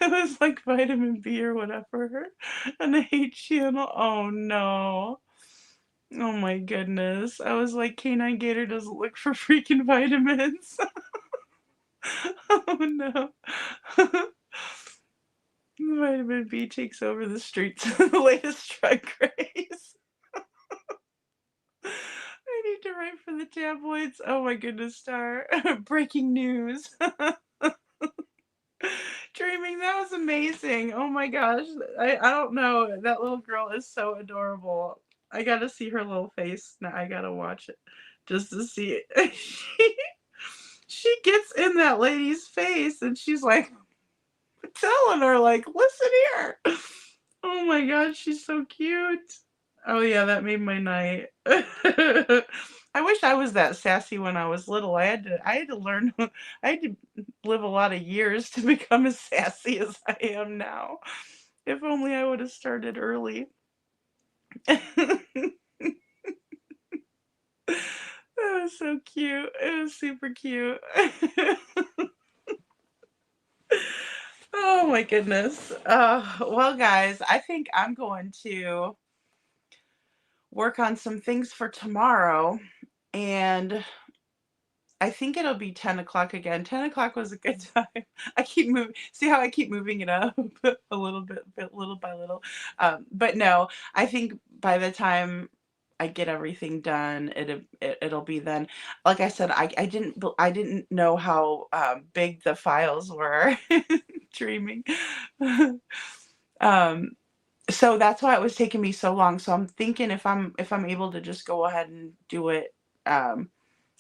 It was like vitamin B or whatever. And a hate channel. Oh no. Oh my goodness. I was like, Canine Gator doesn't look for freaking vitamins. Oh no. Vitamin B takes over the streets of the latest drug craze. I need to write for the tabloids. Oh my goodness, Star. Breaking news. Dreaming, that was amazing. Oh my gosh. I don't know. That little girl is so adorable. I gotta see her little face. Now I gotta watch it just to see it. She gets in that lady's face and she's like telling her, like, listen here. Oh my gosh, she's so cute. Oh yeah, that made my night. I wish I was that sassy when I was little. I had to learn I had to live a lot of years to become as sassy as I am now. If only I would have started early. That was so cute. It was super cute. Oh my goodness. Well, guys, I think I'm going to work on some things for tomorrow, and I think it'll be 10 o'clock again. 10 o'clock was a good time. I keep moving. See how I keep moving it up a little bit, little by little. But no, I think by the time I get everything done, it'll be then. Like I said, I didn't know how big the files were. Dreaming. Um, So that's why it was taking me so long. So I'm thinking if I'm able to just go ahead and do it um,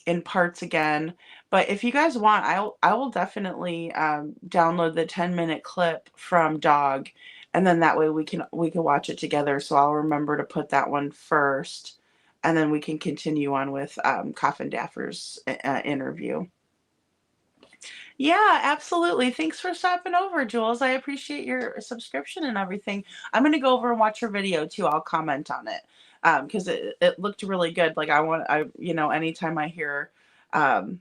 in parts again. But if you guys want, I will definitely download the 10-minute clip from Dog, and then that way we can watch it together. So I'll remember to put that one first, and then we can continue on with Coffindaffer's interview. Yeah, absolutely. Thanks for stopping over, Jules. I appreciate your subscription and everything. I'm gonna go over and watch your video too. I'll comment on it because it looked really good. Like anytime I hear um,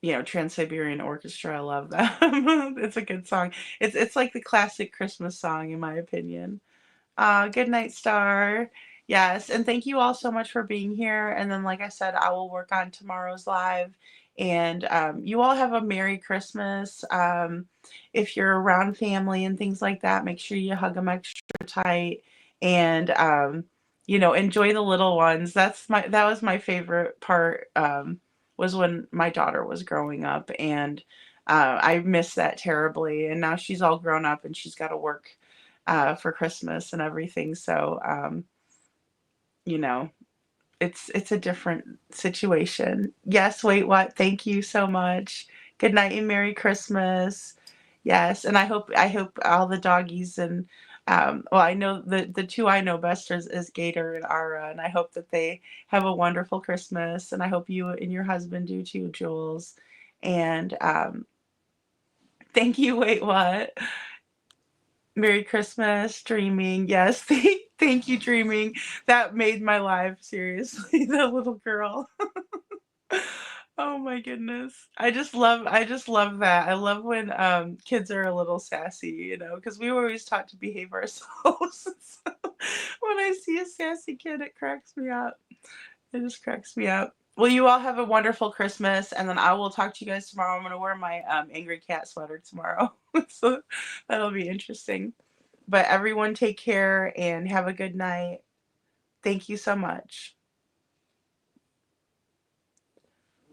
Trans-Siberian Orchestra, I love them. It's a good song. It's like the classic Christmas song in my opinion. Good night, Star. Yes, and thank you all so much for being here. And then, like I said, I will work on tomorrow's live. And you all have a Merry Christmas. If you're around family and things like that, make sure you hug them extra tight. And enjoy the little ones. That was my favorite part. Was when my daughter was growing up, and I miss that terribly. And now she's all grown up, and she's got to work for Christmas and everything. So, you know, it's a different situation. Yes, wait, what? Thank you so much. Good night and Merry Christmas. Yes, and I hope all the doggies and well, I know the two I know best is Gator and Ara, and I hope that they have a wonderful Christmas, and I hope you and your husband do too, Jules. And thank you. Wait, what? Merry Christmas, Dreaming. Yes, thank you, Dreaming. That made my life, seriously, the little girl. Oh my goodness. I just love that. I love when kids are a little sassy, because we were always taught to behave ourselves. So when I see a sassy kid, it cracks me up. It just cracks me up. Well, you all have a wonderful Christmas, and then I will talk to you guys tomorrow. I'm going to wear my angry cat sweater tomorrow. So that'll be interesting. But everyone take care and have a good night. Thank you so much.